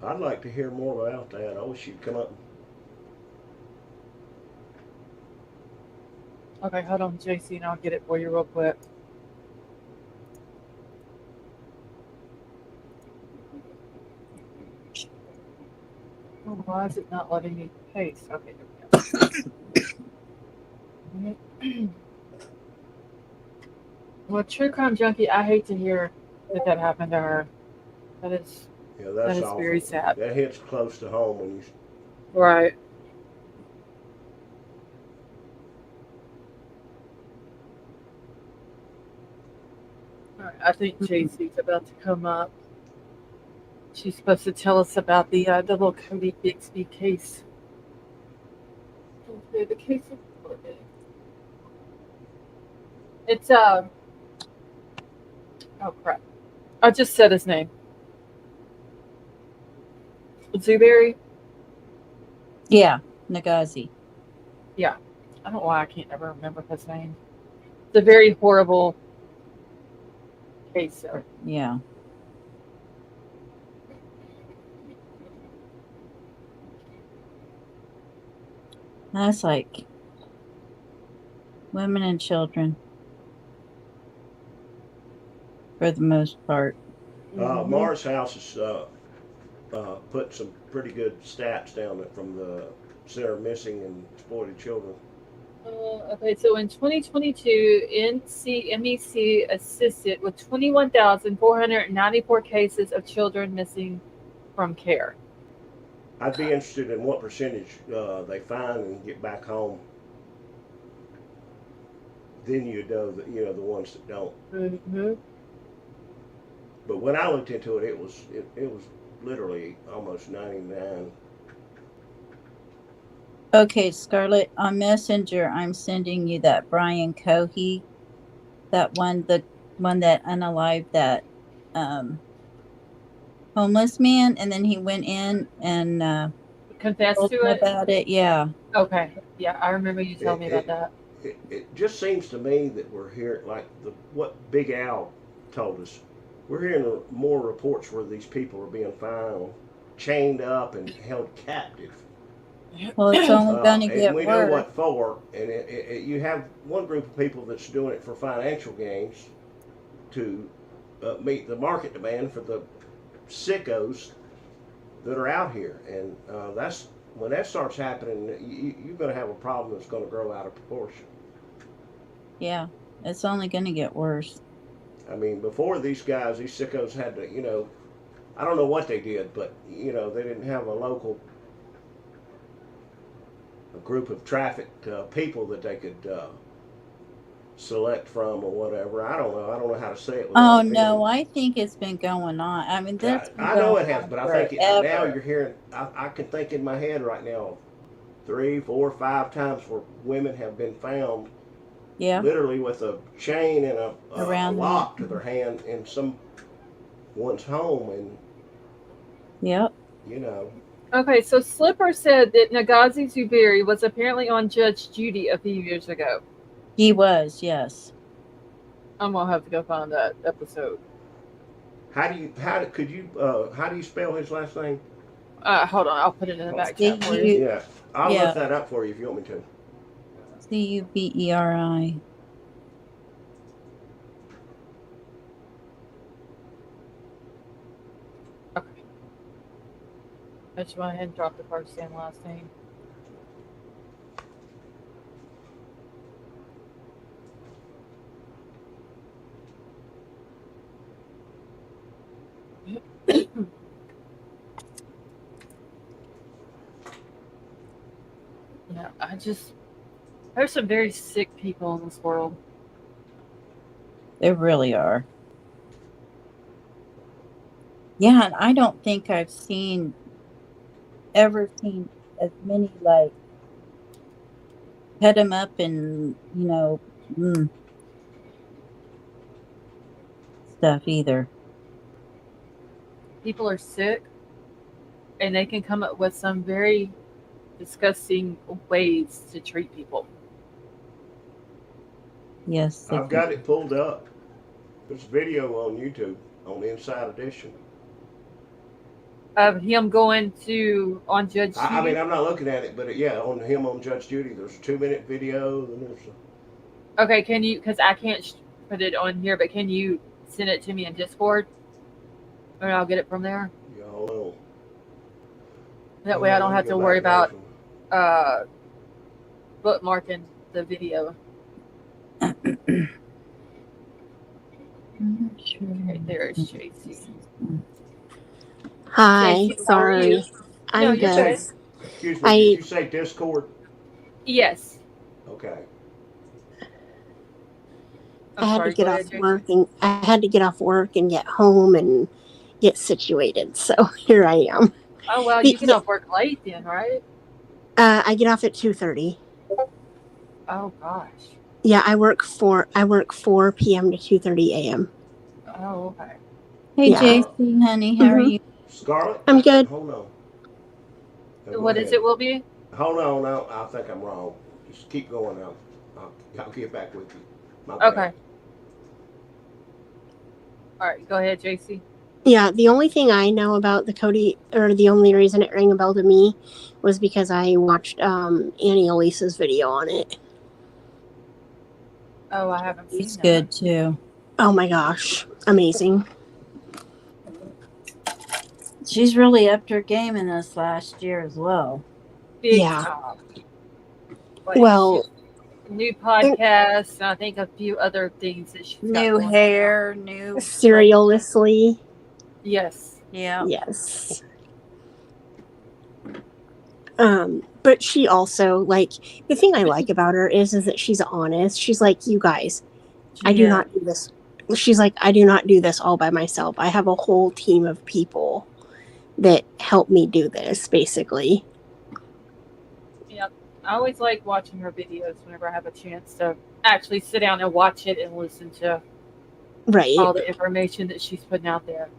E: I'd like to hear more about that. I wish you'd come up.
A: Okay, hold on, JC, and I'll get it for you real quick. Oh, why is it not letting me paste? Okay, there we go. Well, True Crime Junkie, I hate to hear that happened to her. That is
E: awful.
A: very sad.
E: That hits close to home when you.
A: Right. All right, I think JC's about to come up. She's supposed to tell us about the little Cody Bixby case. Okay, the case of it's oh crap! I just said his name. Zuberi.
C: Yeah, Nagazi.
A: Yeah, I don't know why I can't ever remember his name. It's a very horrible case. So.
C: Yeah. That's like women and children for the most part.
E: Mars House has put some pretty good stats down from the Center of Missing and Exploited Children.
A: Okay, so in 2022, NCMEC assisted with 21,494 cases of children missing from care.
E: I'd be interested in what percentage they find and get back home. Then you know the ones that don't.
A: Mm-hmm.
E: But when I looked into it, it was literally almost 99.
C: Okay, Scarlett, on Messenger, I'm sending you that Brian Cohey, the one that unalived that homeless man, and then he went in and
A: confessed to it
C: about it. Yeah.
A: Okay. Yeah, I remember you telling me about that.
E: It just seems to me that we're hearing what Big Al told us. We're hearing more reports where these people are being found, chained up, and held captive.
C: Well, it's only going to get
E: worse. We
C: worse.
E: know what for, and you have one group of people that's doing it for financial gains to meet the market demand for the sickos that are out here, and that's when that starts happening. You're going to have a problem that's going to grow out of proportion.
C: Yeah, it's only going to get worse.
E: I mean, before these sickos had to, I don't know what they did, but they didn't have a group of trafficked people that they could select from or whatever. I don't know how to say it.
C: Oh no, I think it's been going on. I mean,
E: I know it has, but I think now you're hearing. I can think in my head right now, 3, 4, 5 times where women have been found.
C: Yeah.
E: Literally with a chain and a lock to their hand in someone's home, and.
C: Yep.
A: Okay, so Slipper said that Nagazi Zuberi was apparently on Judge Judy a few years ago.
C: He was, yes.
A: I'm gonna have to go find that episode.
E: How do you spell his last name?
A: Hold on, I'll put it in the back chat for you.
E: Yeah, I'll
C: Yeah.
E: look that up for you if you want me to.
C: Cuberi.
A: Okay. I just went ahead and dropped the first and last name. Yeah, there's some very sick people in this world.
C: They really are. Yeah, and I don't think I've ever seen as many like pet them up and stuff either.
A: People are sick, and they can come up with some very disgusting ways to treat people.
C: Yes,
E: I've got it pulled up. There's video on YouTube on Inside Edition.
A: Of him going on Judge Judy.
E: I mean, I'm not looking at it, but on him on Judge Judy, there's a 2-minute video. Then there's
A: Okay, can you? Because I can't put it on here, but can you send it to me in Discord, and I'll get it from there.
E: Yeah, hold on.
A: That way, I don't have to worry about bookmarking the video. Okay, there's JC.
O: Hi,
A: JC, how are
O: sorry.
A: you?
O: I'm
A: No, you're
O: good.
E: Excuse me, did you say Discord?
A: Yes.
E: Okay.
O: I had to get off work, and I had to get off work and get home and get situated. So here I am.
A: Oh well, you get off work late then, right?
O: I get off at 2:30.
A: Oh gosh.
O: Yeah, I work 4 p.m. to 2:30 a.m.
A: Oh okay.
C: Hey,
O: Yeah.
C: JC, honey, how are you?
E: Scarlett?
O: I'm good.
E: Hold on. Now,
A: What is it, will be?
E: Hold on, now I think I'm wrong. Just keep going now. I'll get back with you. My bad.
A: Okay. All right, go ahead, JC.
O: Yeah, the only thing I know about the Cody, or the only reason it rang a bell to me, was because I watched Annie Elisa's video on it.
A: Oh, I haven't seen
C: It's
A: that.
C: good too.
O: Oh my gosh, amazing.
C: She's really upped her game in this last year as well.
A: Big
O: Yeah.
A: time.
O: Well,
A: new podcast, and I think a few other things that she's got
C: New
A: going on.
C: hair, new
O: Serialistly.
A: Yes.
C: Yeah.
O: Yes. But she also, like, the thing I like about her is that she's honest. She's like, you guys, I do not do this. She's like, I do not do this all by myself. I have a whole team of people that help me do this, basically.
A: Yep. I always like watching her videos whenever I have a chance to actually sit down and watch it and listen to all the information that she's putting out there.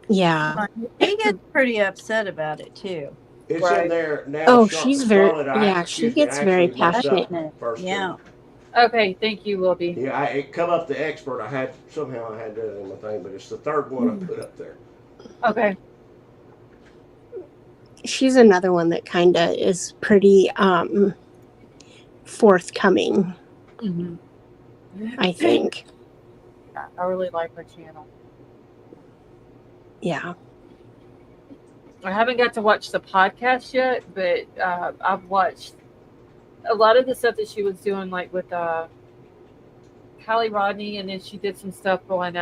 O: Yeah.
C: He gets pretty upset about it too.
E: It's in there now.
O: Oh,
E: Scarlett,
O: she's very,
E: Scarlett,
O: she gets very passionate.
E: First
C: Yeah.
A: Okay, thank you, Wilby.
E: Yeah, it come up the expert. I had that in my thing, but it's the third one I put up there.
A: Okay.
O: She's another one that kind of is pretty forthcoming,
A: Mm-hmm.
O: I think.
A: Yeah, I really like her channel.
O: Yeah.
A: I haven't got to watch the podcast yet, but I've watched a lot of the stuff that she was doing, like with Callie Rodney, and then she did some stuff on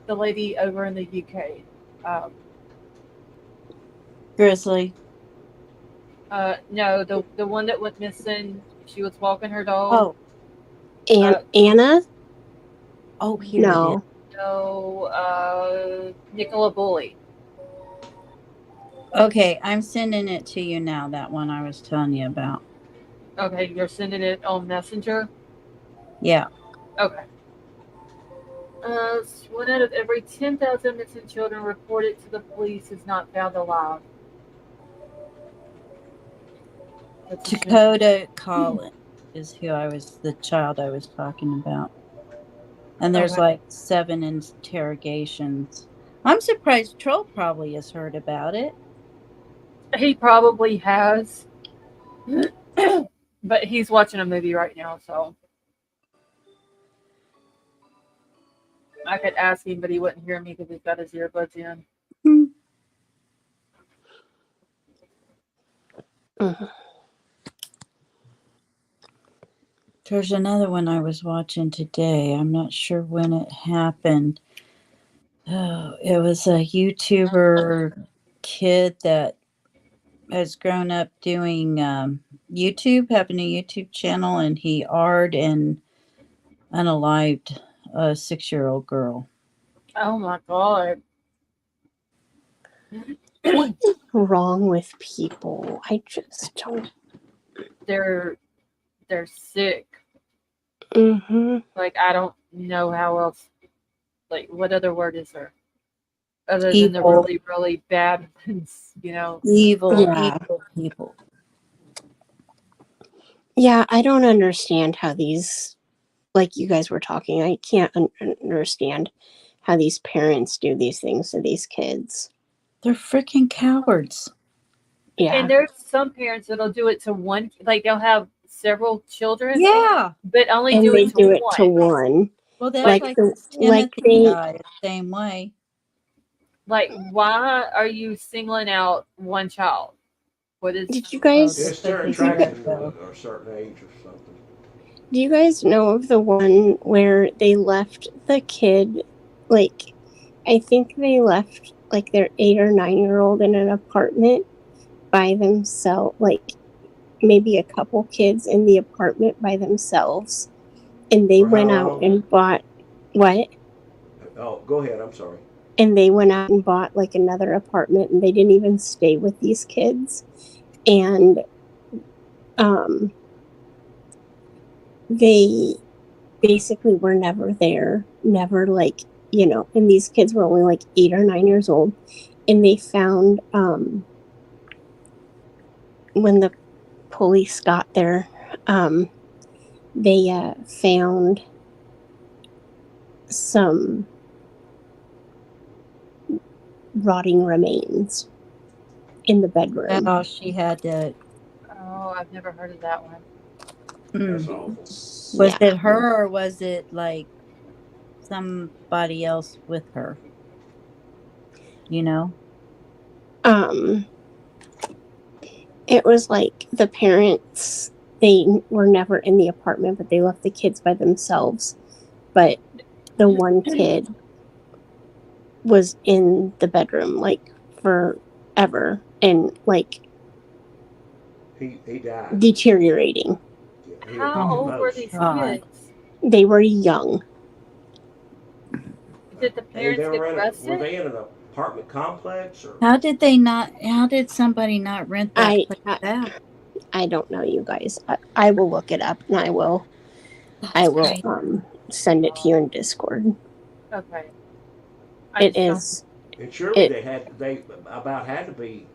A: the lady over in the UK.
C: Grizzly.
A: No, the one that went missing. She was walking her dog.
O: Oh, Anna?
C: Oh, here.
O: No.
A: No, Nicola Bully.
C: Okay, I'm sending it to you now. That one I was telling you about.
A: Okay, you're sending it on Messenger?
C: Yeah.
A: Okay. 1 out of every 10,000 missing children reported to the police is not found alive.
C: Dakota Collins is the child I was talking about. And there's like 7 interrogations. I'm surprised Troll probably has heard about it.
A: He probably has. But he's watching a movie right now, so I could ask him, but he wouldn't hear me because he's got his earbuds in.
C: There's another one I was watching today. I'm not sure when it happened. Oh, it was a YouTuber kid that has grown up doing YouTube, having a YouTube channel, and he AR'd and unalived a 6-year-old girl.
A: Oh my god.
O: What is wrong with people? I just don't.
A: They're sick.
O: Mm-hmm.
A: Like, I don't know how else. Like, what other word is there? Other than the
C: Evil.
A: really, really bad ones,
C: Evil,
O: Yeah.
C: evil people.
O: Yeah, I don't understand how these, like you guys were talking, I can't understand how these parents do these things to these kids.
C: They're freaking cowards.
O: Yeah.
A: And there's some parents that'll do it to one, like they'll have several children.
C: Yeah.
A: But only
O: And
A: do
O: they
A: it to
O: do it
A: one.
O: to one.
C: Well, that's
O: Like
C: like
O: the-
C: Timothy
O: like they-
C: guy the same way.
A: Like, why are you singling out one child? What is?
O: Did you guys?
E: It's their attraction to a certain age or something.
O: Do you guys know of the one where they left the kid, like, I think they left like their 8 or 9-year-old in an apartment by themselves, like maybe a couple kids in the apartment by themselves, and they
E: For how
O: went out
E: long?
O: and bought what?
E: Oh, go ahead. I'm sorry.
O: And they went out and bought like another apartment, and they didn't even stay with these kids, and they basically were never there, never, like, and these kids were only like 8 or 9 years old, and they found when the police got there, they found some rotting remains in the bedroom.
C: Oh, she had to.
A: Oh, I've never heard of that one.
E: That's awful.
C: Was it her or was it like somebody else with her?
O: It was like the parents, they were never in the apartment, but they left the kids by themselves. But the one kid was in the bedroom like forever and like
E: He died.
O: deteriorating.
A: How old were these kids?
O: They were young.
A: Did the parents get
E: Were
A: arrested?
E: they in an apartment complex or?
C: How did somebody not rent that place out?
O: I don't know, you guys. I will look it up and I will send it to you in Discord.
A: Okay.
O: It is.
E: And surely they about had to be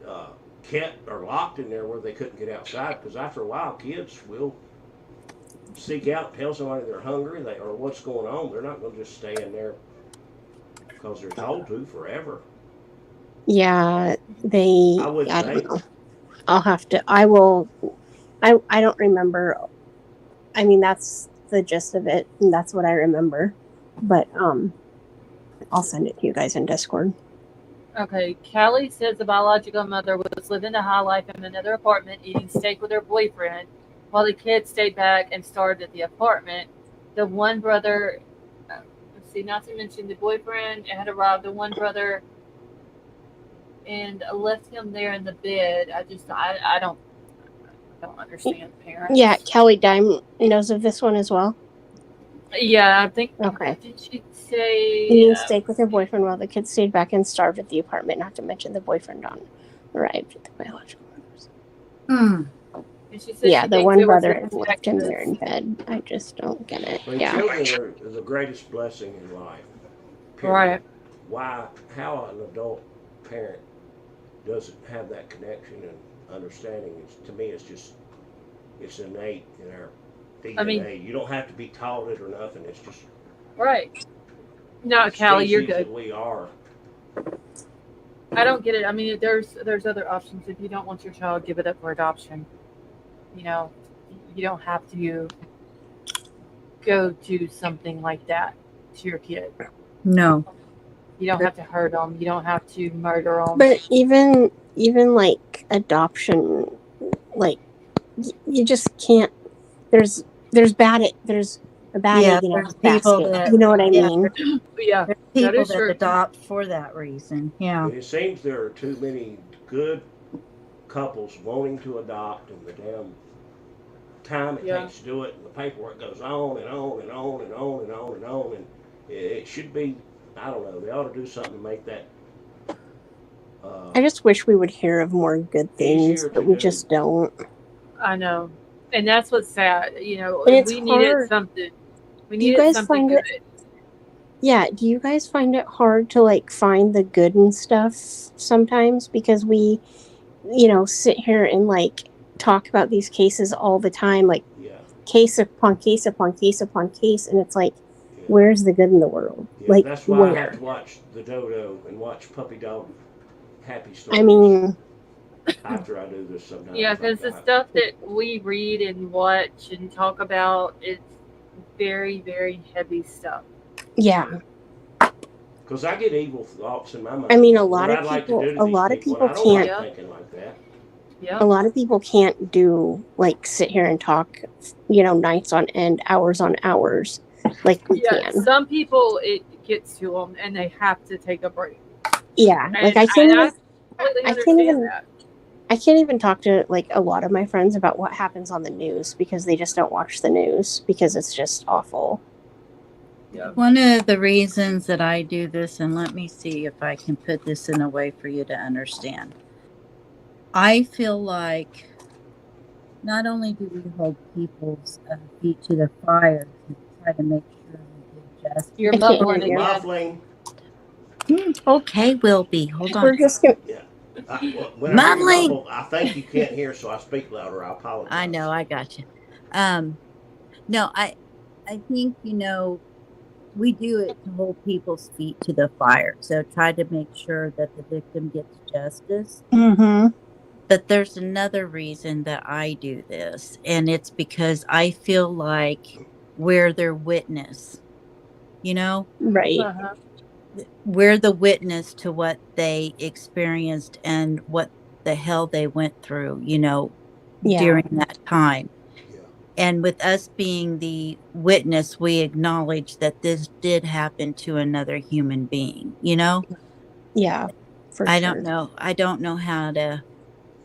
E: kept or locked in there where they couldn't get outside, because after a while kids will seek out, tell somebody they're hungry, or what's going on. They're not going to just stay in there because they're told to forever.
O: Yeah, I don't know. I'll have to. I don't remember. I mean, that's the gist of it, and that's what I remember. But I'll send it to you guys in Discord.
A: Okay, Callie says the biological mother was living the high life in another apartment, eating steak with her boyfriend, while the kids stayed back and starved at the apartment. The one brother, not to mention the boyfriend had arrived. The one brother and left him there in the bed. I don't understand parents.
O: Yeah, Kelly Dime knows of this one as well.
A: Yeah, I think.
O: Okay.
A: Did she say?
O: Eating steak with her boyfriend while the kids stayed back and starved at the apartment. Not to mention the boyfriend arrived at the biological mother's. Yeah, the one brother left him there in bed. I just don't get it.
E: But
O: Yeah.
E: children are the greatest blessing in life.
A: Right.
E: How an adult parent doesn't have that connection and understanding, to me, it's innate in our DNA. You don't have to be taught it or nothing. It's just
A: right. No, Callie, you're
E: species
A: good.
E: that we are.
A: I don't get it. I mean, there's other options. If you don't want your child, give it up for adoption. You know, you don't have to go do something like that to your kid.
C: No.
A: You don't have to hurt them. You don't have to murder them.
O: But even like adoption, like you just can't. There's a bad egg in
C: There's
O: every
C: people
O: basket.
C: that
O: You know what I mean?
A: Yeah,
C: there's
A: that
C: people
A: is
C: that
A: true.
C: adopt for that reason. Yeah.
E: And it seems there are too many good couples wanting to adopt, and the damn time it
A: Yeah.
E: takes to do it, and the paperwork goes on and on and on and on and on and on, and it should be, I don't know, they ought to do something to make that
O: I just wish we would hear of more good things,
E: easier
O: but
E: to
O: we
E: do.
O: just don't.
A: I know, and that's what's sad. You know,
O: And it's
A: we needed
O: hard.
A: something. We
O: Do you
A: needed
O: guys
A: something
O: find it?
A: good.
O: Yeah. Do you guys find it hard to like find the good and stuff sometimes because we, sit here and like talk about these cases all the time, like
E: Yeah,
O: case upon case upon case upon case, and it's like,
E: yeah.
O: where's the good in the world?
E: Yeah,
O: Like
E: that's why I have
O: where?
E: to watch the Dodo and watch Puppy Dog Happy
O: I
E: Stories
O: mean,
E: after I do this sometimes.
A: Yeah, because the stuff that we read and watch and talk about is very, very heavy stuff.
O: yeah.
E: Because I get evil thoughts in my mind.
O: I mean,
E: what I'd like to do to these people, and I don't
O: can't.
A: Yeah.
E: like thinking like that.
A: Yeah.
O: A lot of people can't do like sit here and talk, nights on end, hours on hours, like we
A: Yeah,
O: can.
A: some people it gets to them and they have to take a break.
O: Yeah, like
A: And
O: I can't even.
A: completely
O: I can't
A: understand
O: even.
A: that.
O: I can't even talk to like a lot of my friends about what happens on the news because they just don't watch the news because it's just awful.
A: Yeah.
C: One of the reasons that I do this, and let me see if I can put this in a way for you to understand. I feel like not only do we hold people's feet to the fire to try to make sure we give justice.
A: You're
O: I can't
A: muffling
O: hear you.
A: again.
E: Muffling.
C: Okay, Wilby, hold on.
O: We're just gonna.
E: Yeah. When I hear you
C: Mumbling.
E: muffle, I think you can't hear, so I speak louder. I apologize.
C: I know, I got you. No, I think we do it to hold people's feet to the fire. So try to make sure that the victim gets justice.
O: Mm-hmm.
C: But there's another reason that I do this, and it's because I feel like we're their witness.
O: Right.
A: Uh-huh.
C: We're the witness to what they experienced and what the hell they went through,
O: Yeah.
C: during that time.
E: Yeah.
C: And with us being the witness, we acknowledge that this did happen to another human being,
O: Yeah. For
C: I
O: sure.
C: don't know. I don't know how to,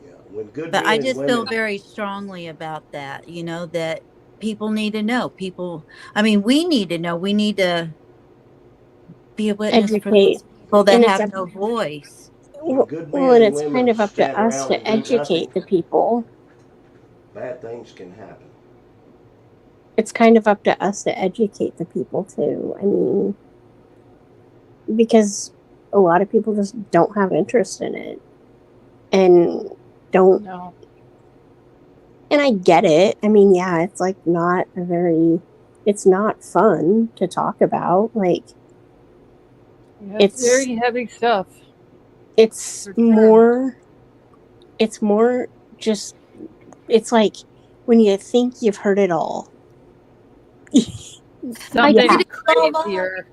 E: Yeah. When good
C: but
E: men
C: I
E: and
C: just
E: women.
C: feel very strongly about that, that people need to know. We need to know. We need to be a witness for
O: Educate.
C: those people that
O: And it's
C: have no voice.
E: When good men
O: Well, and
E: and
O: it's
E: women
O: kind of up to
E: stand
O: us
E: around
O: to
E: and do
O: educate
E: nothing,
O: the people.
E: bad things can happen.
O: It's kind of up to us to educate the people too. I mean, because a lot of people just don't have interest in it and don't.
A: No.
O: And I get it. I mean, yeah, it's like it's not fun to talk about. Like,
A: Yeah,
O: it's
A: very heavy stuff.
O: It's
A: For sure.
O: more just, it's like when you think you've heard it all.
A: Something
O: Yeah.
A: crazier.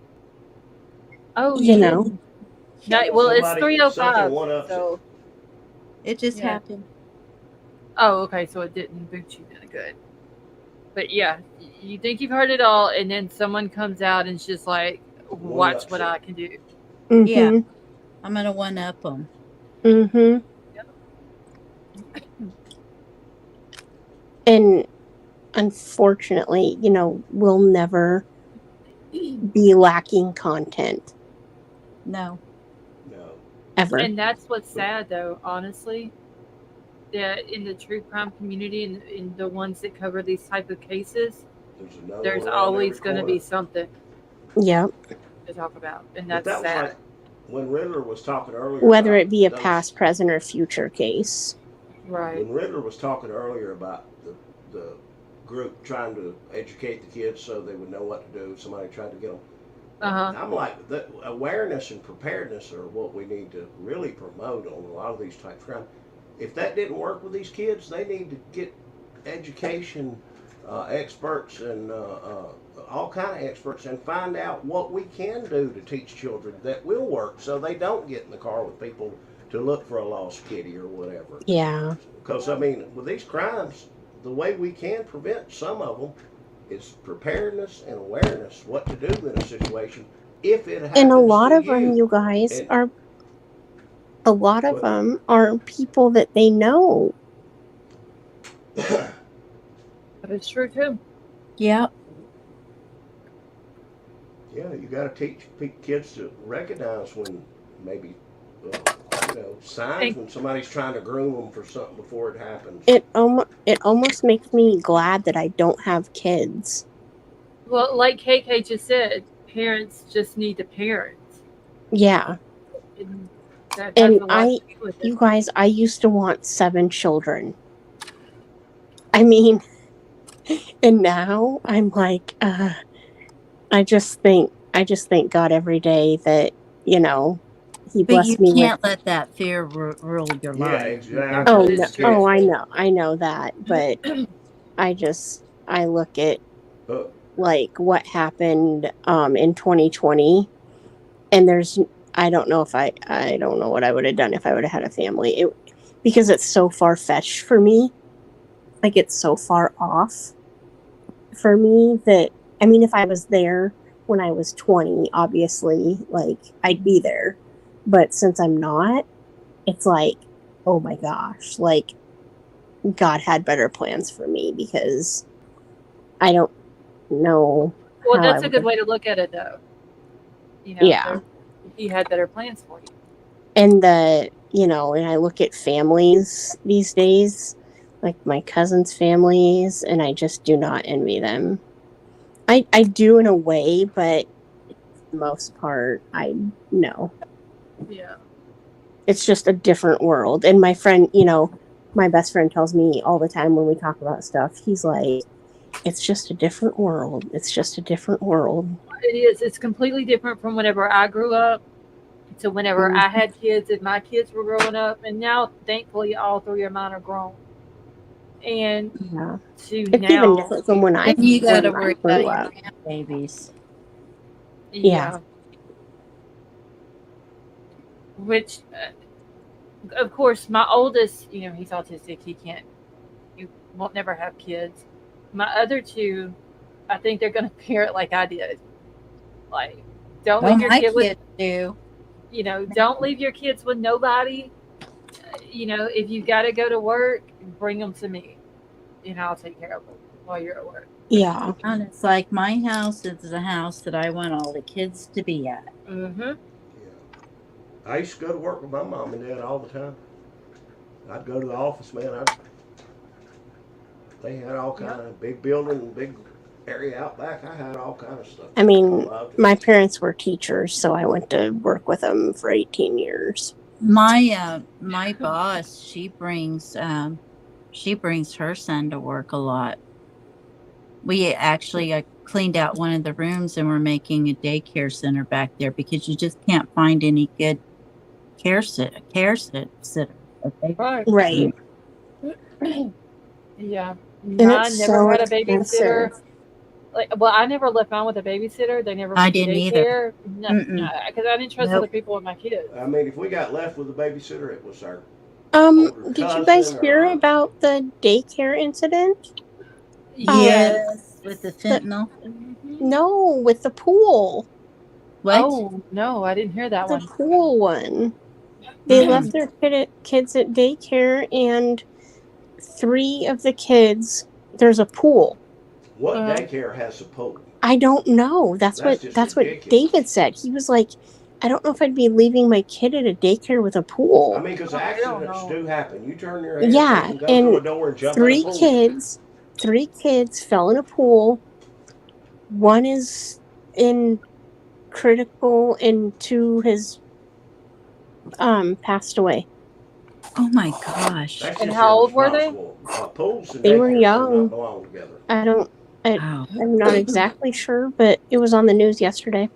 A: Oh,
O: You
A: you
O: know.
A: didn't. No, well, it's
E: Something
A: 3:05.
E: one-ups it.
A: So,
C: It just
A: Yeah.
C: happened.
A: oh, okay. So it didn't boot you then. Good. But yeah, you think you've heard it all, and then someone comes out and it's just like, watch what I can do.
O: Mm-hmm.
C: Yeah. I'm going to one-up them.
O: Mm-hmm. And unfortunately, we'll never be lacking content.
C: No.
E: No.
O: Ever.
A: And that's what's sad, though, honestly, that in the true crime community and in the ones that cover these type of cases, there's always going to be something
O: Yep.
A: to talk about, and
E: But
A: that's
E: that was
A: sad.
E: like when Riddler was talking earlier.
O: Whether
E: about
O: it be a
E: those-
O: past, present, or future case.
A: Right.
E: When Riddler was talking earlier about the group trying to educate the kids so they would know what to do, somebody tried to get them I'm like, the awareness and preparedness are what we need to really promote on a lot of these types of crimes. If that didn't work with these kids, they need to get education experts and all kind of experts and find out what we can do to teach children that will work, so they don't get in the car with people to look for a lost kitty or whatever.
O: Yeah.
E: Because I mean, with these crimes, the way we can prevent some of them is preparedness and awareness what to do in a situation if it happens.
O: And a lot
E: to
O: of them, you guys,
E: And-
O: are a lot of them are people that they know.
A: That is true too.
C: Yep.
E: Yeah, you got to teach kids to recognize when maybe, signs when somebody's trying to groom them for something before it happens.
O: It almost makes me glad that I don't have kids.
A: Well, like KK just said, parents just need to parent.
O: Yeah.
A: And that
O: And
A: has a lot to do with it.
O: you guys, I used to want 7 children. I mean, and now I'm like, I just thank God every day that, He
C: But
O: blessed
C: you
O: me
C: can't
O: with.
C: let that fear rule your
E: Yeah,
C: life.
E: exactly.
O: Oh
A: That
O: no!
A: is true.
O: Oh, I know that, but I look at like what happened in 2020, and I don't know what I would have done if I would have had a family. Because it's so far fetched for me, like it's so far off for me that, I mean, if I was there when I was 20, obviously, like I'd be there, but since I'm not, it's like, oh my gosh, like God had better plans for me, because I don't know.
A: Well, that's a good way to look at it, though.
O: Yeah.
A: He had better plans for you.
O: And and I look at families these days, like my cousins' families, and I just do not envy them. I do in a way, but for the most part, I no.
A: Yeah.
O: It's just a different world. And my friend, my best friend tells me all the time when we talk about stuff, he's like, it's just a different world. It's just a different world.
A: It is. It's completely different from whenever I grew up to whenever I had kids and my kids were growing up. And now, thankfully, all 3 of mine are grown. And
O: it's even different from when I
C: you got to worry
O: grew
C: about
O: up.
C: your grandbabies.
O: Yeah.
A: Which, of course, my oldest, he's autistic. You won't never have kids. My other 2, I think they're going to parent like I did. Like, don't leave your kid with. Don't leave your kids with nobody. If you got to go to work, bring them to me, and I'll take care of them while you're at work.
O: Yeah.
C: And it's like my house is the house that I want all the kids to be at.
A: Mm-hmm.
E: I used to go to work with my mom and dad all the time. I'd go to the office, man. They had all kind of big building, big area out back. I had all kind of stuff.
O: I mean, my parents were teachers, so I went to work with them for 18 years.
C: My boss, she brings her son to work a lot. We actually cleaned out one of the rooms, and we're making a daycare center back there because you just can't find any good care sitter. Okay?
O: Right.
A: Yeah.
O: And
A: I
O: it's
A: never
O: so
A: had a
O: expensive.
A: babysitter. I never left mine with a babysitter. They never went
C: I
A: to
C: didn't either.
A: daycare. No, because I didn't trust other people with my kids.
E: I mean, if we got left with a babysitter, it was our.
O: Did you guys hear about the daycare incident?
C: Yes, with the fentanyl.
O: No, with the pool.
C: What?
A: Oh no, I didn't hear that
O: The
A: one.
O: pool one. They left their kids at daycare, and 3 of the kids. There's a pool.
E: What daycare has a pool?
O: I don't know. That's what David said. He was like, I don't know if I'd be leaving my kid at a daycare with a pool.
E: I mean, because accidents do happen. You turn your head and go
O: and
E: through a door and jump
O: 3
E: in a pool.
O: Three kids fell in a pool. 1 is in critical, and 2 has passed away.
C: Oh my gosh!
A: And how old were they?
E: Pools and
O: They were
E: daycares
O: young.
E: do not belong together.
O: I'm not exactly sure, but it was on the news yesterday.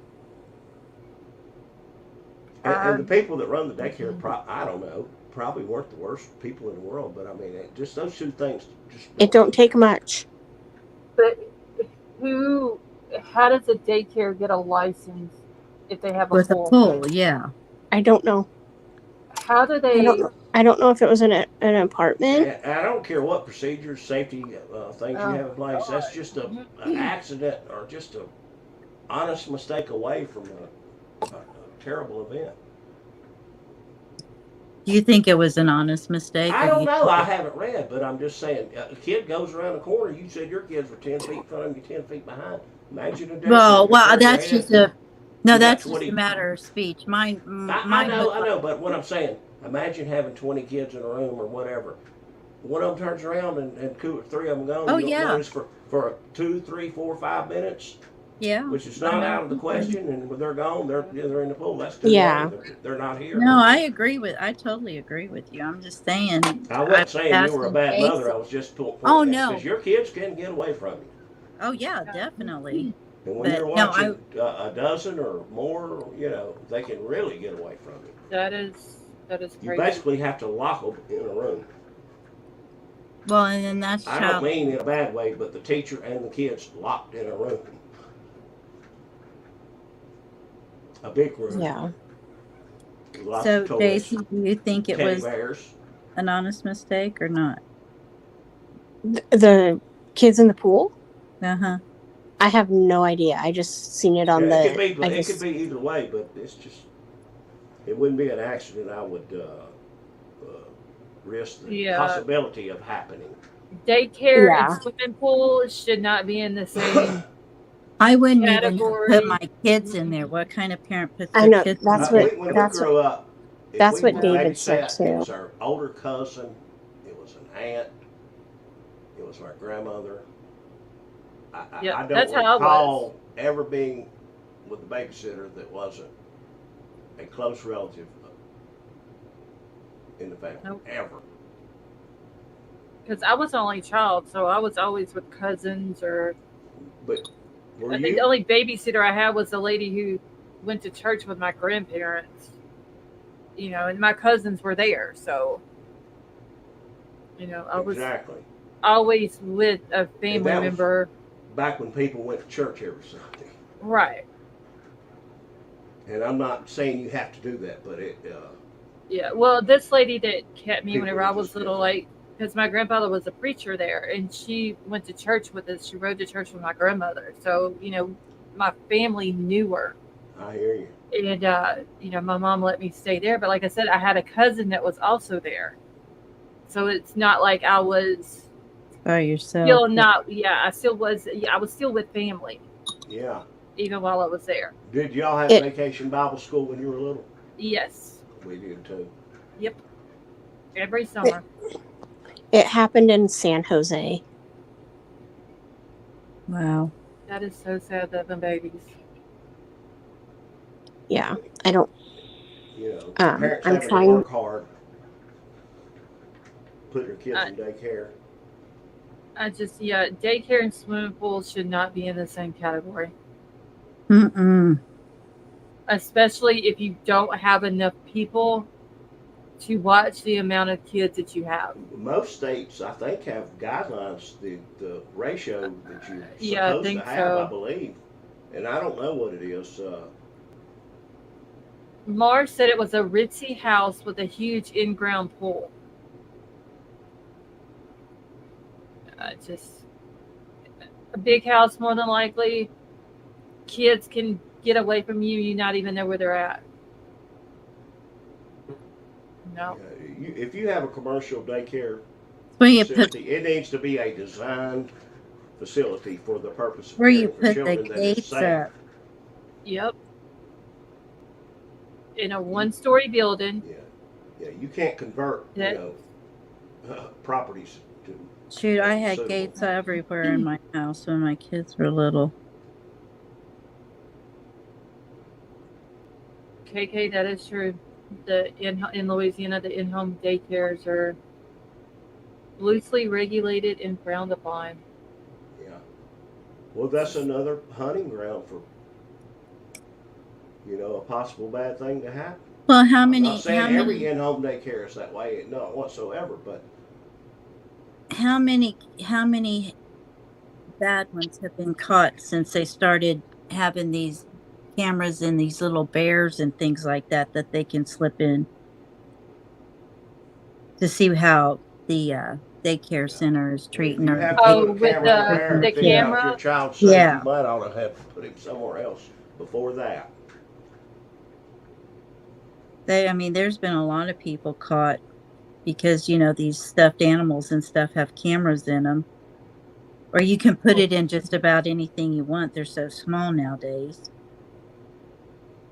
E: And the people that run the daycare, I don't know, probably weren't the worst people in the world, but I mean, just those two things.
O: It don't take much.
A: But how does a daycare get a license if they have a
C: With a
A: pool?
C: pool, yeah.
O: I don't know.
A: How do they?
O: I don't know if it was an apartment.
E: And I don't care what procedures, safety things you have in place. That's just an accident or just a honest mistake away from a terrible event.
C: Do you think it was an honest mistake?
E: I don't know. I haven't read, but I'm just saying, a kid goes around the corner. You said your kids were 10 feet in front of you, 10 feet behind. Imagine a day.
C: Well, that's just that's just a matter of speech. I
E: know, but what I'm saying, imagine having 20 kids in a room or whatever. One of them turns around and three of them gone.
C: Oh,
E: you don't
C: yeah.
E: notice for 2, 3, 4, 5 minutes.
C: Yeah.
E: Which is not out of the question, and when they're gone, they're in the pool. That's good.
O: Yeah.
E: They're not here.
C: No, I totally agree with you. I'm just saying.
E: I wasn't saying you were a bad mother. I was just pointing out
C: no.
E: because your kids can get away from you.
C: Oh yeah, definitely.
E: And when you're watching a dozen or more, they can really get away from you.
A: That is crazy.
E: You basically have to lock them in a room.
C: Well, and then that's.
E: I don't mean in a bad way, but the teacher and the kids locked in a room. A big room.
O: Yeah.
C: So, Daisy, do you think it was an honest mistake or not?
O: The kids in the pool?
C: Uh-huh.
O: I have no idea. I just seen it on
E: It could be either way, but it wouldn't be an accident. I would risk the possibility of happening.
A: Daycare and swimming pool should not be in the same.
C: I wouldn't even put my kids in there. What kind of parent puts their kids in there?
E: When we grew up,
O: that's what David said too.
E: It was our older cousin, it was an aunt, it was my grandmother. I don't recall ever being with a babysitter that wasn't a close relative in the family, ever.
A: Because I was the only child, so I was always with cousins or.
E: But
A: I think the only babysitter I had was the lady who went to church with my grandparents. And my cousins were there, so. I was always with a family member.
E: Back when people went to church every Sunday.
A: Right.
E: And I'm not saying you have to do that, but it.
A: Yeah, well, this lady that kept me whenever I was little, because my grandfather was a preacher there, and she went to church with us. She rode to church with my grandmother, so my family knew her.
E: I hear you.
A: And my mom let me stay there, but like I said, I had a cousin that was also there, so it's not like I was.
C: By yourself.
A: Still not. Yeah, I still was. Yeah, I was still with family.
E: Yeah.
A: Even while I was there.
E: Did y'all have vacation Bible school when you were little?
A: Yes.
E: We did too.
A: Yep. Every summer.
O: It happened in San Jose.
C: Wow.
A: That is so sad, having babies.
O: Yeah, I don't.
E: Parents have to work hard. Put your kids in daycare.
A: Daycare and swimming pools should not be in the same category.
C: Mm-mm.
A: Especially if you don't have enough people to watch the amount of kids that you have.
E: Most states, I think, have guidelines, the ratio that you're supposed to have,
A: so.
E: I believe. And I don't know what it is.
A: Mars said it was a ritzy house with a huge in-ground pool. Just a big house, more than likely. Kids can get away from you. You not even know where they're at. No.
E: If you have a commercial daycare facility, it needs to be a designed facility for the purpose of
C: where you put
E: children
C: the
E: that is
C: gates
E: safe.
C: up.
A: Yep. In a one-story building.
E: Yeah, you can't convert, properties to.
C: Shoot, I had gates everywhere in my house when my kids were little.
A: KK, that is true. In Louisiana, the in-home daycares are loosely regulated and frowned upon.
E: Yeah. Well, that's another hunting ground for, a possible bad thing to happen.
C: Well, how
E: I'm
C: many?
E: not saying
C: How
E: every
C: many?
E: in-home daycare is that way, not whatsoever, but
C: How many? How many bad ones have been caught since they started having these cameras in these little bears and things like that they can slip in to see how the daycare center is
E: if
C: treating
E: you
C: or
E: have to put
A: Oh,
E: a
A: with
E: camera in a bear
C: treating
A: the
E: to
C: the
E: figure
C: kid.
E: out if your
A: camera.
E: child's safe, you
C: Yeah,
E: might ought to have to put him somewhere else before that.
C: I mean, there's been a lot of people caught because these stuffed animals and stuff have cameras in them, or you can put it in just about anything you want. They're so small nowadays.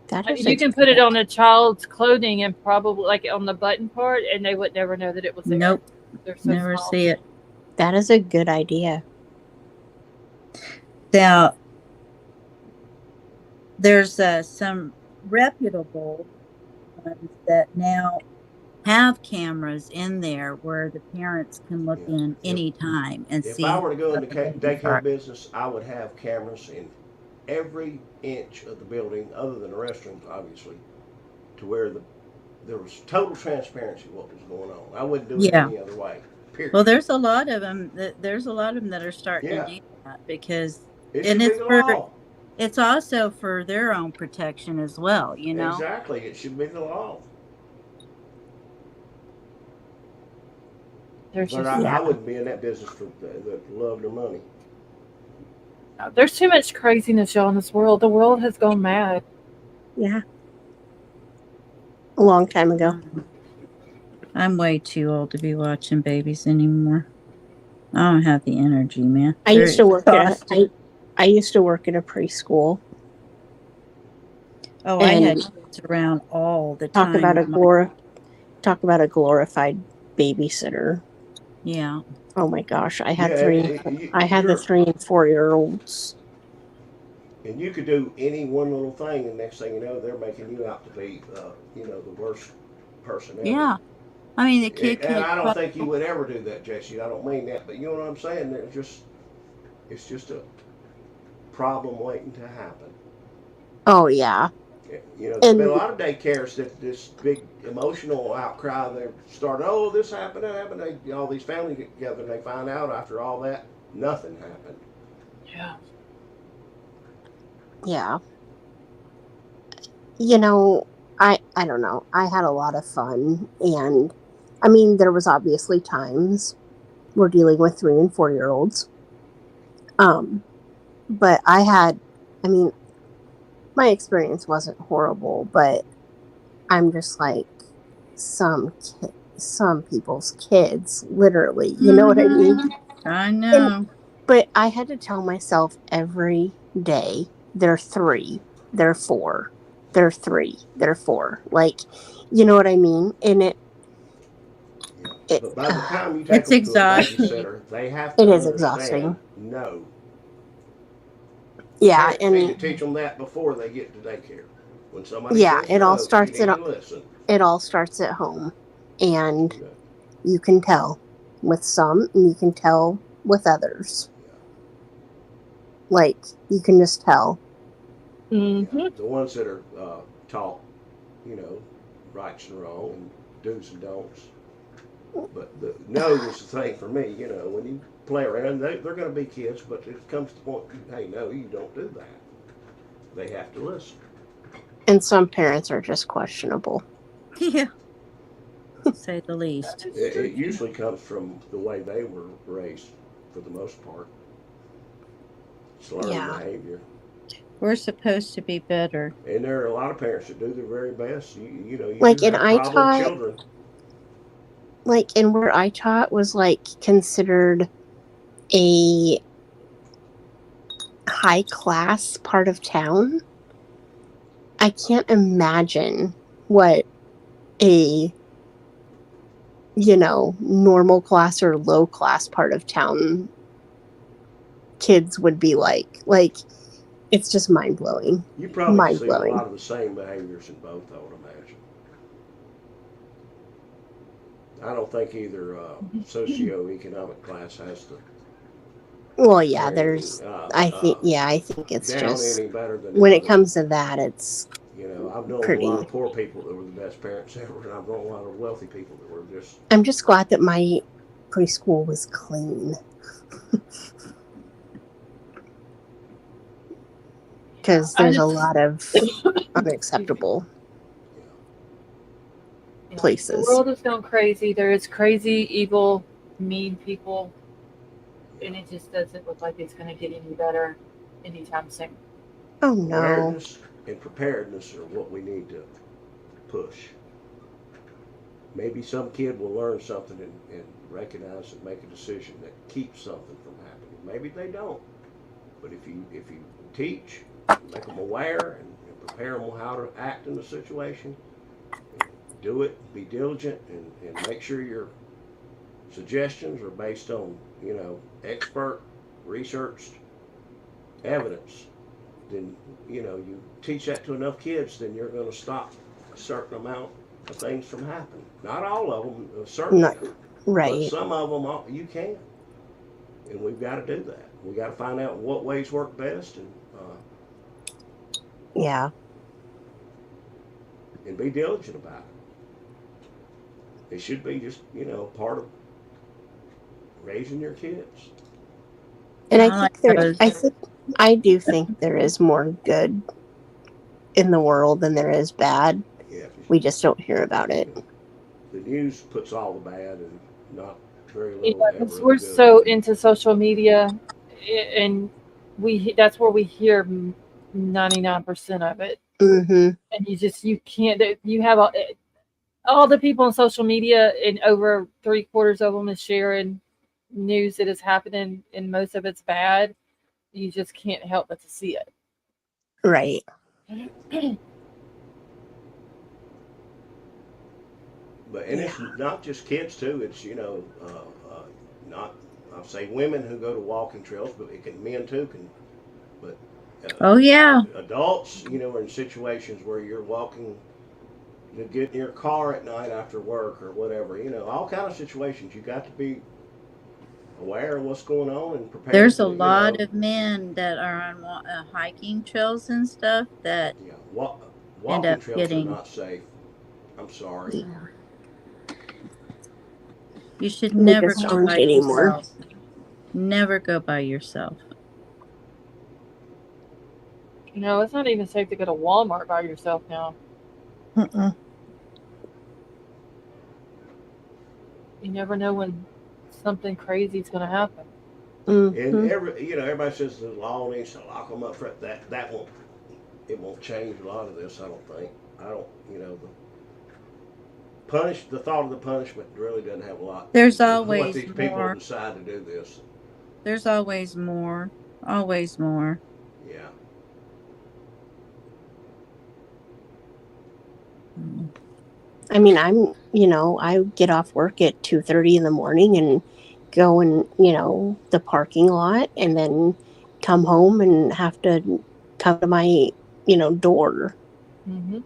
O: That is a
A: You can put it on a child's clothing and probably like on the button part, and they would never know that it was there.
C: Nope,
A: They're so
C: never
A: small.
C: see it.
O: that is a good idea.
C: Now, there's some reputable ones that now have cameras in there where the parents can look
E: Yeah.
C: in anytime and
E: If I
C: see
E: were to go in
C: what
E: the
C: the babies
E: daycare
C: are.
E: business, I would have cameras in every inch of the building, other than the restrooms, obviously, to where there was total transparency of what was going on. I wouldn't do it
C: Yeah.
E: any other way. Period.
C: Well, there's a lot of them. There's a lot of them that are starting
E: Yeah.
C: to do that because,
E: It
C: and
E: should be the law.
C: it's also for their own protection as well.
E: Exactly. It should be the law.
A: There's
E: But
A: just
E: I wouldn't be in that business for the love their money.
A: there's too much craziness, y'all, in this world. The world has gone mad.
O: Yeah. A long time ago.
C: I'm way too old to be watching babies anymore. I don't have the energy, man.
O: I used to work I used to work in a preschool.
C: Oh, I had kids around all the time.
O: Talk about a glorified babysitter.
C: Yeah.
O: Oh my gosh, I had
E: Yeah,
O: the 3 and 4-year-olds.
E: And you could do any one little thing, and next thing you know, they're making you out to be, the worst person ever.
C: Yeah. I mean, the kid
E: And
C: can't.
E: I don't think you would ever do that, Jesse. I don't mean that, but you know what I'm saying? It's just a problem waiting to happen.
O: Oh yeah.
E: There's been a lot of daycares that this big emotional outcry. They started, oh, this happened, that happened. All these families get together, and they find out after all that, nothing happened.
A: Yeah.
O: Yeah. I don't know. I had a lot of fun, and I mean, there was obviously times we're dealing with 3 and 4-year-olds. But my experience wasn't horrible, but I'm just like some people's kids, literally. You know what I mean?
C: I know.
O: But I had to tell myself every day, they're 3, they're 4, they're 3, they're 4. Like, you know what I mean? And
E: but by the time you take them to a babysitter, they have to understand.
O: Exhausting.
E: No.
O: Yeah,
E: Parents need to teach them that before they get to daycare. When somebody says
O: it all starts
E: you need to listen.
O: It all starts at home, and you can tell with some, and you can tell with others. Like, you can just tell.
A: Mm-hmm.
E: Yeah, the ones that are taught, rights and wrong and do's and don'ts. But the no is the thing for me. When you play around, they're going to be kids, but it comes to the point, hey, no, you don't do that. They have to listen.
O: And some parents are just questionable.
C: Yeah. To say the least.
E: It usually comes from the way they were raised, for the most part. It's learned behavior.
C: We're supposed to be better.
E: And there are a lot of parents that do their very best. You
O: Like,
E: do
O: and
E: have
O: I
E: problem
O: taught,
E: children.
O: like, and where I taught was like considered a high class part of town. I can't imagine what a normal class or low class part of town kids would be like. Like, it's just mind blowing.
E: You probably see a lot of the same behaviors in both, I would imagine. I don't think either socioeconomic class has to.
O: Well, yeah, I think it's
E: down
O: just
E: any better than
O: when
E: the
O: it comes to that, it's
E: You know, I've known
O: pretty.
E: a lot of poor people that were the best parents ever, and I've known a lot of wealthy people that were just.
O: I'm just glad that my preschool was clean. Because there's a lot of unacceptable places.
A: The world has gone crazy. There is crazy, evil, mean people, and it just doesn't look like it's going to get any better anytime soon.
O: Oh no!
E: Awareness and preparedness are what we need to push. Maybe some kid will learn something and recognize and make a decision that keeps something from happening. Maybe they don't. But if you teach, make them aware, and prepare them on how to act in the situation, do it, be diligent, and make sure your suggestions are based on, you know, expert, researched evidence, then, you know, you teach that to enough kids, then you're going to stop a certain amount of things from happening. Not all of them, certainly.
O: Right.
E: But some of them you can. And we've got to do that. We got to find out what ways work best and
O: yeah.
E: And be diligent about it. It should be just, you know, part of raising your kids.
O: And I do think there is more good in the world than there is bad.
E: Yeah.
O: We just don't hear about it.
E: The news puts all the bad and not very little.
A: Yeah, because we're so into social media, and that's where we hear 99% of it.
O: Mm-hmm.
A: And you can't. You have all the people on social media, and over 3/4 of them is sharing news that is happening, and most of it's bad. You just can't help but to see it.
O: Right.
E: But it's not just kids too. It's, you know, not, I'll say women who go to walking trails, but men too can. But
C: oh yeah,
E: adults, you know, are in situations where you're walking to get in your car at night after work or whatever. You know, all kind of situations. You got to be aware of what's going on and prepared.
C: There's a lot of men that are on hiking trails and stuff that
E: walking trails are not safe. I'm sorry.
C: Yeah. You should never go by yourself. Never go by yourself.
A: No, it's not even safe to go to Walmart by yourself now.
O: Mm-mm.
A: You never know when something crazy is going to happen.
O: Mm-hmm.
E: And everybody says the law needs to lock them up for that won't. It won't change a lot of this. I don't think. The thought of the punishment really doesn't have a lot.
C: There's always
E: what these
C: more.
E: People decide to do this.
C: There's always more. Always more.
E: Yeah.
O: I mean, I get off work at 2:30 in the morning and go in, the parking lot, and then come home and have to come to my, door.
A: Mm-hmm.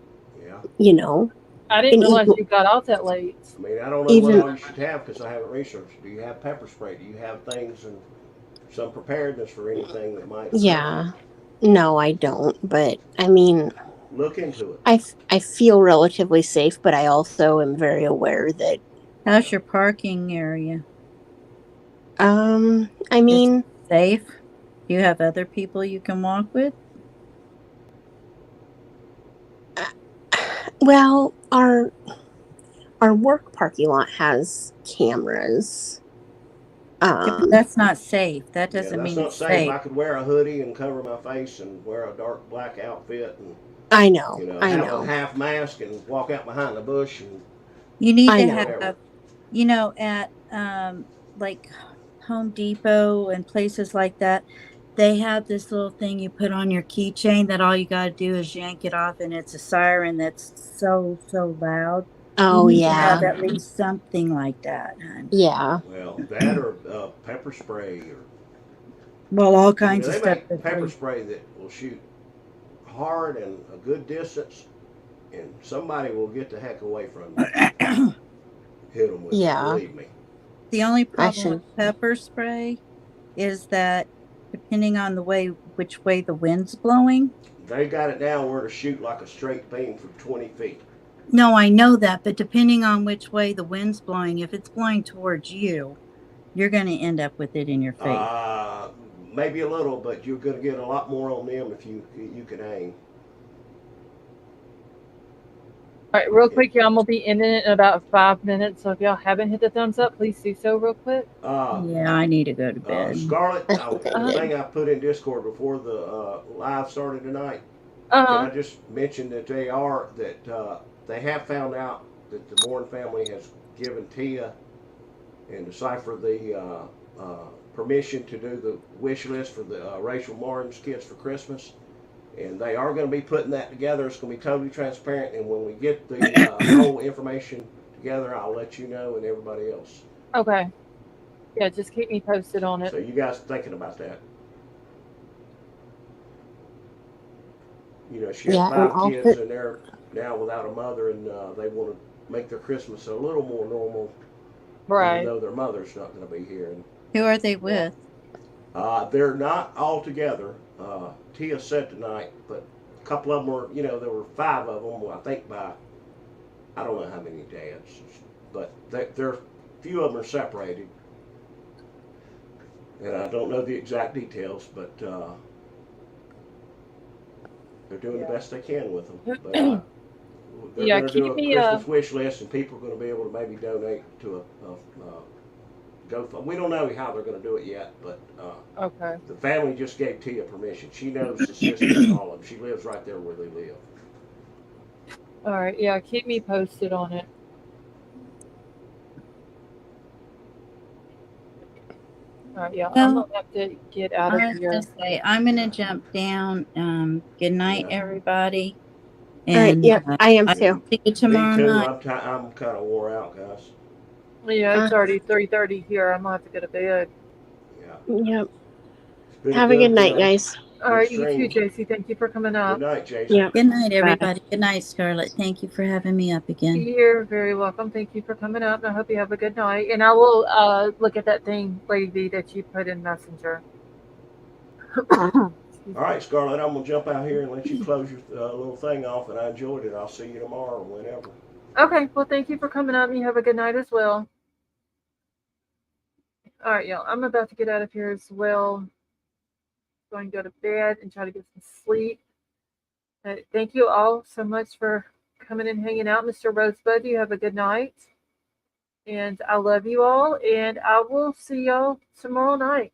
E: Yeah.
A: I didn't realize you got out that late.
E: I mean, I don't know what all you should have because I haven't researched. Do you have pepper spray? Do you have things and some preparedness for anything that might?
O: Yeah. No, I don't. But I mean,
E: look into it.
O: I feel relatively safe, but I also am very aware that.
C: How's your parking area?
O: I mean,
C: safe. You have other people you can walk with?
O: Well, our work parking lot has cameras.
C: That's not safe. That doesn't mean
E: that's not safe. I could wear a hoodie and cover my face and wear a dark black outfit and
O: I know.
E: have a half mask and walk out behind the bush and
C: you need to have at like Home Depot and places like that, they have this little thing you put on your keychain that all you got to do is yank it off, and it's a siren that's so loud.
O: Oh,
C: you need
O: yeah.
C: to have at least something like that. Hon.
O: Yeah.
E: Well, that or pepper spray or
C: all kinds of stuff.
E: Make pepper spray that will shoot hard and a good distance, and somebody will get the heck away from you. Hit them with it, believe me.
C: The only problem with pepper spray is that depending on which way the wind's blowing,
E: They got it down where to shoot like a straight beam from 20 feet.
C: No, I know that, but depending on which way the wind's blowing, if it's blowing towards you, you're going to end up with it in your face.
E: Maybe a little, but you're going to get a lot more on them if you can aim.
A: All right, real quick, y'all. I'm gonna be ending it in about 5 minutes. So if y'all haven't hit the thumbs up, please do so real quick.
C: Yeah, I need to go to bed.
E: Scarlett,
O: That's what
E: the
O: I did.
E: thing I put in Discord before the live started tonight.
A: Uh-huh.
E: Can I just mention that they have found out that the Bourne family has given Tia and Decipher the permission to do the wish list for the Rachel Martin's kids for Christmas. And they are going to be putting that together. It's going to be totally transparent. And when we get the whole information together, I'll let you know and everybody else.
A: Okay. Yeah, just keep me posted on it.
E: So you guys thinking about that? You know, she has
O: Yeah, and
E: 5 kids and they're now without a mother, and they want to make their Christmas a little more normal,
A: Right.
E: even though their mother's not going to be here. And
C: Who are they with?
E: they're not all together. Tia said tonight, but a couple of them were, you know, there were 5 of them, I think by, I don't know how many dads, but a few of them are separated. And I don't know the exact details, but they're doing the best they can with them. But they're
A: Yeah,
E: going to do
A: keep
E: a
A: me,
E: Christmas wish list, and people are going to be able to maybe donate to a GoFundMe. We don't know how they're going to do it yet, but
A: Okay.
E: the family just gave Tia permission. She knows the system and all of them. She lives right there where they live.
A: All right. Yeah, keep me posted on it. All right. Yeah, I'm
C: Well,
A: gonna have to get out
C: I
A: of
C: was
A: here.
C: going to say, I'm going to jump down. Good night,
E: Yeah.
C: everybody.
O: All right.
C: And
O: Yep, I am too.
C: see you tomorrow
E: Me too.
C: night.
E: I'm kind of wore out, guys.
A: Yeah, it's already 3:30 here. I'm gonna have to go to bed.
E: Yeah.
O: Yep.
E: It's been
O: Have a good night, guys.
A: All right, you too, JC. Thank you for coming up.
E: Good night, JC.
O: Yep.
C: Good night,
O: Bye.
C: everybody. Good night, Scarlett. Thank you for having me up again.
A: You're very welcome. Thank you for coming up. And I hope you have a good night. And I will look at that thing, Lady V, that you put in Messenger.
E: All right, Scarlett, I'm going to jump out here and let you close your little thing off, and I enjoyed it. I'll see you tomorrow or whenever.
A: Okay, well, thank you for coming up. You have a good night as well. All right, y'all. I'm about to get out of here as well. Going to go to bed and try to get some sleep. Thank you all so much for coming and hanging out. Mr. Rosebud, you have a good night. And I love you all. And I will see y'all tomorrow night.